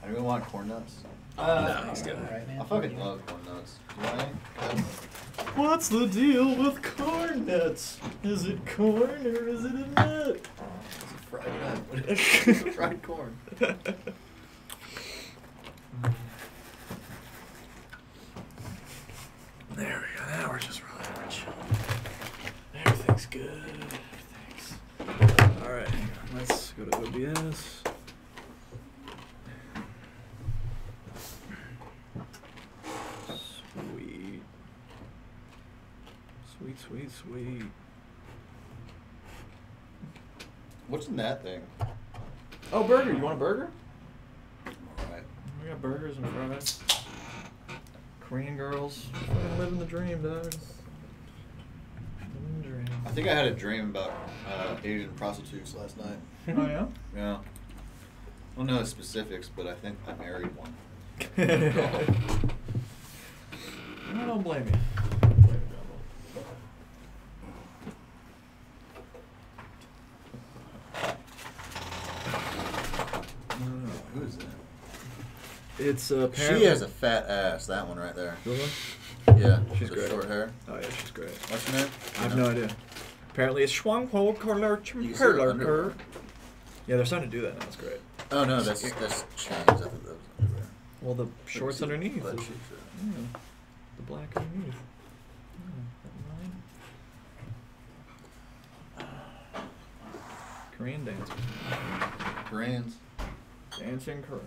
Anyone want corn nuts? No, he's good. I fucking love corn nuts. Do you want any? What's the deal with corn nuts? Is it corn or is it a nut? Fried nut. It's fried corn. There we go. Now we're just really chilling. Everything's good. Everything's. Alright, let's go to OBS. Sweet. Sweet, sweet, sweet. What's in that thing? Oh, burger. You want a burger? Alright. We got burgers and fries. Korean girls. Fucking living the dream, dog. Living the dream. I think I had a dream about Asian prostitutes last night. Oh, yeah? Yeah. I don't know the specifics, but I think I married one. I don't blame you. Who is that? It's She has a fat ass. That one right there. Really? Yeah, She's with great. short hair. Oh yeah, she's great. What's her name? I have no idea. Apparently, it's Schwangho Color You can see her underwear. Curler. Yeah, they're starting to do that now. It's great. Oh no, that's chains. I thought that was underwear. Well, the shorts Legs underneath. cheeks, Yeah, the black underneath. Korean dancers. Koreans. Dancing Korean.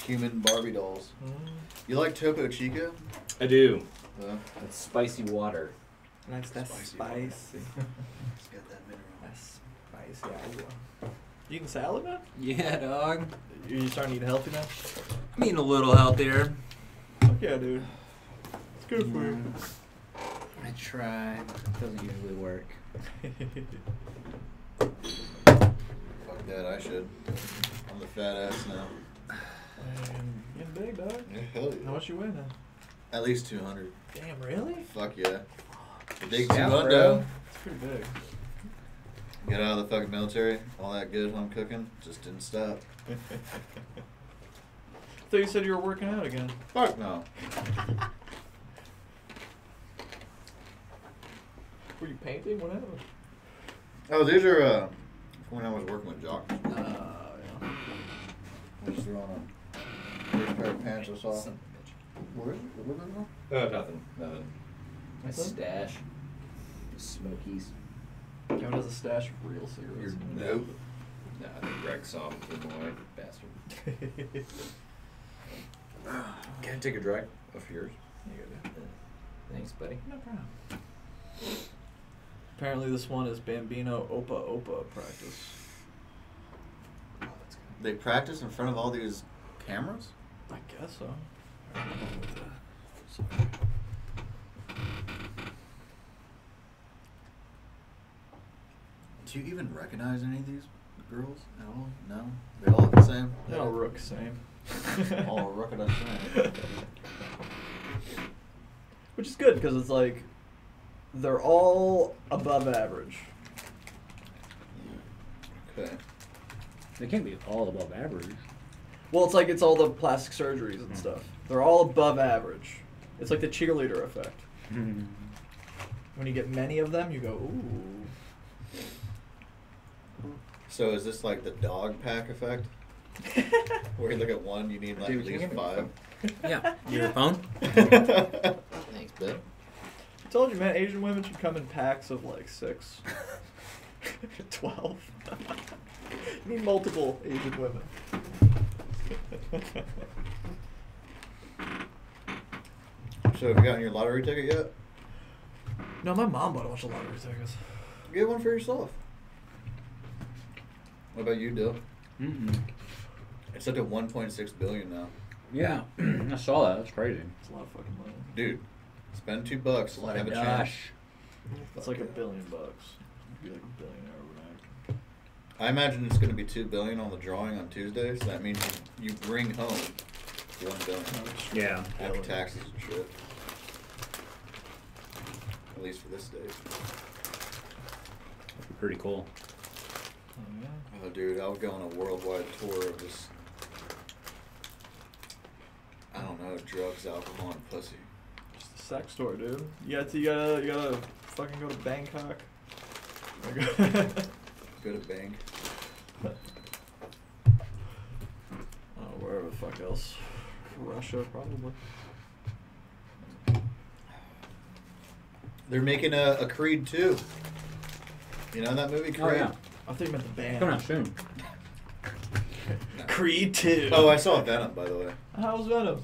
Human Barbie dolls. You like Topo Chico? I do. It's spicy water. That's Spicy. spicy. It's got that mineral. That's spicy. You eating salad now? Yeah, dog. You starting to eat healthy now? I'm eating a little healthier. Fuck yeah, dude. It's good for you. I try. It doesn't usually work. Fuck that, I should. I'm the fat ass now. Getting big, dog. Yeah, hell yeah. How much you weigh now? At least 200. Damn, really? Fuck yeah. The big Yeah, 200. bro. It's pretty big. Get out of the fucking military. All that good home cooking just didn't stop. I thought you said you were working out again. Fuck no. Were you painting? What happened? Oh, these are when I was working with Jock. Yeah. I just threw on a first pair of pants I saw. Where? Nothing. My stash. Smokies. Kevin has a stash of real cigarettes. Nope. No, I think Greg saw him through the way. Bastard. Can I take a drag of yours? Thanks, buddy. No problem. Apparently this one is Bambino Opa Opa practice. They practice in front of all these cameras? I guess so. Do you even recognize any of these girls at all? No? They all look the same? They all look the same. All look the same. Which is good because it's like they're all above average. Okay. They can't be all above average. Well, it's like it's all the plastic surgeries and stuff. They're all above average. It's like the cheerleader effect. When you get many of them, you go, ooh. So is this like the dog pack effect? Where you look at one, you need like Dude, at can you least give me 5? Yeah. Your phone? Thanks, bud. I told you, man, Asian women should come in packs of like 6. 12. You need multiple Asian women. So have you gotten your lottery ticket yet? No, my mom bought a bunch of lottery tickets. Get one for yourself. What about you, Dill? Mm-mm. It's up to 1.6 billion now. Yeah, I saw that. That's crazy. It's a lot of fucking money. Dude, spend $2. Have a chance. That's like $1 billion. You'd be like a billionaire overnight. I imagine it's going to be $2 billion on the drawing on Tuesday, so that means you bring home $1 billion. Yeah. After taxes and shit. At least for this state. Pretty cool. Oh, yeah. Oh, dude, I would go on a worldwide tour of just, I don't know, drugs, alcohol, and pussy. Just a sex store, dude. You gotta fucking go to Bangkok. Go to bank. Oh, wherever the fuck else. Russia, probably. They're making a Creed 2. You know that movie, Creed? Oh, yeah. I think you meant the band. Coming out soon. No. Creed 2. Oh, I saw Venom, by the way. How was Venom?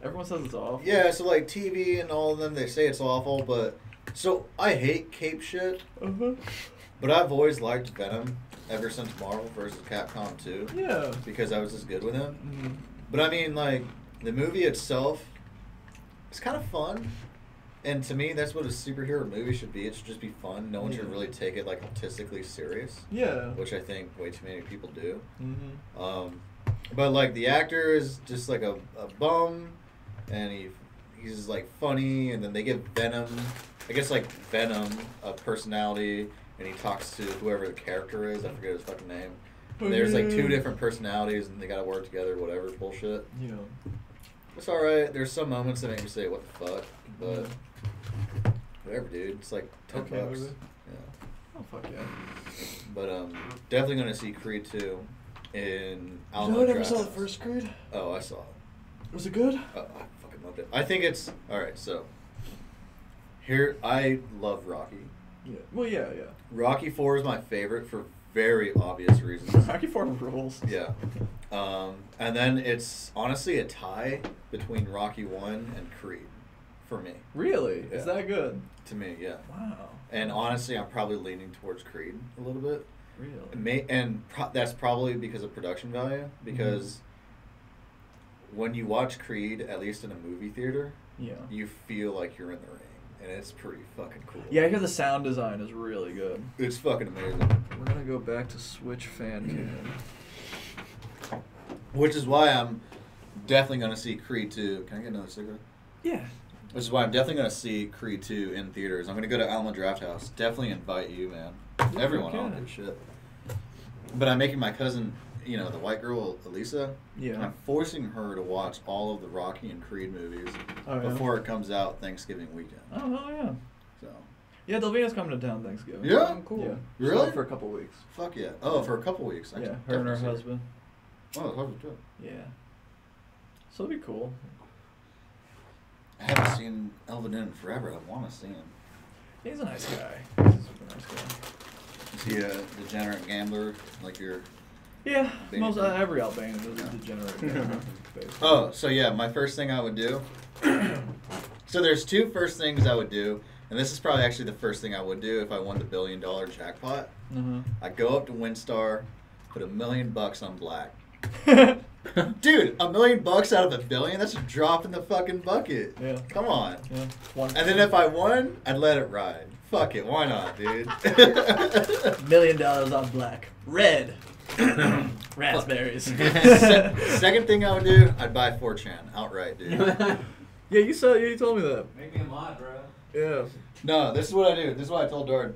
Everyone says it's awful. Yeah, so like TV and all of them, they say it's awful, but so I hate cape shit. Uh-huh. But I've always liked Venom ever since Marvel vs. Capcom 2. Yeah. Because I was just good with him. Mm-hmm. But I mean, like, the movie itself, it's kind of fun. And to me, that's what a superhero movie should be. It should just be fun. No one should really take it, like, artistically serious. Yeah. Which I think way too many people do. Mm-hmm. But, like, the actor is just, like, a bum. And he's, like, funny. And then they give Venom, I guess, like, Venom a personality. And he talks to whoever the character is. I forget his fucking name. And there's, like, 2 different personalities. And they gotta work together, whatever bullshit. Yeah. It's alright. There's some moments that make me say, what the fuck? But whatever, dude. It's like $10. Okay, maybe. Yeah. Oh, fuck yeah. But definitely gonna see Creed 2 in Alamo No, I never Draft saw the House. first Creed. Oh, I saw it. Was it good? Oh, I fucking loved it. I think it's alright. So here, I love Rocky. Yeah. Well, yeah. Rocky 4 is my favorite for very obvious reasons. Rocky 4 rules. Yeah. And then it's honestly a tie between Rocky 1 and Creed for me. Really? Yeah. Is that good? To me, yeah. Wow. And honestly, I'm probably leaning towards Creed a little bit. Really? That's probably because of production value. Because when you watch Creed, at least in a movie theater, you feel like you're in the ring. And it's pretty fucking cool. Yeah, I hear the sound design is really good. It's fucking amazing. We're gonna go back to Switch fan cam. Which is why I'm definitely going to see Creed 2. Can I get another cigarette? Yeah. Which is why I'm definitely going to see Creed 2 in theaters. I'm going to go to Alamo Draft House. Definitely invite you, man. Everyone, I don't give a shit. But I'm making my cousin, the white girl, Elisa. Yeah. I'm forcing her to watch all of the Rocky and Creed movies before it comes out Thanksgiving weekend. Oh, hell yeah. So. Yeah, Delvina's coming to town Thanksgiving. Yeah? Cool. Yeah. Really? For a couple weeks. Fuck yeah. Oh, for a couple weeks. Yeah, her and her husband. Oh, the husband too. Yeah. So it'll be cool. I haven't seen Elvin in forever. I want to see him. He's a nice guy. He's a super nice guy. Is he a degenerate gambler like your... Yeah, most every Albanian is a degenerate gambler. Oh, so yeah, my first thing I would do... So there's 2 first things I would do, and this is probably actually the first thing I would do if I won the $1 billion jackpot. I'd go up to WinStar, put $1 million on black. Dude, $1 million out of $1 billion? That's a drop in the fucking bucket. Yeah. Come on. Yeah. And then if I won, I'd let it ride. Fuck it, why not, dude? $1 million on black. Red. Raspberries. Second thing I would do, I'd buy 4chan outright, dude. Yeah, you told me that. Make me a mod, bro. Yeah. No, this is what I do. This is what I told Dard.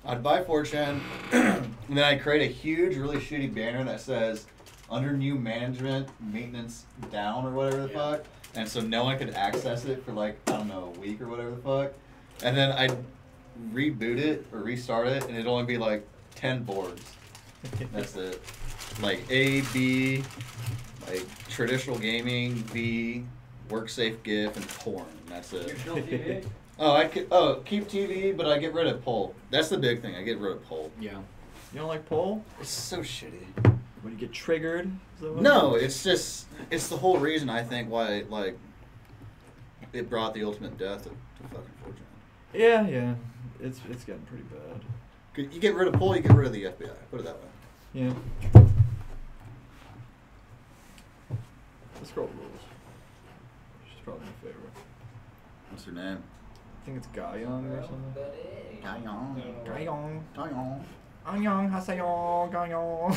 I'd buy 4chan, and then I'd create a huge, really shitty banner that says, under new management, maintenance down, or whatever the fuck. And so no one could access it for like, I don't know, a week or whatever the fuck. And then I'd reboot it, or restart it, and it'd only be like 10 boards. That's it. Like A, B, like traditional gaming, B, work safe GIF, and porn. And that's it. You're still TV? Keep TV, but I get rid of poll. That's the big thing. I get rid of poll. Yeah. You don't like pole? It's so shitty. When you get triggered? Is that what No, it it's just it's the whole reason I think why like it brought the ultimate death to fucking 4chan. Yeah. It's getting pretty bad. You get rid of pole, you get rid of the FBI. Put it that way. Yeah. This girl rules. She's probably my favorite. What's her name? I think it's Guyong or something. Guyong. Guyong. Guyong. Annyeong haseyo. Guyong.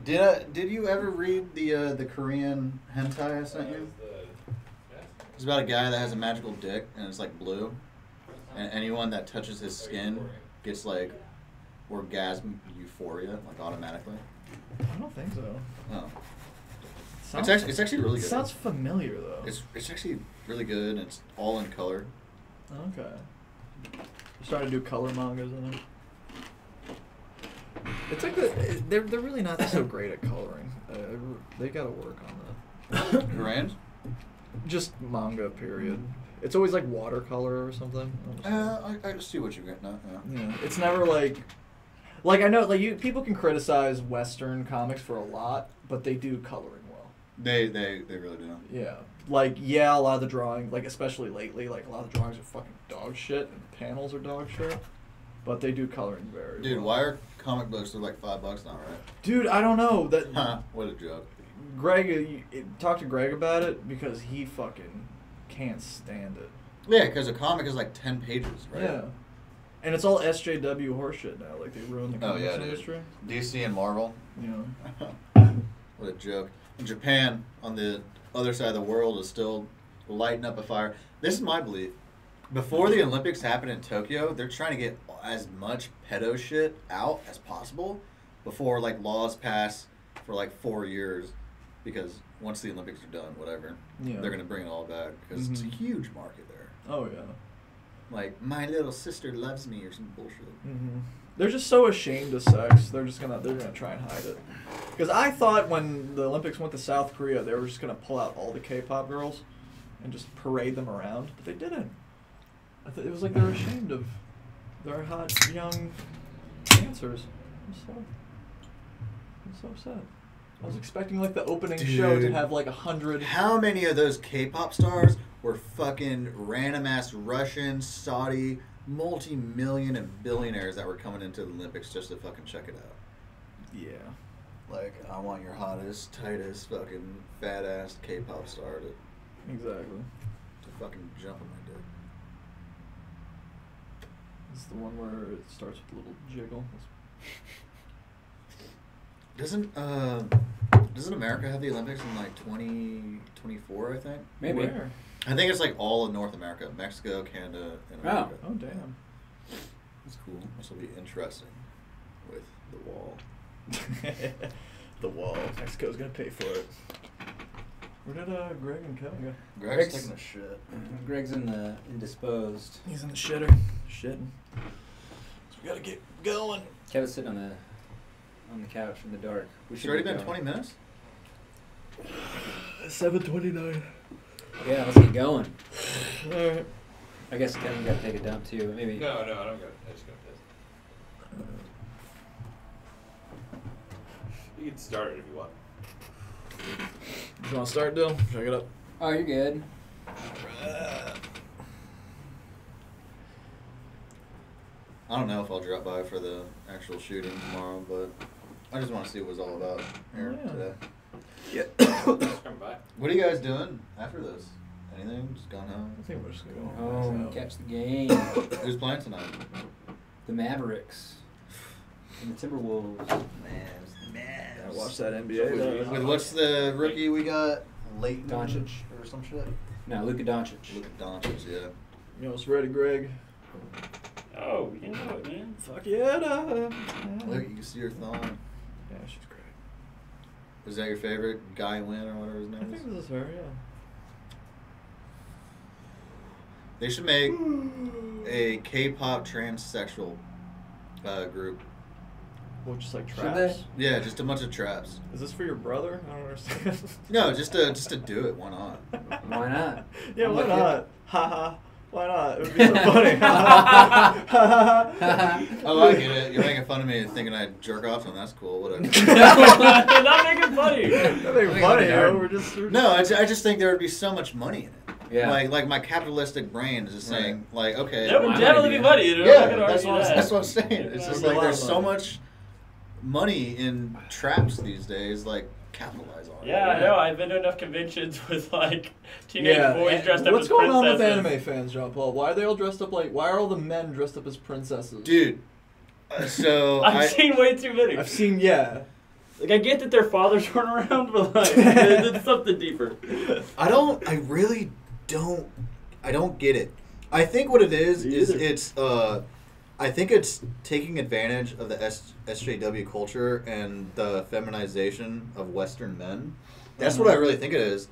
Did you ever read the Korean hentai I sent you? It's about a guy that has a magical dick and it's like blue, and anyone that touches his skin gets like orgasm euphoria like automatically. I don't think so. Oh. Sounds, It's actually really it good. sounds familiar though. It's actually really good and it's all in color. Okay. You're starting to do color mangas in it. It's like they're really not so great at coloring. They gotta work on that. Koreans? Just manga, period. It's always like watercolor or something. I see what you're getting at. Yeah, it's never like I know like people can criticize Western comics for a lot, but they do coloring well. They really do. Yeah, a lot of the drawing, like especially lately, like a lot of the drawings are fucking dog shit and the panels are dog shit, but they do coloring very. Dude, well. why are comic books are like $5 now, right? Dude, I don't know that. What a joke. Greg, talk to Greg about it because he fucking can't stand it. Yeah, because a comic is like 10 pages, right? Yeah. And it's all SJW horseshit now. Like, they ruined the comics industry. DC and Marvel. Yeah. What a joke. In Japan, on the other side of the world, is still lighting up a fire. This is my belief. Before the Olympics happen in Tokyo, they're trying to get as much pedo shit out as possible before, like, laws pass for, like, 4 years. Because once the Olympics are done, whatever, they're going to bring it all back. Because it's a huge market there. Oh, yeah. Like, my little sister loves me or some bullshit. Mm-hmm. They're just so ashamed of sex. They're gonna try and hide it. Because I thought when the Olympics went to South Korea, they were just gonna pull out all the K-pop girls and just parade them around, but they didn't. It was like they're ashamed of their hot young dancers. I'm so upset. I was expecting like the opening show to have like 100. How many of those K-pop stars were fucking random ass Russian, Saudi, multi-million and billionaires that were coming into the Olympics just to fucking check it out? Yeah. Like, I want your hottest, tightest, fucking fat ass K-pop star to fucking jump on my dick. This is the one where it starts with a little jiggle. Doesn't America have the Olympics in like 2024, I think? Maybe. Where? I think it's like all of North America. Mexico, Canada, and America. Oh, damn. That's cool. This will be interesting with the wall. The wall. Mexico's gonna pay for it. Where did Greg and Kevin go? Greg's taking a shit. Greg's in the indisposed. He's in the shitter. Shitting. So we gotta get going. Kevin's sitting on the couch in the dark. It's already been 20 minutes? 7:29. Yeah, let's get going. Alright. I guess Kevin got to take a dump too. Maybe. No, I don't got it. I just got this. You can start it if you want. You want to start, Dill? Check it up. Oh, you're good. I don't know if I'll drop by for the actual shooting tomorrow, but I just want to see what it was all about here today. Yeah. Come by. What are you guys doing after this? Anything? Just going home? I think we're just going home. Catch the game. Who's playing tonight? The Mavericks. And the Timberwolves. I watched that NBA. With what's the rookie we got? Leighton Doncic or some shit? No, Luka Doncic. Luka Doncic, yeah. You almost ready, Greg? Oh, you know it, man. Fuck yeah, Look, you can see her thong. Yeah, she's great. Was that your favorite Guy Wynn or whatever his I name is? think this is her, yeah. They should make a K-pop transsexual group. Well, just like Should traps? Yeah, just a bunch of traps. Is this for your brother? I don't understand. No, just to do it. Why not? Why not? Yeah, I'm why with you. not? Haha. Why not? It would be so funny. Oh, I get it. You're making fun of me thinking I jerk off, and that's cool. Whatever. Not making funny. That ain't funny, yo. We're just. No, I just think there would be so much money in it. Yeah. Like my capitalistic brain is just saying, like, okay. That would definitely be funny. You know? Yeah, I'm not gonna that's argue that. what I'm saying. It's just Yeah. like there's so much money in traps these days. Like, capitalize on it. Yeah, I know. I've been to enough conventions with like teenage boys dressed up What's as going princesses. on with anime fans, John Paul? Why are they all dressed up like? Why are all the men dressed up as princesses? Dude. So I've seen way too many. I've seen, yeah. Like, I get that their fathers weren't around, but like, it's something deeper. I really don't. I don't get it. I think what it is it's I think it's taking advantage of the SJW culture and the feminization of Western men. That's what I really think it is.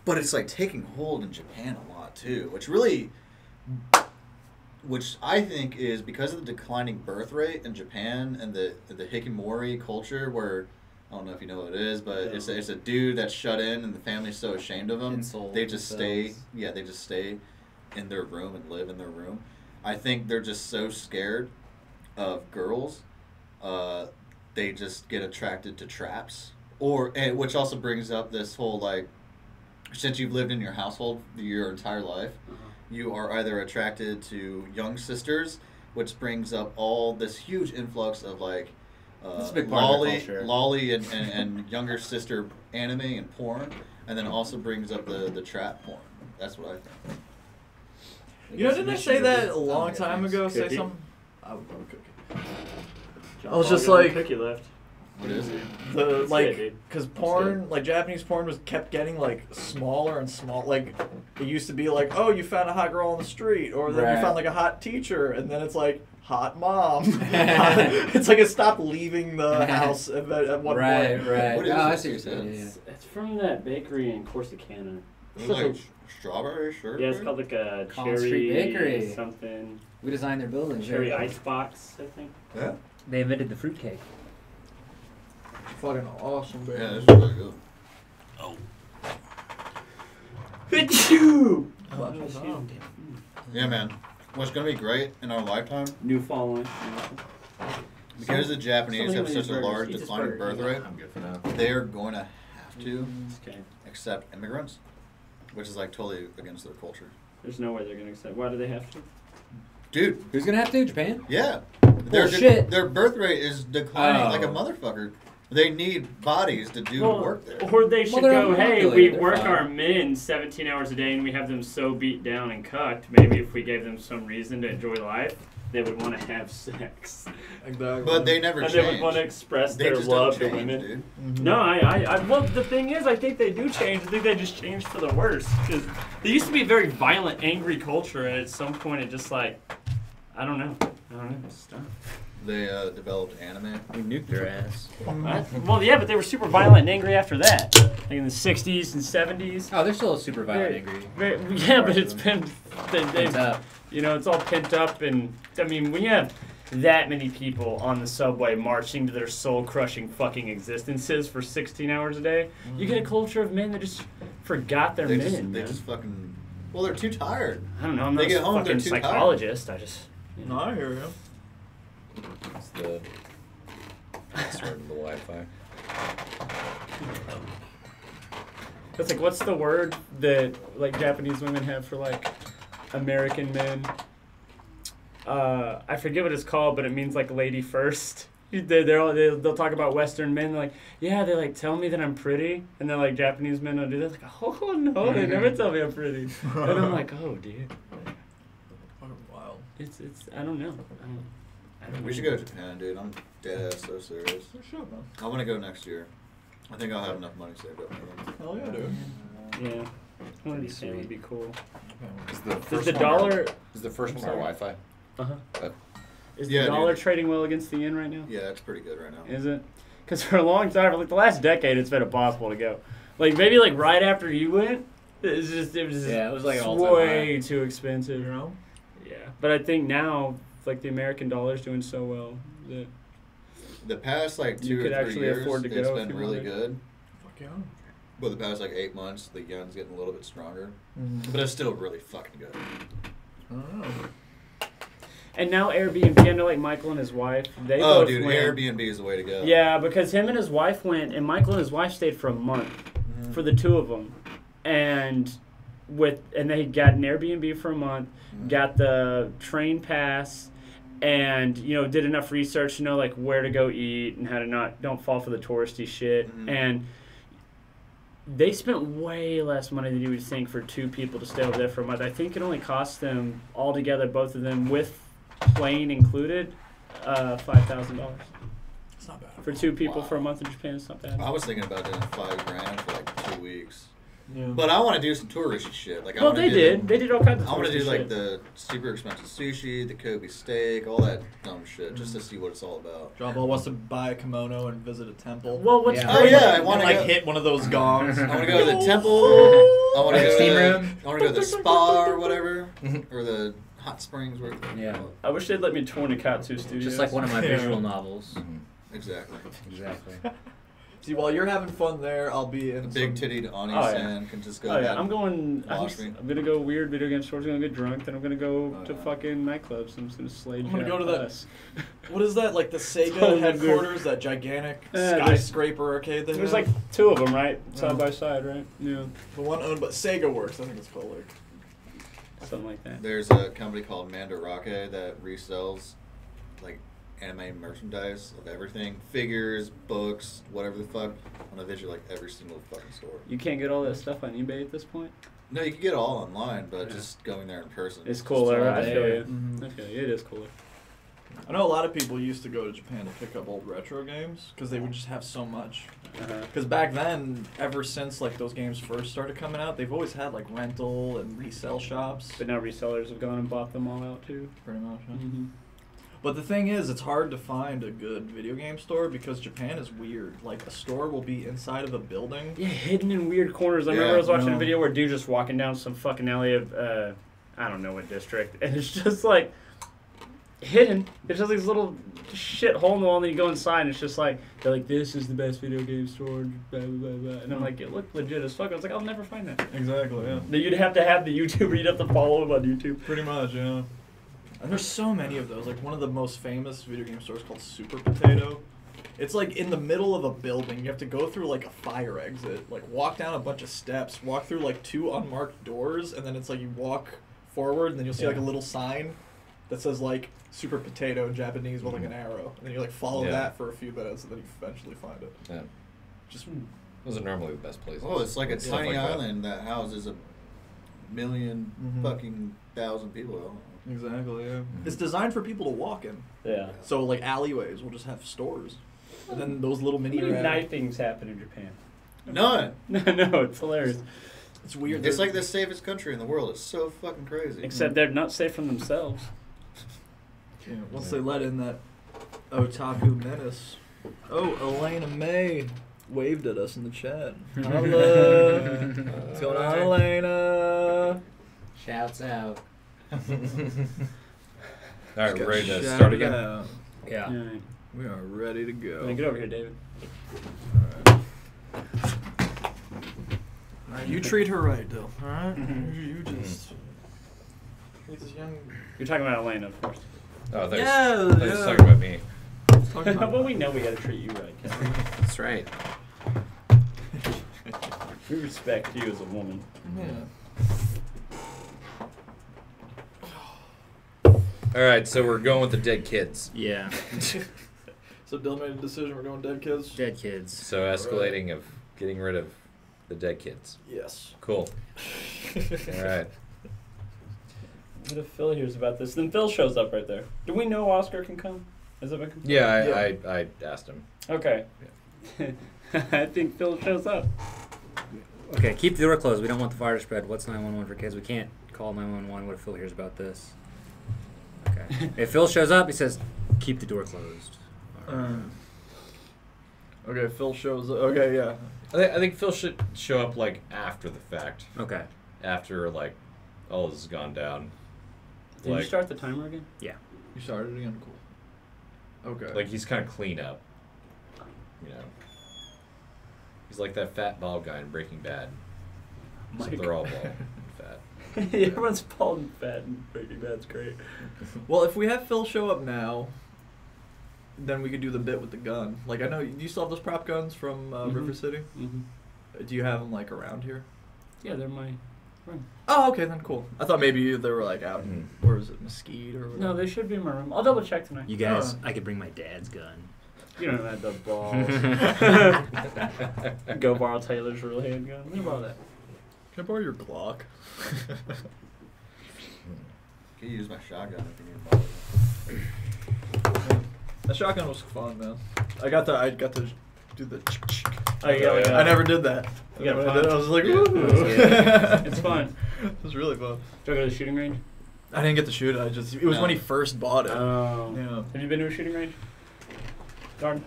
But it's like taking hold in Japan a lot too, which I think is because of the declining birth rate in Japan and the hikikomori culture, where I don't know if you know what it is, but it's a dude that's shut in and the family's so ashamed of him. Insult They just stay. themselves. Yeah, they just stay in their room and live in their room. I think they're just so scared of girls. They just get attracted to traps, which also brings up this whole like, since you've lived in your household your entire life, you are either attracted to young sisters, which brings up all this huge influx of like. That's a big part of their culture. Lolly and younger sister anime and porn, and then also brings up the trap porn. That's what I think. You know, didn't they say that a long time ago? Say Cookie. something. I would love cookie. John I was Paul just got one like- cookie left. What is it? The That's it, like, dude. because porn, like Japanese porn, was kept getting like smaller and small. Like it used to be like, oh, you found a hot girl on the street, or then Right. you found like a hot teacher, and then it's like hot mom. It's like it stopped leaving the house at one Right, point. right. What is I it? see what you're saying. Yeah, It's from that bakery in Corsicana. Is it like strawberry sherbet? Yeah, it's called like a Collins cherry Street Bakery. something. We designed their building. Cherry icebox, I think. Yeah. They invented the fruitcake. Fucking awesome, baby. Yeah, this is really good. Achoo! Yeah, man. What's gonna be great in our lifetime, New following. because the Japanese have Something such a with large burgers. declining birth rate, I'm good for now. they are going to have to Okay. accept immigrants, which is like totally against their culture. There's no way they're gonna accept. Why do they have to? Dude, Who's gonna have to? Japan? yeah. Bullshit. Their birth rate is declining Oh. like a motherfucker. They need bodies to do work there. Or they should they're go, hey, we unpopulated, they're work fine. our men 17 hours a day and we have them so beat down and cucked. Maybe if we gave them some reason to enjoy life, they would want to have sex. Exactly. But they never And change. they would want to express They their just love don't to change, women. dude. No, well, the thing is, I think they do change. I think they just change for the worse. Because there used to be a very violent, angry culture, and at some point it just like, I don't know. Stuff. They developed anime. We nuked their ass. Well, yeah, but they were super violent and angry after that. Like in the 60s and 70s. Oh, they're still super violent, Very- angry. yeah, but it's been, Pent they've, up. you know, it's all pent up. And I mean, when you have that many people on the subway marching to their soul-crushing fucking existences for 16 hours a day, you get a culture of men that just forgot their They men. just, they man. just fucking. Well, they're too tired. I don't know. I'm they not get a home, they're fucking too tired. psychologist. I just. You No, know. I hear you. It's the password of the Wi-Fi. It's like, what's the word that like Japanese women have for like American men? I forget what it's called, but it means like lady first. They'll talk about Western men. They're like, yeah, they like tell me that I'm pretty, and then like Japanese men will do that. Like, oh no, they never tell me I'm pretty. And I'm like, oh dude, Fucking wild. it's I don't know. I don't We should go to Japan, dude. I'm dead ass so serious. You should, man. I want to go next year. I think I'll have enough money saved up for them. Hell yeah, dude. Yeah, one of these days would be cool. Is the Does first the one dollar? Is the first one our Wi-Fi? Uh-huh. Is Yeah, the dollar dude. trading well against the yen right now? Yeah, it's pretty good right now. Is it? Because for a long time, for like the last decade, it's been impossible to go. Like maybe like right after you went, it was just Yeah, it was like an all-time way too expensive. You know? Yeah, but I think now like the American dollar's doing so well that The past like You 2 could or 3 actually years, afford to it's go if been you really wanted. good. Fuck yeah. But the past like 8 months, the yen's getting a little bit stronger, Mhm. but it's still really fucking good. I don't know. And now Airbnb, I know like Michael and his wife, they Oh, both dude, went. Airbnb is the way to go. Yeah, because him and his wife went, and Michael and his wife stayed for a month for the two of them, and they got an Airbnb for a month, got the train pass, and did enough research to know like where to go eat and how to don't fall for the touristy shit, and they spent way less money than you would think for two people to stay over there for a month. I think it only cost them altogether, both of them with plane included, $5,000 It's not bad. for two people for a month in Japan. It's not bad. I was thinking about doing $5,000 for like 2 weeks. Yeah. But I want to do some touristy shit. Like, Well, they did. They did all kinds of I want to touristy do like shit. the super expensive sushi, the Kobe steak, all that dumb shit, just to see what it's all about. John Ball wants to buy a kimono and visit a temple. Well, what's Oh yeah, I want and to like hit one of those gongs. I want to go to the temple. I want to go to Steam the room. I want to go to the spa or whatever, or the hot springs. Where Yeah. I wish they'd let me tour Nikatsu Studios. Just like one of my Yeah. visual novels. Exactly. Exactly. See, while you're having fun there, I'll be in The big some- tittied Ani Oh, yeah. San can just go. Oh yeah, ahead I'm and going. Wash me. I'm gonna go weird video game stores. I'm gonna get drunk. Then I'm gonna go Oh, to yeah. fucking nightclubs. I'm just gonna slay. I'm gonna Jack go to that- Plus. What is that? Like the Sega Totally headquarters, that gigantic Yeah, skyscraper arcade they There's have? like two of them, right, Yeah. side by side, right? Yeah, The one owned by Sega Works, I think it's called. Like, something like that. There's a company called Mandarake that resells like anime merchandise of everything, figures, books, whatever the fuck, on a visual like every single fucking store. You can't get all that stuff on eBay at this point. No, you can get it all online, but Yeah. just going there in person. It's just cooler. all I day. feel you. Mhm. I feel you. It is cooler. I know a lot of people used to go to Japan to pick up old retro games because they would just have so much. Because back then, ever since like those games first started coming out, they've always had like rental and resell shops. But now resellers have gone and bought them all out too. Pretty much. Huh? Mm-hmm. But the thing is, it's hard to find a good video game store because Japan is weird. Like, a store will be inside of a building. Yeah, hidden in weird corners. I remember Yeah, I was watching no. a video where a dude just walking down some fucking alley of, I don't know what district, and it's just like hidden. It's just like this little shit hole in the wall, and then you go inside, and it's just like, they're like, this is the best video game store, blah, blah, blah, blah. And I'm like, it looked legit as fuck. I was like, I'll never find that. Exactly, yeah. Then you'd have to have the YouTuber, you'd have to follow him on YouTube. Pretty much, yeah. And there's so many of those. Like, one of the most famous video game stores called Super Potato. It's like in the middle of a building. You have to go through like a fire exit, like walk down a bunch of steps, walk through like 2 unmarked doors, and then it's like you walk forward, and then you'll see like a little sign that says like Super Potato in Japanese with like an arrow. And then you like follow that for a few minutes, and then you eventually find it. Yeah. Just Those are normally the best places. Oh, it's like a Stuff tiny like that. island that houses a million Mhm. fucking thousand people. exactly, yeah. It's designed for people to walk in. Yeah. So like alleyways will just have stores, and then those little How mini. many night things happen in Japan? None. No, it's hilarious. It's weird. It's They're- like the safest country in the world. It's so fucking crazy. Except they're not safe from themselves. Yeah, once they let in that otaku menace. Oh, Elena May waved at us in the chat. Hello. What's going on, Elena? Shouts out. All right, Got ready to shouted start again? out. Yeah. Alright. We are ready to go. Get over here, David. Alright, you treat her right, Dill. Alright? You just treat this young. You're talking about Elena, of course. Oh, thanks. Yeah, I was yeah. talking about me. Talking about- Well, we know we gotta treat you right, Kevin. That's right. We respect you as a woman. Yeah. All right, so we're going with the dead kids. Yeah. So Dill made a decision. We're going dead kids. Dead kids. So escalating of getting rid of the dead kids. Yes. Cool. All right. What if Phil hears about this? Then Phil shows up right there. Do we know Oscar can come? Has it been confirmed? Yeah, I asked him. Okay. I think Phil shows up. Okay, keep the door closed. We don't want the fire to spread. What's 911 for kids? We can't call 911. What if Phil hears about this? Okay. If Phil shows up, he says, keep the door closed. All right. Okay, Phil shows up. Okay, yeah. I think Phil should show up like after the fact. Okay. After like all this has gone down. Did you start the timer again? Yeah. You started again? Cool. Okay. Like he's kind of clean up. You know. He's like that fat bald guy in Breaking Bad. Except Mike. they're all bald and fat. Yeah, everyone's bald and fat and Breaking Bad's great. Well, if we have Phil show up now, then we could do the bit with the gun. Like, I know, do you still have those prop guns from River City? Mm-hmm. Do you have them, like, around here? Yeah, they're my room. Oh, okay, then cool. I thought maybe they were, like, out in, or is it Mesquite or whatever? No, they should be in my room. I'll double check tonight. You guys, I could bring my dad's gun. You don't have the balls. Go borrow Taylor's real handgun. Let me borrow that. Can I borrow your Glock? Can you use my shotgun if you need to borrow it? That shotgun was fun, man. I got to do the. Oh, yeah. I never did that. You got When I did it, I was like, Yeah. ooh. It's fun. It was really fun. Do you go to the shooting range? I didn't get to shoot it. It was when he first bought it. Oh. Yeah. Have you been to a shooting range? Darn.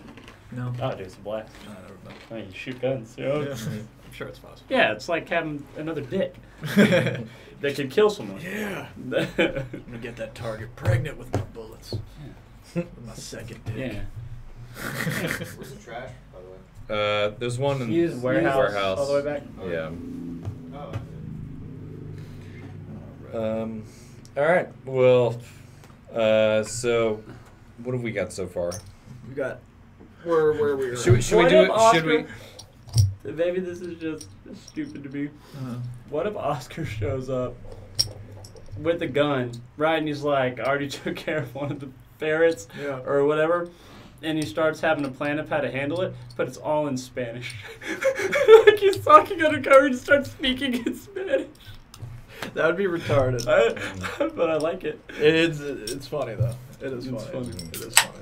No. Oh, dude, it's a blast. I never been. I mean, you shoot guns, you know? Yeah. I'm sure it's possible. Yeah, it's like having another dick that can kill someone. Yeah. I'm gonna get that target pregnant with my bullets. Yeah. With my second dick. Yeah. Where's the trash, by the way? There's one in Use warehouse all the way back. Yeah. Oh, All right. Well, so what have we got so far? We got. Where we were. Should we What do if it? Oscar- Should we? Maybe this is just stupid to me. What if Oscar shows up with a gun, right? And he's like, I already took care of one of the ferrets Yeah. or whatever. And he starts having a plan of how to handle it, but it's all in Spanish. Like he's talking undercover and he starts speaking in Spanish. That would be retarded. But I like it. It's funny though. It is It's funny. funny. It is funny though.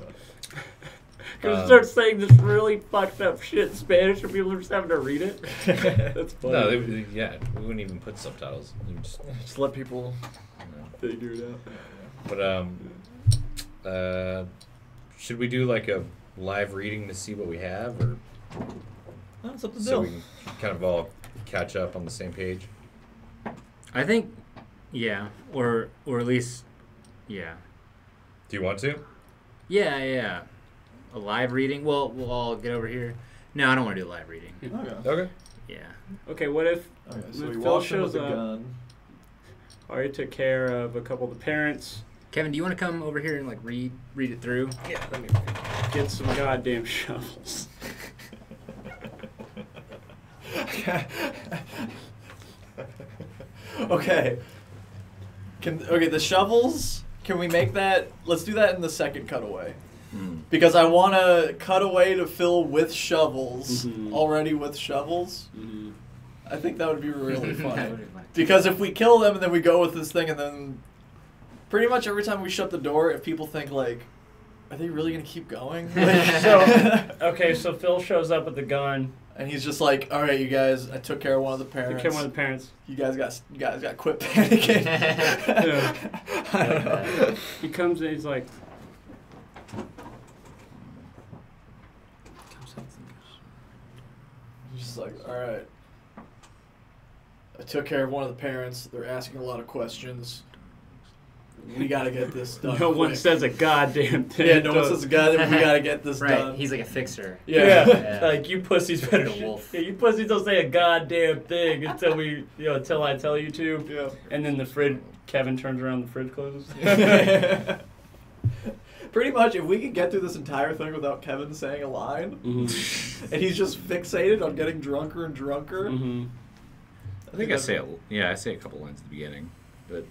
Because he starts saying this really fucked up shit in Spanish and people are just having to read it. That's funny. No, we wouldn't even put subtitles. We would Just let people figure it out. But should we do like a live reading to see what we have, or No, it's up to so Dill. we can kind of all catch up on the same page? I think, yeah, or at least, yeah. Do you want to? Yeah. A live reading? Well, we'll all get over here. No, I don't want to do a live reading. Okay. Okay. Yeah. Okay, what if Okay, so when we Phil walked in with shows a up, gun. already took care of a couple of the parents, Kevin, do you want to come over here and like read it through? Yeah, let me get some goddamn shovels. Okay. The shovels, can we make that? Let's do that in the second cutaway. Because I want to cut away to Phil with shovels, already with shovels. I think that would be really funny. Because if we kill them and then we go with this thing and then pretty much every time we shut the door, if people think like, are they really going to keep going? So Phil shows up with the gun. And he's just like, all right, you guys, I took care of one of the parents. Took care of one of the parents. You guys got quit panicking. I don't know. He comes in, he's like, He's just like, all right. I took care of one of the parents. They're asking a lot of questions. We gotta get this done. no one quick. says a goddamn thing. Yeah, no one says a goddamn. We gotta get this Right. done. He's like a fixer. Yeah. Like you pussies better. Like a wolf. Yeah, you pussies don't say a goddamn thing until until I tell you to. Yeah. And then Kevin turns around, the fridge closes. Pretty much, if we could get through this entire thing without Kevin saying a line, and he's just fixated on getting drunker and drunker. I think I say a couple lines at the beginning, but.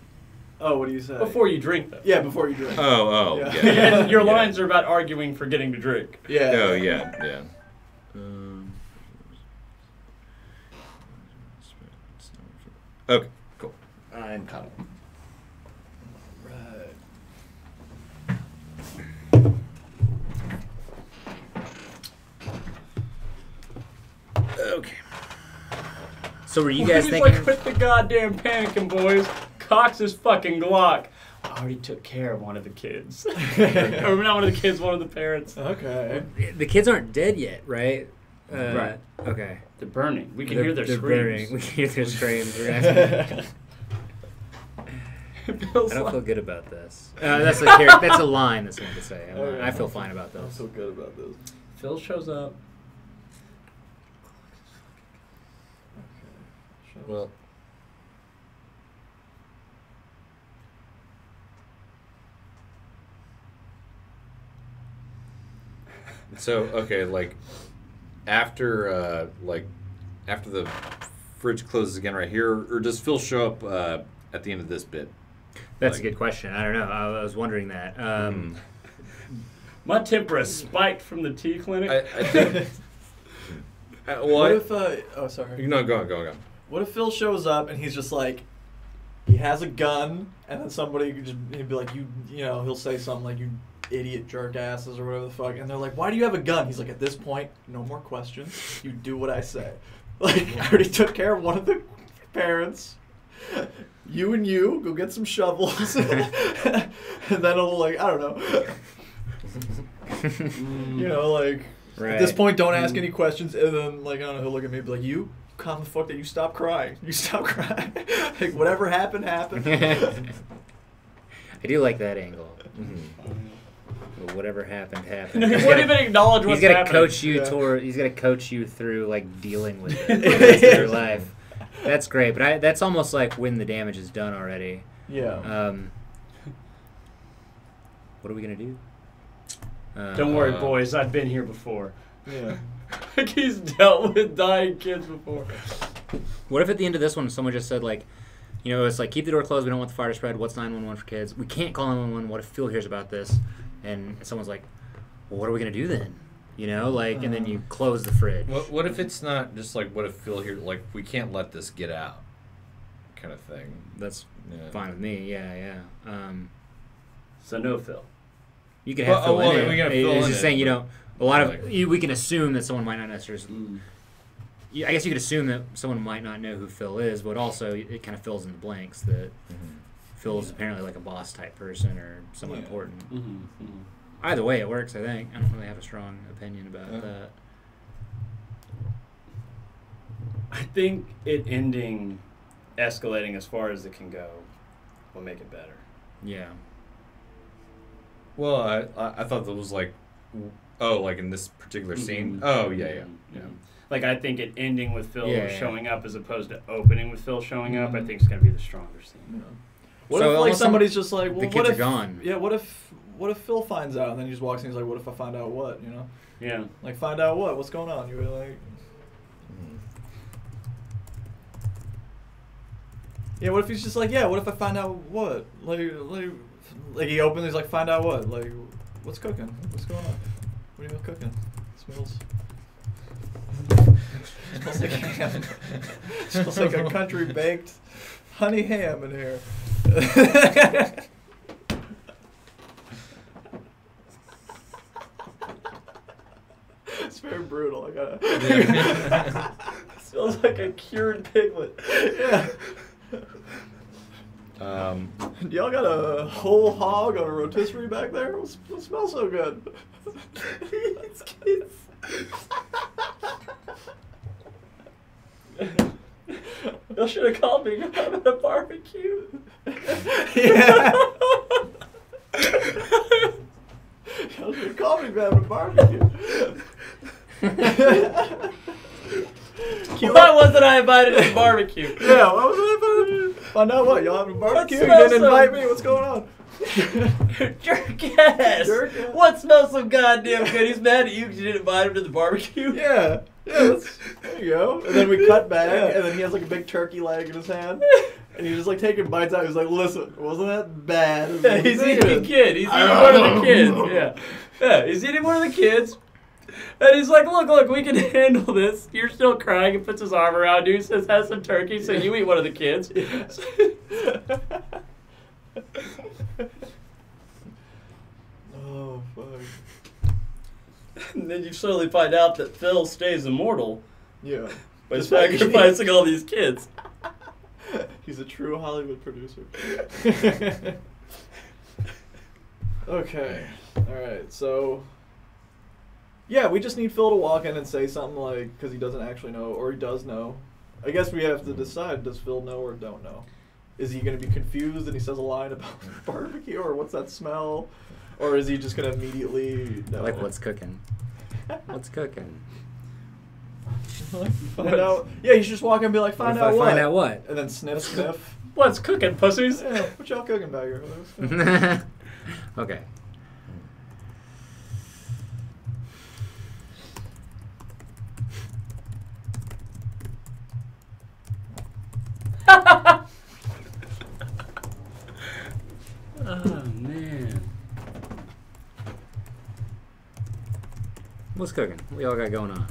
Oh, what do you say? Before you drink, though. Yeah, before you drink. Oh, Yeah. yeah. And your lines are about arguing for getting to drink. Yeah. Oh, yeah. Okay, cool. I'm kind of. Okay. So were you guys He's thinking? like, quit the goddamn panicking, boys. Cocks his fucking Glock. I already took care of one of the kids. Or not one of the kids, one of the parents. Okay. The kids aren't dead yet, right? Right. Okay. They're burning. We can hear their they're screams. burning. We can hear their screams. We're gonna I don't feel good about this. That's a line that's going to say. I feel fine about I this. feel good about this. Phil shows up. Well. So okay, like after the fridge closes again right here, or does Phil show up at the end of this bit? That's a good question. I don't know. I was wondering that. My temper is spiked from the tea clinic. I think. What if? Oh, sorry. No, go on. What if Phil shows up and he's just like, he has a gun, and then somebody could he'd be like, you know, he'll say something like, "You idiot jerk asses" or whatever the fuck, and they're like, "Why do you have a gun?" He's like, "At this point, no more questions. You do what I say." Like, I already took care of one of the parents. You and you go get some shovels, and then it'll like, I don't know. You know, like, Right. at this point, don't ask any questions, and then, like, I don't know, he'll look at me and be like, "You calm the fuck down. You stop crying. You stop crying." Like, whatever happened, happened. I do like that angle. But whatever happened, happened. He won't even acknowledge what's He's gonna happening. coach you toward. He's gonna coach you through like dealing with it for the rest of your life. That's great, but that's almost like when the damage is done already. Yeah. What are we gonna do? Don't worry, boys. I've been here before. Yeah. Like, he's dealt with dying kids before. What if at the end of this one someone just said like, you know, it's like keep the door closed. We don't want the fire to spread. What's 911 for kids? We can't call 911. What if Phil hears about this? And someone's like, well, what are we gonna do then? You know, like, and then you close the fridge. What if it's not just like, what if Phil here, like, we can't let this get out, kind of thing. That's fine with me. Yeah. So no Phil. You can have Phil in it. We can have Phil It's in just it, saying, you but- know, a lot of we can assume that someone might not necessarily. I guess you could assume that someone might not know who Phil is, but also it kind of fills in the blanks that Phil is apparently like a boss type person or someone important. Either way, it works. I think I don't really have a strong opinion about that. I think it ending, escalating as far as it can go, will make it better. Yeah. Well, I thought that was like, like in this particular scene. Oh yeah. Like, I think it ending with Phil Yeah. showing up as opposed to opening with Phil showing up, I think is going to be the stronger scene. What So if like almost somebody's just like, well, the what kids if are gone. Yeah, what if Phil finds out and then he just walks in and he's like, "What if I find out what?" You know? Yeah. Like, find out what? What's going on? You were like, yeah. What if he's just like, yeah? What if I find out what? Like he opens, he's like, "Find out what? Like, what's cooking? What's going on? What are you cooking? Smells like ham. Smells like a country baked honey ham in here." It's very brutal. I gotta. Smells like a cured piglet. Yeah. Y'all got a whole hog on a rotisserie back there? It smells so good. These kids. Y'all should have called me. I'm at a barbecue. Yeah. Y'all should have called me if I'm at a barbecue. Why wasn't I invited to the barbecue? Yeah, why wasn't I invited? Find out what? Y'all having a barbecue? You smells didn't so- invite me? What's going on? Jerk ass. Jerk ass. What smells so goddamn good? He's mad at you because you didn't invite him to the barbecue? Yeah. There you go. And then we cut back, and then he has like a big turkey leg in his hand. And he's just like taking bites out. He's like, "Listen, wasn't that bad?" as Yeah, you he's thinking?" eating a kid. He's eating one of the kids. Yeah, he's eating one of the kids. And he's like, look, we can handle this. You're still crying, and puts his arm around you, says, "Have some turkey," so you eat one of the kids. Oh, fuck. And then you slowly find out that Phil stays immortal Yeah. by Just like- sacrificing all these kids. He's a true Hollywood producer. Okay. Alright, so... Yeah, we just need Phil to walk in and say something like, because he doesn't actually know, or he does know. I guess we have to decide, does Phil know or don't know? Is he going to be confused and he says a line about barbecue, or what's that smell? Or is he just going to immediately know? Like what's cooking? What's cooking? Find out. Yeah, you should just walk in and be like, What find if out I what? find out what? And then sniff. What's cooking, pussies? Yeah, what y'all cooking back here? Okay. Oh man. What's cooking? What y'all got going on?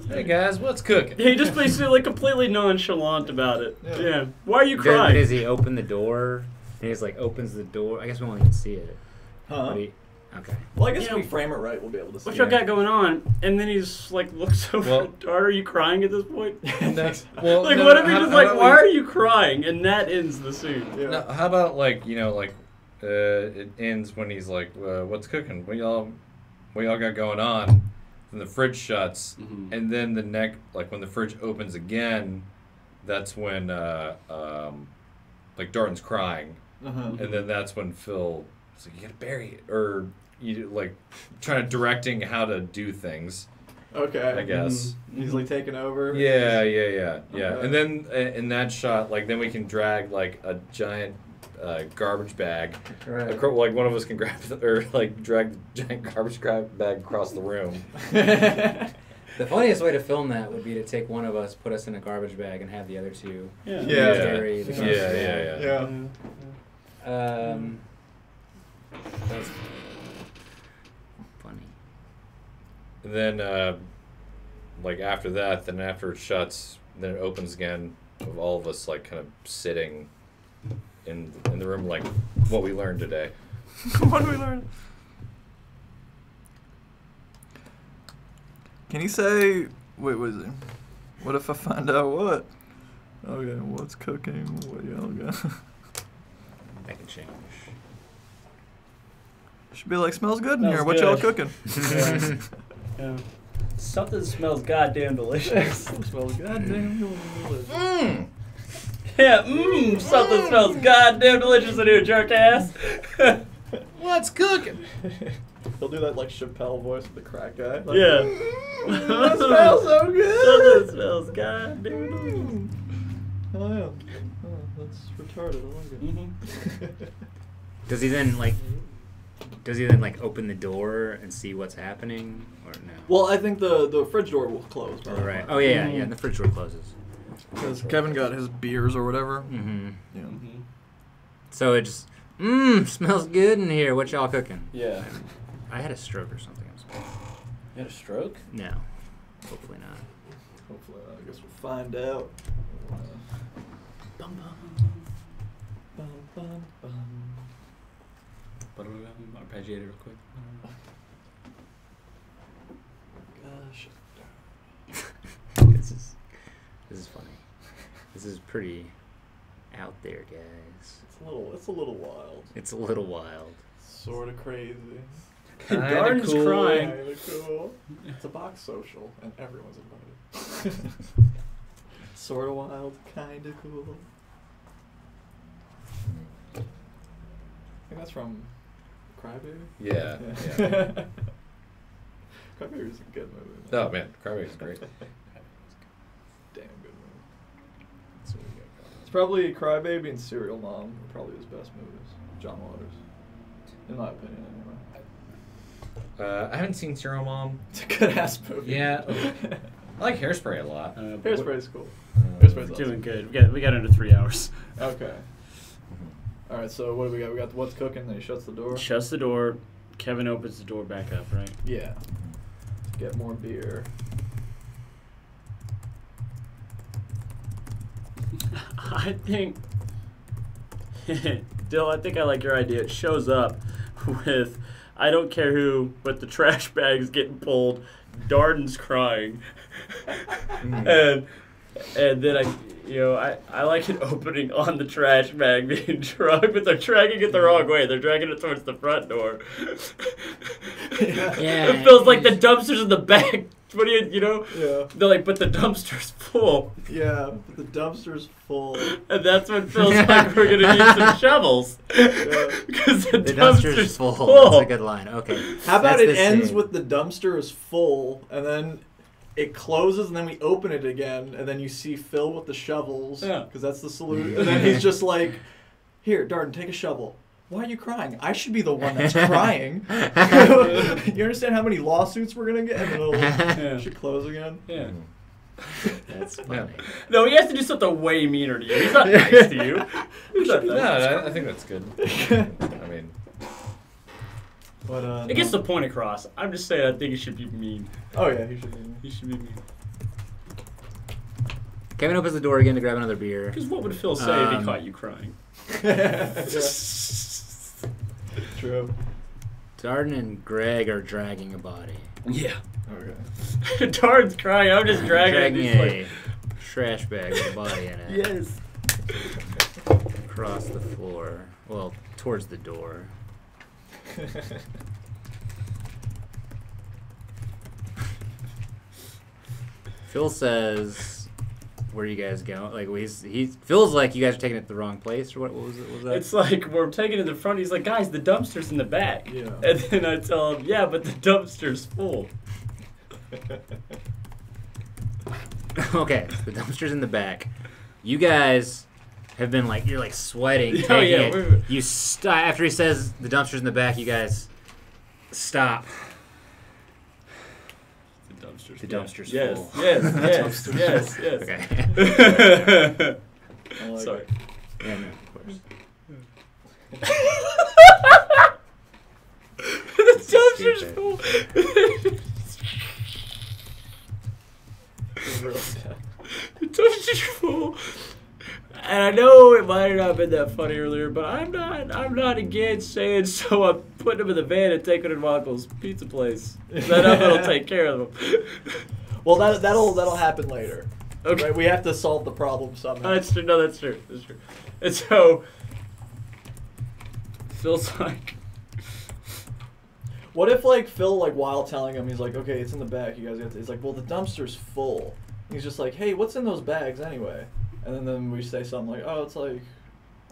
Hey guys, what's cooking? Yeah, he just basically like completely nonchalant about it. Yeah. Yeah. Why are you crying? Does he open the door? And he's like opens the door. I guess we won't even see it. Huh? But okay. Well, I guess Yeah. if we frame it right, we'll be able to see What it. y'all got going on? And then he's like looks over Well- at Dart. Are you crying at this point? Next, well, Like no, what if he how- just how like, about why we- are you crying? And that ends the scene. Yeah. No, how about like it ends when he's like, "What's cooking? What y'all got going on?" And the fridge shuts, Mhm. and then like when the fridge opens again, that's when like Darden's crying, Uh-huh. and then that's when Phil is like, "You gotta bury it," or you like trying to directing how to do things. Okay. I guess. He's like taking over. Yeah. Okay. And then in that shot, like then we can drag like a giant garbage bag. Right. Like one of us can grab or like drag the giant garbage bag across the room. The funniest way to film that would be to take one of us, put us in a garbage bag, and have the other two Yeah. Yeah. carry the garbage bag. Yeah. That's funny. And then like after that, then after it shuts, then it opens again of all of us like kind of sitting in the room like what we learned today. What did we learn? Can you say? Wait, what is it? What if I find out what? Okay, what's cooking? What y'all got? That can change. Should be like, smells good in Smells here. What y'all good. cooking? Yeah. Something smells goddamn delicious. Smells goddamn delicious. Mmm. Yeah, something smells goddamn delicious in here, jerk ass. What's cooking? He'll do that like Chappelle voice with the crack guy. Like, Yeah. That smells so good. Something smells goddamn delicious. Oh yeah. Oh, that's retarded. I like it. Does he then like open the door and see what's happening, or no? Well, I think the fridge door will close. by Oh, the right. way. Oh yeah. And the fridge door closes. Because Kevin got his beers or whatever. Mm-hmm. Yeah. So it just smells good in here. What y'all cooking? Yeah. I had a stroke or something. You had a stroke? No, hopefully not. Hopefully, I guess we'll find out. Bum, Bum, bum, bum. Arpeggiate it real quick. Gosh. This is funny. This is pretty out there, guys. It's a little wild. It's a little wild. Sort of crazy. Darden's cool. crying. Kinda cool. It's a box social, and everyone's invited. Sort of wild, kinda cool. I think that's from Crybaby. Yeah. Crybaby's a good movie. Oh man, Crybaby's great. Damn good movie. It's probably Crybaby and Serial Mom are probably his best movies. John Waters, in my opinion, anyway. I haven't seen Serial Mom. It's a good ass movie. Yeah. I like Hairspray a lot. Hairspay's cool. We're Hairspray's awesome. doing good. We got under 3 hours. Okay. All right. So what do we got? We got the what's cooking. Then he shuts the door. Shuts the door. Kevin opens the door back up, right? Yeah. Get more beer. I think, Dill, I think I like your idea. It shows up with, I don't care who, but the trash bag's getting pulled, Darden's crying, and then I like it opening on the trash bag being dragged, but they're dragging it the wrong way. They're dragging it towards the front door. Yeah. It feels like the dumpster's in the back. What do you know? Yeah. They're like, but the dumpster's full. Yeah. But the dumpster's full. And that's when Phil's like, we're gonna need some shovels. Because the dumpster's full. That's a good line. Okay. How about That's it the ends scene. with the dumpster is full, and then it closes, and then we open it again, and then you see Phil with the shovels. Yeah. Because that's the solution. And then he's just like, here, Darden, take a shovel. Why are you crying? I should be the one that's crying. You understand how many lawsuits we're going to get? And then it'll should close again. Yeah. That's funny. No, he has to do something way meaner to you. He's not nice to you. He's not No, nice. I think that's good. I mean, But, It gets the point across. I'm just saying I think he should be mean. Oh, yeah, he should be. He should be mean. Kevin opens the door again to grab another beer. Because what would Phil say if he caught you crying? True. Darden and Greg are dragging a body. Yeah. Okay. Darden's crying. I'm just dragging it. a trash bag with a body in it. Yes. Across the floor. Well, towards the door. Phil says, "Where are you guys going?" Like he feels like you guys are taking it the wrong place, or what was it? What was that? It's like we're taking it in the front. He's like, guys, the dumpster's in the back. Yeah. And then I tell him, yeah, but the dumpster's full. Okay, the dumpster's in the back. You guys have been like, you're like sweating. Oh, taking yeah, it. You after he says the dumpster's in the back, you guys stop. The dumpster's Yes, full. yes, yes, yes. Okay. I like Sorry. it. Yeah, no, of course. The dumpster's full. The dumpster's full. And I know it might not have been that funny earlier, but I'm not against saying so. I'm putting him in the van and taking him to my uncle's pizza place. Then I'm gonna take care of him. Well, that'll happen later. Okay. Right? We have to solve the problem somehow. That's true. No, that's true. That's true. And so Phil's like, What if like Phil, like while telling him, he's like, okay, it's in the back. You guys got to. He's like, well, the dumpster's full. He's just like, hey, what's in those bags anyway? And then we say something like, oh, it's like,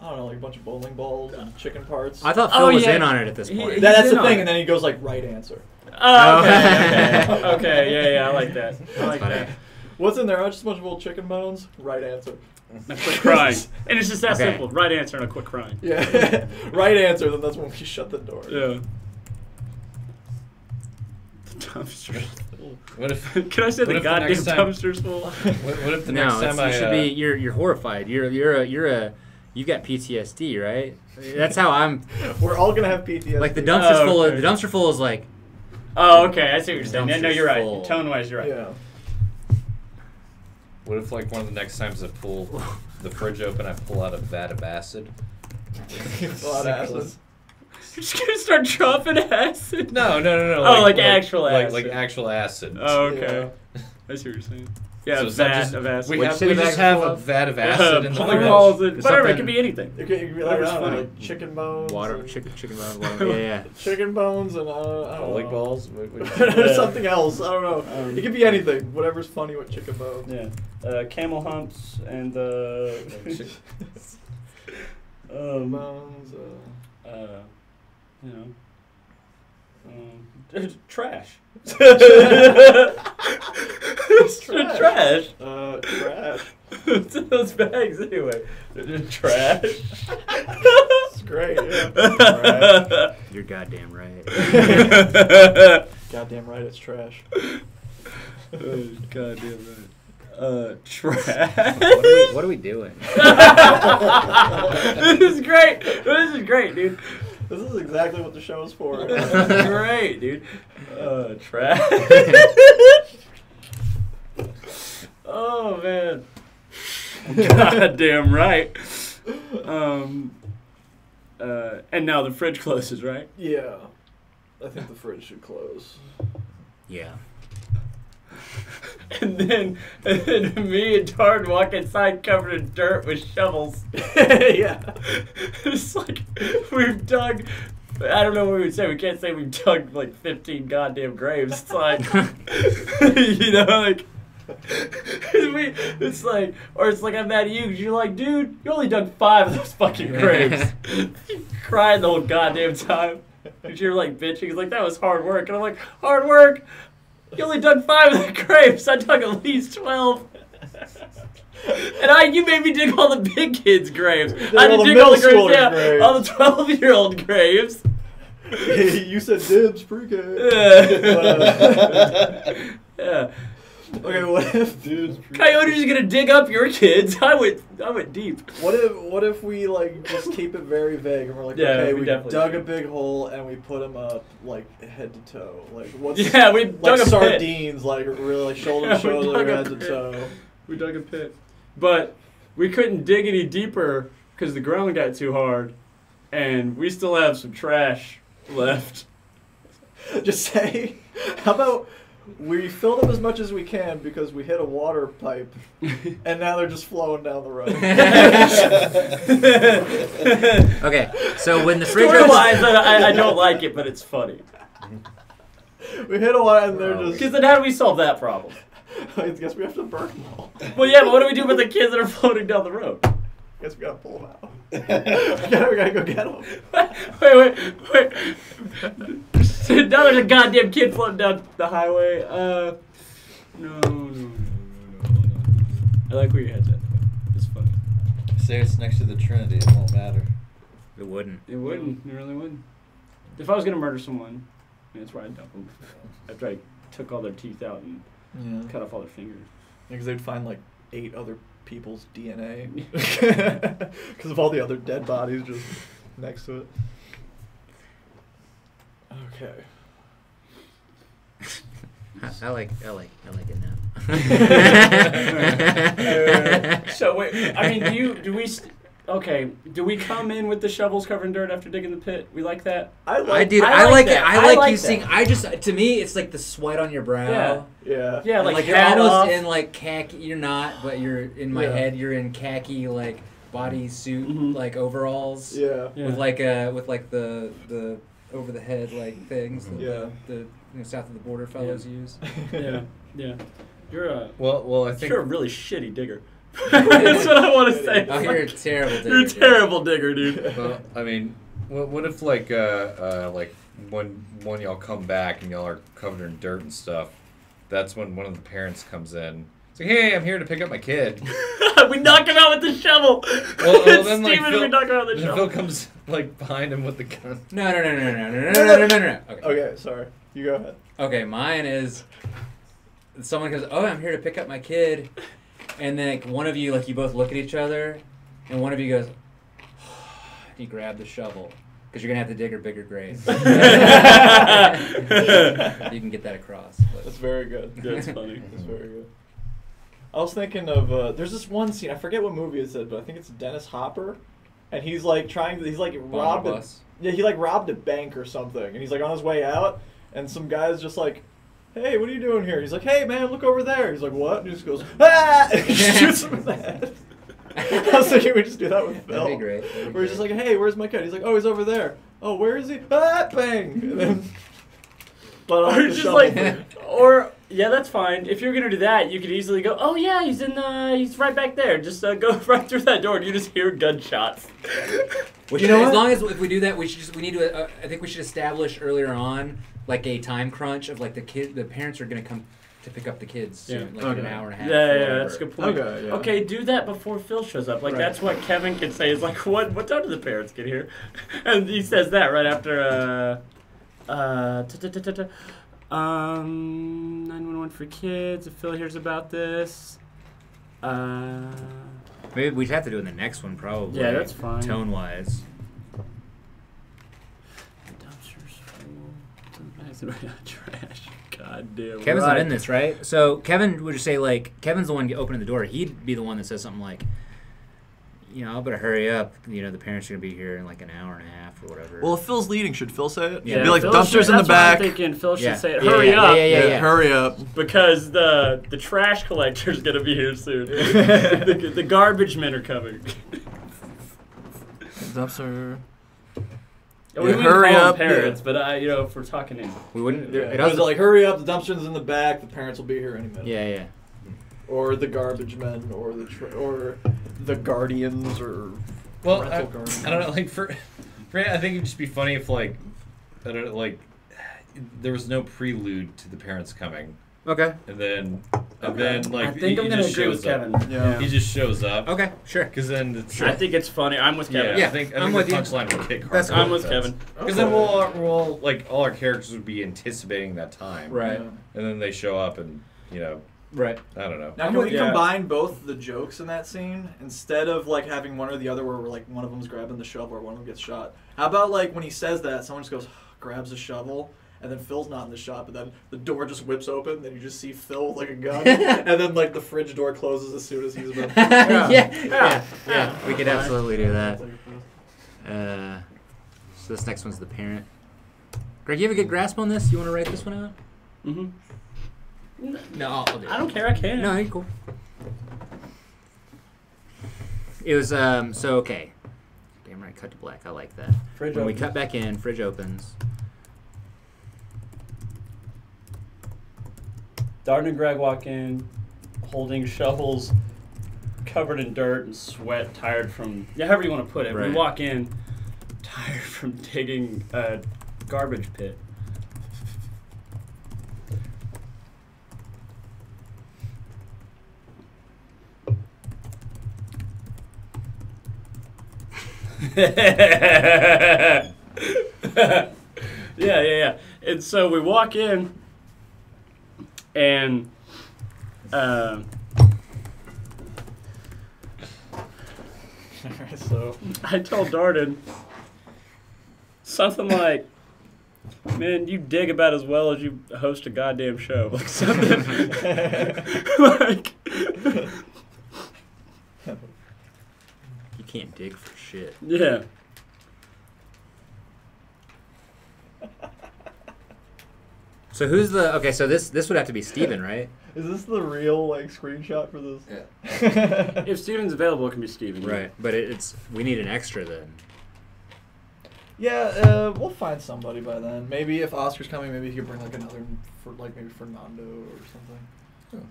I don't know, like a bunch of bowling balls and chicken parts. I thought Phil was in on it at this He- point. he- That's in the on thing, it. and then he goes like, right answer. oh, okay, okay, yeah, I like that. I like funny. that. What's in there? Oh, just a bunch of old chicken bones. Right answer. A quick crying, and it's just that Okay. simple. Right answer and a quick crying. Yeah, right answer. Then that's when we shut the door. Yeah. The dumpster's full. what if? Can I say What the if the goddamn next time- dumpster's full? What if the No, next time you I? should be. You're horrified. You got PTSD, right? That's how I'm. We're all gonna have PTSD. Like the dumpster's Oh, full. okay. The dumpster full is like. Oh, okay, I see what you're saying. Yeah, no, Dumpster's you're right. full. Tone-wise, you're right. Yeah. What if like one of the next times I pull the fridge open, I pull out a vat of acid? A lot of acid. You're just gonna start dropping acid. No. Oh, like actual acid. Like actual acid. Oh, okay. I see what you're saying. Yeah, So a it's not vat just- of acid. We, What'd have, you say we the just bag have was a full of? vat of acid in the bowling fridge. balls and There's whatever. It something- could be anything. It could be like, Whatever's I don't know, funny. like chicken bones. Water, and- chicken bones, water. Yeah. Chicken bones and I don't Bowling know. balls. What- Something else. I don't know. It could be anything. Whatever's funny with chicken bones. Yeah. Camel humps and Bones. you know, trash. It's trash. Trash. Trash. What's in those bags anyway? Trash. It's great. Yeah. Trash. You're goddamn right. Goddamn right, it's trash. Goddamn right. Trash. What are we doing? This is great. This is great, dude. This is exactly what the show is for. This is great, dude. Trash. Oh man. Goddamn right. And now the fridge closes, right? Yeah. I think the fridge should close. Yeah. And then me and Tard walk inside covered in dirt with shovels. Yeah. It's like we've dug. I don't know what we would say. We can't say we've dug like 15 goddamn graves. It's like, you know, like. It's like, or it's like I'm mad at you because you're like, dude, you only dug 5 of those fucking graves. Crying the whole goddamn time. And you're like bitching. It's like, that was hard work. And I'm like, hard work? You only dug 5 of the graves. I dug at least 12. And you made me dig all the big kids' graves. I had to dig all the graves, yeah, all the 12-year-old graves. You said dibs pre-K. Yeah. Okay, what if Coyote's gonna dig up your kids? I went deep. What if we like just keep it very vague and we're like, Yeah, okay, we we definitely dug should. a big hole and we put them up like head to toe, like what's Yeah, we dug like a pit. sardines, like really like shoulder to Yeah, we shoulder, dug a head to pit. toe. We dug a pit, but we couldn't dig any deeper because the ground got too hard, and we still have some trash left. Just say, how about we filled them as much as we can because we hit a water pipe, and now they're just flowing down the road. Okay, so when the fridge Story-wise, I don't like it, but it's funny. We hit a water and they're just. Because then how do we solve that problem? I guess we have to burn them all. Well, yeah, but what do we do with the kids that are floating down the road? Guess we gotta pull them out. we gotta go get them. Wait. Now there's a goddamn kid floating down the highway. No. I like where your head's at. It's funny. Say it's next to the Trinity, it won't matter. It wouldn't. It wouldn't. It really wouldn't. If I was gonna murder someone, that's where I'd dump them. After I took all their teeth out and cut off all their fingers. Because they'd find like 8 other people's DNA. Because of all the other dead bodies just next to it. Okay. I like it now. So wait, I mean, do we come in with the shovels covered in dirt after digging the pit? We like that? I like it. I like you that. seeing. To me, it's like the sweat on your brow. Yeah. Yeah, And like you're hat almost off. in like khaki. You're not, but you're in my head. You're in khaki like bodysuit like overalls. Yeah. With the over the head like things. That the south of the border fellows use. Yeah. You're Well, I think you're a really shitty digger. That's what I want to say. Oh, you're a terrible digger. You're a terrible digger, dude. Well, I mean, what if like when y'all come back and y'all are covered in dirt and stuff? That's when one of the parents comes in. It's like, hey, I'm here to pick up my kid. We knock him out with the shovel. Well, then like Steven, we knock him out with the then shovel. Phil comes like behind him with the gun. No. Okay, sorry. You go ahead. Okay, mine is someone goes, "Oh, I'm here to pick up my kid," and then like, one of you, like you both look at each other, and one of you goes, "You grab the shovel because you're gonna have to dig her bigger grave." You can get that across. But. That's very good. That's funny. That's very good. I was thinking of there's this one scene, I forget what movie it said, but I think it's Dennis Hopper, and he's like robbed a, he like robbed a bank or something, and he's like on his way out, and some guy's just like, "Hey, what are you doing here?" He's like, "Hey man, look over there." He's like, "What?" And he just goes, "Ah!" and he shoots him in the head. I was thinking we just do that with Phil. That'd be great. Where he's just like, "Hey, where's my kid?" He's like, "Oh, he's over there." "Oh, where is he?" "Ah, bang!" And then, but Or just like, or yeah, that's fine. If you're gonna do that, you could easily go, "Oh yeah, he's he's right back there." Just go right through that door, and you just hear gunshots. Which, as long as if we do that, we need to. I think we should establish earlier on like a time crunch of like the parents are gonna come to pick up the kids soon, like in an hour and a half. Yeah, that's a good point. Okay, yeah. Okay, do that before Phil shows up. Like that's what Kevin can say. Is like, what time do the parents get here? And he says that right after 911 for kids. If Phil hears about this, Maybe we'd have to do it in the next one, probably. Yeah, that's fine. Tone wise. The dumpster's full. Bags of trash. God damn. Kevin's not in this, right? So Kevin would just say like, Kevin's the one opening the door. He'd be the one that says something like, I better hurry up. The parents are gonna be here in like an hour and a half or whatever. Well, if Phil's leading, should Phil say it? Yeah. Should be like, Phil "Dumpsters should- in the that's what I'm back." thinking Phil should say it. Yeah, Hurry up. Yeah. Hurry up. Because the trash collector's gonna be here soon. the garbage men are coming. Dumpster. We wouldn't hurry call them up, parents, but if we're talking in. We wouldn't. It was like, "Hurry up, the dumpster's in the back, the parents will be here any minute." Yeah. Or the garbage men, or the guardians, or Well, rental guardians. I don't know. Like for I think it'd just be funny if like I don't know, like there was no prelude to the parents coming, Okay. and then like I think he I'm gonna just agree with shows up. Kevin. Yeah. He just shows up. Okay. Sure. Because then it's I think it's funny. I'm with Kevin. I think I'm the with you. punchline will kick hard. That's cool. I'm with Kevin. Because then we'll all like all our characters would be anticipating that time, Right. Yeah. and then they show up, and Right. I don't know. Now I'm can with- we yeah. combine both the jokes in that scene instead of like having one or the other where we're like one of them's grabbing the shovel or one of them gets shot? How about like when he says that, someone just goes, grabs a shovel, and then Phil's not in the shot, but then the door just whips open, then you just see Phil with like a gun, and then like the fridge door closes as soon as he's about Yeah. We could absolutely do that. So this next one's the parent. Greg, you have a good grasp on this? You want to write this one out? Mm-hmm. No, I'll do it. I don't care. I can. No, you're cool. It was so okay. Damn right, cut to black. I like that. Fridge When we opens. cut back in, fridge opens. Darden and Greg walk in, holding shovels, covered in dirt and sweat, tired from however you want to put it. Right. We walk in, tired from digging a garbage pit. Yeah. And so we walk in, and So I told Darden something like, "Man, you dig about as well as you host a goddamn show." Like something like. You can't dig for shit. Yeah. So who's the okay? So this would have to be Steven, right? is this the real like screenshot for this? Yeah. If Steven's available, it can be Steven. Right, but it's we need an extra then. Yeah, we'll find somebody by then. Maybe if Oscar's coming, maybe he could bring like another for like maybe Fernando or something.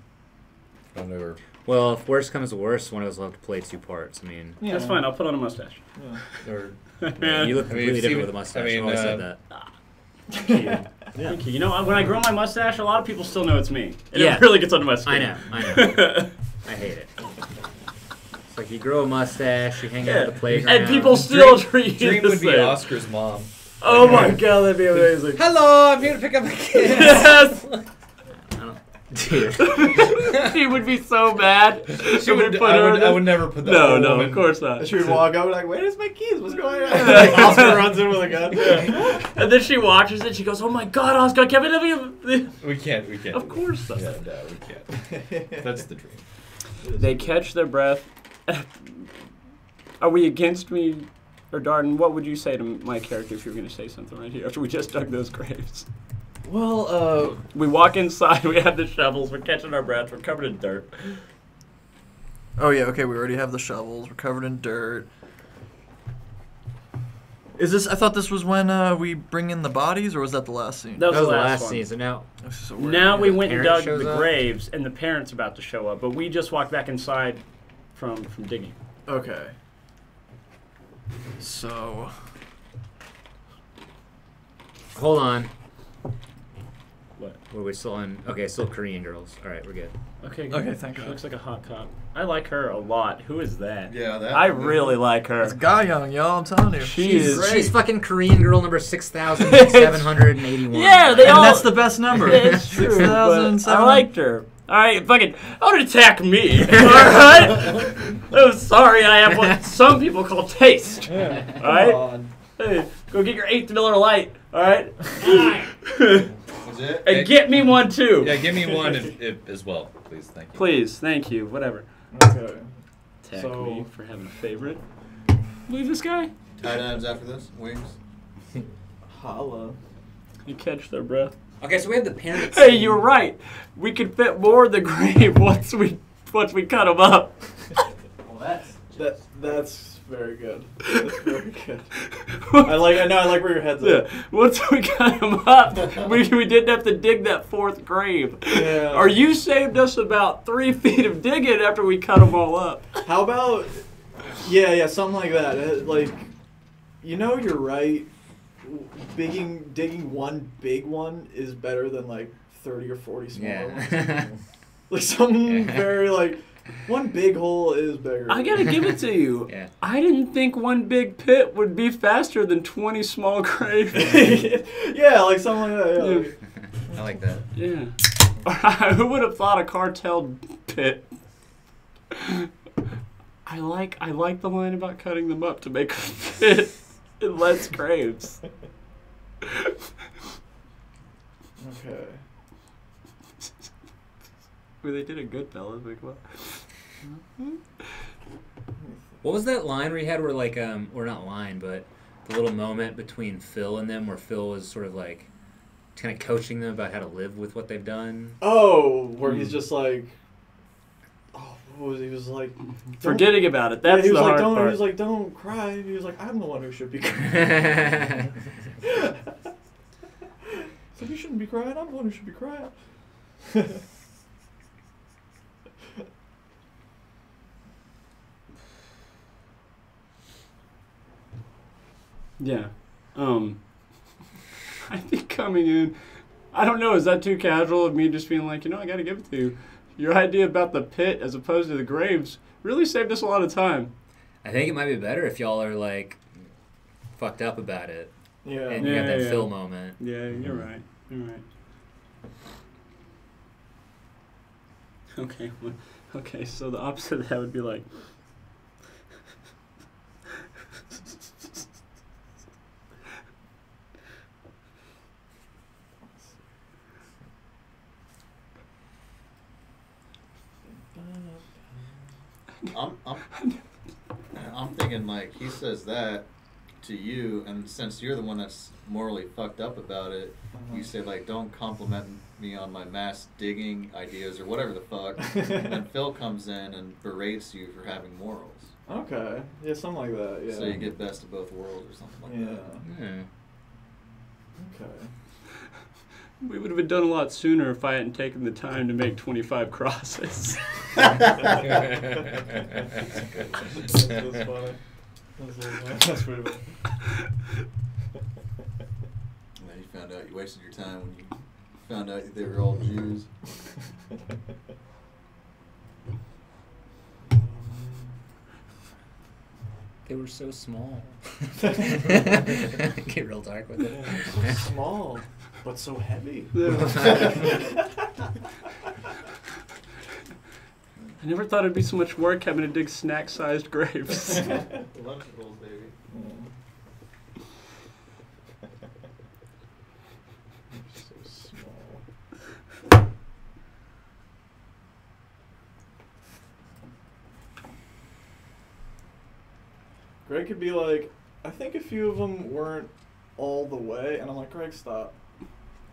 I don't know. Or, Well, if worst comes to worst, one of us will have to play two parts. I mean, Yeah. That's fine. I'll put on a mustache. Yeah. or you look I mean, completely different Steven- with a mustache. I mean, I've always said that. Thank you. Thank you. You know, when I grow my mustache, a lot of people still know it's me. And Yeah. it really gets under my skin. I know. I hate it. It's like you grow a mustache, you hang out at the playground. And people still treat you Dream the would be same. Oscar's mom. Oh my god, that'd be amazing. Hello, I'm here to pick up the kids. Yes! Dude. She would be so mad. She would, I would never put that. No, poor no, woman. of course not. She would walk up and like, where's my keys? What's going on? Like, Oscar runs in with a gun. And then she watches it. She goes, "Oh my God, Oscar, Kevin, We can't. of course." Yeah, no, we can't. That's the dream. They catch their breath. Are we against me, or Darden? What would you say to my character if you were going to say something right here after we just dug those graves? Well, We walk inside. We have the shovels. We're catching our breath. We're covered in dirt. oh yeah, okay, we already have the shovels. We're covered in dirt. Is this? I thought this was when we bring in the bodies, or was that the last scene? That was That was the the last last one. scene. So now, So we're- Now we the went and parent dug shows the up? graves, and the parents about to show up, but we just walked back inside from digging. Okay. So. hold on. What? Were we still on? Okay, still Korean girls. All right, we're good. Okay. Okay, good. thank She God. looks like a hot cop. I like her a lot. Who is that? Yeah, that. I really like her. It's Ga Young, y'all. I'm telling you. She's fucking Korean girl number 6,781. Yeah, they And all. that's the best number. It's true. But 6,700. I liked her. All right, fucking. Don't attack me. All right. I'm sorry. I have what some people call taste. All right. Hey, go get your 8th Miller Lite. All right. Was it? And get me one too. Yeah, give me one as well, please. Thank you. Please, thank you. Whatever. Okay. Attack So- me for having a favorite. Leave this guy. Tight items after this? Wings? Holla. You catch their breath. Okay, so we have the parents. Hey, you were right. We could fit more in the grave once we cut them up. Well, That's very good. That's very good. I like where your head's Yeah. at. Once we cut them up, we didn't have to dig that 4th grave. Yeah. Or you saved us about 3 feet of digging after we cut them all up. How about, yeah, something like that. Like, you're right digging one big one is better than like 30 or 40 smaller ones. Yeah. Like something very like one big hole is bigger. I gotta give it to you. Yeah. I didn't think one big pit would be faster than 20 small graves. Yeah, like something like that. Yeah. Like, I like that. Yeah. Who would have thought a cartel pit? I like the line about cutting them up to make a pit in less graves. okay. Well, they did a good fellas. Like what? What was that line where you had where like or not line, but the little moment between Phil and them where Phil was sort of like kind of coaching them about how to live with what they've done? Oh, where he's just like, oh, what was he was like, Forgetting about it. That's he was the like, hard don't. part. He was like, don't cry. He was like, I'm the one who should be crying. So you shouldn't be crying. I'm the one who should be crying. Yeah. I think coming in, I don't know, is that too casual of me just being like, I gotta give it to you. Your idea about the pit as opposed to the graves really saved us a lot of time. I think it might be better if y'all are like fucked up about it. Yeah. And you have that Phil moment. Yeah, you're right. You're right. Okay, so the opposite of that would be like, I'm thinking like he says that to you, and since you're the one that's morally fucked up about it, you say like, don't compliment me on my mass digging ideas or whatever the fuck. And then Phil comes in and berates you for having morals. Okay. Yeah, something like that. Yeah. So you get best of both worlds or something like that. Yeah. Okay. we would have been done a lot sooner if I hadn't taken the time to make 25 crosses. That's funny. That's pretty funny. And then you found out you wasted your time when you found out that they were all Jews. They were so small. Get real dark with it. Yeah, so small, but so heavy. I never thought it'd be so much work having to dig snack-sized graves. Lunchables, baby. So small. Greg could be like, I think a few of them weren't all the way, and I'm like, Greg, stop.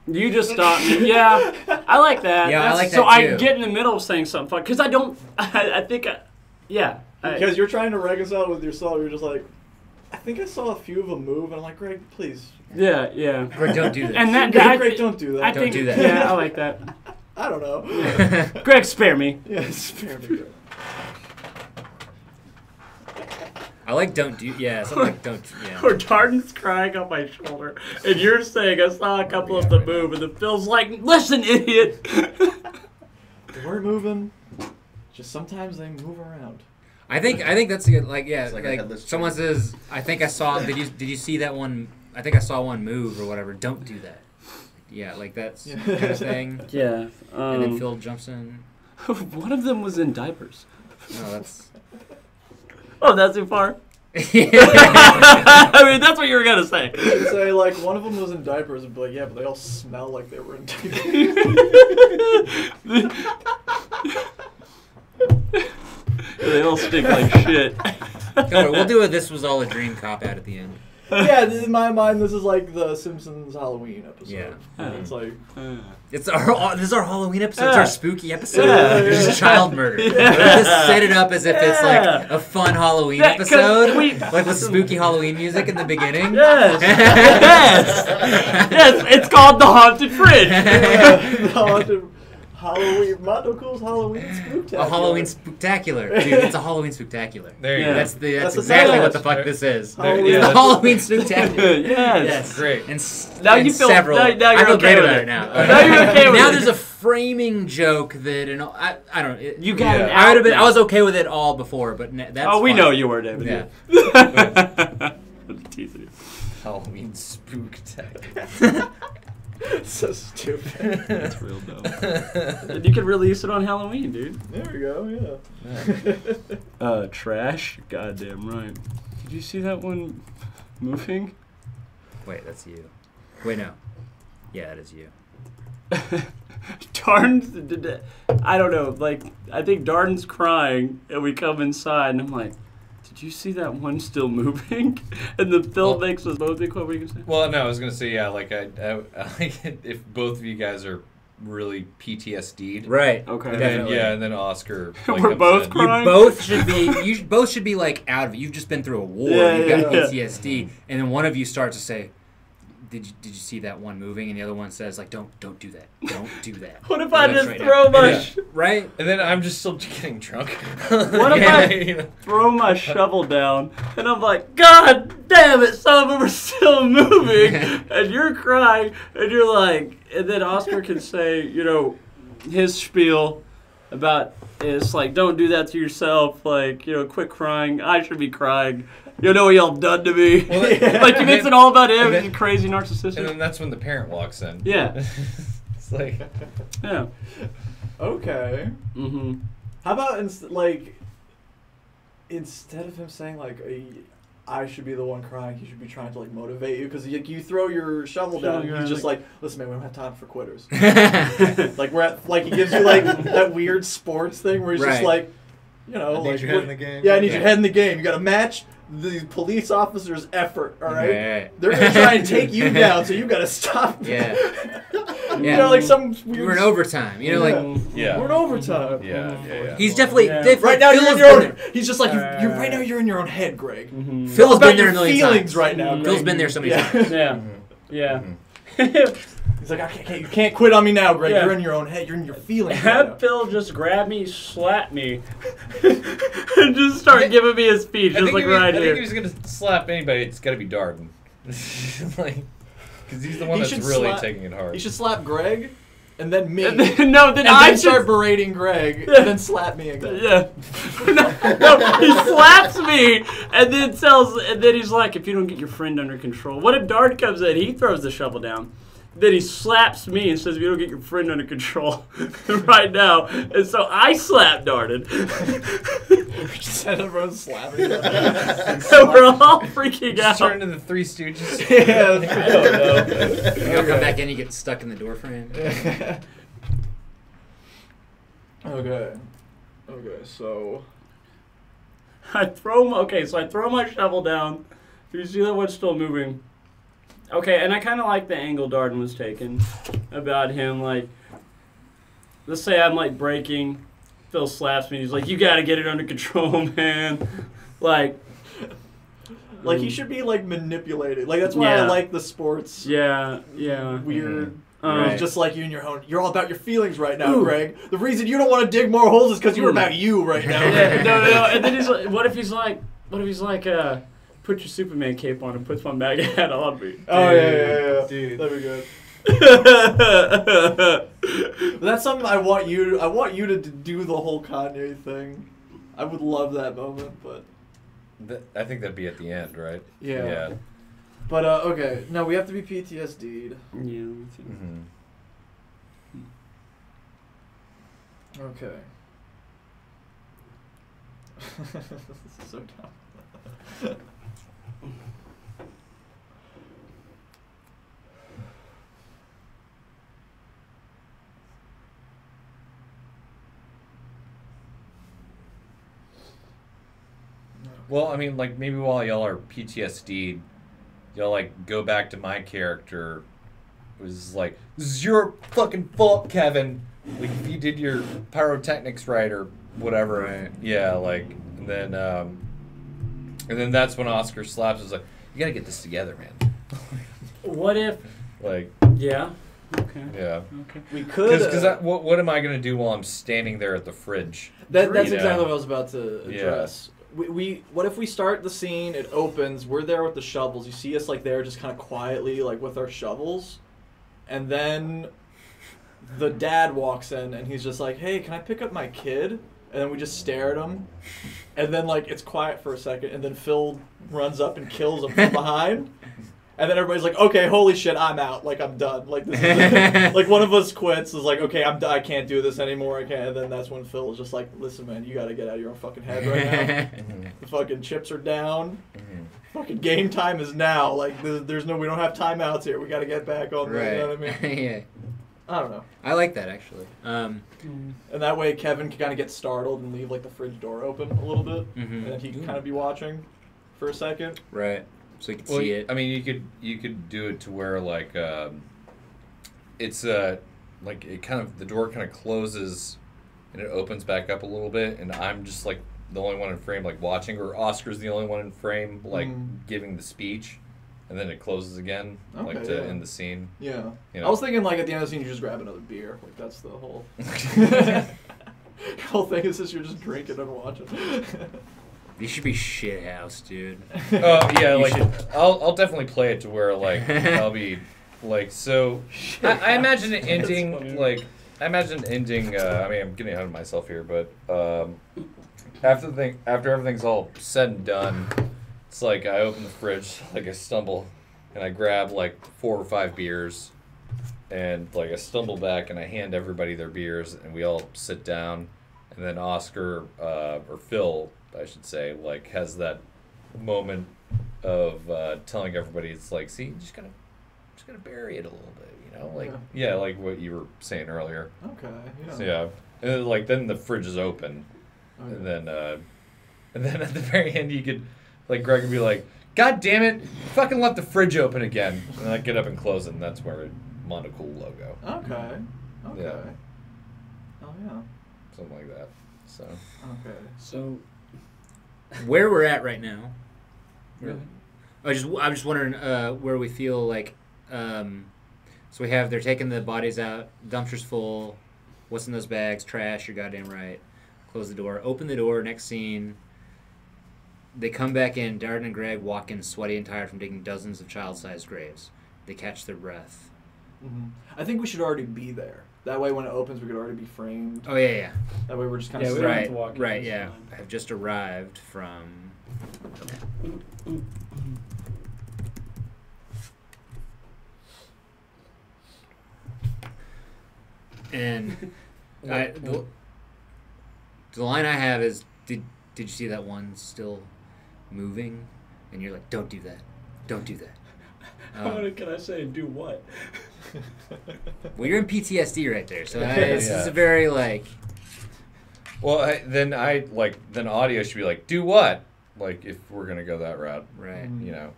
You just stopped me. Yeah, I like that. Yeah, I like that so too. I get in the middle of saying something fun because I don't. I think. Because you're trying to reconcile with yourself. You're just like, I think I saw a few of them move, and I'm like, Greg, please. Yeah, yeah. Greg, don't do this. And that, Greg, don't do that. I Don't think, do that. Yeah, I like that. I don't know. Greg, spare me. Yeah, spare me. I like don't do. Yeah, something like don't. Yeah. Or Darden's crying on my shoulder, and you're saying I saw a couple of them move, and then Phil's like, "Listen, idiot." They weren't moving. Just sometimes they move around. I think that's a good. Like yeah, It's like like, a headless someone chicken. says, I think I saw. Did you see that one? I think I saw one move or whatever. Don't do that. Yeah, like that's kind of thing. Yeah. And then Phil jumps in. One of them was in diapers. No, that's. Oh, that's too far. Yeah. I mean, that's what you were gonna say. You'd say like one of them was in diapers, and be like, yeah, but they all smell like they were in diapers. They all stink like shit. Don't worry, we'll do a "This was all a dream" cop out at the end. Yeah, in my mind, this is like the Simpsons Halloween episode. Yeah. It's like, This is our Halloween episode. It's Yeah. our spooky episode. Yeah. It's just child murder. Yeah. Let's just set it up as if it's like a fun Halloween Yeah, 'cause episode, we- like with spooky Halloween music in the beginning. Yes. Yes. Yes. It's called the Haunted Fridge. the Halloween, Mondocool's Halloween Spooktacular. A Halloween spectacular, dude. It's a Halloween spectacular. There you Yeah. go. That's That's exactly the what the best. fuck this is. Halloween. It's Yeah. the Halloween spectacular. Yes. Great. And Now and you feel- several. now you're I feel okay great with about it. it now. Now you're okay with Now it. there's a framing joke that I don't. You got an I would have been. out I was okay with it all before, but that's. Oh, we fine. know you were, David. Yeah. Teasing you. Halloween spooktacular. So stupid. That's real dumb. You could release it on Halloween, dude. There we go. Yeah. Trash. Goddamn right. Did you see that one moving? Wait, that's you. Wait, no. Yeah, that is you. Darden, I don't know. Like, I think Darden's crying, and we come inside, and I'm like, "Did you see that one still moving?" And the film makes us both think. What were you gonna say? Well, no, I was gonna say I like it if both of you guys are really PTSD'd. Right. Okay. And Definitely. then, yeah, and then Oscar. Like, We're comes both in. crying? You both should be. You both should be like out of it. You've just been through a war. Yeah, You've got yeah. PTSD, and then one of you starts to say, "Did you see that one moving?" And the other one says, "Like, don't do that. Don't do that." What if I That's just right throw now. my Yeah. Right? And then I'm just still getting drunk. What if Yeah, I you know. throw my shovel down and I'm like, God damn it, some of them are still moving, and you're crying, and you're like, and then Oscar can say, you know, his spiel about it's like, don't do that to yourself, like, you know, quit crying. I should be crying. You know what y'all done to me. Well, then- Like, he makes it all about him. and then- He's crazy narcissistic. And then that's when the parent walks in. Yeah. It's like, Yeah. Okay. Mm-hmm. How about instead of him saying like I should be the one crying, he should be trying to like motivate you because you throw your shovel down and he's just like, listen man, we don't have time for quitters. Like we're at he gives you like that weird sports thing where he's just Right. like, you know, I need like your head in the game. Yeah, I need your head in the game. You got to match the police officer's effort. All right, Right. they're gonna try and take you down, so you got to stop. Yeah. You Yeah. know, like some weird. We're in overtime. You know, like yeah. We're in overtime. Yeah. he's definitely. Yeah. Right now, you're in Phil's your been own. He's just like you're. Right now, you're in your own head, Greg. Mm-hmm. Phil's It's about been there your a million feelings times. right now. Greg. Phil's been there so many Yeah. times. Yeah. Yeah. He's like, I can't, you can't quit on me now, Greg. Yeah. You're in your own head. You're in your feelings. Right now. Have Phil just grab me, slap me, and just start giving me a speech, just like right I think here. if he's gonna slap anybody, it's gotta be Darden. Like, because he's the one He that's should really slap- taking it hard. You should slap Greg, and then me, And then, no, then and I then start should. berating Greg, Yeah. and then slap me again. Yeah. No, he slaps me, and then he's like, if you don't get your friend under control. What if Dart comes in? He throws the shovel down. Then he slaps me and says, if you don't get your friend under control right now. And so I slap Darden. Just had everyone slapping. And we're all freaking out. Just turn into the Three Stooges. Yeah, I don't know. You'll come back in, you get stuck in the door frame. Okay, so I throw my shovel down. Do you see that one's still moving? Okay, and I kind of like the angle Darden was taking about him. Like, let's say I'm like braking, Phil slaps me. He's like, "You got to get it under control, man." Like he should be like manipulated. Like that's why Yeah. I like the sports. yeah. Weird. Right. It's just like you in your own. You're all about your feelings right now, Ooh. Greg. The reason you don't want to dig more holes is because you're about you right now. Yeah, no. And then he's like, what if he's like, put your Superman cape on and puts my MAGA hat on me. Oh yeah. Dude. That'd be good. That's something I want you to do the whole Kanye thing. I would love that moment, but I think that'd be at the end, right? yeah. But okay, no, we have to be PTSD'd. Yeah. me too. Mm-hmm. Okay. This is so dumb. Well, I mean, like maybe while y'all are PTSD, y'all like go back to my character. It was like, this is your fucking fault, Kevin. Like if you did your pyrotechnics right or whatever. Right. Yeah, like and then that's when Oscar slaps. Is like, you gotta get this together, man. What if? Like, Yeah. Okay. Yeah. Okay. We could. Because what am I gonna do while I'm standing there at the fridge? That's You exactly know? what I was about to address. We what if we start the scene? It opens. We're there with the shovels. You see us like there, just kind of quietly, like with our shovels, and then the dad walks in and he's just like, "Hey, can I pick up my kid?" And then we just stare at him, and then like it's quiet for a second, and then Phil runs up and kills him from behind. And then everybody's like, okay, holy shit, I'm out. Like, I'm done. Like, this is like one of us quits. Is like, okay, I can't do this anymore. I can't. And then that's when Phil is just like, listen, man, you got to get out of your own fucking head right now. The fucking chips are down. Fucking game time is now. Like, there's no, we don't have timeouts here. We got to get back on. Right. You know what I mean? Yeah. I don't know. I like that actually. And that way, Kevin can kind of get startled and leave like the fridge door open a little bit, and then he can kind of be watching for a second. Right. So you can see it. I mean, you could do it to where like it's like it kind of the door kind of closes and it opens back up a little bit, and I'm just like the only one in frame like watching, or Oscar's the only one in frame like giving the speech, and then it closes again like to end the scene. Yeah. You know? I was thinking like at the end of the scene you just grab another beer. Like that's the whole. The whole thing is just you're just drinking and watching. You should be shithouse, dude. Oh yeah, You like should- I'll definitely play it to where like I'll be like so. I imagine it ending like I imagine it ending. I mean, I'm getting ahead of myself here, but after everything's all said and done, it's like I open the fridge, like I stumble, and I grab like 4 or 5 beers, and like I stumble back and I hand everybody their beers, and we all sit down, and then Oscar or Phil, I should say, like has that moment of telling everybody, it's like, see, just gotta bury it a little bit, you know, like yeah, like what you were saying earlier. Okay. Yeah. So, yeah, and then, like then the fridge is open, and then at the very end you could, like Greg would be like, God damn it, you fucking left the fridge open again, and I get up and close it, and that's where Mondocool logo. Okay. Okay. Yeah. Oh yeah. Something like that. So. Okay. So. Where we're at right now. Really? I'm just wondering where we feel like. So they're taking the bodies out. Dumpster's full. What's in those bags? Trash. You're goddamn right. Close the door. Open the door. Next scene. They come back in. Darden and Greg walk in sweaty and tired from digging dozens of child-sized graves. They catch their breath. I think we should already be there. That way, when it opens, we could already be framed. Oh yeah. That way, we're just kind of we don't have to walk in. Right. Yeah. I have just arrived from. And the line I have is, did you see that one still moving? And you're like, don't do that. Don't do that. What can I say? Do what? Well, you're in PTSD right there, so this is a very like. Well, then audio should be like, do what? Like if we're gonna go that route, Right. You know.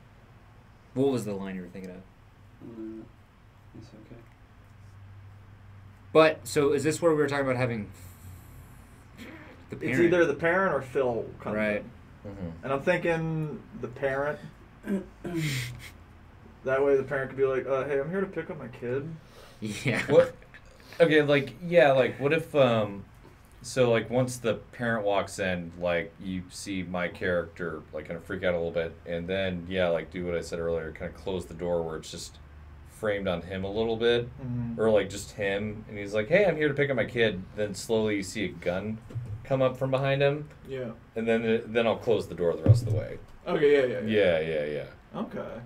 What was the line you were thinking of? It's okay. But so is this where we were talking about having the parent? It's either the parent or Phil comes Right. in. And I'm thinking the parent. That way the parent could be like, hey, I'm here to pick up my kid. Yeah. What? Okay, like yeah, like what if so like once the parent walks in, like you see my character like kind of freak out a little bit, and then like do what I said earlier, kind of close the door where it's just framed on him a little bit, or like just him, and he's like, hey, I'm here to pick up my kid. Then slowly you see a gun come up from behind him. Yeah. And then I'll close the door the rest of the way. Okay. Yeah. Okay.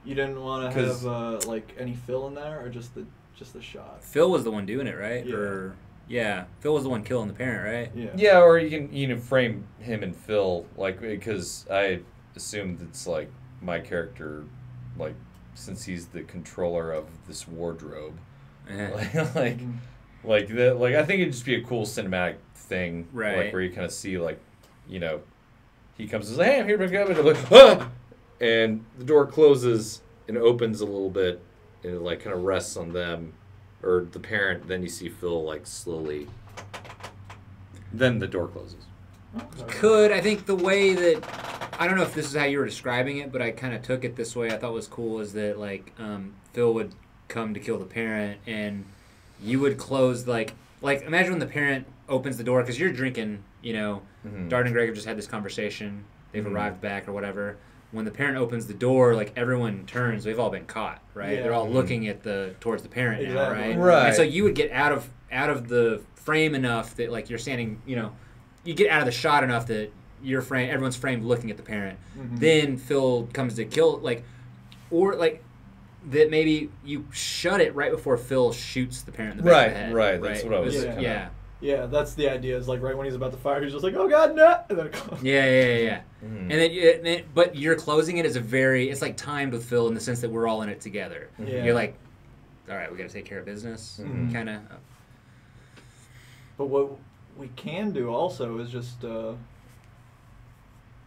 You didn't want to have like any Phil in there, or just the shot? Phil was the one doing it, right? Yeah. Phil was the one killing the parent, right? Yeah, or you can frame him and Phil, like, because I assumed it's like my character, like, since he's the controller of this wardrobe, like I think it'd just be a cool cinematic thing, right? Like where you kind of see, like, you know, he comes and says, hey, I'm here to pick up, and I'm like, ah! And the door closes and opens a little bit, and it like kind of rests on them or the parent. Then you see Phil like slowly. Then the door closes. Could I think the way that I don't know if this is how you were describing it, but I kind of took it this way. I thought was cool is that like Phil would come to kill the parent, and you would close like imagine when the parent opens the door because you're drinking. You know, Dart and Greg have just had this conversation. They've arrived back or whatever. When the parent opens the door, like everyone turns. We've all been caught, right? Yeah. They're all looking at towards the parent now, Exactly. right? Right. And so you would get out of the frame enough that like you're standing, you know, you get out of the shot enough that everyone's framed looking at the parent. Then Phil comes to kill, or that maybe you shut it right before Phil shoots the parent in the back of the head. Right. That's what I was. Yeah. kinda- Yeah. Yeah, that's the idea. Is like right when he's about to fire, he's just like, "Oh God, no!" And then it comes. Yeah. And then, but you're closing it as it's like timed with Phil in the sense that we're all in it together. Yeah. You're like, all right, we got to take care of business, kind of. But what we can do also is just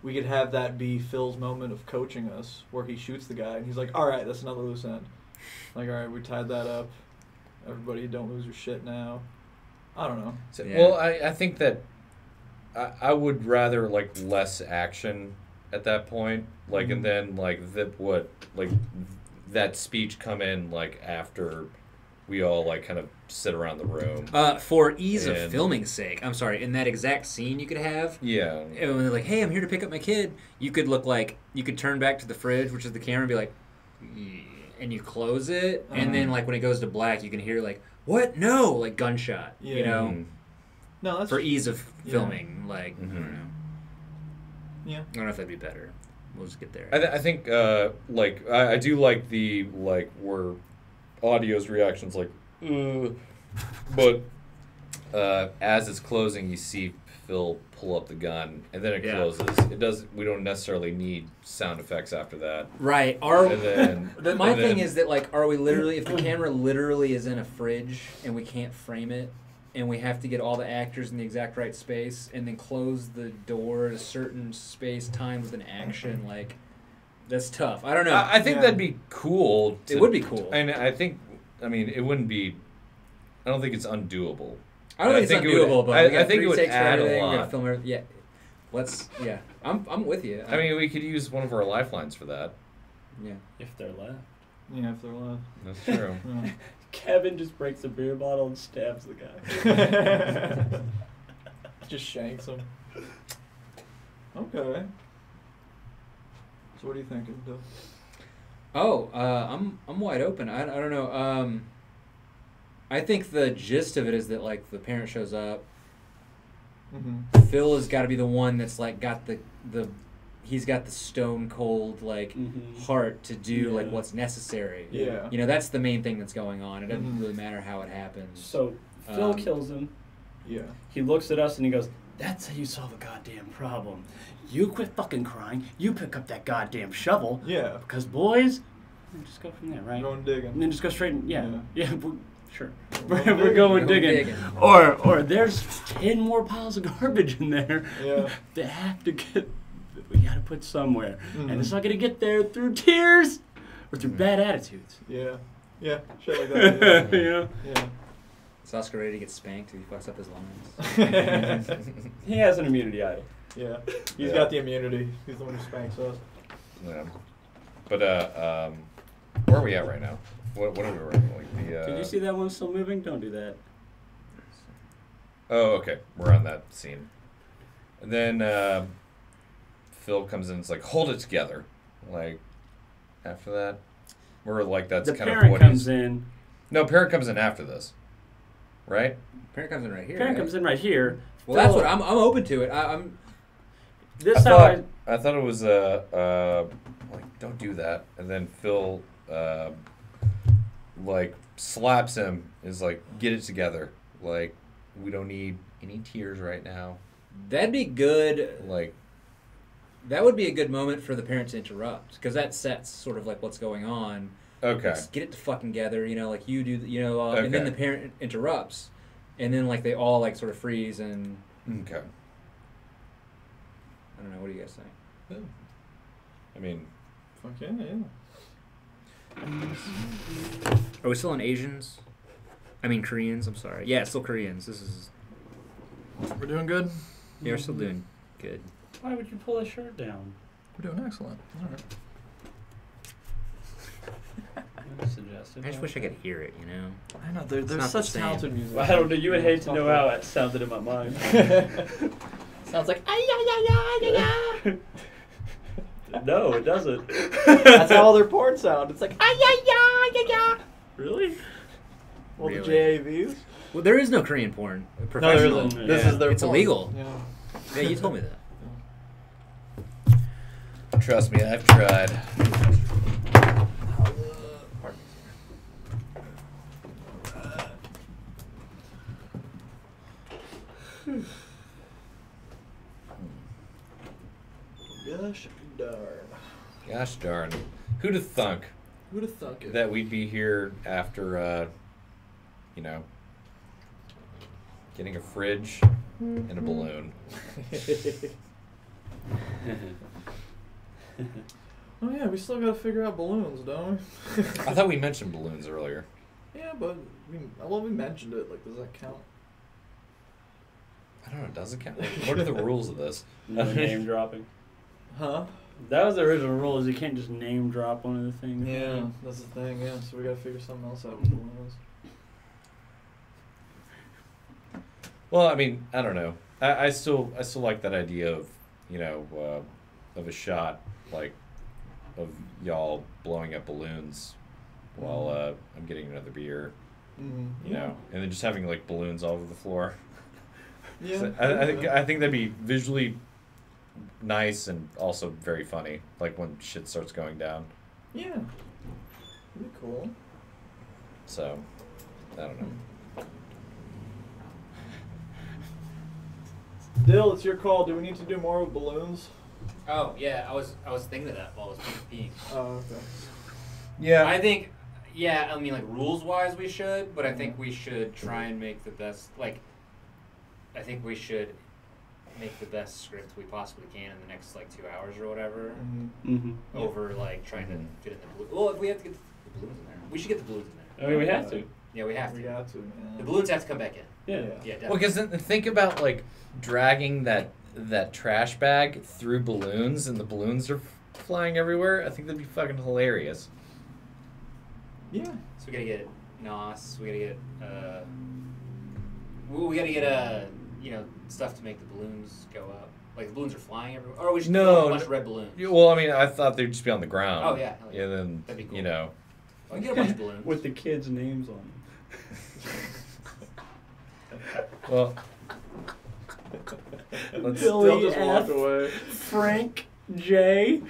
we could have that be Phil's moment of coaching us, where he shoots the guy and he's like, "All right, that's another loose end. Like, all right, we tied that up. Everybody, don't lose your shit now." I don't know. So, Yeah. Well, I think that I would rather like less action at that point, like, and then like that speech come in like after we all like kind of sit around the room. For ease of And- filming's sake, I'm sorry. In that exact scene, you could have. Yeah. And when they're like, "Hey, I'm here to pick up my kid," you could look like you could turn back to the fridge, which is the camera, and be like, "Yeah," and you close it, and then like when it goes to black, you can hear like, "What? No!" like gunshot. You Yeah. know, No, that's for ease of filming. Like I don't know. Yeah. I don't know if that'd be better. We'll just get there. I think like I do like the like where audio's reactions like, but as it's closing, you see Phil pull up the gun, and then it Yeah. closes. It does. We don't necessarily need sound effects after that. Right. And then My and thing then- is that like, are we literally, if the camera literally is in a fridge and we can't frame it, and we have to get all the actors in the exact right space, and then close the door at a certain space timed with an action, like, that's tough. I don't know. I think Yeah. that'd be cool. It would be cool. And I think, I mean, it wouldn't be. I don't think it's undoable. I don't think it's it would- undoable, but I we got think it 3 would takes for add a everything. We gotta lot. film everything. Yeah. Yeah. I'm with you. I mean, we could use one of our lifelines for that. yeah. If they're left. Yeah, if they're left. That's true. Yeah. Kevin just breaks a beer bottle and stabs the guy. Just shanks him. Okay. So what are you thinking, Bill? Oh, I'm wide open. I don't know. I think the gist of it is that like the parent shows up. Mm-hmm. Phil has got to be the one that's like got the he's got the stone cold like heart to do like Yeah. what's necessary. Yeah. You know, that's the main thing that's going on. It doesn't Mhm. really matter how it happens. So Phil Um, kills him. Yeah. He looks at us and he goes, "That's how you solve a goddamn problem. You quit fucking crying. You pick up that goddamn shovel. Yeah. Because boys, and just go from there, right? Going digging. And then just go straight. Yeah. Sure. We're We're going going digging. digging. Or there's 10 more piles of garbage in there. Yeah. They have to get. We got to put somewhere, Mhm. and it's not gonna get there through tears or through bad attitudes. Yeah. Yeah. Shit like that. You know. Yeah. Is Oscar ready to get spanked if he fucks up his lines? Yeah. He has an immunity idol. Yeah. He's Yeah. got the immunity. He's the one who spanks us. Yeah. But where are we at right now? What are we working like the? Did you see that one still moving? Don't do that. Oh, okay. We're on that scene, and then Phil comes in. And it's like, hold it together. Like after that, we're like that's The kind of parent what comes he's. in. No, parent comes in after this, right? Parent comes in right here. Parent right? comes in right here. Well, that's Phil- what I'm open to it. I'm This how I thought it was like don't do that, and then Phil like slaps him. Is like get it together. Like we don't need any tears right now. that'd be good. Like That would be a good moment for the parent to interrupt, because that sets sort of like what's going on. okay, Just get it to fucking together, you know, like you do, you know, and then Okay. the parent interrupts, and then like they all like sort of freeze, and okay. I don't know, what do you guys think? I mean, Fuck yeah, yeah. Are we still on Asians? I mean Koreans. I'm sorry. Yeah, it's still Koreans. This is We're doing good. yeah, we're still doing good. Why would you pull his shirt down? We're doing excellent. All right. Suggested. I just wish I could hear it, you know? I know they're not the such same. talented musicians. Well, I don't know. You would hate to know how it sounded in my mind. Sounds like No, it doesn't. that's how all their porn sound. It's like Really? well, Really? the JAVs. Well, there is no Korean porn. No, there Professional. isn't. This Yeah. is their It's porn. illegal. Yeah. Yeah, you told me that. Trust me, I've tried. Gosh darn. Gosh darn. Who'd have thunk Who'd have thunk it? that we'd be here after, getting a fridge and a balloon? Oh yeah, we still gotta figure out balloons, don't we? I thought we mentioned balloons earlier. Yeah, but we mentioned it. Like, does that count? I don't know, does it count? What are the rules of this? No name dropping. Huh? That was the original rule. Is you can't just name drop one of the things. Yeah, that's the thing. Yeah, so we gotta figure something else out with balloons. Well, I mean, I don't know. I still like that idea of, of a shot, like, of y'all blowing up balloons while I'm getting another beer, Mm-hmm. you know, and then just having like balloons all over the floor. Yeah. So I think that'd be visually nice and also very funny, like when shit starts going down. Yeah. That'd be cool. So, I don't know. Dill, it's your call. Do we need to do more with balloons? Oh, yeah, I was thinking of that while I was peeing. Oh, okay. Yeah. I think, yeah, I mean, like, rules-wise we should, but I think we should try and make the best, like, I think we should make the best script we possibly can in the next, like, 2 hours or whatever, Mm-hmm. over, like, trying to fit in the balloons. Well, if we have to get the balloons in there. We should get the balloons in there. I mean, we have to. Yeah, we have to. We got to. The Yeah. balloons have to come back in. Yeah. Yeah, Well, definitely. because then think about like dragging that trash bag through balloons, and the balloons are flying everywhere. I think that'd be fucking hilarious. Yeah. So we gotta get NOS, we gotta get, we gotta get, stuff to make the balloons go up. Like, the balloons are flying everywhere. Or we should No, fill a bunch of red balloons. Well, I mean, I thought they'd just be on the ground. Oh, yeah. Hell yeah. And then, That'd be cool. you know. We can get a bunch of balloons. With the kids' names on them. Well, let's Dill just walked away. Frank J.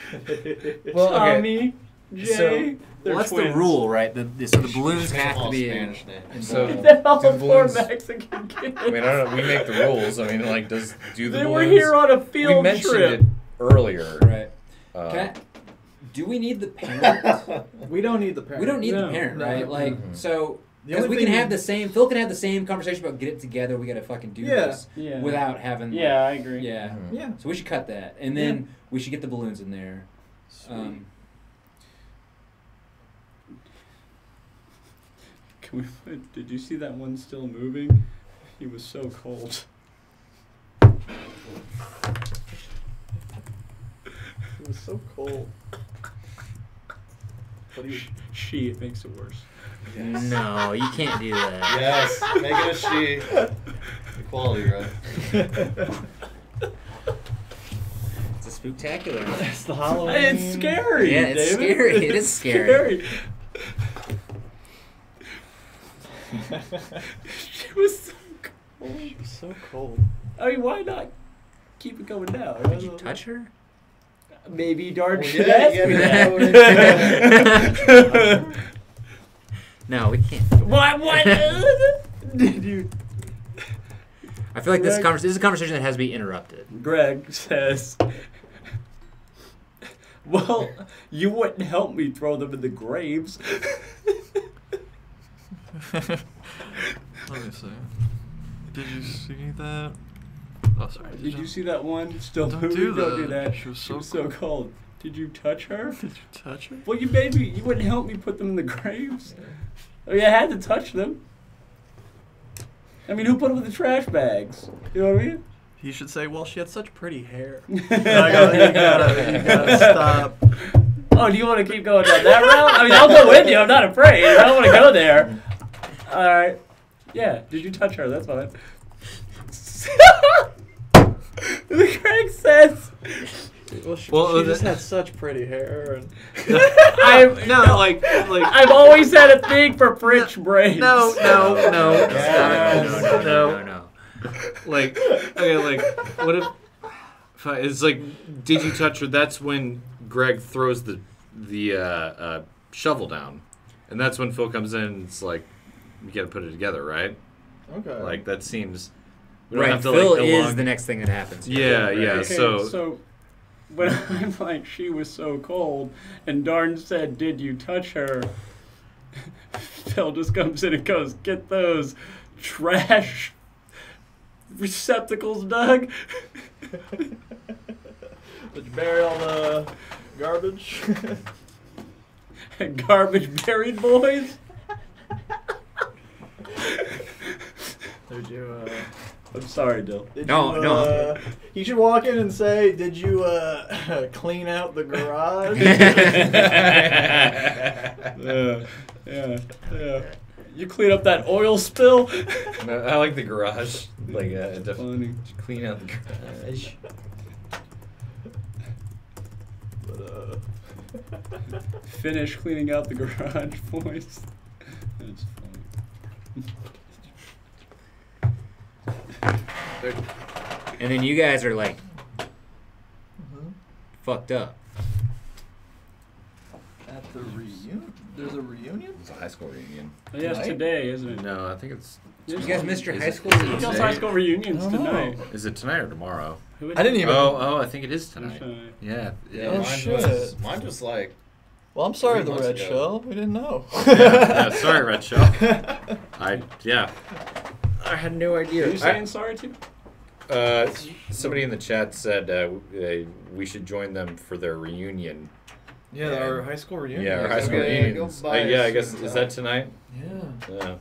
Well, okay. Tommy J. So- Well, that's twins. the rule, right? So the balloons have to be in. Spanish name. So They're all do poor balloons- Mexican kids. I mean, I don't know. We make the rules. I mean, like, do the They balloons? were here on a We field mentioned trip. it earlier. Right. Uh, Do we need the parent? We don't need the parent. We don't need No. the parent, No. right? Like, Mhm. so The because only we can thing have the same. Phil can have the same conversation about get it together. We gotta fucking do Yeah. this Yeah. without having. like- Yeah, I agree. yeah. Mhm. Yeah. So we should cut that, and then we should get the balloons in there. Sweet. Can we? Did you see that one still moving? He was so cold. It was so cold. But he She, it makes it worse. No, you can't do that. Yes, make it a she. Equality, right? It's a spectacular. It's the Halloween. It's scary. Yeah, it's David. scary. It It's is scary. She was so cold. It was so cold. I mean, why not keep it going down? Did you touch her? Maybe Dart Well, should yeah, ask you me gotta that. know No, we can't. What? Did you? I feel like this Greg- is a conversation that has to be interrupted. Greg says, "Well, you wouldn't help me throw them in the graves." Let me see. Did you see that? Oh, sorry. Did you see that one still Don't moving? do Don't do that. that. She was She so was so cold. Did you touch her? Did you touch her? Well, you wouldn't help me put them in the graves. I mean, I had to touch them. I mean, who put them in the trash bags? You know what I mean? He should say, "Well, she had such pretty hair." You gotta stop. Oh, do you want to keep going down that route? I mean, I'll go with you. I'm not afraid. I don't want to go there. All right. Yeah. Did you touch her? That's fine. Craig says. Well, she Well, just had such pretty hair. And I've always had a thing for French braids. No. No. Like, okay, like, what if it's like, did you touch her? That's when Greg throws the shovel down, and that's when Phil comes in. And it's like, you got to put it together, right? Okay. Like that seems. We don't Right, have to, Phil like, is the next thing that happens. Yeah, Right. yeah. Okay, so when I'm like, she was so cold, and Darn said, "Did you touch her?" Phil just comes in and goes, "Get those trash receptacles, Doug." Did you bury all the garbage? Garbage buried boys. Did you? I'm sorry, Dill. No. You should walk in and say, "Did you clean out the garage?" Yeah. You clean up that oil spill. No, I like the garage. Like, Funny. clean out the garage. But, Finish cleaning out the garage, boys. That's funny. And then you guys are like fucked up. at the reunion, there's a reunion. It's a high school reunion. Oh, yeah, it's Tonight? today, isn't it? No, I think it's. You guys missed your Is high it- school is it reunion. Tell's today? high school reunions I don't know. tonight. Is it tonight or tomorrow? Who I didn't even. Oh, I think it is tonight. Tonight. Yeah. Yeah, Oh, mine shit. mine was like. Well, I'm sorry, 3 the months Red ago. Shell. We didn't know. Yeah, sorry, Red Shell. I had no idea. Are you saying sorry to? Somebody in the chat said we should join them for their reunion. Yeah, our high school reunion. Yeah, our high school Okay, reunions. go buy Yeah, I us guess some is time. that tonight? Yeah. Yeah.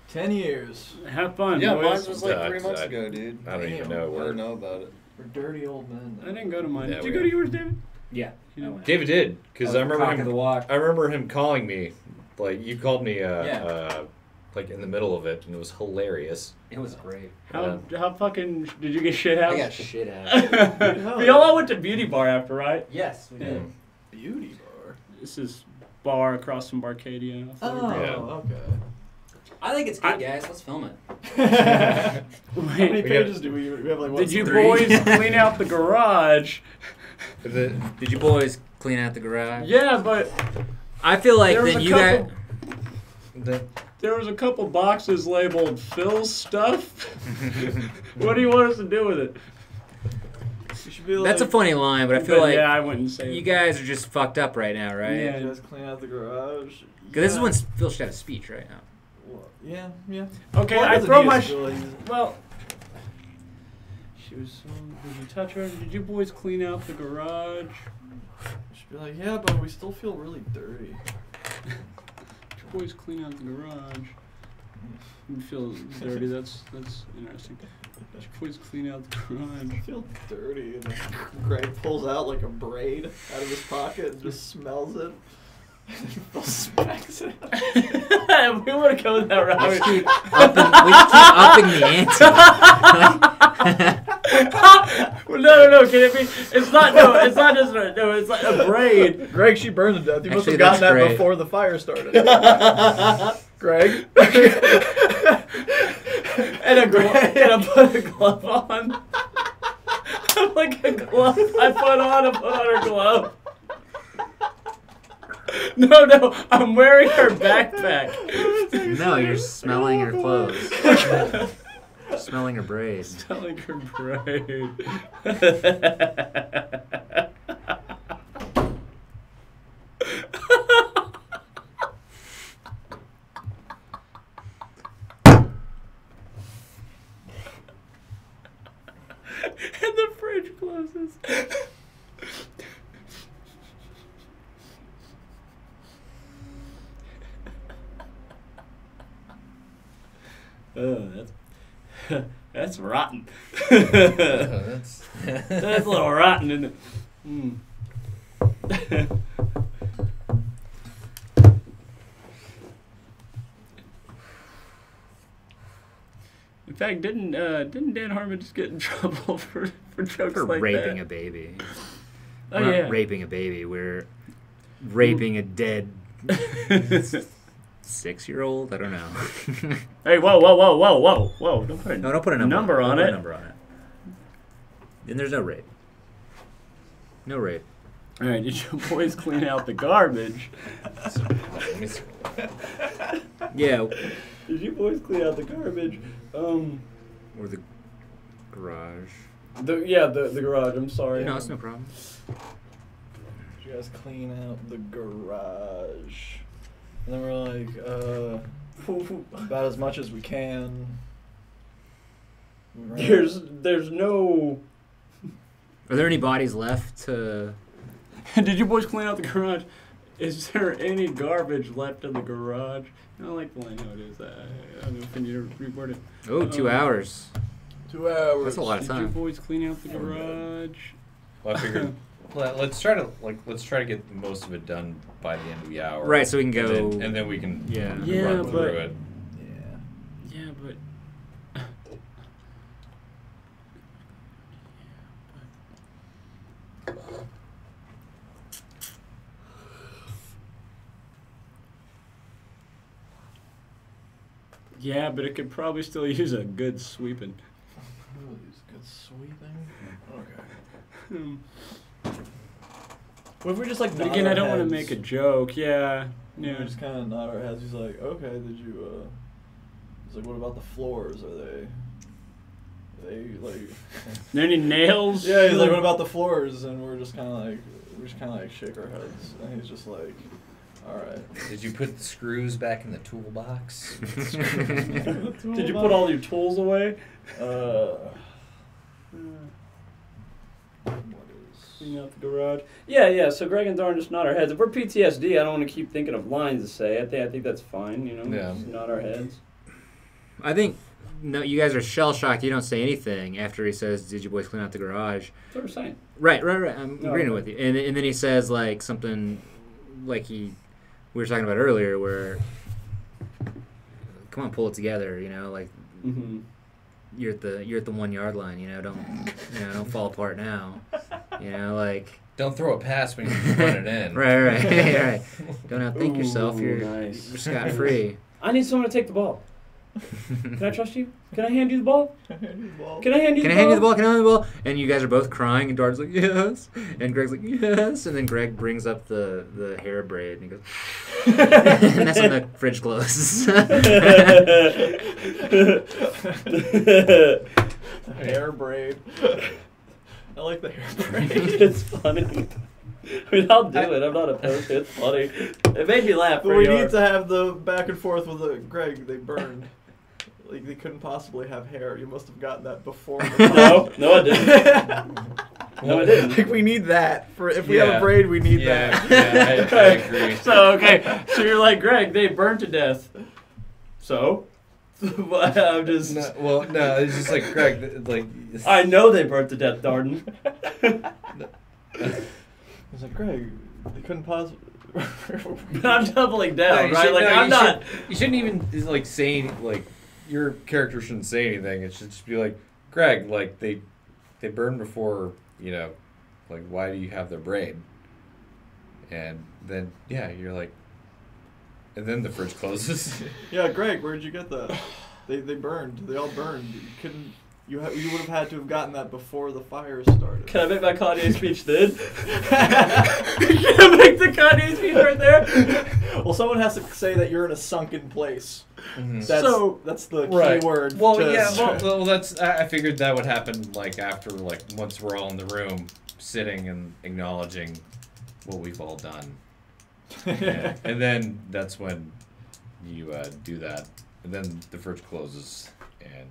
10 years. Have fun, Yeah, boys. mine was like Yeah, 3 months I- ago, dude. I don't even Damn. know I where. didn't know about it. We're dirty old men. I didn't go to mine. Yeah, Did we you go are. to yours, David? Yeah. You know, David did because I remember Cock of the him. walk. I remember him calling me, like you called me, like in the middle of it, and it was hilarious. It was great. how fucking did you get shit I out? got shit out. We all went to Beauty Bar after, right? Yes, we did. Beauty bar. This is bar across from Barcadia. Oh, Yeah. okay. I think it's good, guys. Let's film it. How many Wait, pages do we have? Like, what, did you 3? boys clean out the garage? Did you boys clean out the garage? Yeah, but I feel like there was then a you got. couple. There was a couple boxes labeled Phil's stuff. What do you want us to do with it? You should be like, That's a funny line, but I feel like yeah, I wouldn't say you it. guys are just fucked up right now, right? Yeah. You guys clean out the garage. Because this is when Phil should have a speech right now. Well, yeah, yeah. Okay, Well, it I doesn't throw need my. a spill, he's- Well, she was so. Did you touch her? Did you boys clean out the garage? You should be like, yeah, but we still feel really dirty. Did you boys clean out the garage? You feel dirty. That's interesting. Did you boys clean out the I garage? feel dirty. And then Greg pulls out like a braid out of his pocket and just smells it. And then Phil smacks it out. We want to go that route. We keep upping the ante. No. Can it be? It's not. No. It's not just. No. It's like a braid. Greg, she burned to death. You must Actually, have gotten that's that great. before the fire started. Greg. And I put a glove on. Like a glove. I put on her glove. No. I'm wearing her backpack. No, you're smelling her clothes. Smelling her braids. Smelling her braid. And the fridge closes. Oh, That's rotten. That's That's a little rotten, isn't it? Mm. In fact, didn't Dan Harmon just get in trouble for jokes For like raping that? a baby. Oh We're yeah. not raping a baby. We're raping a dead 6-year-old. I don't know. Hey, whoa! Don't put a No, don't put a number on Don't put it. a number on it. And there's no rape. No rape. All right, did you boys clean out the garbage? Let me see. Yeah. Did you boys clean out the garbage? Or the garage. The garage. I'm sorry. No, it's no problem. Did you guys clean out the garage? And then we're like, about as much as we can. We ran There's no. Are there any bodies left to... Did you boys clean out the garage? Is there any garbage left in the garage? I don't like the line how it is. I don't know if I need to reword it. Oh, 2 hours. 2 hours. That's a lot of Did you time. boys clean out the garage? Well, I figured. Let's try to get most of it done by the end of the hour. Right, so we can go... and then we can Yeah. Yeah, run but- through it. Yeah, but. Yeah, but it could probably still use a good sweeping. Really, it's good sweeping. Okay. Hmm. What if we just like? But nod again, our I don't want to heads? make a joke. Yeah. Yeah, Yeah. we just kind of nod our heads. He's like, okay, did you? He's like, what about the floors? Are they like? Are there any nails? Yeah, he's like, what about the floors? And we're just kind of like shake our heads, and he's just like, all right. Did you put the screws back in the toolbox? Did you put all your tools away? Clean out the garage. Yeah. So Greg and Darn just nod our heads. If we're PTSD, I don't want to keep thinking of lines to say. I think that's fine. You know, Yeah. just nod our heads. I think... No, you guys are shell-shocked. You don't say anything after he says, did you boys clean out the garage? That's what we're saying. Right. I'm No, agreeing okay. with you. And then he says, like, something like we were talking about earlier where, come on, pull it together, you know, like, Mm-hmm. you're at the 1 yard line, you know, don't fall apart now. You know, like... Don't throw a pass when you run it in. Right. Don't outthink yourself. Ooh, You're nice. scot-free. I need someone to take the ball. Can I trust you? Can I hand you the ball? Can I hand you the ball? Can I hand you the ball? Can I hand you the ball? And you guys are both crying, and Dart's like, yes. And Greg's like, yes. And then Greg brings up the hair braid, and he goes, and that's when the fridge closes. Hair braid. I like the hair braid. It's funny. I mean, I'll do it. I'm not opposed to it. It's funny. It made me laugh. But we need to have the back and forth with Greg. They burned. Like, they couldn't possibly have hair. You must have gotten that before. No, I didn't. No, I didn't. Like, we need that. If we have a braid, we need that. Yeah, I agree. So you're like, Greg, they burned to death. So? I'm just... No, it's just like Greg, like... I know they burnt to death, Darden. I was like, Greg, they couldn't possibly... But I'm doubling down, you right? should- Like, no, I'm you not... You shouldn't even, like, say, like, your character shouldn't say anything. It should just be like, Greg, like, they burned before, you know, like, why do you have their braid? And then, yeah, you're like... And then the fridge closes. Yeah, Greg, where'd you get that? They burned. They all burned. You couldn't... You would have had to have gotten that before the fire started. Can I make my Kanye speech then? Can I make the Kanye speech right there? Well, someone has to say that you're in a sunken place. Mm-hmm. That's the key word. Well, to yeah. start. Well, that's. I figured that would happen like after, like, once we're all in the room, sitting and acknowledging what we've all done, and then that's when you do that, and then the fridge closes and.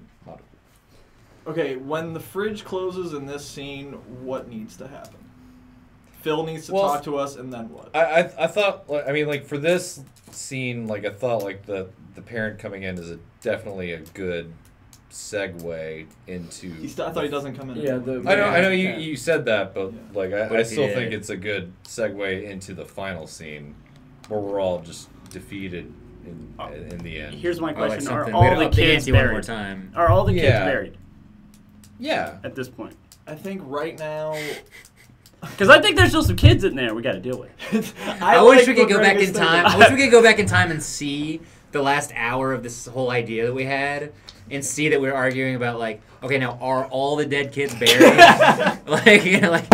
Okay, when the fridge closes in this scene, what needs to happen? Phil needs to talk to us, and then what? I thought, I mean, like, for this scene, like, I thought, like, the parent coming in is definitely a good segue into. I thought he doesn't come in. Yeah, I know you said that, but like But I if he still did. think it's a good segue into the final scene, where we're all just defeated in the end. Here's my Oh, like question: Are something. all We gotta the up the kids ante one more buried? time. Are all the kids Yeah. buried Yeah. at this point? I think right now. Because I think there's still some kids in there we got to deal with. I wish we could go back in time. I wish we could go back in time and see the last hour of this whole idea that we had, and see that we were arguing about like, okay, now are all the dead kids buried? Like, you know, like.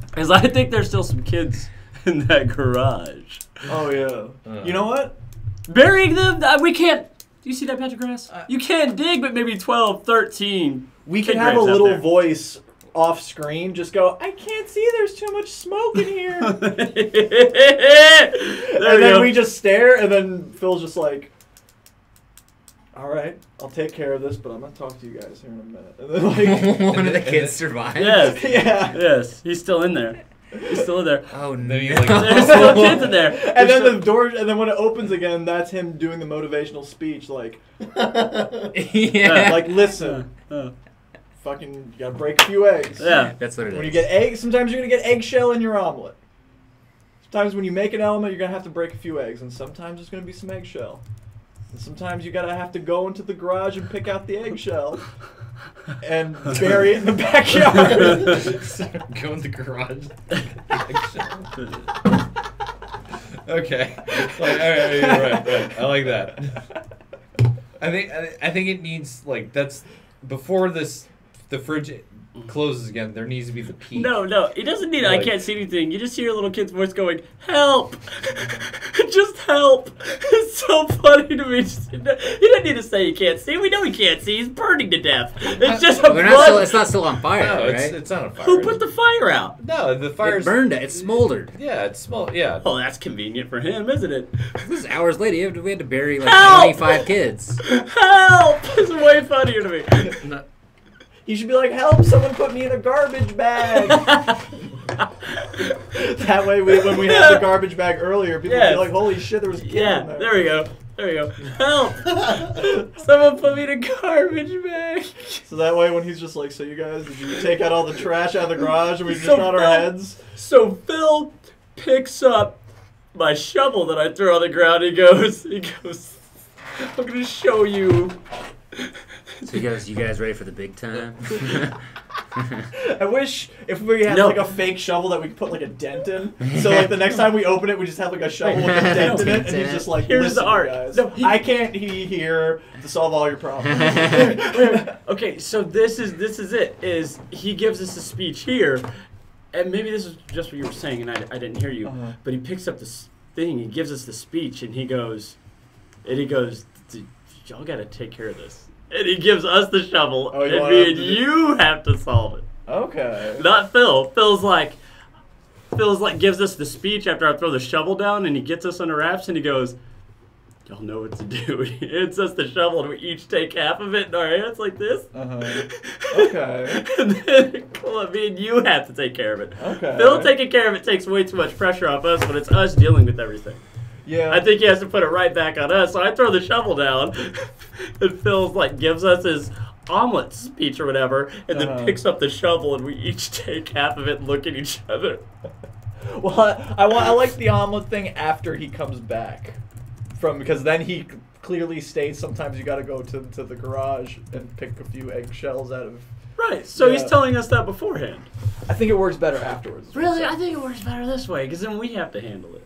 Because I think there's still some kids in that garage. Oh yeah. You know what? Burying them, we can't. Do you see that patch of grass? You can't dig, but maybe 12, 13. We kid can have a graves out little there. voice off screen. Just go. I can't see. There's too much smoke in here. There And we then go. we just stare, and then Phil's just like, all right, I'll take care of this, but I'm going to talk to you guys here in a minute. And then, like, One of the kids survived. Yes. yeah. Yes, he's still in there. He's still in there. Oh no! Then you, like, There's still kids in there. And then There's the door, and then when it opens again, that's him doing the motivational speech, like, Yeah. like listen, fucking, you gotta break a few eggs. Yeah. That's what it is. When you get eggs, sometimes you're gonna get eggshell in your omelet. Sometimes when you make an omelet, you're gonna have to break a few eggs, and sometimes there's gonna be some eggshell. And sometimes you gotta have to go into the garage and pick out the eggshell and bury it in the backyard. Go in the garage. Okay. Like, right. I like that. I think it needs like that's before the fridge closes again. There needs to be the peak. No, he doesn't need it. Like- I can't see anything. You just hear a little kid's voice going, "Help! Just help!" It's so funny to me. He doesn't need to say he can't see. We know he can't see. He's burning to death. It's just a We're not still, blood. it's not still on fire, No, right? it's not a fire. Who put the fire out? No, the It fire's burned it. It smoldered. Yeah, it's small. Yeah. Oh, that's convenient for him, isn't it? This is hours later. We had to bury like Help! 25 kids. Help! It's way funnier to me. No. He should be like, help, someone put me in a garbage bag. That way, when we had the garbage bag earlier, people would Yes. be like, holy shit, there was a kid Yeah, in there. there we go. There we go. Help! Someone put me in a garbage bag. So that way, when he's just like, so you guys, did you take out all the trash out of the garage and we just So got our Phil- heads? So Phil picks up my shovel that I threw on the ground. He goes, I'm gonna show you. So you guys ready for the big time? I wish if we had No. like a fake shovel that we could put like a dent in. So like the next time we open it, we just have like a shovel with a dent in it, and he's just like, Here's listen, the art. guys, No, he- I can't be here to solve all your problems. Okay, so this is it. Is he gives us a speech here, and maybe this is just what you were saying, and I didn't hear you. Uh-huh. But he picks up this thing, he gives us the speech, and he goes, y'all got to take care of this. And he gives us the shovel, Oh, you and want me us and to do- you have to solve it. Okay. Not Phil. Phil's like gives us the speech after I throw the shovel down, and he gets us under wraps, and he goes, y'all know what to do. He hands us the shovel, and we each take half of it in our hands like this. Okay. And then me and you have to take care of it. Okay. Phil taking care of it takes way too much pressure off us, but it's us dealing with everything. Yeah. I think he has to put it right back on us. So I throw the shovel down, and Phil's like gives us his omelet speech or whatever, and then picks up the shovel, and we each take half of it and look at each other. Well, I like the omelet thing after he comes back, because then he clearly states sometimes you got to go to the garage and pick a few eggshells out of. Right. So Yeah. he's telling us that beforehand. I think it works better afterwards. Really, I think it works better this way because then we have to handle it.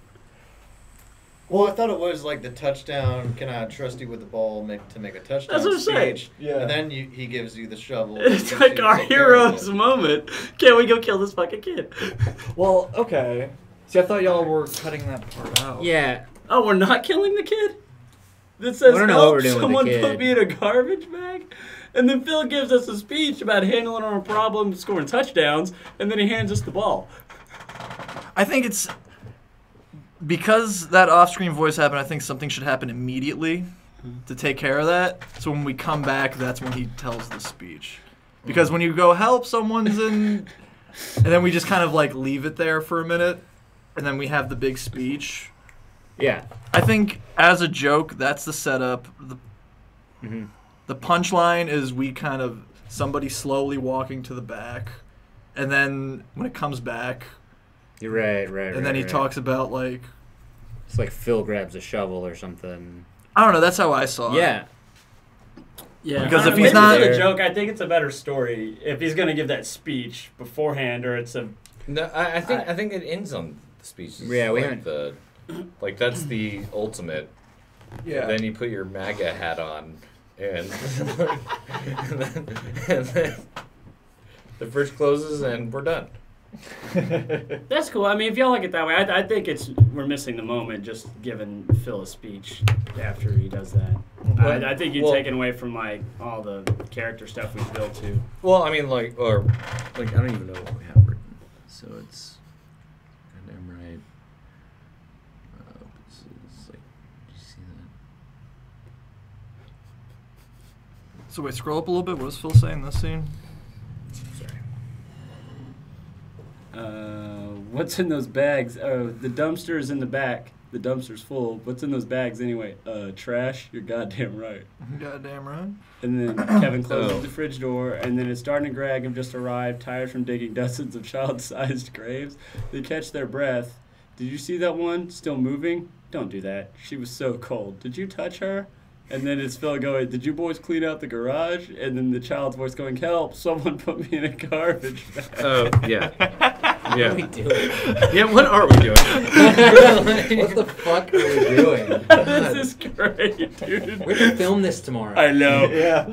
Well, I thought it was like the touchdown. Can I trust you with the ball to make a touchdown? That's what I'm saying. speech, Yeah. And then he gives you the shovel. It's and like you our take care of hero's it. moment. Can we go kill this fucking kid? Well, okay. See, I thought y'all were cutting that part out. Yeah. Oh, we're not killing the kid? That says, I don't know what help, we're doing with the someone kid." put me in a garbage bag? And then Phil gives us a speech about handling our problems, scoring touchdowns, and then he hands us the ball. I think it's because that off-screen voice happened. I think something should happen immediately to take care of that. So when we come back, that's when he tells the speech. Because when you go help, someone's in, and then we just kind of like leave it there for a minute, and then we have the big speech. Yeah. I think as a joke, that's the setup. The punchline is we kind of somebody slowly walking to the back, and then when it comes back, You're right. and then he talks about like It's like Phil grabs a shovel or something. I don't know. That's how I saw it. Yeah. Yeah, Because I if don't know, he's maybe not- for the joke, I think it's a better story if he's gonna give that speech beforehand, or it's a. No, I think it ends on the speech. Yeah, we like haven't- that's the ultimate. Yeah. And then you put your MAGA hat on, and and then the fridge closes, and we're done. That's cool. I mean, if y'all like it that way, I think we're missing the moment just giving Phil a speech after he does that. I think you're taking away from like all the character stuff we've built too. Well, I mean, like I don't even know what we have written. So it's goddamn right. This is like, did you see that? So wait, scroll up a little bit. What does Phil say in this scene? Sorry. What's in those bags? Oh, the dumpster's in the back. The dumpster's full. What's in those bags anyway? Trash? You're goddamn right. Goddamn right. And then Kevin closes the fridge door, and then it's Darden and Greg have just arrived, tired from digging dozens of child-sized graves. They catch their breath. Did you see that one? Still moving? Don't do that. She was so cold. Did you touch her? And then it's Phil going, did you boys clean out the garage? And then the child's voice going, help, someone put me in a garbage bag. Oh, yeah. Yeah. What are we doing? Yeah, what are we doing? What the fuck are we doing? This is great, dude. We have to film this tomorrow. I know. Yeah.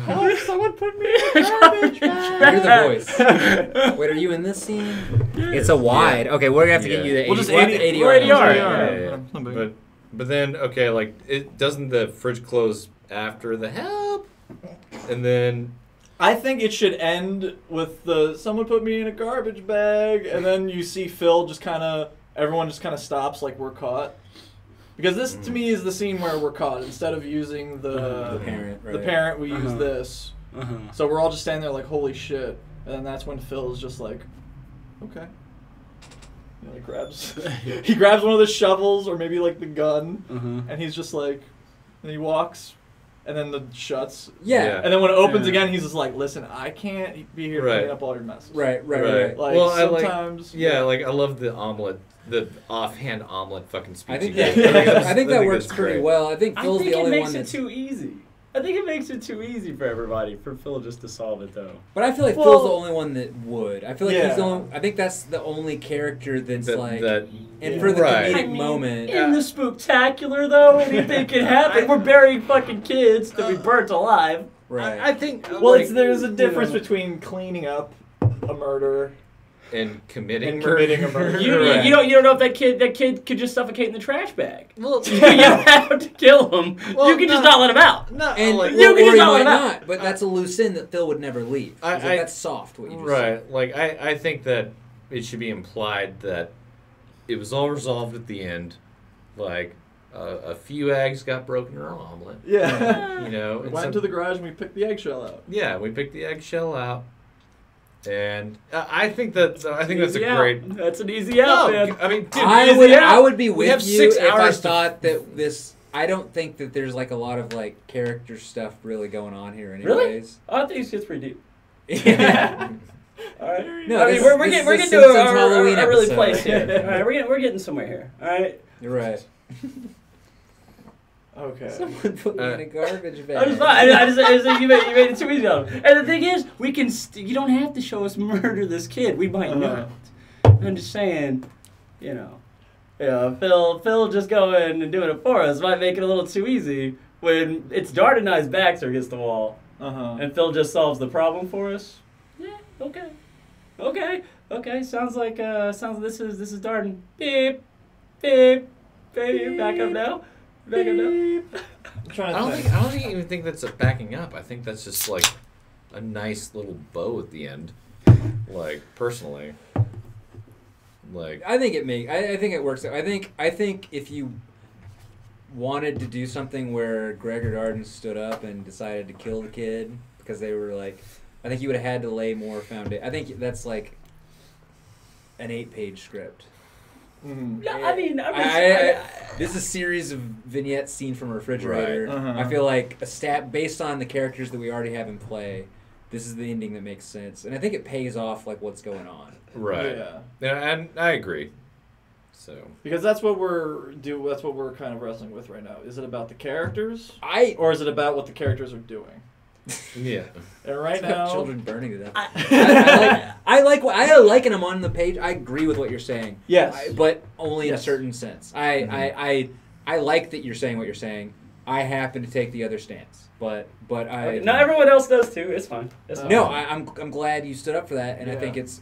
Help, someone put me in a garbage bag. You're the voice. Wait, are you in this scene? It's a wide. Okay, we're gonna have to get you the 80. We'll just we'll have to 80 ADR. we're ADR. Yeah. But then, okay, like, it doesn't the fridge close after the help? And then... I think it should end with the someone put me in a garbage bag, and then you see Phil just kind of, everyone just kind of stops like we're caught. Because this, to me, is the scene where we're caught. Instead of using the parent, right. the parent, we use this. So we're all just standing there like, holy shit. And then that's when Phil is just like, okay. You know, he grabs one of the shovels or maybe like the gun, and he's just like, and he walks, and then the shuts. Yeah. And then when it opens again, he's just like, listen, I can't be here to clean up all your messes. Right. Like, well, sometimes. I love the omelet, the offhand omelet fucking speech. I think he that, gave. I think that works that's pretty great. well. I think Phil's the only it one makes it that's... too easy. I think it makes it too easy for everybody, for Phil just to solve it, though. But I feel like Phil's the only one that would. I feel like he's the only... I think that's the only character that's and for the comedic moment... In the spooktacular, though, anything can happen. We're burying fucking kids to be burnt alive. Right. I think... Well, there's a difference between cleaning up a murder and committing a murder. You don't know if that kid could just suffocate in the trash bag. Well, you don't have to kill him. Well, you can just not let him out. No, And like, you can or just he not let might him out. not, but that's a loose end that Phil would never leave. That's soft, what you just said. right. Like, I think that it should be implied that it was all resolved at the end. Like, a few eggs got broken in our omelet. Yeah. You know. We and went to the garage and we picked the eggshell out. Yeah, we picked the eggshell out. And I think that's a Easy great... out. That's an easy out, No, man. I mean, dude, I would be We have with you 6 if I hours to- thought that this... I don't think that there's like a lot of like character stuff really going on here Really? anyways. I think it's just pretty deep. Yeah. All right. No, I mean, this- we're this getting is we're a getting to Simpsons a Halloween really episode. place here. All right, we're getting somewhere here. All right. You're right. Okay. Someone put me in a garbage bag. I just thought, I just you made it too easy on him. And the thing is, we can. You don't have to show us murder this kid. We might not. I'm just saying, you know, Phil just going and doing it for us might make it a little too easy when it's Dart and I's backs are against the wall, and Phil just solves the problem for us. Yeah. Okay. Sounds like this is Darden. Beep. Back up now. I don't even think that's a backing up. I think that's just like a nice little bow at the end. Like, personally. Like, I think it works. I think if you wanted to do something where Greg or Darden stood up and decided to kill the kid because they were like, I think you would have had to lay more foundation. I think that's like an 8-page script. Mhm. Yeah, I mean, I'm just, This is a series of vignettes seen from a refrigerator. Right. Uh-huh. I feel like a stat based on the characters that we already have in play. This is the ending that makes sense, and I think it pays off like what's going on. Right. Yeah. And I agree. So. Because that's what we're That's what we're kind of wrestling with right now. Is it about the characters, or is it about what the characters are doing? Yeah. And right It's about now, children burning to death. I like them on the page. I agree with what you're saying. Yes. But only in a Yes. certain sense. I like that you're saying what you're saying. I happen to take the other stance, but I. Okay, not everyone else does too. It's fine. It's fine. No, I'm glad you stood up for that, and I Yeah. think it's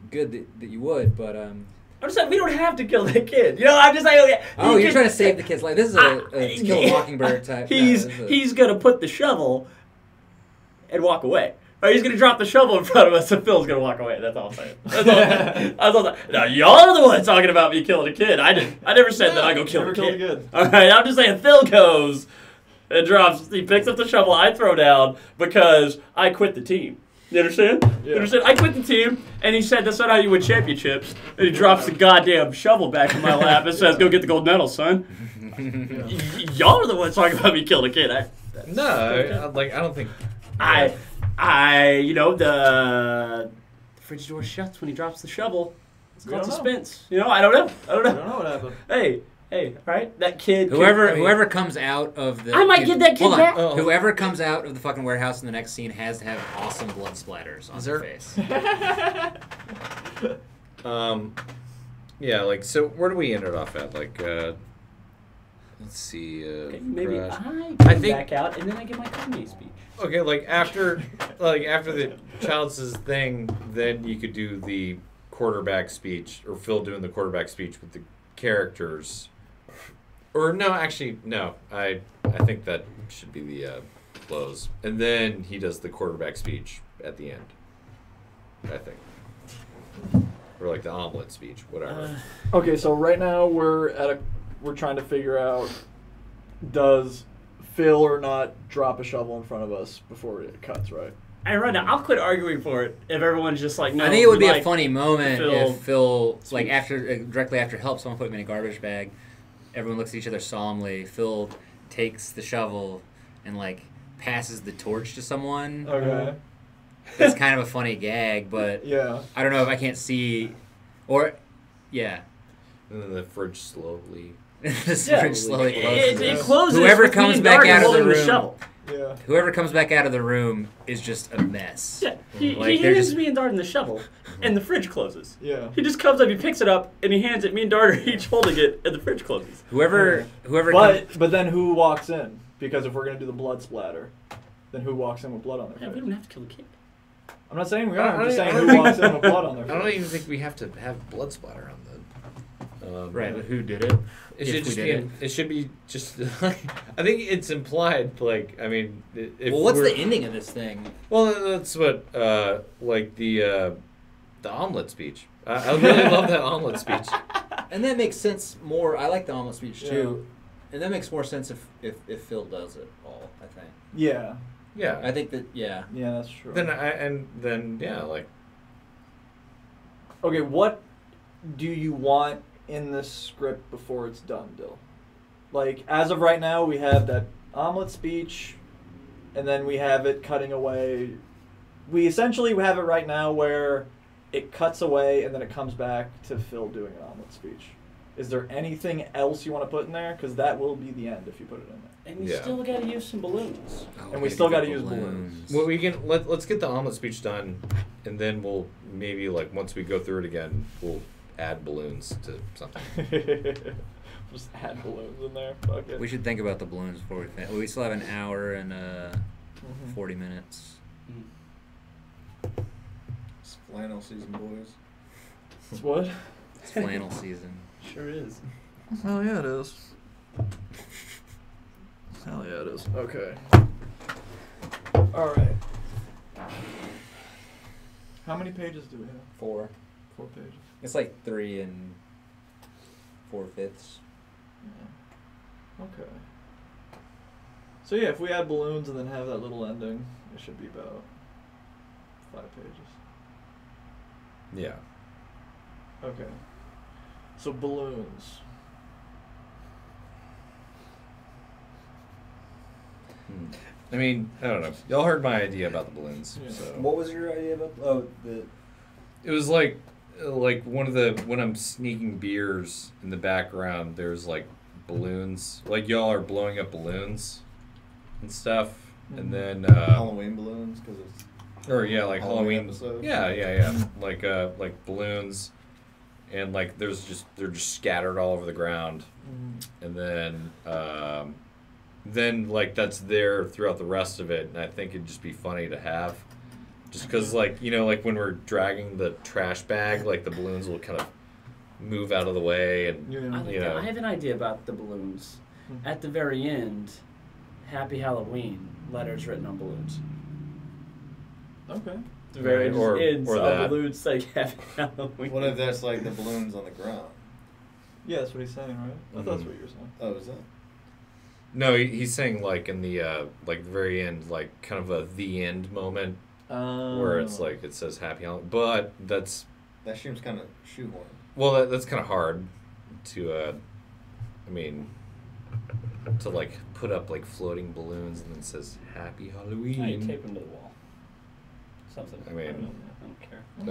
good that you would, but I'm just saying we don't have to kill that kid. You know, I'm just like, okay. Oh, you're trying to save the kid's life. This is a To Kill a Mockingbird type. He's gonna put the shovel and walk away. Or he's gonna drop the shovel in front of us and Phil's gonna walk away. That's all I'm saying. That's all I'm saying. Now y'all are the ones talking about me killing a kid. I never said that I go kill a kid. Alright, I'm just saying Phil goes and drops, he picks up the shovel I throw down because I quit the team. You understand? Yeah. You understand? I quit the team, and he said that's not how you win championships. And he drops the goddamn shovel back in my lap and says, "Go get the gold medal, son." Y'all are the ones talking about me killing a kid. I don't think. You know, the fridge door shuts when he drops the shovel. It's called suspense. You know, I don't know. I don't know what happened. Hey, right? That kid. Whoever comes out of the. I might get that kid back. Whoever comes out of the fucking warehouse in the next scene has to have awesome blood splatters on their face. Yeah, like, so where do we end it off at? Like, let's see. Okay, maybe I I think back out and then I give my Kanye speech. Okay, like after the Childs' thing, then you could do the quarterback speech, or Phil doing the quarterback speech with the characters. Or no, actually, no. I think that should be the close, and then he does the quarterback speech at the end. I think, or like the omelet speech, whatever. Okay, so right now we're trying to figure out, does Phil or not drop a shovel in front of us before it cuts, right? And right now, I'll quit arguing for it if everyone's just like, no. I think it would be like a funny moment if Phil, speech. like after directly after help, someone put him in a garbage bag. Everyone looks at each other solemnly. Phil takes the shovel and like passes the torch to someone. Okay. That's kind of a funny gag, but yeah, I don't know if I can't see, or yeah. And then the fridge slowly. Fridge slowly closes. It closes. Whoever comes back out of the room. shovel. Yeah. Whoever comes back out of the room is just a mess. Yeah, he Like, hands me and Darden the shovel, and the fridge closes. Yeah. He just comes up, he picks it up, and he hands it. Me and Darden are each holding it, and the fridge closes. Whoever. But then who walks in? Because if we're gonna do the blood splatter, then who walks in with blood on their Yeah, face? we don't have to kill the kid. I'm not saying we are. I'm just saying who walks in with blood on their face. I don't even think we have to have blood splatter on the. Right, but who did it? It should just be. It should be just. I think it's implied. Like, I mean, if Well, what's the ending of this thing? Well, that's what like the omelet speech. I really love that omelet speech. And that makes sense more. I like the omelet speech too, and that makes more sense if Phil does it all. I think. Yeah. Yeah. I think that. Yeah. Yeah, that's true. Then like. Okay, what do you want in this script before it's done, Dill? Like, as of right now, we have that omelet speech, and then we have it cutting away. We essentially have it right now where it cuts away, and then it comes back to Phil doing an omelet speech. Is there anything else you want to put in there? Because that will be the end if you put it in there. And we still got to use some balloons. And we still got to use balloons. Well, we can let's get the omelet speech done, and then we'll maybe like once we go through it again, we'll add balloons to something. Just add balloons in there. Fuck it. We should think about the balloons before we finish. We still have an hour and 40 minutes. It's flannel season, boys. It's what? It's flannel season. Sure is. Hell yeah, it is. Hell yeah, it is. Okay. All right. How many pages do we have? 4. 4 pages. It's like 3 4/5. Yeah. Okay. So yeah, if we add balloons and then have that little ending, it should be about 5 pages. Yeah. Okay. So balloons. I mean, I don't know. Y'all heard my idea about the balloons. Yeah. So. What was your idea about? Oh, the. It was like one of the when I'm sneaking beers in the background. There's like balloons. Like y'all are blowing up balloons and stuff, and then Halloween balloons because it's or yeah, like Halloween. episode. Yeah. Like balloons, and like they're just scattered all over the ground, and then like that's there throughout the rest of it, and I think it'd just be funny to have. Just because, like, you know, like when we're dragging the trash bag, like the balloons will kind of move out of the way, and I have an idea about the balloons. At the very end, "Happy Halloween" letters written on balloons. Okay. The very Right, ends or on that. balloons say "Happy Halloween." What if that's like the balloons on the ground? Yeah, that's what he's saying, right? That's what you're saying. Oh, is that? No, he's saying like in the like the very end, like kind of a the end moment where it's like it says "Happy Halloween," but that seems kind of shoehorned. well, that's kind of hard to I mean, to like put up like floating balloons and then it says "Happy Halloween." Oh, you tape them to the wall. Something. I mean, I don't care. I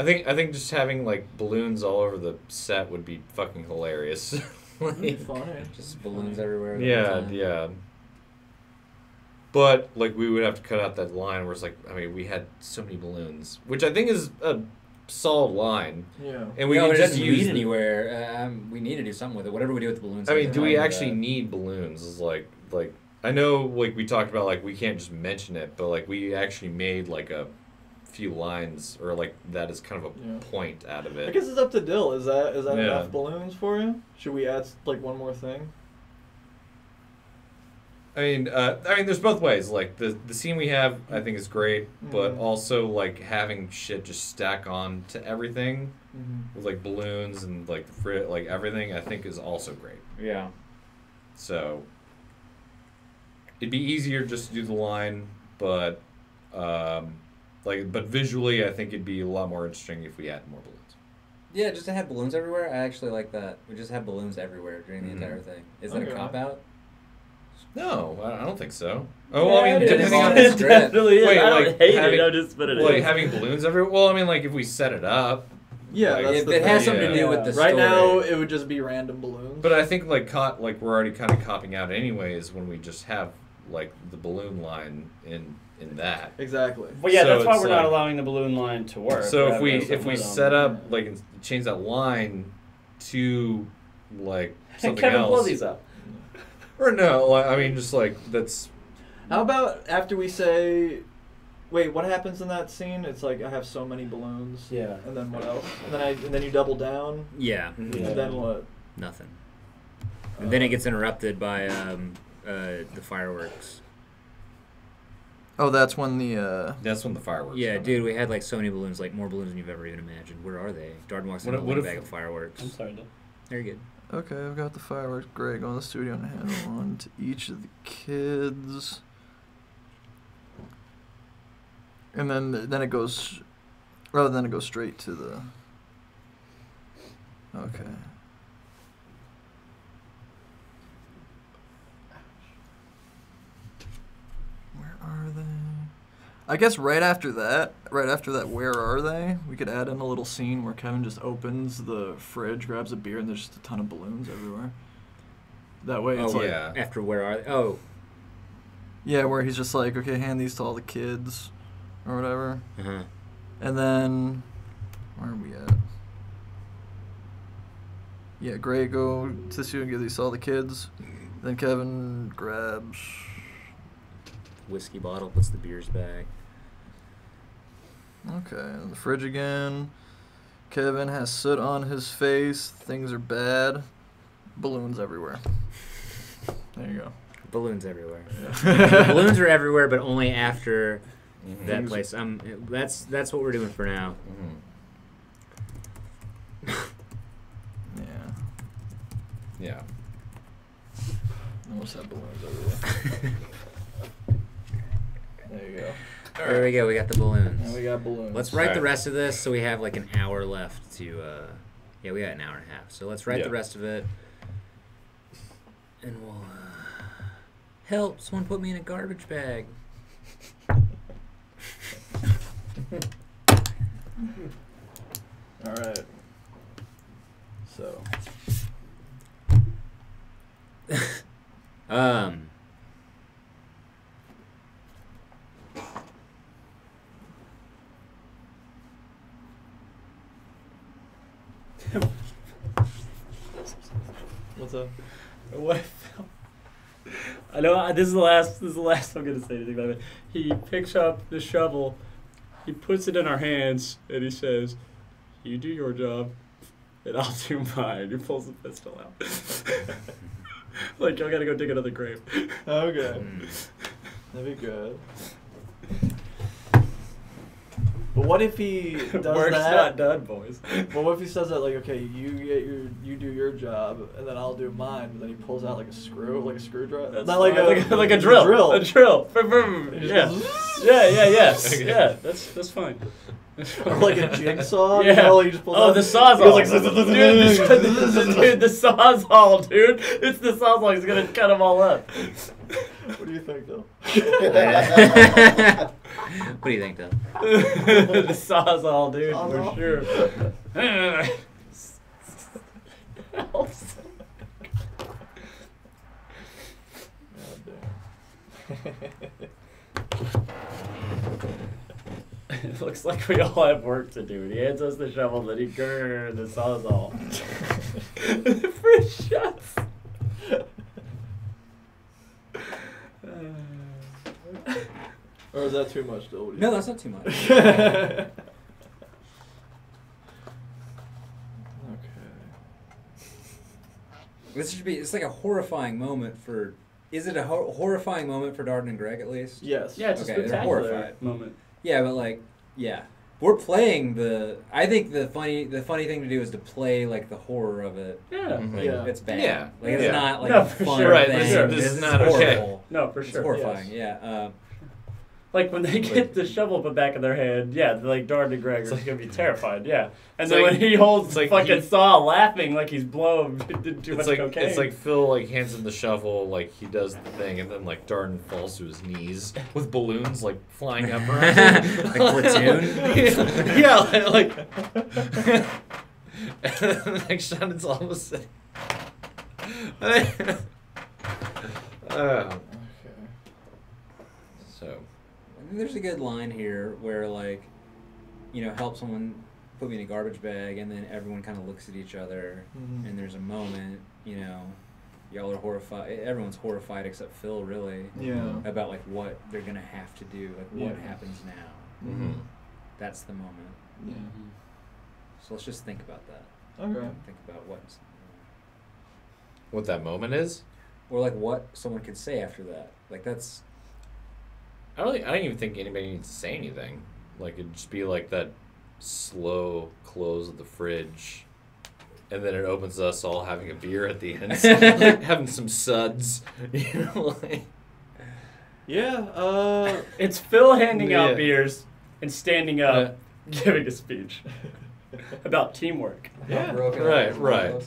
mean, I think just having like balloons all over the set would be fucking hilarious. Funny. Just balloons everywhere. the Yeah, whole time. yeah. But like we would have to cut out that line where it's like, I mean, we had so many balloons, which I think is a solid line. Yeah. And we No, can it just doesn't use lead the- anywhere. We need to do something with it. Whatever we do with the balloons. I mean, do we fine, actually need balloons? Is like I know like we talked about like we can't just mention it, but like we actually made like a few lines or like that is kind of a point out of it. I guess it's up to Dill. Is that Yeah. enough balloons for you? Should we add like one more thing? I mean, there's both ways. Like the scene we have, I think is great, but also like having shit just stack on to everything with like balloons and like like everything, I think is also great. Yeah. So it'd be easier just to do the line, but but visually, I think it'd be a lot more interesting if we had more balloons. Yeah, just to have balloons everywhere. I actually like that. We just have balloons everywhere during the entire thing. Is that Okay. a cop out? No, I don't think so. Oh, well, I mean, it is. depending on It's It definitely is. Wait, I don't like, hate having- it. I just put it in. like having balloons everywhere. Well, I mean, like if we set it up. Yeah, Like, that's If the it has thing. something to do with the Right story. now, it would just be random balloons. But I think like we're already kind of copping out anyways when we just have like the balloon line in that. Exactly. Well, yeah, So that's why it's we're not like- allowing the balloon line to work. So We're if we having if we something set on- up like and change that line to like something Kevin, blow else, these up. or no, like, I mean just like that's How about after we say, wait, what happens in that scene? It's like I have so many balloons. Yeah. And then what else? And then you double down. Yeah, And then what? nothing. And then it gets interrupted by the fireworks. Oh, that's when the. that's when the fireworks. Yeah, come. dude, we had like so many balloons, like more balloons than you've ever even imagined. Where are they? Darden walks in What- with a what little if- bag of fireworks. I'm sorry, Dill. Very good. Okay, I've got the fireworks. Great, go in the studio and hand one to each of the kids. And then it goes, rather than it goes straight to the. Okay. Where are they? I guess right after that, where are they? We could add in a little scene where Kevin just opens the fridge, grabs a beer, and there's just a ton of balloons everywhere. That way it's Oh, like, yeah. After where are they? Oh, yeah, where he's just like, okay, hand these to all the kids, or whatever. uh-huh. And then, where are we at? Yeah, Gray, go to the studio and give these to all the kids. Then Kevin grabs. Whiskey bottle, puts the beers back. Okay, and the fridge again. Kevin has soot on his face. Things are bad. Balloons everywhere. There you go. Balloons everywhere. Yeah. Balloons are everywhere, but only after that Things- place. That's what we're doing for now. Mhm. Yeah. Yeah. Almost have balloons everywhere. There you go. There we go. We got the balloons. Now we got balloons. Let's write the Alright. rest of this so we have like an hour left to Yeah, we got an hour and a half. So let's write Yeah. the rest of it. And we'll... help! Someone put me in a garbage bag. All right. So. What's up? What? I know this is the last. This is the last I'm gonna say anything about it. He picks up the shovel, he puts it in our hands, and he says, "You do your job, and I'll do mine." He pulls the pistol out. Like, y'all gotta go dig another grave. Okay. That'd be good. But what if he does Work's that? not done, boys. But what if he says that, like, okay, you do your job, and then I'll do mine, but then he pulls out like a screwdriver. That's Not like like a drill. drill. A drill. He Yeah. just Yeah. Okay. Yeah. That's fine. Or like a jigsaw. Yeah. You know, like he just pulls Oh, out. the sawzall. He goes like, Dude, the sawzall, dude. It's the sawzall. He's gonna cut them all up. What do you think, though? What do you think, though? The sawzall, dude, Sawzall? for sure. It looks like we all have work to do. He hands us the shovel, then he the sawzall. The fridge shuts. Or is that too much, though? What do you No, think? that's not too much. Okay. This should be. It's like a horrifying moment for. Is it a horrifying moment for Darden and Greg at least? Yes. Yeah, it's Okay, a they're spectacular horrified. moment. Yeah, but like, yeah, we're playing the. I think the funny thing to do is to play like the horror of it. Yeah. Mhm. Like, Yeah. it's bad. Yeah. Like it's Yeah. not like No, a for fun sure. Right, thing. this is is not okay. horrible. No, for It's sure. horrifying. Yes. Yeah. Like when they get the shovel put back in their hand, yeah, like Darden and Greg are gonna be terrified, yeah. And then like- when he holds it's the like fucking he- saw, laughing like he's blown did too much cocaine. It's like Phil like hands him the shovel, like he does the thing, and then like Darden falls to his knees with balloons like flying up around him. Like Platoon? Yeah, like. And then the next shot, it's all of a sudden. Okay. So. I think there's a good line here where like, help someone put me in a garbage bag, and then everyone kind of looks at each other, Mhm. and there's a moment, y'all are horrified. Everyone's horrified except Phil, really. Yeah. About like what they're gonna have to do, like what Yeah. happens now. Mm-hmm. That's the moment. Yeah. So let's just think about that. Okay. Think about What that moment is? or like what someone could say after that. Like that's. I don't even think anybody needs to say anything. Like it'd just be like that slow close of the fridge, and then it opens us all having a beer at the end, like having some suds. Like. Yeah. It's Phil handing Yeah. out beers and standing up, giving a speech about teamwork. Yeah. Right.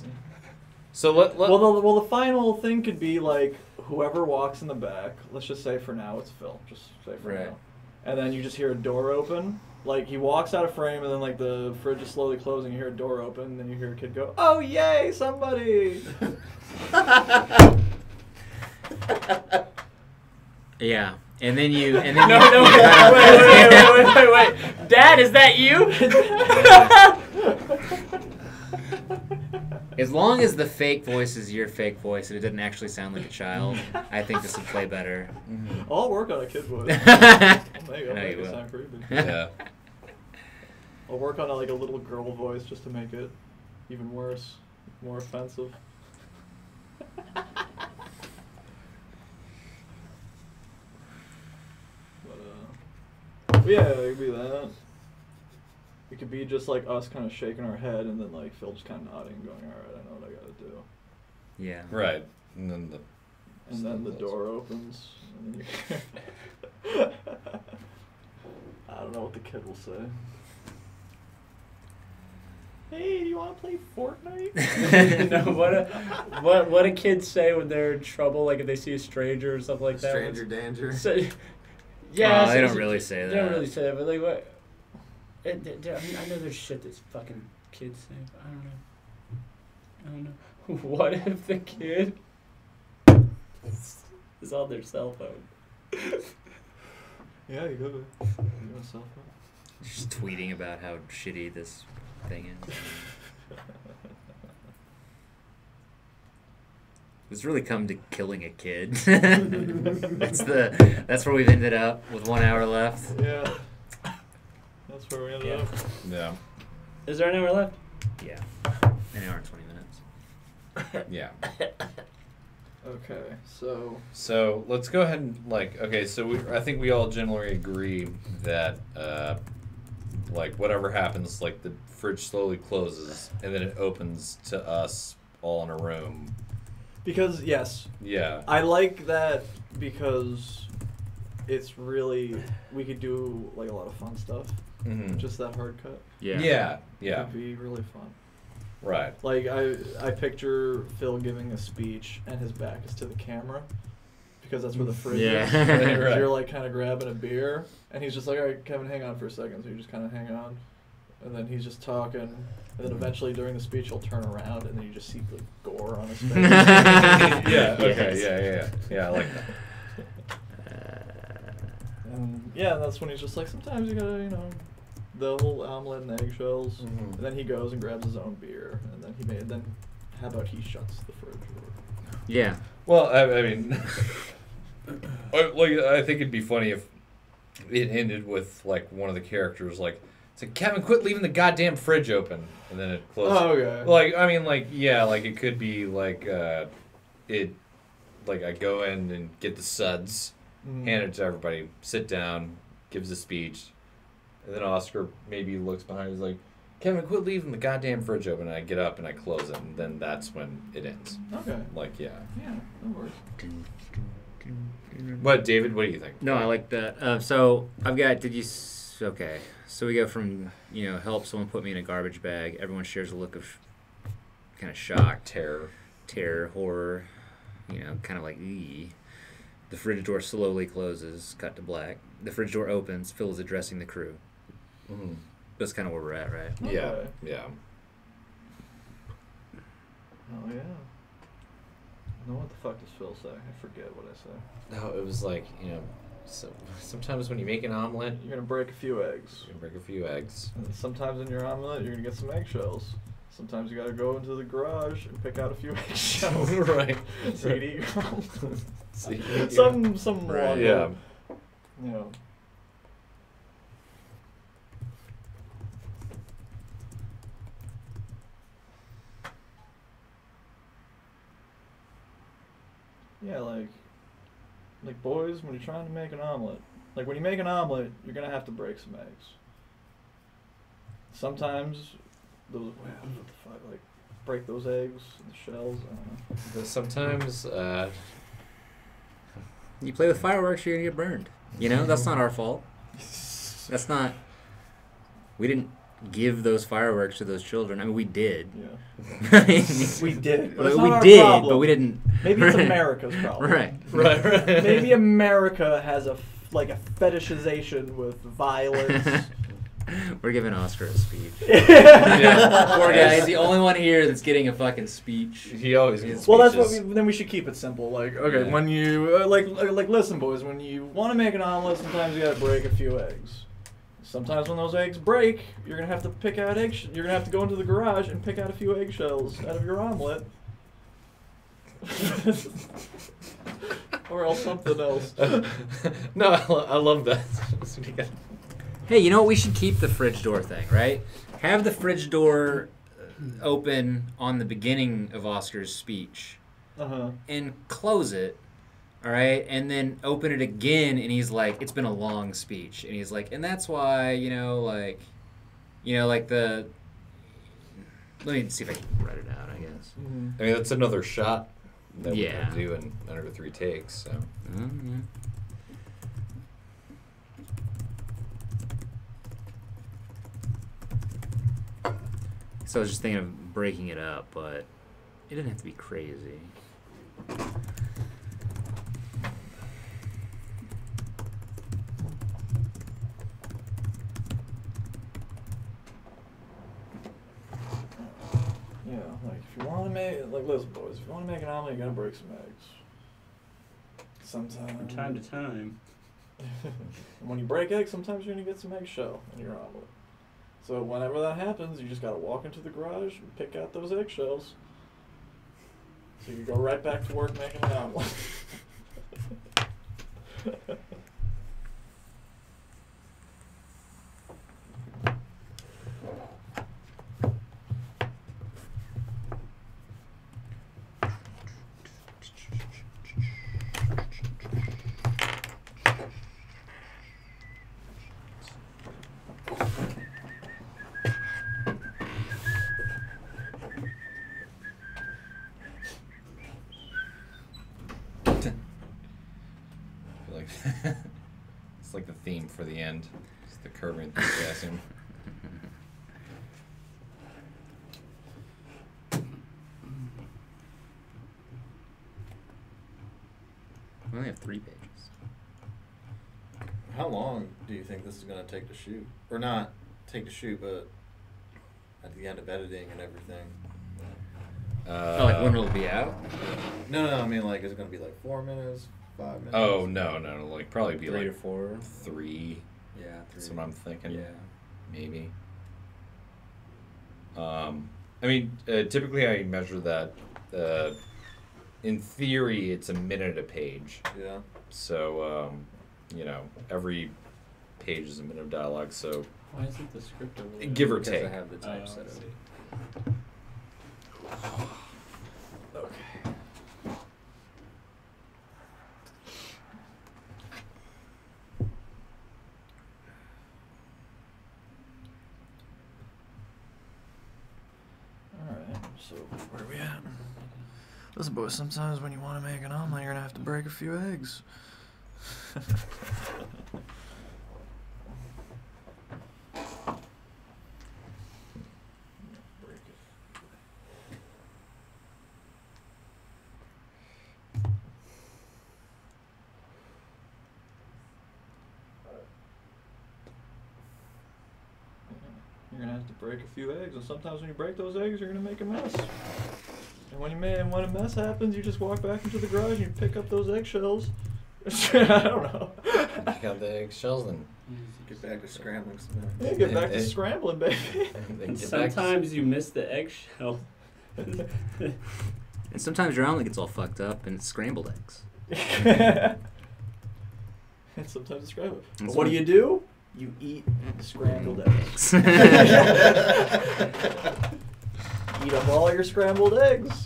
So let Well, the final thing could be like whoever walks in the back. Let's just say for now it's Phil. Just say for Right. now. And then you just hear a door open. Like he walks out of frame, and then like the fridge is slowly closing. You hear a door open, and then you hear a kid go, "Oh yay, somebody!" Yeah, and then you. And No, then wait. Dad, is that you? As long as the fake voice is your fake voice and it doesn't actually sound like a child, I think this would play better. I'll work on a kid voice. I'll make I know it you will. sound creepy. yeah. I'll work on like a little girl voice just to make it even worse, more offensive. But yeah, it could be that. It could be just like us kind of shaking our head, and then like Phil just kind of nodding, going, "All right, I know what I gotta do." Yeah. Right. And then And then the close. door opens, and then you. I don't know what the kid will say. Hey, do you want to play Fortnite? No, what do kids say when they're in trouble? Like if they see a stranger or something like that. Stranger danger. So, yeah, they don't really say They don't that. really say that, but like what? I know there's shit that's fucking kids say, but I don't know. What if the kid is on their cell phone? Yeah, you could. You got a cell phone? Just tweeting about how shitty this thing is. It's really come to killing a kid. That's where we've ended up with 1 hour left. Yeah. That's where we ended up. Yeah. Is there an hour left? Yeah. An hour and 20 minutes. Yeah. Okay, so So let's go ahead and I think we all generally agree that whatever happens, like the fridge slowly closes and then it opens to us all in a room. because yes, Yeah. I like that because it's really we could do like a lot of fun stuff. Mhm. Just that hard cut. Yeah. It'd be really fun. Right. Like I picture Phil giving a speech and his back is to the camera because that's where the fridge Yeah. is. Right. You're like kind of grabbing a beer and he's just like, all right, Kevin, hang on for a second. So you just kind of hang on, and then he's just talking, and then eventually during the speech he'll turn around and then you just see like gore on his face. Yeah. Okay. Yes. Yeah. I like that. And yeah, that's when he's just like, sometimes you gotta, the whole omelet and eggshells. Mhm. And then he goes and grabs his own beer, and then how about he shuts the fridge? Yeah. Well, I mean, I think it'd be funny if it ended with like one of the characters like, it's like, Kevin, quit leaving the goddamn fridge open, and then it closes. Oh, okay. Like, I mean, like, yeah, like it could be like I go in and get the suds, Mm. hand it to everybody, sit down, gives a speech, and then Oscar maybe looks behind and is like, Kevin, quit leaving the goddamn fridge open, and I get up and I close it, and then that's when it ends. Okay. Like, yeah. Yeah, that works. What, David, what do you think? No, I like that. So I've got. Okay. So we go from help someone put me in a garbage bag. Everyone shares a look of kind of shock, terror, horror. Kind of like ee. The fridge door slowly closes. Cut to black. The fridge door opens. Phil is addressing the crew. Mm-hmm. That's kind of where we're at, right? Yeah, Okay. yeah. Oh, yeah. No, what the fuck does Phil say? I forget what I say. No, it was like, so sometimes when you make an omelet, You're gonna break a few eggs. you can break a few eggs. And sometimes in your omelet, you're gonna get some eggshells. Sometimes you gotta go into the garage and pick out a few eggshells. Right. So you can eat your omelet. See, Some Right. one, yeah. Yeah, like boys, when you're trying to make an omelet, like when you make an omelet, you're gonna have to break some eggs. Sometimes those, what the fuck, like break those eggs, the shells. I don't know. Sometimes, You play with fireworks, you're gonna get burned. That's not our fault. That's not. We didn't give those fireworks to those children. I mean, we did. Yeah. We did, but it's not our problem. but we didn't. Maybe it's America's problem. Right. right. Maybe America has a fetishization with violence. We're giving Oscar a speech. Yeah. Poor guy. He's the only one here that's getting a fucking speech. He always gets Well, that's speeches. what then we should keep it simple. Like, okay, Yeah. when you like listen, boys, when you want to make an omelet, sometimes you gotta break a few eggs. Sometimes when those eggs break, you're gonna have to pick out you're gonna have to go into the garage and pick out a few eggshells out of your omelet, or else something else. No, I love that. Hey, you know what? We should keep the fridge door thing, right? Have the fridge door open on the beginning of Oscar's speech and close it, all right? And then open it again, and he's like, it's been a long speech. And he's like, and that's why, like the... Let me see if I can write it out, I guess. Mm-hmm. I mean, that's another shot that we're Yeah. going to do in under 3 takes, so. Mm-hmm. So I was just thinking of breaking it up, but it didn't have to be crazy. Yeah, like if you want to make, like, listen, boys, if you want to make an omelet, you gotta break some eggs. Sometimes. From time to time. And when you break eggs, sometimes you're gonna get some eggshell in your omelet. So whenever that happens, you just gotta walk into the garage and pick out those eggshells. So you go right back to work making an omelet. I feel like it's like the theme for the end. It's the Curb Your Enthusiasm. We only have 3 pages. How long do you think this is going to take to shoot? Or not take to shoot, but at the end of editing and everything? Oh, like when will it be out? No, I mean, like, is it going to be like 4 minutes, 5 minutes? Oh, no. Like, probably be 3 like or 4. 3. Yeah, 3. That's what I'm thinking. Yeah. Maybe. I mean, typically I measure that. In theory, it's a minute a page. Yeah. So, you know, every page is a minute of dialogue. So, Why isn't the script over there? give or Because take. I have the type set I up. see. Okay. Alright, so where are we at? Listen, boys, sometimes when you want to make an omelet, you're going to have to break a few eggs. Break it. You're gonna have to break a few eggs, and sometimes when you break those eggs, you're gonna make a mess. And when when a mess happens, you just walk back into the garage and you pick up those eggshells. I don't know. Pick out the eggshells and Get back to scrambling some eggs. Yeah, get back to scrambling, baby. And sometimes you miss the eggshell. And sometimes your omelet gets all fucked up and it's scrambled eggs. And sometimes it's scrambled. And But what some- do? You eat scrambled eggs. Eat up all your scrambled eggs.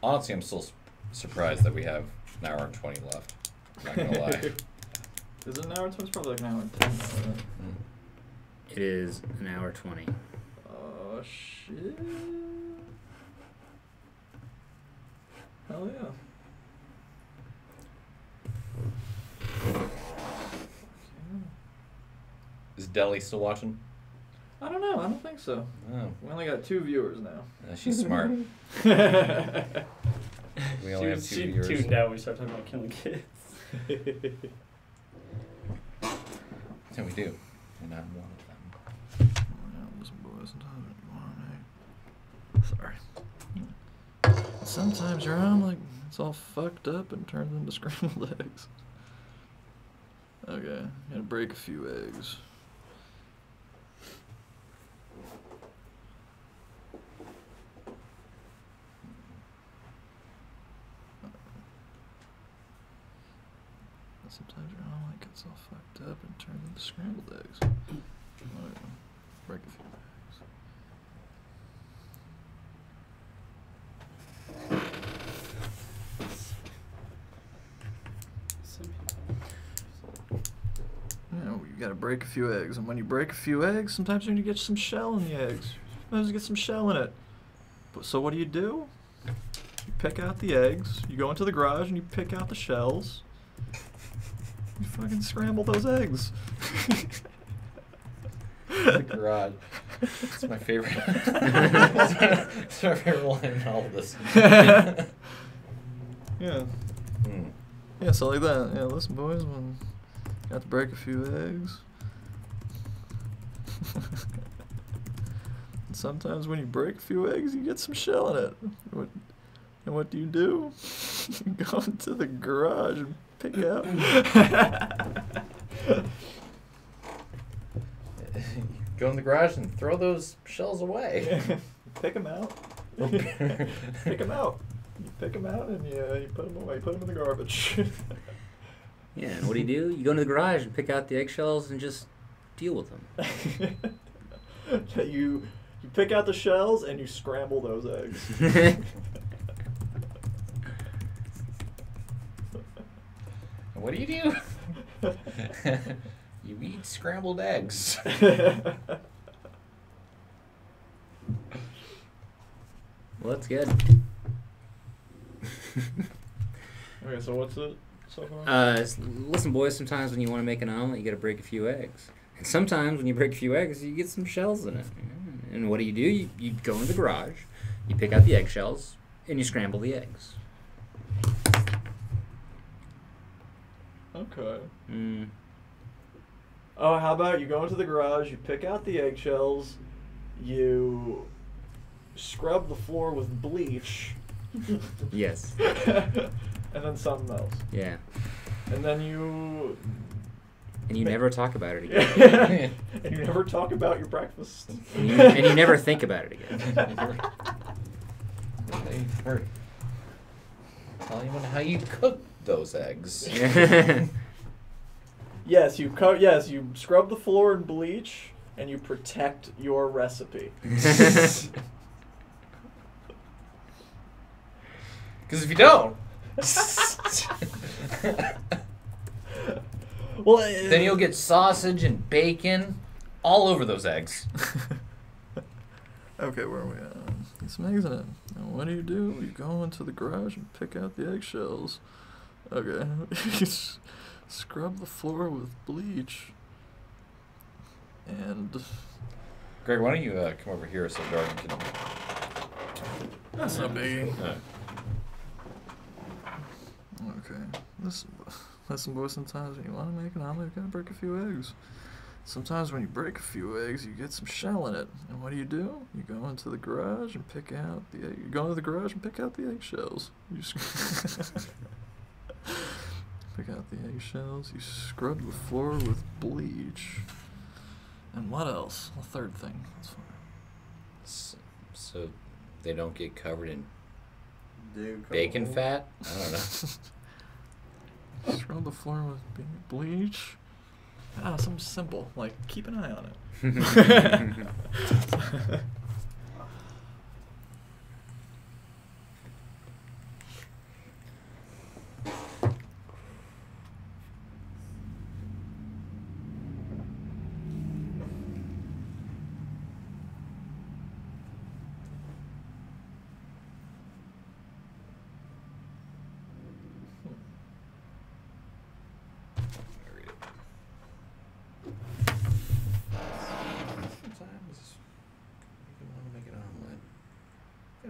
honestly, I'm still surprised that we have an hour and 20 left. I'm not gonna lie. Is it an hour and 20? It's probably like an hour and 10 now, right? It is an hour 20. Oh, shit. Hell yeah. Is Deli still watching? I don't know. I don't think so. Oh, We only got 2 viewers now. she's smart. Yeah, We only have 2 she viewers. tuned out when we started talking about killing kids. Yeah, we do. And I'm one of them. listen, boys, sometimes you want to Sorry. Sometimes your omelet it's all fucked up and turns into scrambled eggs. Okay, gotta break a few eggs. Sometimes your omelet gets all fucked up and turns into scrambled eggs. Alright, break a few eggs. You know, you gotta break a few eggs, and when you break a few eggs, sometimes you're gonna get some shell in the eggs. Sometimes you get some shell in it. But so what do? You pick out the eggs, you go into the garage and you pick out the shells. You fucking scramble those eggs. The garage. It's my favorite. It's my favorite line in all of this. Yeah. Mm. Yeah, so like that. Yeah, listen, boys, when you got to break a few eggs. And sometimes when you break a few eggs, you get some shell in it. And what do? You go into the garage and pick out. Go in the garage and throw those shells away. Pick them out. Pick them out. You pick them out and you put them away. Put them in the garbage. Yeah, and what do? You go into the garage and pick out the eggshells and just deal with them. You pick out the shells and you scramble those eggs. What do? You eat scrambled eggs. Well, that's good. Okay, so what's it so far? Listen, boys, sometimes when you want to make an omelet, you got to break a few eggs. And sometimes when you break a few eggs, you get some shells in it. And what do? You go in the garage, you pick out the eggshells, and you scramble the eggs. Okay. Mm. Oh, how about you go into the garage, you pick out the eggshells, you scrub the floor with bleach. Yes. And then something else. Yeah. And then you... And you never talk about it again. And you never talk about your breakfast. And you never think about it again. Tell anyone how you cook those eggs. Yes, you scrub the floor in bleach and you protect your recipe. Because if you don't, well, then you'll get sausage and bacon all over those eggs. Okay, where are we at? Get some eggs in it. And what do? You go into the garage and pick out the eggshells. Okay. Scrub the floor with bleach. And... Greg, why don't you come over here so Darden can... That's not big. No. Okay. Listen, boys, sometimes when you want to make an omelet, you gotta break a few eggs. Sometimes when you break a few eggs, you get some shell in it. And what do? You go into the garage and pick out the egg. You go into the garage and pick out the eggshells. You pick out the eggshells. You scrub the floor with bleach. And what else? A third thing. That's fine. So they don't get covered in Dude, bacon fat? I don't know. Scrub the floor with bleach. Something simple. Like, keep an eye on it.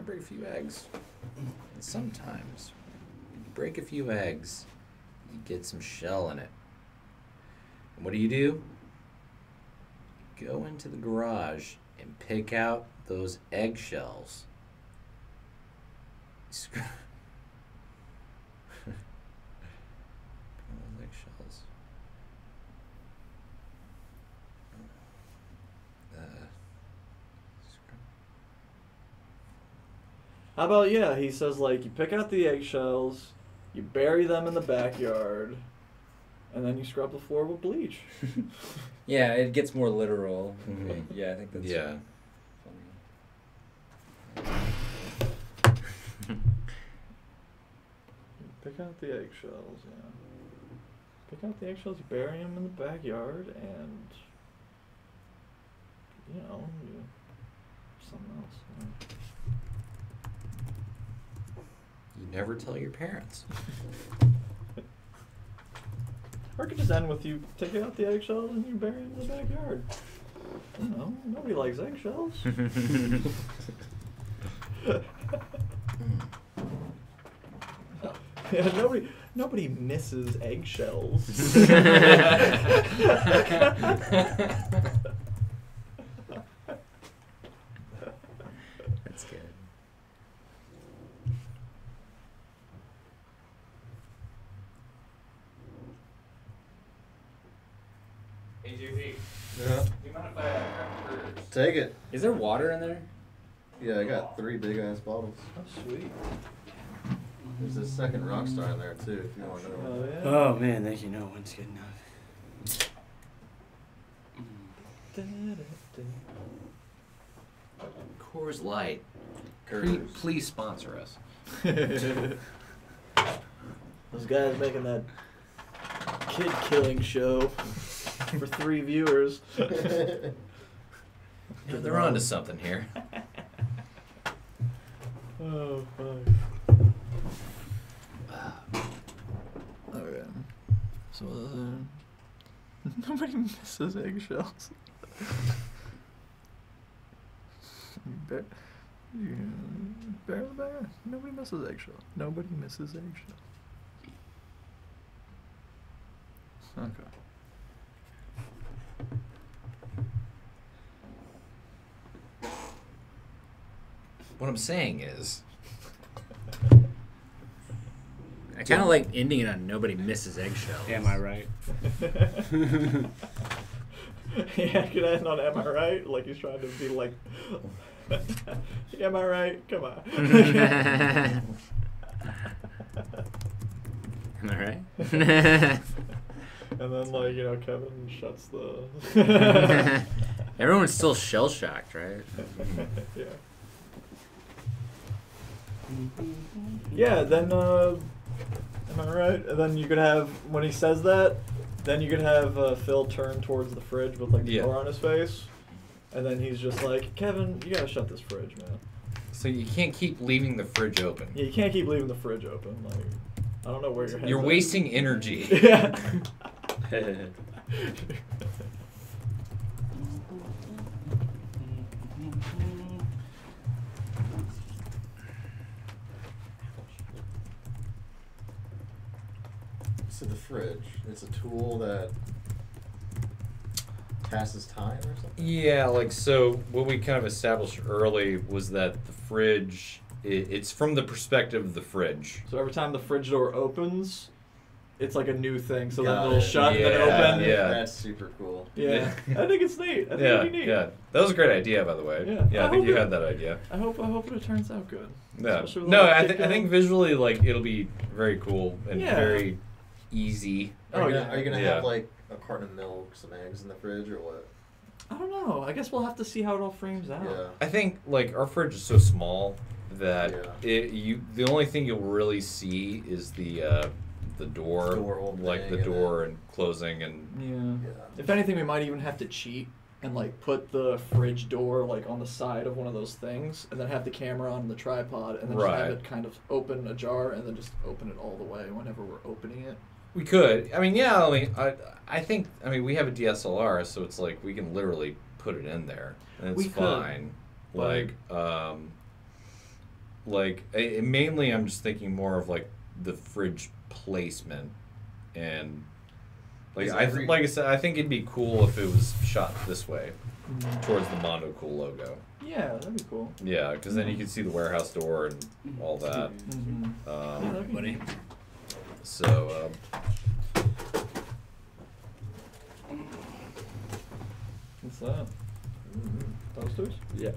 Break a few eggs. And sometimes when you break a few eggs, you get some shell in it. And what do? Go into the garage and pick out those eggshells. Eggshells. How about, he says, like, you pick out the eggshells, you bury them in the backyard, and then you scrub the floor with bleach. Yeah, it gets more literal. Mhm. Yeah, I think that's Yeah. funny. Pick out the eggshells, yeah. Pick out the eggshells, you bury them in the backyard, and, you know, something else. You never tell your parents. Or it could just end with you taking out the eggshells and you bury them in the backyard. You know, nobody likes eggshells. Yeah, nobody misses eggshells. That's good. Hey, JP. Yeah. Do you mind if I grab burgers? Take it. Is there water in there? Yeah, I got 3 big ass bottles. Oh, sweet. There's a second Rockstar in there too, if you want to know. Oh, yeah. Oh man, thank you. No one's good enough. Coors Light. Curves. Please sponsor us. Those guys making that kid killing show for 3 viewers. Yeah, they're on to something here. Oh, fuck. Okay. So, nobody misses eggshells. Bear the bear. Nobody misses eggshells. Nobody misses eggshells. Okay. What I'm saying is, I kind of like ending it on nobody misses eggshells. Am I right? Yeah, can I end on am I right? Like he's trying to be like, am I right? Come on. Am I right? And then like, you know, Kevin shuts the Everyone's still shell shocked, right? Yeah. Yeah, then am I right? And then you could have when he says that, then you could have Phil turn towards the fridge with like the door on his face, and then he's just like, Kevin, you gotta shut this fridge, man. so you can't keep leaving the fridge open. Yeah, you can't keep leaving the fridge open. Like, I don't know where your head's You're at. wasting energy. Yeah. So the fridge, it's a tool that passes time or something? Yeah, like so what we kind of established early was that the fridge, it's from the perspective of the fridge. So every time the fridge door opens, it's like a new thing. So then Got it'll it. shut and then Yeah, open. yeah. That's super cool. Yeah. I think it's neat. I think Yeah, it'd be neat. yeah. That was a great idea, by the way. Yeah. I think you had that idea. I hope it turns out good. Yeah. Especially with No, all the I kick think going. visually, like, it'll be very cool and Yeah. very easy. Are you gonna Yeah. have like a carton of milk, some eggs in the fridge, or what? I don't know. I guess we'll have to see how it all frames out. Yeah. I think like our fridge is so small that Yeah. the only thing you'll really see is the door, Door opening like the and door and closing and Yeah. Yeah. If anything, we might even have to cheat and like put the fridge door like on the side of one of those things, and then have the camera on the tripod, and then just have Right. it kind of open ajar, and then just open it all the way whenever we're opening it. we could. I mean, yeah. I think. I mean, we have a DSLR, so it's like we can literally put it in there, and it's We could, fine. Mainly, I'm just thinking more of like the fridge placement, and like Is I every- like I said, I think it'd be cool if it was shot this way, towards the Mondocool logo. Yeah, that'd be cool. Yeah, because then you can see the warehouse door and all that. Mm-hmm. Yeah, that'd be Buddy. neat. So. What's that? Toasters? Yeah.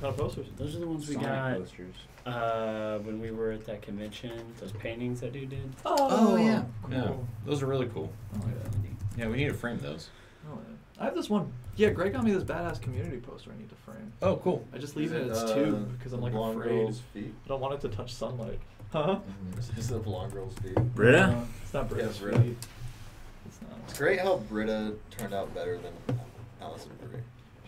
Kind of posters. Those are the ones we Sonic got posters. when we were at that convention. Those paintings that dude did. Oh, yeah. Cool. Yeah. Those are really cool. Oh, yeah. Yeah, we need to frame those. Oh, yeah. I have this one. Yeah, Greg got me this badass community poster I need to frame. Oh, cool. I just leave Is it in it, its tube because I'm like blonde afraid. girl's feet? I don't want it to touch sunlight. Huh? Is it the blonde girl's feet? Britta? No, it's not Britta's Britta. feet. It's not. It's great how Britta turned out better than Allison Brie.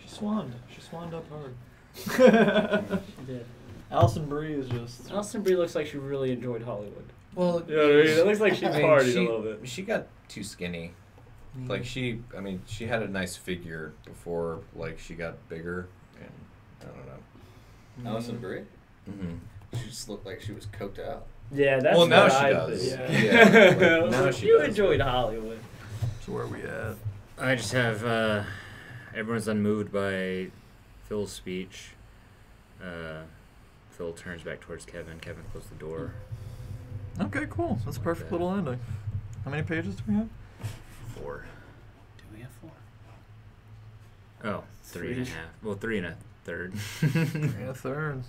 She swanned. She swanned up hard. She did. Alison Brie is just. Alison Brie looks like she really enjoyed Hollywood. Well, You know what I mean? It looks like she I mean, partied a little bit. She got too skinny. Like she had a nice figure before, like she got bigger, and I don't know. Allison Brie? Mm-hmm. She just looked like she was coked out. Yeah, that's Well, now what she I does. think. Yeah, like, now she you does. enjoyed Hollywood. So where are we at? I just have everyone's unmoved by Phil's speech. Phil turns back towards Kevin. Kevin closed the door. Okay, cool. That's a perfect little ending. How many pages do we have? 4. Do we have 4? Oh, 3.5. Well, 3 1/3. 3 1/3.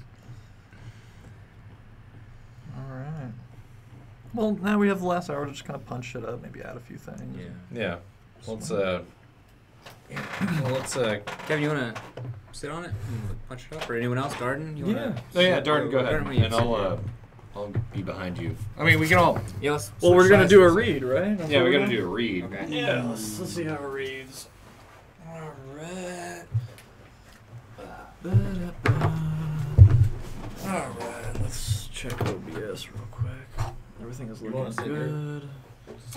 All right. Well, now we have the last hour to just kind of punch it up, maybe add a few things. Yeah. Let's Kevin, you wanna sit on it and punch it up, or anyone else? Darden, you wanna? Oh yeah, Darden, go ahead, Darden, what do you and say? I'll be behind you. I mean, we can all. Yeah, let's Well, we're switch gonna sides do a for read, right? That's Yeah, what we we're gotta doing? do a read. Okay. Yeah, let's see how it reads. All right. All right, let's check OBS real quick. Everything is You wanna looking sit here? good.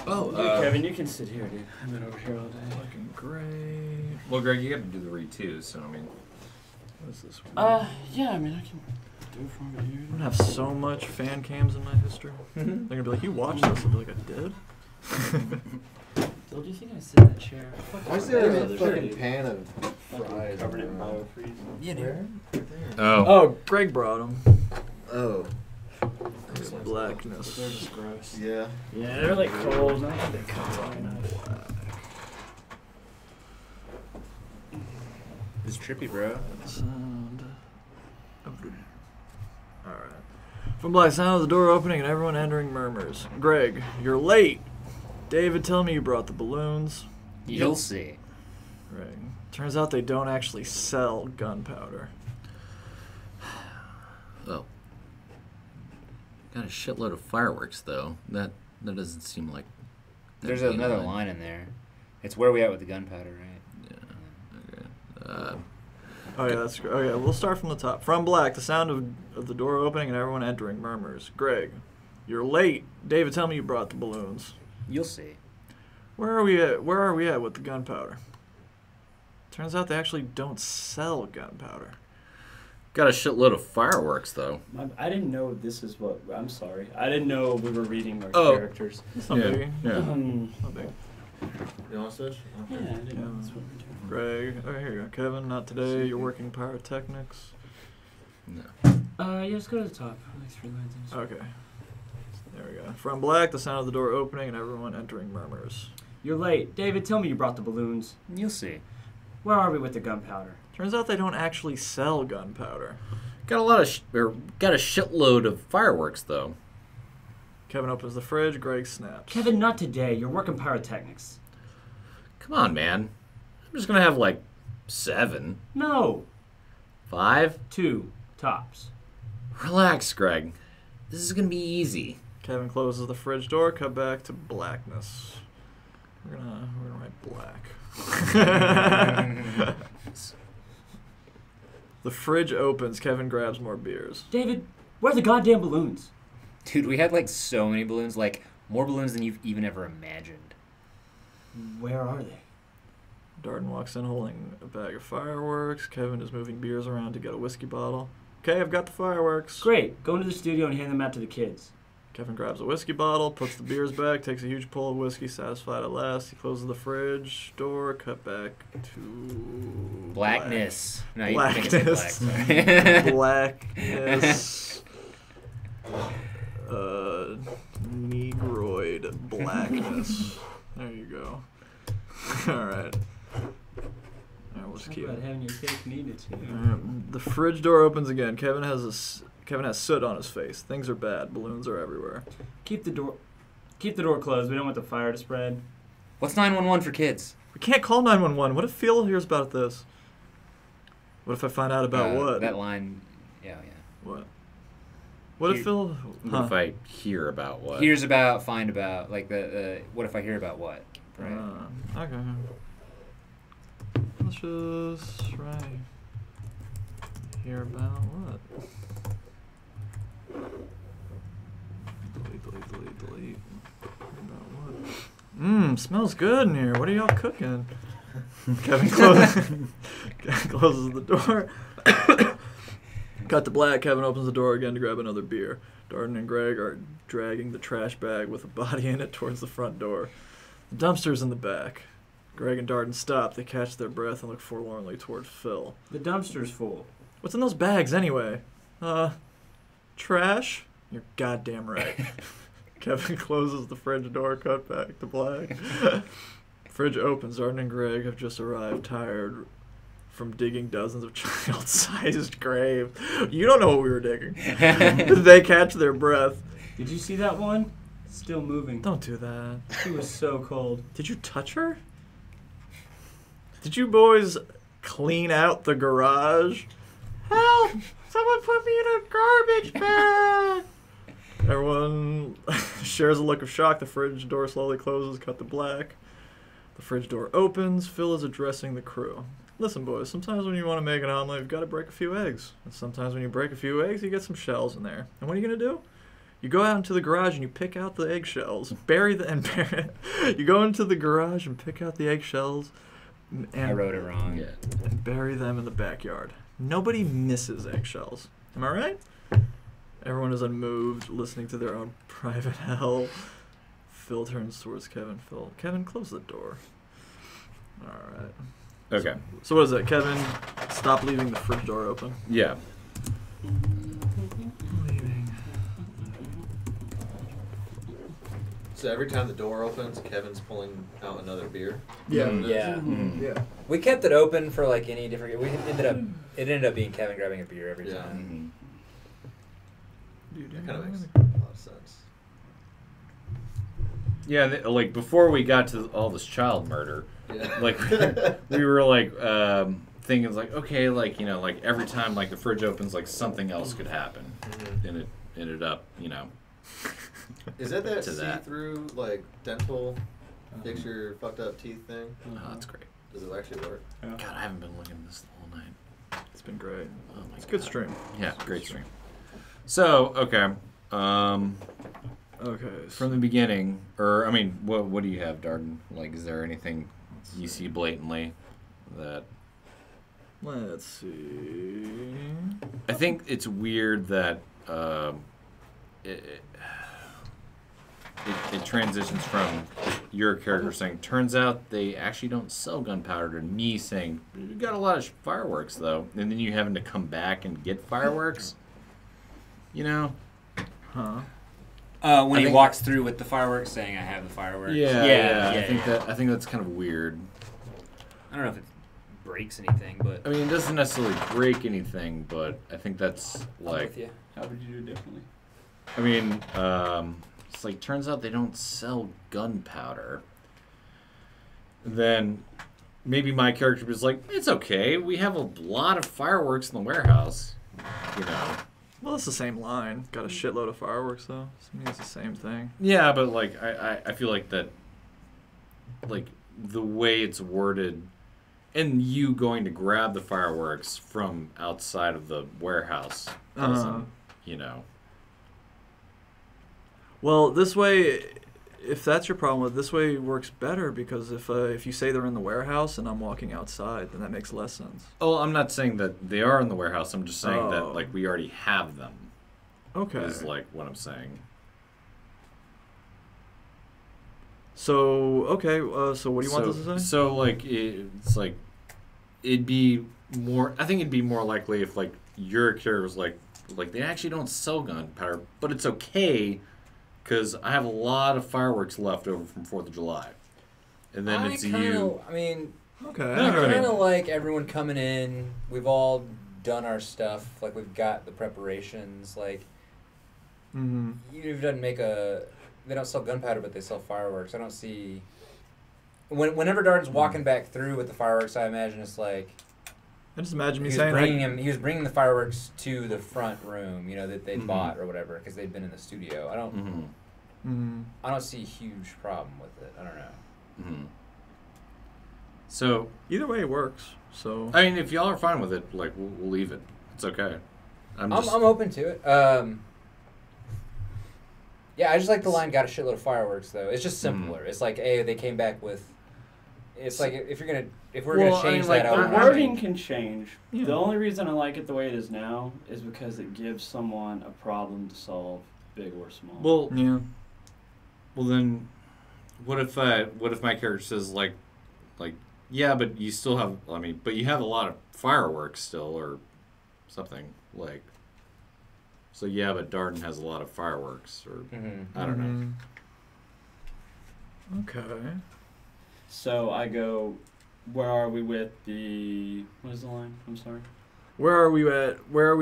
Oh, Kevin, you can sit here, dude. I've been over here all day. Looking great. well, Greg, you got to do the read too. So I mean, What is this? Yeah, I mean, I can do it from here. I'm gonna have so much fan cams in my history. They're gonna be like, "You watched this?" I'll be like, "I did." Phil, do you think I sit in that chair? Why is there a fucking pan of fries? Covered in around? biofreeze. Yeah, dude. Right there. oh, Oh, Greg brought them. Oh. Blackness. They're just gross. Yeah. Yeah, they're like cold. And I think they cut fine. It's trippy, bro. Sound of the. All right. From black, sound of the door opening and everyone entering murmurs. Greg, you're late. David, tell me you brought the balloons. You'll see. Greg, turns out they don't actually sell gunpowder. oh. Got a shitload of fireworks though. That doesn't seem like. There's that'd be another in line in there. It's where we at with the gunpowder, right? Yeah. Okay. Oh yeah, that's great. Okay, we'll start from the top. From black, the sound of the door opening and everyone entering murmurs. Greg, you're late. David, tell me you brought the balloons. You'll see. Where are we at with the gunpowder? Turns out they actually don't sell gunpowder. Got a shitload of fireworks though. I didn't know this is what. I'm sorry. I didn't know we were reading our Oh. characters. It's not Yeah, big. yeah. Not big. You want to switch? Yeah, I didn't know that's what we're doing. Greg, okay, here you go. Kevin, not today. You're working pyrotechnics. No. Yeah, just go to the top. Like 3 lines in. Okay. There we go. From black, the sound of the door opening and everyone entering murmurs. You're late. David, tell me you brought the balloons. You'll see. Where are we with the gunpowder? Turns out they don't actually sell gunpowder. Got a shitload of fireworks though. Kevin opens the fridge. Greg snaps. Kevin, not today. You're working pyrotechnics. Come on, man. I'm just gonna have like 7, No. 5. 2 tops. Relax, Greg. This is gonna be easy. Kevin closes the fridge door. Cut back to blackness. We're gonna write black. The fridge opens. Kevin grabs more beers. David, where are the goddamn balloons? Dude, we had like so many balloons, like more balloons than you've even ever imagined. Where are they? Darden walks in holding a bag of fireworks. Kevin is moving beers around to get a whiskey bottle. Okay, I've got the fireworks. Great. Go into the studio and hand them out to the kids. Kevin grabs a whiskey bottle, puts the beers back, takes a huge pull of whiskey, satisfied at last. He closes the fridge door, cut back to Blackness. No, you Blackness. think it's black. Sorry. Blackness. Negroid blackness. There you go. All right. All right, we'll just Talk keep about having your cake needed to. The fridge door opens again. Kevin has soot on his face. Things are bad. Balloons are everywhere. Keep the door closed. We don't want the fire to spread. What's 911 for kids? We can't call 911. What if Phil hears about this? What if I find out about what? That line. Yeah. What? What if Phil? What if I hear about what? Hears about, find about, like the what if I hear about what? Right. Okay. Let's just right. Hear about what? Delete. Hear about what? Smells good in here. What are y'all cooking? Kevin closes the door. Cut to black. Kevin opens the door again to grab another beer. Darden and Greg are dragging the trash bag with a body in it towards the front door. The dumpster's in the back. Greg and Darden stop. They catch their breath and look forlornly toward Phil. The dumpster's full. What's in those bags anyway? Trash? You're goddamn right. Kevin closes the fridge door, cut back to black. Fridge opens. Darden and Greg have just arrived, tired from digging dozens of child-sized graves. You don't know what we were digging. They catch their breath. Did you see that one? Still moving. Don't do that. She was so cold. Did you touch her? Did you boys clean out the garage? Help! Someone put me in a garbage bag! Everyone shares a look of shock. The fridge door slowly closes, cut to black. The fridge door opens. Phil is addressing the crew. Listen, boys, sometimes when you want to make an omelet, you've got to break a few eggs. And sometimes when you break a few eggs, you get some shells in there. And what are you going to do? You go out into the garage and you pick out the eggshells. You go into the garage and pick out the eggshells. And, I wrote it wrong. Yeah, and bury them in the backyard. Nobody misses eggshells. Am I right? Everyone is unmoved, listening to their own private hell. Phil turns towards Kevin. Kevin, close the door. All right. Okay. So what is it? Kevin, stop leaving the fridge door open. Yeah. So every time the door opens, Kevin's pulling out another beer? Yeah. Yeah. We kept it open for like any different. It ended up being Kevin grabbing a beer every time. That kind of makes a lot of sense. Yeah, like before we got to all this child murder, like we were like thinking like, okay, like, you know, like every time like the fridge opens, like something else could happen, and it ended up, you know. Is that see-through like dental fix your fucked up teeth thing? Oh, that's great. Does it actually work? God, I haven't been looking at this the whole night. It's been great. Oh my It's a God. good stream. Yeah, great stream. So, okay. Okay. From the beginning, or I mean, what do you have, Darden? Like, is there anything you see blatantly that? Let's see. I think it's weird that it transitions from your character saying, "Turns out they actually don't sell gunpowder," to me saying, "You got a lot of fireworks though," and then you having to come back and get fireworks. You know? Huh? When he walks through with the fireworks, saying, "I have the fireworks." Yeah. I think that's kind of weird. I don't know if it breaks anything, but I mean, it doesn't necessarily break anything, but I think that's I'm like. with you. How would you do it differently? I mean, it's like turns out they don't sell gunpowder. Then maybe my character was like, "It's okay. We have a lot of fireworks in the warehouse." You know. Well, it's the same line. Got a shitload of fireworks, though. So I mean, it's the same thing. Yeah, but like I feel like that, like the way it's worded, and you going to grab the fireworks from outside of the warehouse doesn't, you know. Well, this way, if that's your problem with, this way works better because if you say they're in the warehouse and I'm walking outside, then that makes less sense. Oh, I'm not saying that they are in the warehouse. I'm just saying Oh. that like we already have them. Okay. Is like what I'm saying. So okay, so what do you want this to say? So like it's like it'd be more. I think it'd be more likely if like your character was like they actually don't sell gunpowder, but it's okay because I have a lot of fireworks left over from 4th of July, and then it's you. I mean, Okay. I kind of like everyone coming in. We've all done our stuff. Like we've got the preparations. Like Mm-hmm. you doesn't make a. They don't sell gunpowder, but they sell fireworks. I don't see. Whenever Darden's walking back through with the fireworks, I imagine it's like. I just imagine me He was saying bringing like, him. He was bringing the fireworks to the front room, you know, that they Mhm. bought or whatever, because they'd been in the studio. I don't. Mm-hmm. mm-hmm. I don't see a huge problem with it. I don't know. Mm-hmm. So, Either way it works. So I mean, if y'all are fine with it, like, we'll leave it. It's okay. I'm I'm open to it. Yeah, I just like the line. Got a shitload of fireworks though. It's just simpler. It's like, hey, they came back with. It's like if we're gonna Well, change like, that out. the I wanna wording change- can change. Yeah. The only reason I like it the way it is now is because it gives someone a problem to solve, big or small. well, yeah. well then, what if my character says like, yeah, but you still have, I mean, but you have a lot of fireworks still, or something like. So yeah, but Darden has a lot of fireworks, or Mhm. I don't know. know. Okay. So I go, where are we with the, what is the line? I'm sorry. Where are we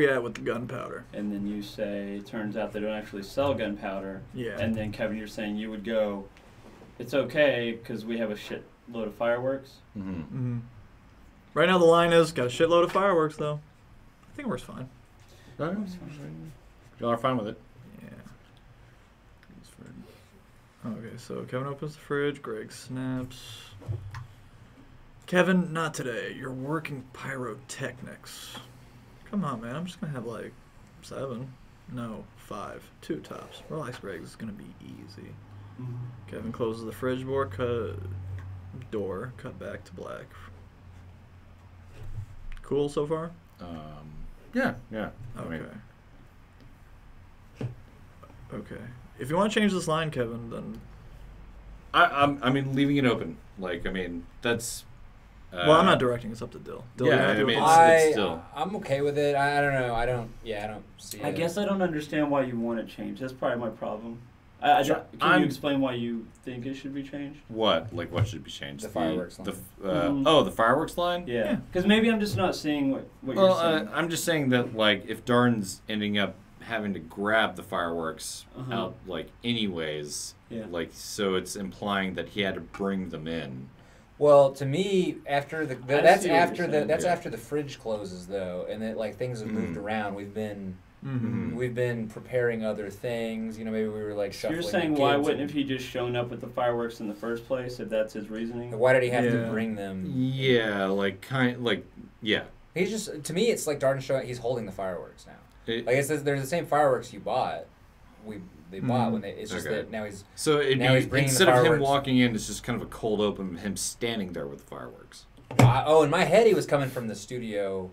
at with the gunpowder? And then you say, it turns out they don't actually sell gunpowder. Yeah. And then Kevin, you're saying you would go, it's okay because we have a shitload of fireworks. Mm-hmm. Mm-hmm. Right now the line is got a shitload of fireworks though. I think it works fine. Y'all are fine with it. Yeah. Okay, so Kevin opens the fridge. Greg snaps. Kevin, not today. You're working pyrotechnics. Come on, man. I'm just gonna have like 7. No, 5. 2 tops. Relax, Greg. This is gonna be easy. Kevin closes the fridge door. Cut back to black. Cool so far? Yeah. I Okay. mean, Okay. If you want to change this line, Kevin, then I mean, leaving it open. Like, I mean, that's. well, I'm not directing. It's up to Dill. Dill, Yeah, you have to I mean, do it. it's still. I'm okay with it. I don't know. I don't see I it. guess I don't understand why you want it changed. That's probably my problem. Sure. Can you explain why you think it should be changed? What? Like, what should be changed? The fireworks line. Oh, the fireworks line? Yeah. Because maybe I'm just not seeing what Well, you're saying. I'm just saying that, like, if Darden's ending up having to grab the fireworks Uh-huh. out, like, anyways, Yeah. like, so it's implying that he had to bring them in. Well, to me, after the I that's see what after you're the saying. that's Yeah. after the fridge closes though, and that like things have moved Mhm. around. We've been Mhm. we've been preparing other things. You know, maybe we were like So shuffling. you're saying the why kids wouldn't and- have he just shown up with the fireworks in the first place if that's his reasoning? Why did he have to Yeah. bring them? Yeah, yeah. He's just to me, it's like Darden showing he's holding the fireworks now. It- Like it says, they're the same fireworks you bought. They bought Mhm. when they. It's just Okay. that now he's. So it'd Now he's be, bringing the instead of him fireworks. walking in, it's just kind of a cold open, him standing there with the fireworks. In my head, he was coming from the studio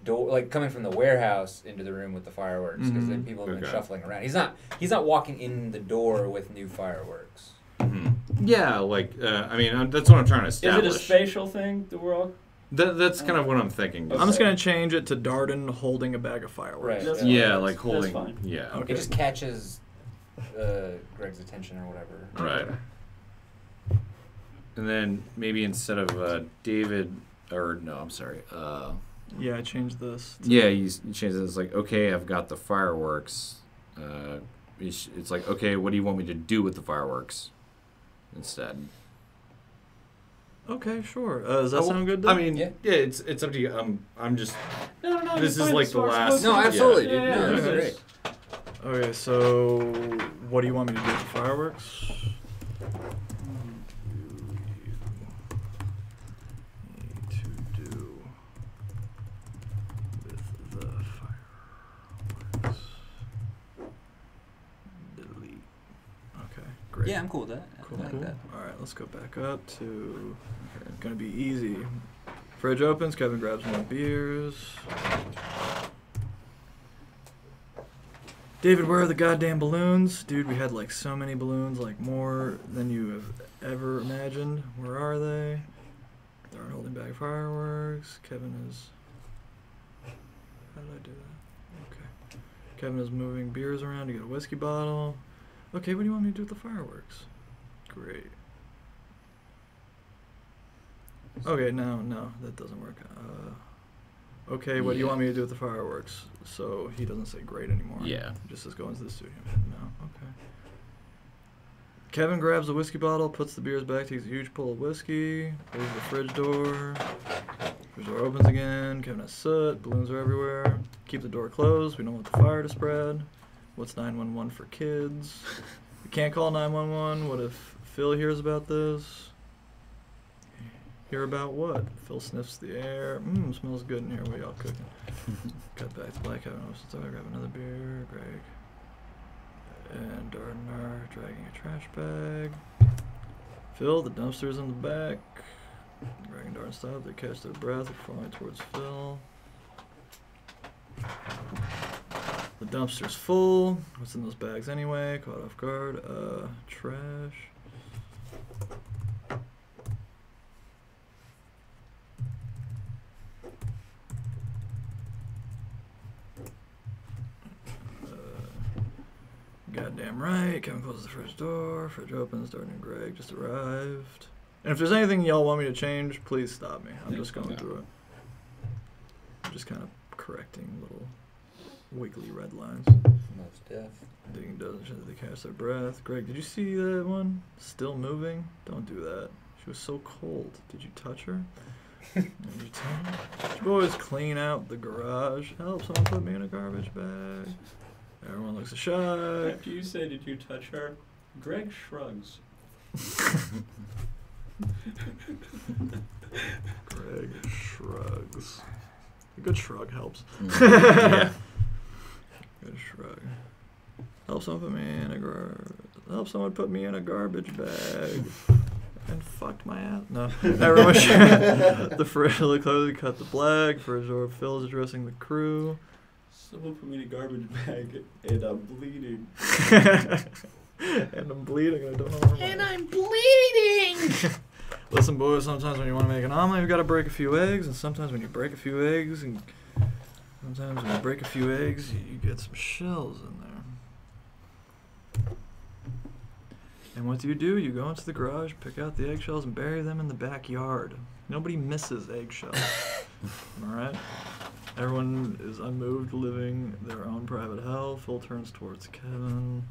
door, like coming from the warehouse into the room with the fireworks because Mhm. then people have been Okay. shuffling around. He's not walking in the door with new fireworks. Yeah, like, I mean, that's what I'm trying to Is it establish. a spatial thing that we're all? That's kind of what I'm thinking. I'm just gonna change it to Darden holding a bag of fireworks. Right. That's Yeah. Yeah, fine. like That's holding. fine. Yeah. Okay. It just catches Greg's attention or whatever. Right. And then maybe instead of David, or no, I'm sorry. Yeah, I changed this. Yeah, you change it. It's like, okay, I've got the fireworks. It's like, okay, what do you want me to do with the fireworks instead? Okay, sure. Does that sound good? I Then? mean, Yeah. yeah, it's up to you. I'm just. No. This you're is fine. like It's the fine. last. No, absolutely, yeah. dude. Yeah, No, yeah, that's yeah. great. Okay, so what do you want me to do with the fireworks? Need to do with the fireworks. Delete. Okay, great. Yeah, I'm cool with that. Cool, I like cool. that. All right, let's go back up to. Okay, gonna be easy. Fridge opens. Kevin grabs more beers. David, where are the goddamn balloons? Dude, we had like so many balloons, like more than you have ever imagined. Where are they? They're holding back fireworks. Kevin is. How did I do that? Okay. Kevin is moving beers around to get a whiskey bottle. Okay, what do you want me to do with the fireworks? Great. Okay, no, that doesn't work. Okay, what do you want me to do with the fireworks? So he doesn't say great anymore. Yeah. He just says go into the studio. No, okay. Kevin grabs a whiskey bottle, puts the beers back, takes a huge pull of whiskey, opens the fridge door. Fridge door opens again. Kevin has soot. Balloons are everywhere. Keep the door closed. We don't want the fire to spread. What's 911 for kids? We can't call 911. What if Phil hears about this? Hear about what? Phil sniffs the air. Smells good in here. What are y'all cooking? Cut back to Black Kevin. So I grab another beer. Greg. And Darden dragging a trash bag. Phil, the dumpster's in the back. Greg and Darden stop. They catch their breath. They're falling towards Phil. The dumpster's full. What's in those bags anyway? Caught off guard. Trash. Goddamn right. Kevin closes the fridge door. Fridge opens. Darden and Greg just arrived. And if there's anything y'all want me to change, please stop me. I'm just going through it. I'm just kind of correcting little wiggly red lines. Most deaf. Digging doesn't show that they catch their breath. Greg, did you see that one? Still moving? Don't do that. She was so cold. Did you touch her? Did you tell her? Did you boys clean out the garage? Help someone put me in a garbage bag. Everyone looks shocked. After you say, did you touch her? Greg shrugs. Greg shrugs. A good shrug helps. Yeah. Good shrug. Help someone put me in a garbage bag. And fucked my ass. No. Everyone the fridge looked closely, cut the black. Fridge door. Phil's addressing the crew. Someone put me in a garbage bag and I'm bleeding. And I'm bleeding. I don't know where And I'm bleeding! Listen, boys, sometimes when you want to make an omelet, you got to break a few eggs. And sometimes when you break a few eggs, you get some shells in there. And what do? You go into the garage, pick out the eggshells, and bury them in the backyard. Nobody misses eggshells. All right? Everyone is unmoved, living their own private hell. Phil turns towards Kevin.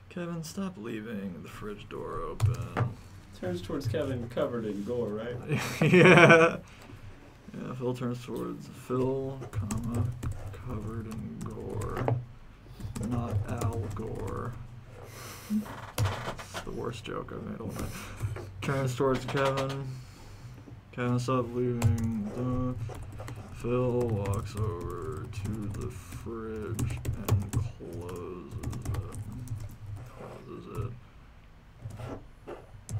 Kevin, stop leaving the fridge door open. Turns towards Kevin, covered in gore, right? Yeah. Yeah, Phil turns towards Phil, covered in gore. Not Al Gore. It's the worst joke I've made all night. Turns towards Kevin. Kevin, stop leaving. Phil walks over to the fridge and closes it.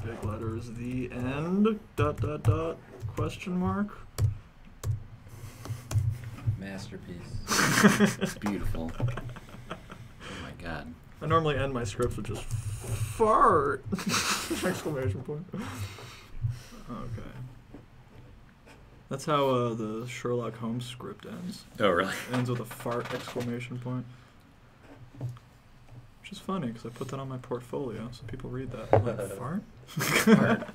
Big letters, the end, ... question mark. Masterpiece. It's beautiful. Oh my god. I normally end my scripts with just fart! Exclamation point. Okay. That's how the Sherlock Holmes script ends. Oh, really? Ends with a fart! Exclamation point. Which is funny because I put that on my portfolio, so people read that. Like, fart? Fart.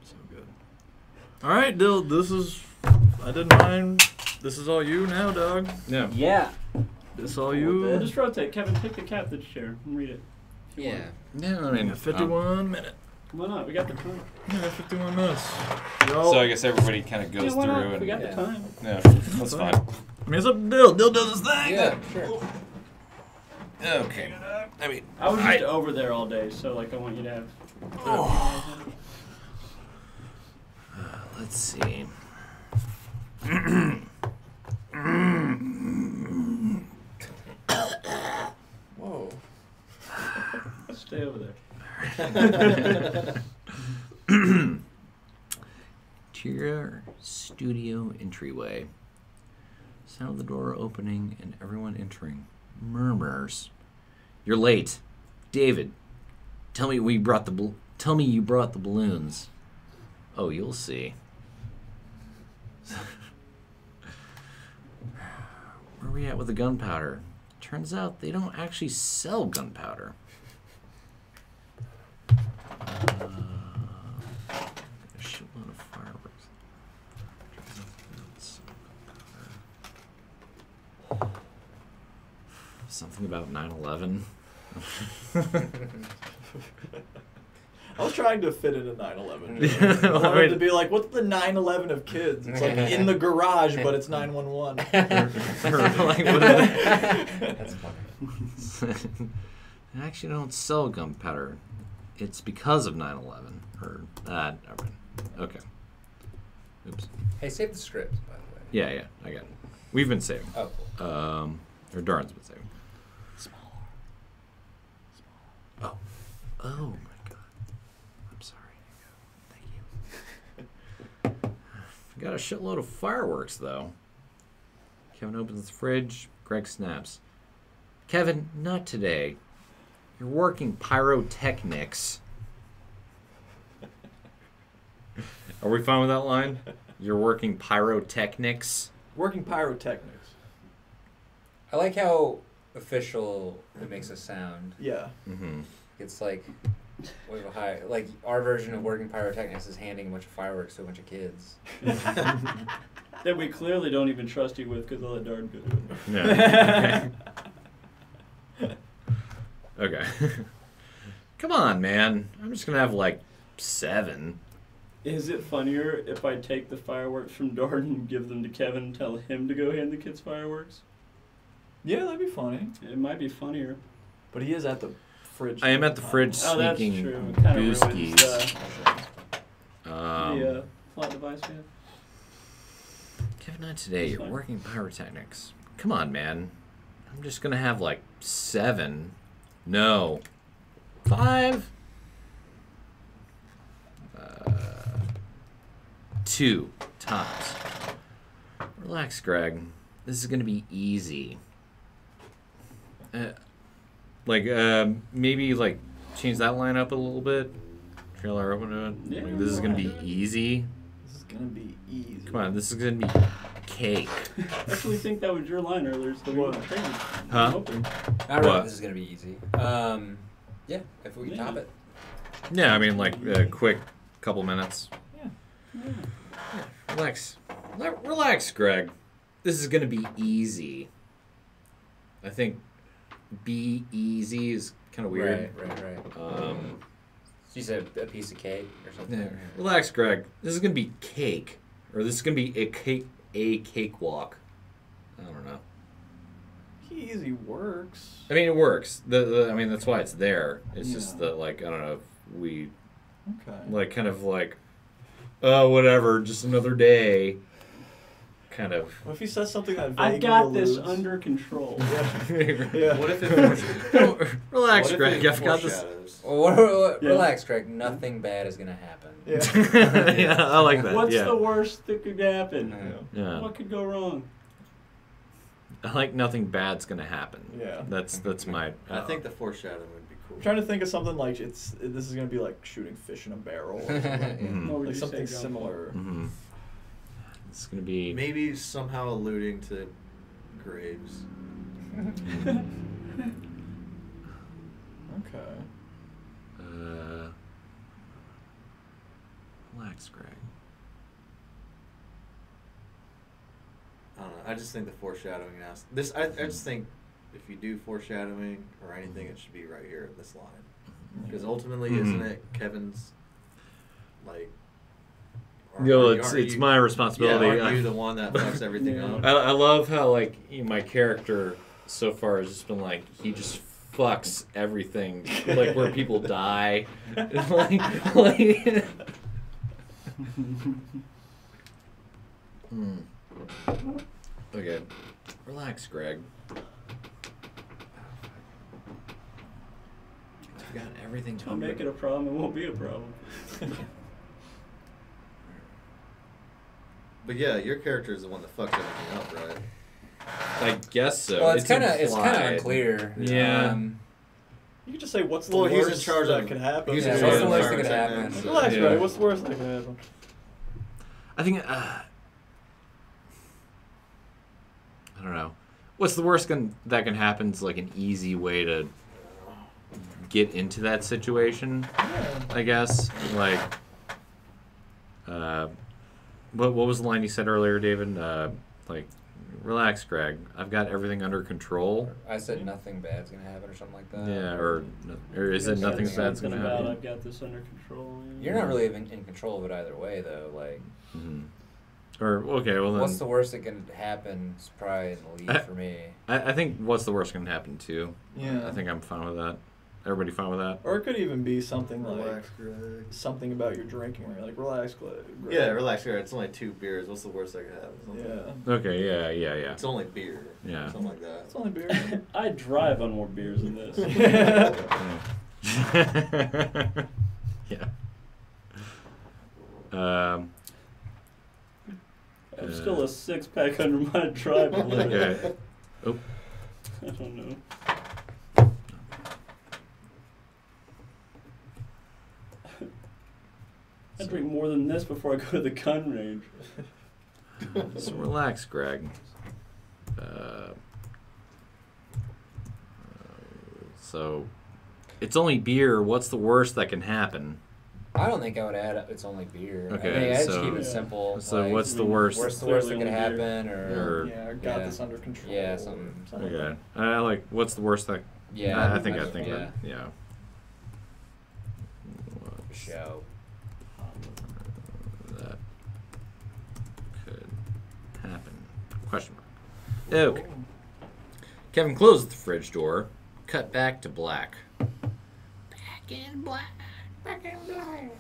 So good. All right, Dill. This is. I didn't mind. This is all you now, dog. Yeah. Yeah. This all you. We'll just rotate. Kevin, take the captain's chair and read it. Yeah. Yeah, I mean, 51 minutes. Why not? We got the time. Yeah, 51 minutes. So I guess everybody kind of goes why through not? and We got the time. yeah, that's fine. I mean, it's up to Dill. Dill does his thing. Yeah, sure. Okay. I mean, I was just over there all day, so like I want you to have. let's see. Whoa. Stay over there. To your studio entryway. Sound of the door opening and everyone entering. Murmurs. You're late. David, tell me you brought the balloons. Oh, you'll see. Where are we at with the gunpowder? Turns out they don't actually sell gunpowder. A shitload of fireworks. Something about 9/11. I was trying to fit into 9/11. I wanted to be like, what's the 9/11 of kids? It's like in the garage, but it's 911. Like, what That's funny. I actually don't sell gunpowder. It's because of 9/11. Or that. Okay. Oops. Hey, save the script, by the way. Yeah, I got it. We've been saving. Oh, cool. Or Darn's been saving. Oh. Oh my god. I'm sorry. Thank you. Got a shitload of fireworks though. Kevin opens the fridge. Greg snaps. Kevin, not today. You're working pyrotechnics. Are we fine with that line? You're working pyrotechnics. Working pyrotechnics. I like how official it makes us sound. Yeah. Mm-hmm. It's like we have a high, like our version of working pyrotechnics is handing a bunch of fireworks to a bunch of kids. That we clearly don't even trust you with because all that darn good. Yeah. Okay. Come on, man. I'm just gonna have like 7. Is it funnier if I take the fireworks from Darden and give them to Kevin and tell him to go hand the kids fireworks? Yeah, that'd be funny. It might be funnier. But he is at the fridge. I am at the fridge Oh, that's sneaking true. It kind of ruins booskies. the plot device we have. Kevin, not today. That's You're fine. working pyrotechnics. Come on, man. I'm just gonna have like 7. No. 5. 2 tops. Relax, Greg. This is gonna be easy. Maybe like change that line up a little bit. Trailer open to it. Yeah, Like, this is gonna be easy. This is gonna be easy. Come on, this is gonna be cake. I actually think that was your line earlier, so we wouldn't change it. Huh? I'm hoping. I don't know What? if this is gonna be easy. Yeah, if we can top it. Yeah, I mean like a quick couple minutes. Yeah. Relax, Greg. This is gonna be easy. I think be easy is kind of weird. Right. You said a piece of cake or something. Yeah. Relax, Greg. This is gonna be cake, or this is gonna be a cakewalk. I don't know. Easy works. I mean, it works. I mean, that's why it's there. It's Yeah. just that, like, I don't know if we, Okay. like, kind of like, oh, whatever, just another day. Kind of. What if he says something that I vaguely got this alludes? under control. Yeah. What if it Relax, what if Greg. it I've got this. foreshadows? Well, Yeah. relax, Craig. Nothing bad is gonna happen. Yeah. Yeah, I like that. What's yeah. the worst that could happen? Yeah. What could go wrong? I like nothing bad's gonna happen. Yeah. That's my. I think the foreshadowing would be cool. I'm trying to think of something like this is gonna be like shooting fish in a barrel, or something. Mhm. What would Like you something say, John? similar. Mm-hmm. It's gonna be. Maybe somehow alluding to graves. Okay. Relax, Greg. I don't know. I just think the foreshadowing now. I just think if you do foreshadowing or anything, it should be right here in this line. Because ultimately, isn't it Kevin's, like... Yo, it's my responsibility. Yeah, aren't you the one that fucks everything Yeah. up? I love how like my character so far has just been like he just fucks everything, like where people die, like. Okay, relax, Greg. I've got everything. Don't make it a problem, it won't be a problem. But yeah, your character is the one that fucks everything up, right? I guess so. Well, it's kind of implied. unclear. Yeah. You could just say what's the Well, he's in worst charge that of- could happen. he's Yeah, in what's charge the of worst that could pyrotechnics, happen? so- Relax, Yeah. right? What's the worst that could happen? I think. I don't know. What's the worst that can happen is like an easy way to get into that situation. I guess. Like. What was the line you said earlier, David? Like, Relax, Greg. I've got everything under control. I said nothing bad's gonna happen or something like that. Yeah, or is it nothing bad's Something gonna about happen? I've got this under control. You're not really in control of it either way, though. Like, Mm-hmm. Or okay, well then. what's the worst that can happen? Is probably in the lead for me. I think what's the worst can happen too. Yeah. I think I'm fine with that. Everybody fine with that? Or it could even be something Relax, like Greg. something about your drinking where you're like, relax, Greg. Yeah, relax, Greg. It's only 2 beers. What's the worst I could have? Yeah. Okay, yeah. It's only beer. Yeah. Something like that. It's only beer. I drive on more beers than this. Yeah. I'm still a 6-pack under my drive limit. Okay. Oh. I don't know. I drink more than this before I go to the gun range. So relax, Greg. So, it's only beer. What's the worst that can happen? I don't think I would add up. It's only beer. Okay, I think I'd just so- keep it simple. So like, what's the worst? What's the worst that Clearly could only beer. happen? Or Yeah, got this under control. Yeah, something. Okay. I like. What's the worst that? Yeah, I think. yeah. Yeah. Show. That could happen? Question mark. Okay. Kevin closed the fridge door. Cut back to black. Back in black. Back in black.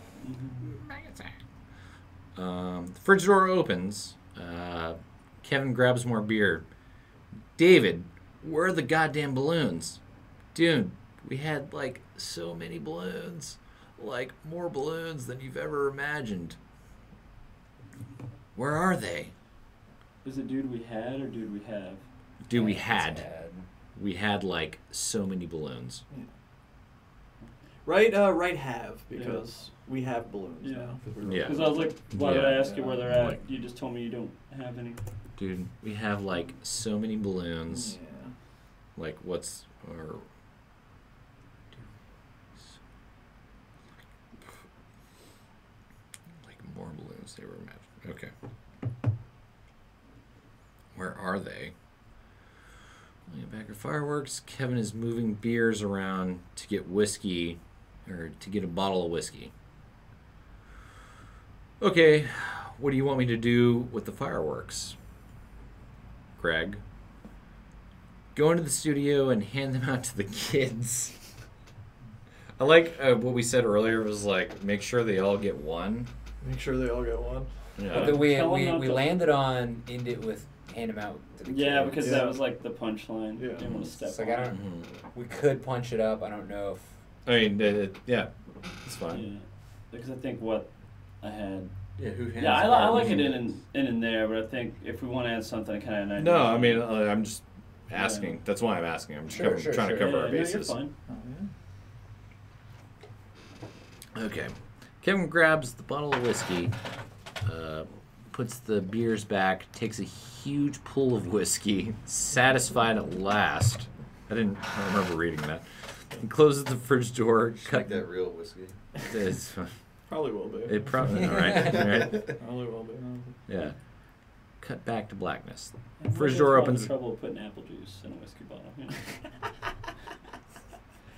Back inside. The fridge door opens. Kevin grabs more beer. David, where are the goddamn balloons? Dude, we had like so many balloons. Like more balloons than you've ever imagined. Where are they? Is it dude we had or dude we have? Dude, we It's had. bad. We had like so many balloons. Right have, because we have balloons Yeah. now. 'Cause we Yeah. Because I was like, why would I ask you where they're at? Like- You just told me you don't have any. Dude, we have like so many balloons. Yeah. Like what's or like more balloons they were imagining. Okay. Where are they? Back of fireworks. Kevin is moving beers around to get whiskey, or to get a bottle of whiskey. Okay, what do you want me to do with the fireworks? Greg. Go into the studio and hand them out to the kids. I like what we said earlier was like, make sure they all get one. Make sure they all get one. Yeah. But then we Tell 'em not to- landed on end it with hand them out to the Yeah, kids. because that was like the punchline. Yeah. Didn't want to step It's like on I it. don't. Mhm. We could punch it up. I don't know if. I mean, yeah, it's fine. Yeah. Because I think what I had. Yeah, who hands Yeah, I like it fireworks? in there, but I think if we want to add something, I kind of. No, I mean, I'm just asking. Yeah. That's why I'm asking. I'm just Sure, trying to cover our No, you're bases. fine. Okay. Kevin grabs the bottle of whiskey, puts the beers back, takes a huge pull of whiskey, satisfied at last. I don't remember reading that. He closes the fridge door. Make that real whiskey. It's, Probably will be. it probably all right. All right. Probably will be. Yeah. Cut back to blackness. And Fridge what's door all the opens. trouble of putting apple juice in a whiskey bottle. You know?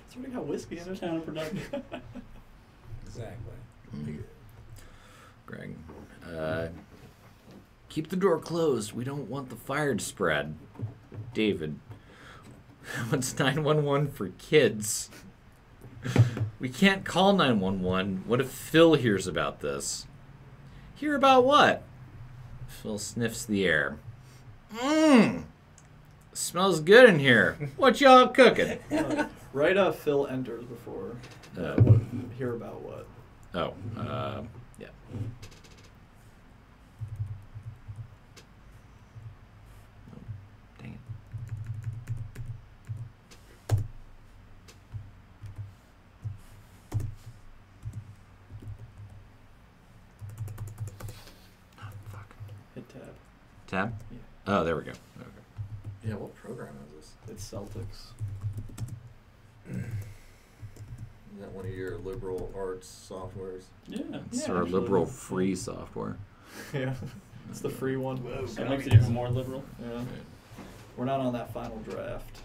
It's already got whiskey in It's it. counterproductive. Exactly. Greg. Keep the door closed. We don't want the fire to spread. David. What's 911 for kids? We can't call 911. What if Phil hears about this? Hear about what? Phil sniffs the air. Smells good in here. What y'all cooking? Right Phil enters before hear about what. Oh, yeah. Dang it. Oh, fuck. Hit tab. Tab? Yeah. Oh, there we go. Okay. Yeah, what program is this? It's Celtics. Is that one of your liberal arts softwares? Yeah. It's Yeah, our actually. liberal free software. Yeah. It's the free one. That makes it even more liberal. Yeah. We're not on that final draft.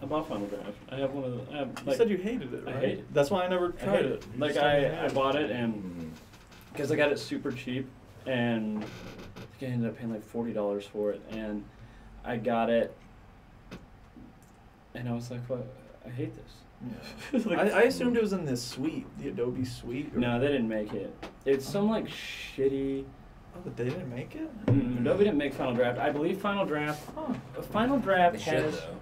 I bought Final Draft. I have one of the. I have, You said you hated it, I right? hate it. That's why I never I tried hate it. You Like just told me you I hated it. bought it and because I got it super cheap, and I think I ended up paying like $40 for it, and I got it, and I was like, "What? I hate this." Yeah. Like, I assumed it was in this suite, the Adobe suite. Or... No, they didn't make it. It's some like shitty. Oh, but they didn't make it? Adobe didn't make Final Draft. I believe Final Draft. Huh. Final Draft They should, has though.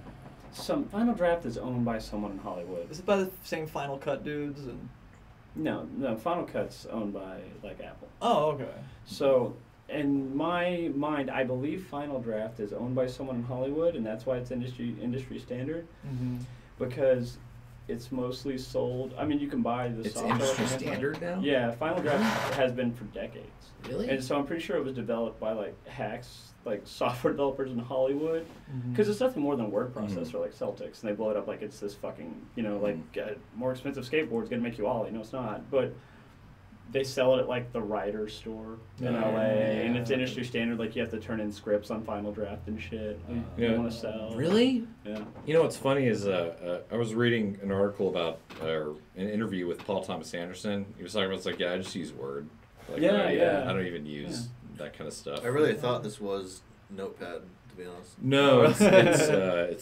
some. Final Draft is owned by someone in Hollywood. Is it by the same Final Cut dudes? And... No, Final Cut's owned by like Apple. Oh, okay. So, in my mind, I believe Final Draft is owned by someone in Hollywood, and that's why it's industry standard. Mm-hmm. Because it's mostly sold. I mean, you can buy the It's software. industry standard now? Yeah, Final Draft has been for decades. Really? And so I'm pretty sure it was developed by like hacks, like software developers in Hollywood. Mhm. Because it's nothing more than a word processor like Celtics, and they blow it up like it's this fucking, like more expensive skateboard's gonna make you ollie. No, it's not. But they sell it at like the writer's store in LA, and it's industry standard. Like you have to turn in scripts on Final Draft and shit. You Yeah. want to sell? Really? Yeah. You know what's funny is I was reading an article about an interview with Paul Thomas Anderson. He was talking about, it's like, I just use Word. Like, Yeah, I yeah. don't even use that kind of stuff. I really thought this was Notepad, to be honest. No, it's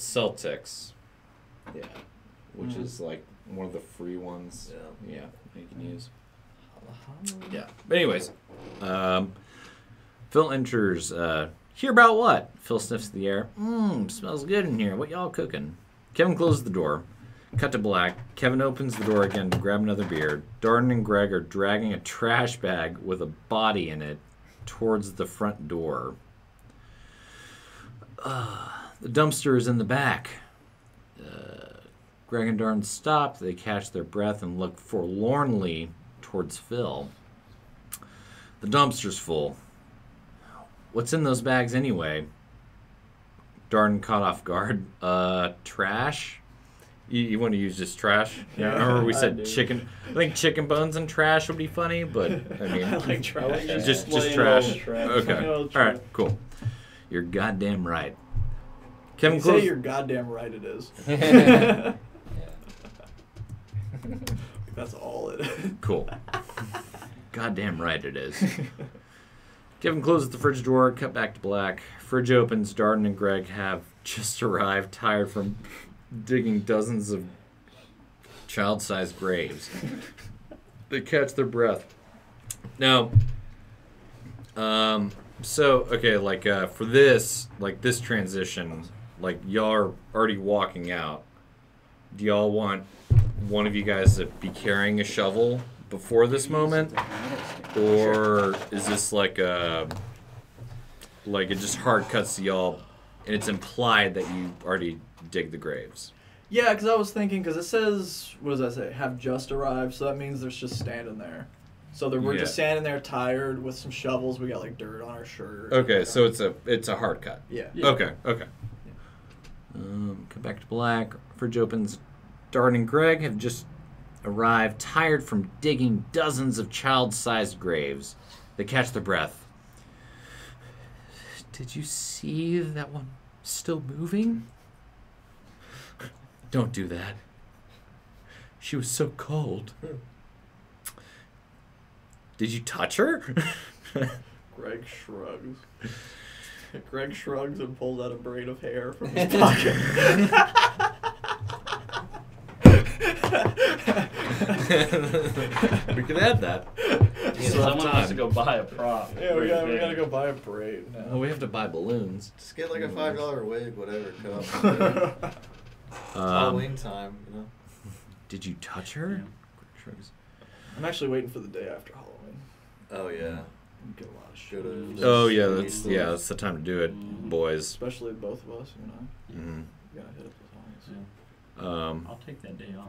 Celtics. Yeah, which Mm. is like one of the free ones. Yeah. Yeah, you can use. Yeah. But anyways, Phil enters. Hear about what? Phil sniffs the air. Smells good in here. What y'all cooking? Kevin closes the door. Cut to black. Kevin opens the door again to grab another beer. Darden and Greg are dragging a trash bag with a body in it towards the front door. The dumpster is in the back. Greg and Darden stop. They catch their breath and look forlornly towards Phil. The dumpster's full. What's in those bags anyway? Darden caught off guard. Trash? You want to use just trash? Yeah. Remember we said chicken. I think chicken bones and trash would be funny, but I mean, I like trash. just Plain trash. old trash. Okay. Plain old All right. trash. Cool. You're goddamn right. You Kevin say closed. you're goddamn right it is. That's all it is. Cool. Goddamn right it is. Kevin closes the fridge door, cut back to black. Fridge opens. Darden and Greg have just arrived, tired from digging dozens of child-sized graves. They catch their breath. Now, so, okay, like, for this, like, this transition, like, y'all are already walking out. Do y'all want one of you guys to be carrying a shovel before this moment? Or is this like it just hard cuts to y'all, and it's implied that you already dig the graves? Yeah, because I was thinking, because it says, what does that say? Have just arrived, so that means there's just standing there. So we're just standing there tired with some shovels. We got like dirt on our shirt. Okay, so it's a hard cut. Yeah. Okay. Come back to black. Fridge opens. Darden and Greg have just arrived, tired from digging dozens of child-sized graves. They catch their breath. Did you see that one still moving? Don't do that. She was so cold. Did you touch her? Greg shrugs. Greg shrugs and pulls out a braid of hair from his pocket. We could add that. Someone has to go buy a prop. Yeah, we gotta go buy a braid now. Well, we have to buy balloons. Just get like a $5 wig, whatever, cut off. Halloween time, you know. Did you touch her? Yeah. I'm actually waiting for the day after Halloween. Oh yeah. Get a lot of shit. Should've. Oh that's the time to do it, boys. Especially both of us, you know. Mm-hmm. We gotta hit up the songs. I'll take that day off,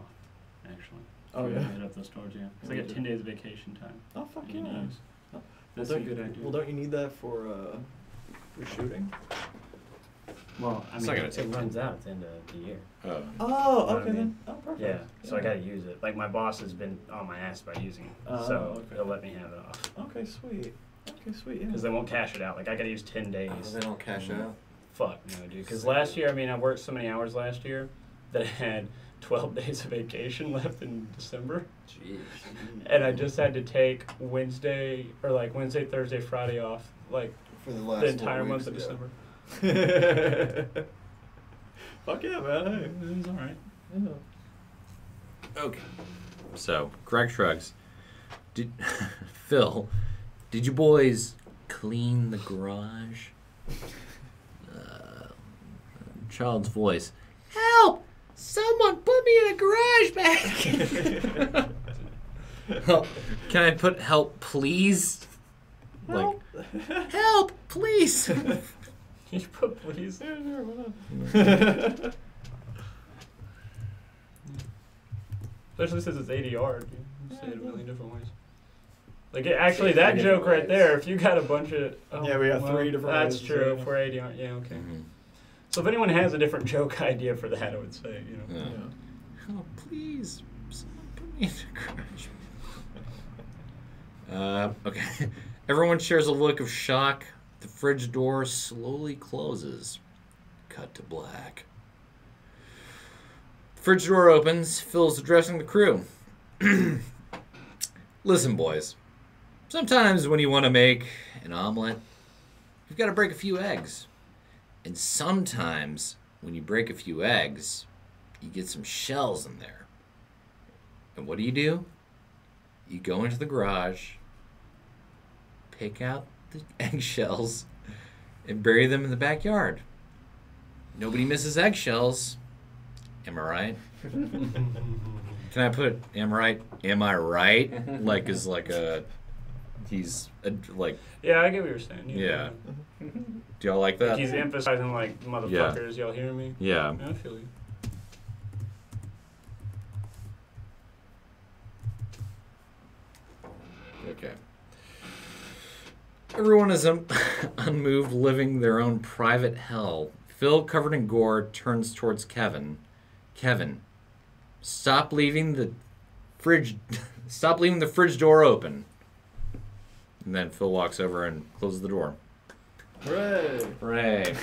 actually. Oh, yeah? Hit up those stores, yeah. Because I got 10 days of vacation time. Oh, fuck That'd be yeah. nice. Oh, That's well, a good idea. Well, don't you need that for shooting? Well, I It's mean, not gonna take it runs out at the end of the year. Oh. Oh, what I okay mean? then. Oh, perfect. Yeah, so I gotta use it. Like, my boss has been on my ass about using it, so okay. he'll let me have it off. Okay, sweet. Okay, sweet. Yeah. Because they won't cash it out. Like I gotta use 10 days. They don't cash out. Fuck no, dude. Because last year, I mean, I worked so many hours last year that I had 12 days of vacation left in December. Jeez. And I just had to take Wednesday, Thursday, Friday off, like For the last the 4 entire month weeks, of yeah. December. Fuck yeah, man. Hey. It was alright. Yeah. Okay. So, Greg shrugs. Phil, did you boys clean the garage? Child's voice. Help! Someone put me in a garage bag! Help. Can I put help, please? Like, help, please! You put please? Yeah, sure, why not? Especially since it's ADR, dude. You say it a million different ways. Like, actually, that joke right there, if you got a bunch of... Oh, Yeah, we got 3 different That's ways to true, say it. for ADR. Yeah, okay. Mm-hmm. So if anyone has a different joke idea for that, I would say, you know. Yeah. Yeah. Oh, please. Someone put me in the garage. Okay. Everyone shares a look of shock. The fridge door slowly closes. Cut to black. Fridge door opens. Phil's addressing the crew. Listen, boys. Sometimes when you want to make an omelet, you've got to break a few eggs. And sometimes when you break a few eggs, you get some shells in there. And what do? You go into the garage, pick out the eggshells, and bury them in the backyard. Nobody misses eggshells. Am I right? Can I put am I right? Am I right? Like is like a he's a, like Yeah, I get what you're saying. yeah. Do y'all like that? Like he's emphasizing, like, motherfuckers, y'all hear me? Yeah. Yeah, I feel you. Okay. Everyone is unmoved, living their own private hell. Phil, covered in gore, turns towards Kevin. Kevin, stop leaving the fridge. Stop leaving the fridge door open. And then Phil walks over and closes the door. Hooray! Hooray!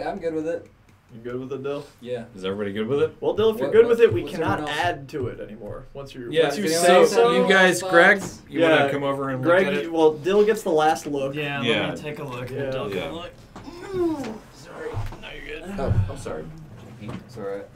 I'm good with it. You good with it, Dill? Yeah. Is everybody good with it? Well, Dill, if you're What- good with it, we what's cannot everyone else? add to it anymore. Once you Yeah, once you if say anyone so, else- you guys, Greg, you want Yeah, to come over and look at Greg, it? well, Dill gets the last look. Yeah, Yeah. let me take a look. Yeah. Dill, Yeah. look. Sorry. No, you're good. Oh, I'm sorry. It's alright.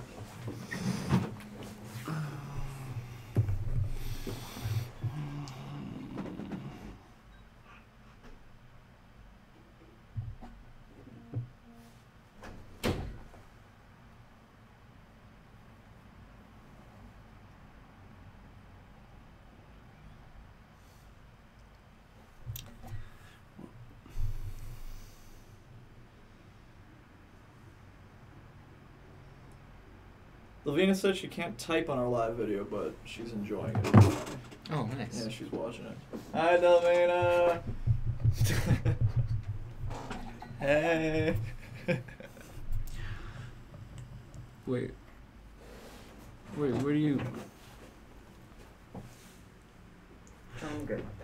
Lavina said she can't type on our live video, but she's enjoying it. Oh, nice. Yeah, she's watching it. Hi, Lavina. Hey. Wait, where do you...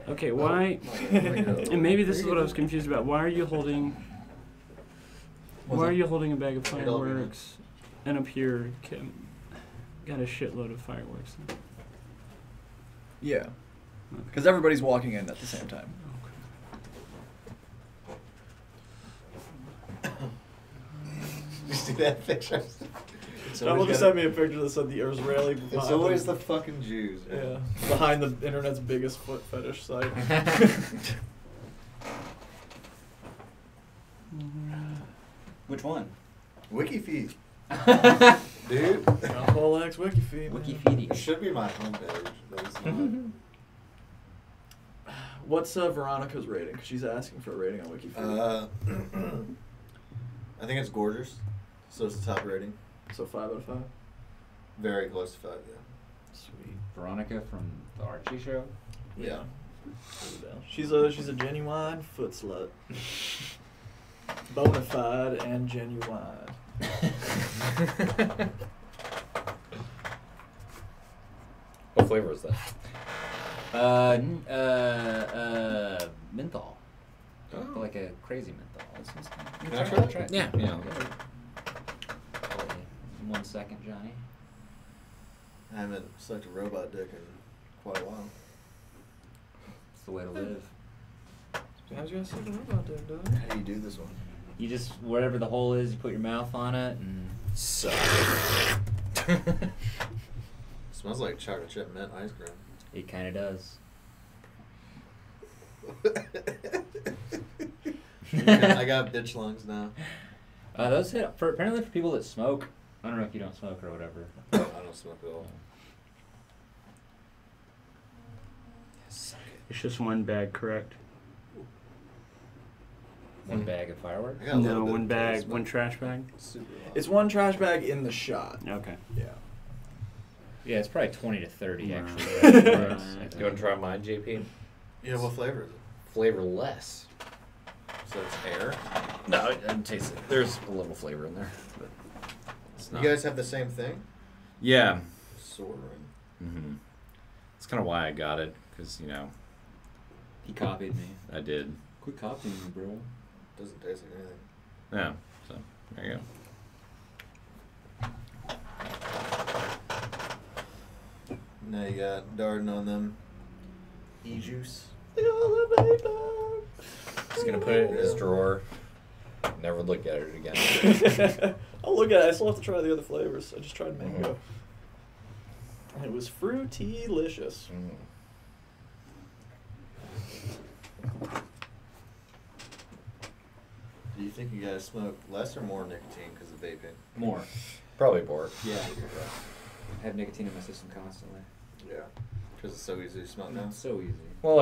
Okay, why... And maybe this is what I was confused about. Why are you holding... Why are you holding a bag of fireworks? And up here, got a shitload of fireworks. Yeah. Because everybody's walking in at the same time. You see that picture? Someone just sent me a picture that said the Israeli. It's always the fucking Jews. Yeah, behind the internet's biggest foot fetish site. Which one? WikiFeed. Dude. Whole X WikiFeed. It Wikipedia. should be my homepage, but it's not. What's Veronica's rating? 'Cause she's asking for a rating on WikiFeed. I think it's gorgeous. So it's the top rating. So 5 out of 5. Very close to 5, yeah. Sweet. Veronica from the Archie show. Yeah. She's a genuine foot slut. Bonafide and genuine. What flavor is that? Menthol. Oh. Like a crazy menthol. It's just, Can I try that? try it. Yeah. Yeah. 1 second, Johnny. I haven't sucked a robot dick in quite a while. It's the way to live. How's you guys thinking about that, dog? How do you do this one? You just, wherever the hole is, you put your mouth on it and... Suck. Smells like chocolate chip mint ice cream. It kind of does. I got bitch lungs now. Those hit apparently for people that smoke. I don't know if you don't smoke or whatever. I don't smoke at all. It's just one bag, correct? One bag of fireworks? I got a little No, bit one of bag, taste, one but trash bag. super hot. It's one trash bag in the shot. Okay. Yeah. Yeah, it's probably 20 to 30 Right. actually. Right. You want to try mine, JP? Yeah, what flavor is it? Flavorless. So it's air? No, I didn't taste it. There's a little flavor in there, but it's not. You guys have the same thing? Yeah. Sort of. Mm-hmm. That's kind of why I got it, because, He copied me. I did. Quit copying me, bro. Doesn't taste like anything. Yeah. So, there you go. Now you got Darden on them. E-juice. He's going to put it in his drawer. Never look at it again. I'll look at it. I still have to try the other flavors. I just tried mango. And it was fruity-licious. Mm. Do you think you guys smoke less or more nicotine because of vaping? More. Probably more. Yeah. I have nicotine in my system constantly. Yeah. Because it's so easy to smoke now. It's so easy. Well,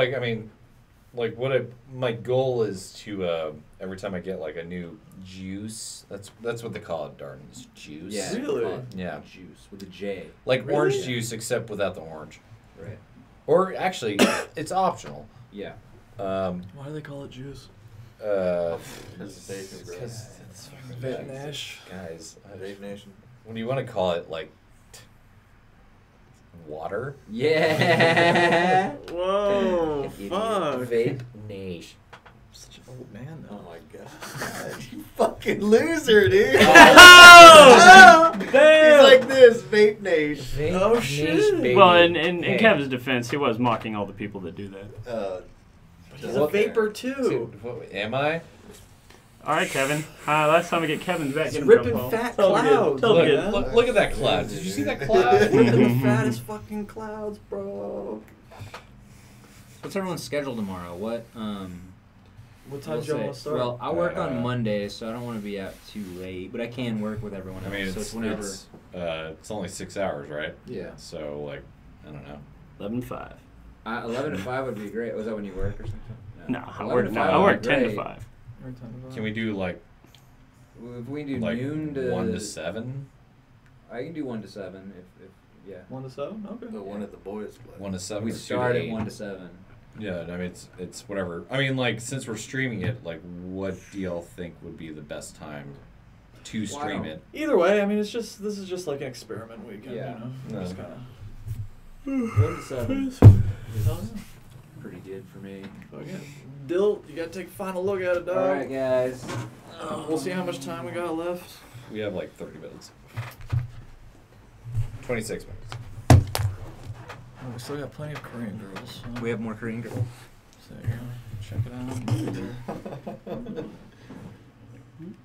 my goal is to every time I get like a new juice, that's what they call it, Darden. It's juice. Yeah. Really? call it Yeah. Juice with a J. Like Really? orange juice, except without the orange. Right. Or actually, it's optional. Yeah. Why do they call it juice? Because it's vaping, bro. Because it's fucking Vape bad. Nash. Guys, Vape Nation. when you want to call it like water, Yeah. Whoa, Idiot. fuck. vape nation. Such an old man, Oh though. my god. You fucking loser, dude. Oh! He's Damn! like this, Vape Nation. Oh, shit. baby. Well, in Hey. Kevin's defense, he was mocking all the people that do that. He's a vapor, too. What, am I? All right, Kevin. Last time we get Kevin back, He's get him ripping jump home. fat Tell him clouds. Tell him man. good. Look at that cloud. Did you see that cloud? Look at the fattest fucking clouds, bro. What's everyone's schedule tomorrow? What What time we'll do you say- want to start? Well, I work on Uh, Monday, so I don't want to be out too late, but I can work with everyone I else. mean, so it's whenever. it's only 6 hours, right? yeah. So like, I don't know. 11-5. 11 to 5 would be great. Was that when you work or something? No, I 11 work, to no, 5 I would work be 10 to great. 5. Can we do like If we do like noon to 1 to 7? I can do 1 to 7 if yeah. 1 to 7? Okay. The one at the boys' play. 1 to 7. We or 2 to start at 8? 1 to 7. Yeah, I mean it's whatever. I mean, like, since we're streaming it, like, what do y'all think would be the best time to stream it? Either way, I mean, this is just like an experiment weekend, Yeah. you know? No. Just kind of. 1 to 7. Hell Pretty good for me. yeah. Okay. Dill, you gotta take a final look at it, dog. All right, guys. We'll see how much time we got left. We have like 30 minutes. 26 minutes. Oh, we still got plenty of Korean girls. So We have more Korean girls. so, you know, check it out.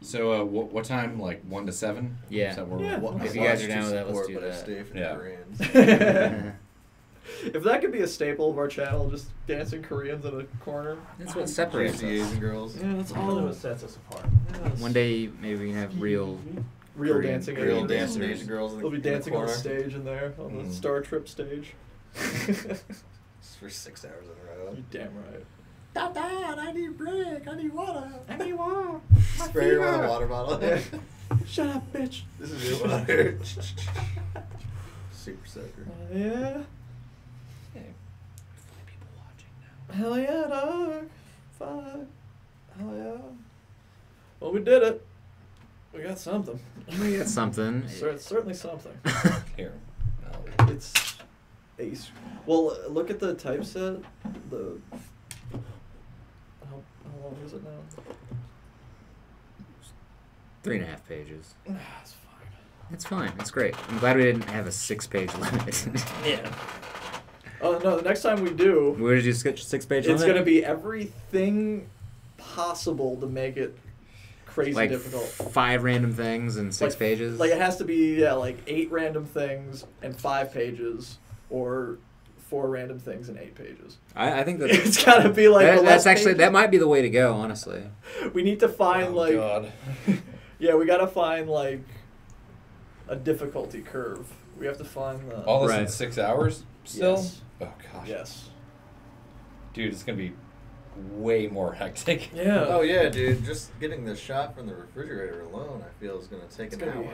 So what time? Like 1 to 7? Yeah. Is that where Yeah. we're- If you guys are down with that, let's do but I that. stay for Yeah. the Koreans. If that could be a staple of our channel, just dancing Koreans in a corner. That's what separates Juicy us. Asian girls. Yeah, that's All all. what sets us apart. Yes. One day, maybe we can have real. real Korean- dancing Real Asian dancing girls. Asian girls in the, They'll be in the dancing on the corner. stage in there on the Mm. Star Trip stage. For 6 hours in a row. You're damn right. Dad, I need break. I need water. I need water. Spray her with a water bottle. Yeah. Shut up, bitch. This is your water. Super sucker. Yeah. Hey, 5 people watching now. Hell yeah, dog. 5. Hell yeah. Well, we did it. We got something. We got something. It's certainly something. Here. It's Well, look at the typeset. The how long is it now? 3.5 pages. That's fine. It's fine. It's great. I'm glad we didn't have a 6-page limit. Yeah. Oh no! The next time we do, We're gonna do 6-page limit. it's gonna be everything possible to make it crazy like difficult. 5 random things in 6 pages. Like it has to be like 8 random things and 5 pages, or 4 random things and 8 pages. I think It's gotta be like that's actually that might be the way to go. Honestly, we need to find like God. yeah, we gotta find like a difficulty curve. We have to find the All this in Right. 6 hours still? Yes. Oh gosh. Yes. Dude, it's gonna be way more hectic. Yeah. Oh yeah, dude. Just getting the shot from the refrigerator alone, I feel is gonna take It's an gonna be- hour.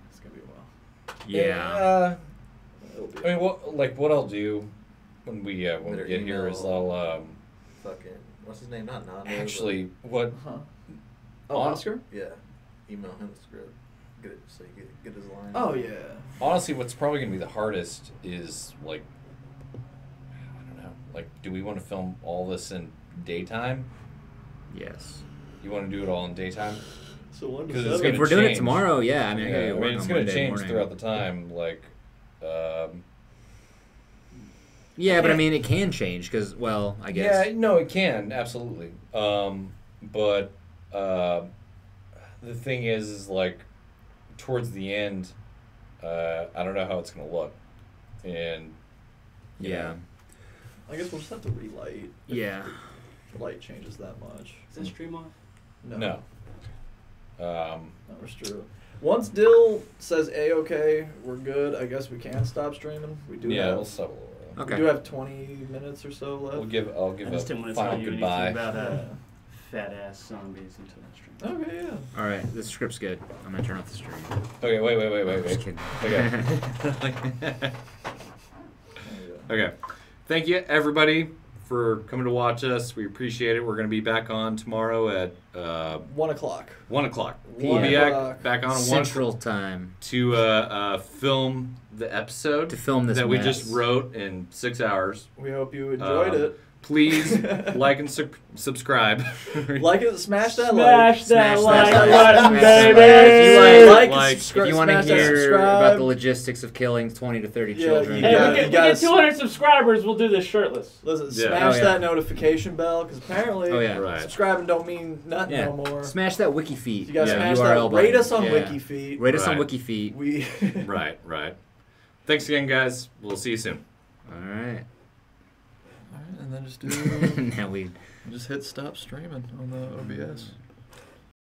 It's gonna be a while. yeah. It'll be I mean, what I'll do when we Better get here is email. I'll Fucking what's his name? Not Nando. actually what Huh. Oh, On- Oscar? but, yeah. Email him the script. Get it so you get his line. Oh yeah. honestly what's probably gonna be the hardest is like I don't know, like do we want to film all this in daytime? Yes. You want to do it all in daytime? So 1 to 'Cause it's 7. gonna If we're doing it change. tomorrow, yeah. I mean, I gotta Yeah, get work it's on gonna Monday change morning. throughout the time. Like, Yeah, but I mean, it can change because, well, I guess. yeah, no, it can absolutely. But the thing is like towards the end, I don't know how it's gonna look, and Yeah. I guess we'll just have to relight. if Yeah. the light changes that much. Is that stream off? no. Not restricted. Once Dill says A-okay, we're good. I guess we can stop streaming. We do Yeah, have we'll stop a little. Okay. we do have 20 minutes or so left. I'll give I just a didn't want to tell final you goodbye. anything about Yeah. fat ass zombies until that stream. Okay, yeah. All right, this script's good. I'm gonna turn off the stream. Okay, wait. Just kidding. Okay. Okay. Thank you, everybody, for coming to watch us. We appreciate it. We're going to be back on tomorrow at 1 o'clock. 1 o'clock. One We'll be o'clock. back on at 1 Central time to film the episode to film this that we mess. just wrote in 6 hours. We hope you enjoyed it. Please like and subscribe. Like it, smash that Smash that like that button, smash that baby! like, like, and subscribe. If you want to smash that hear subscribe. about the logistics of killing 20 to 30 Yeah, children, you Hey, gotta- we you get gotta- 200 subscribers, we'll do this shirtless. Listen, Yeah. smash Oh, yeah. that notification bell, because apparently Oh, yeah. Right. subscribing don't mean nothing yeah, no more. smash that wiki feed. You gotta Yeah. smash URL that. Rate button. us on Yeah. WikiFeed. Rate us on Right. wiki feed. We Right. Thanks again, guys. We'll see you soon. All right. and then just do Now we just hit stop streaming on the OBS.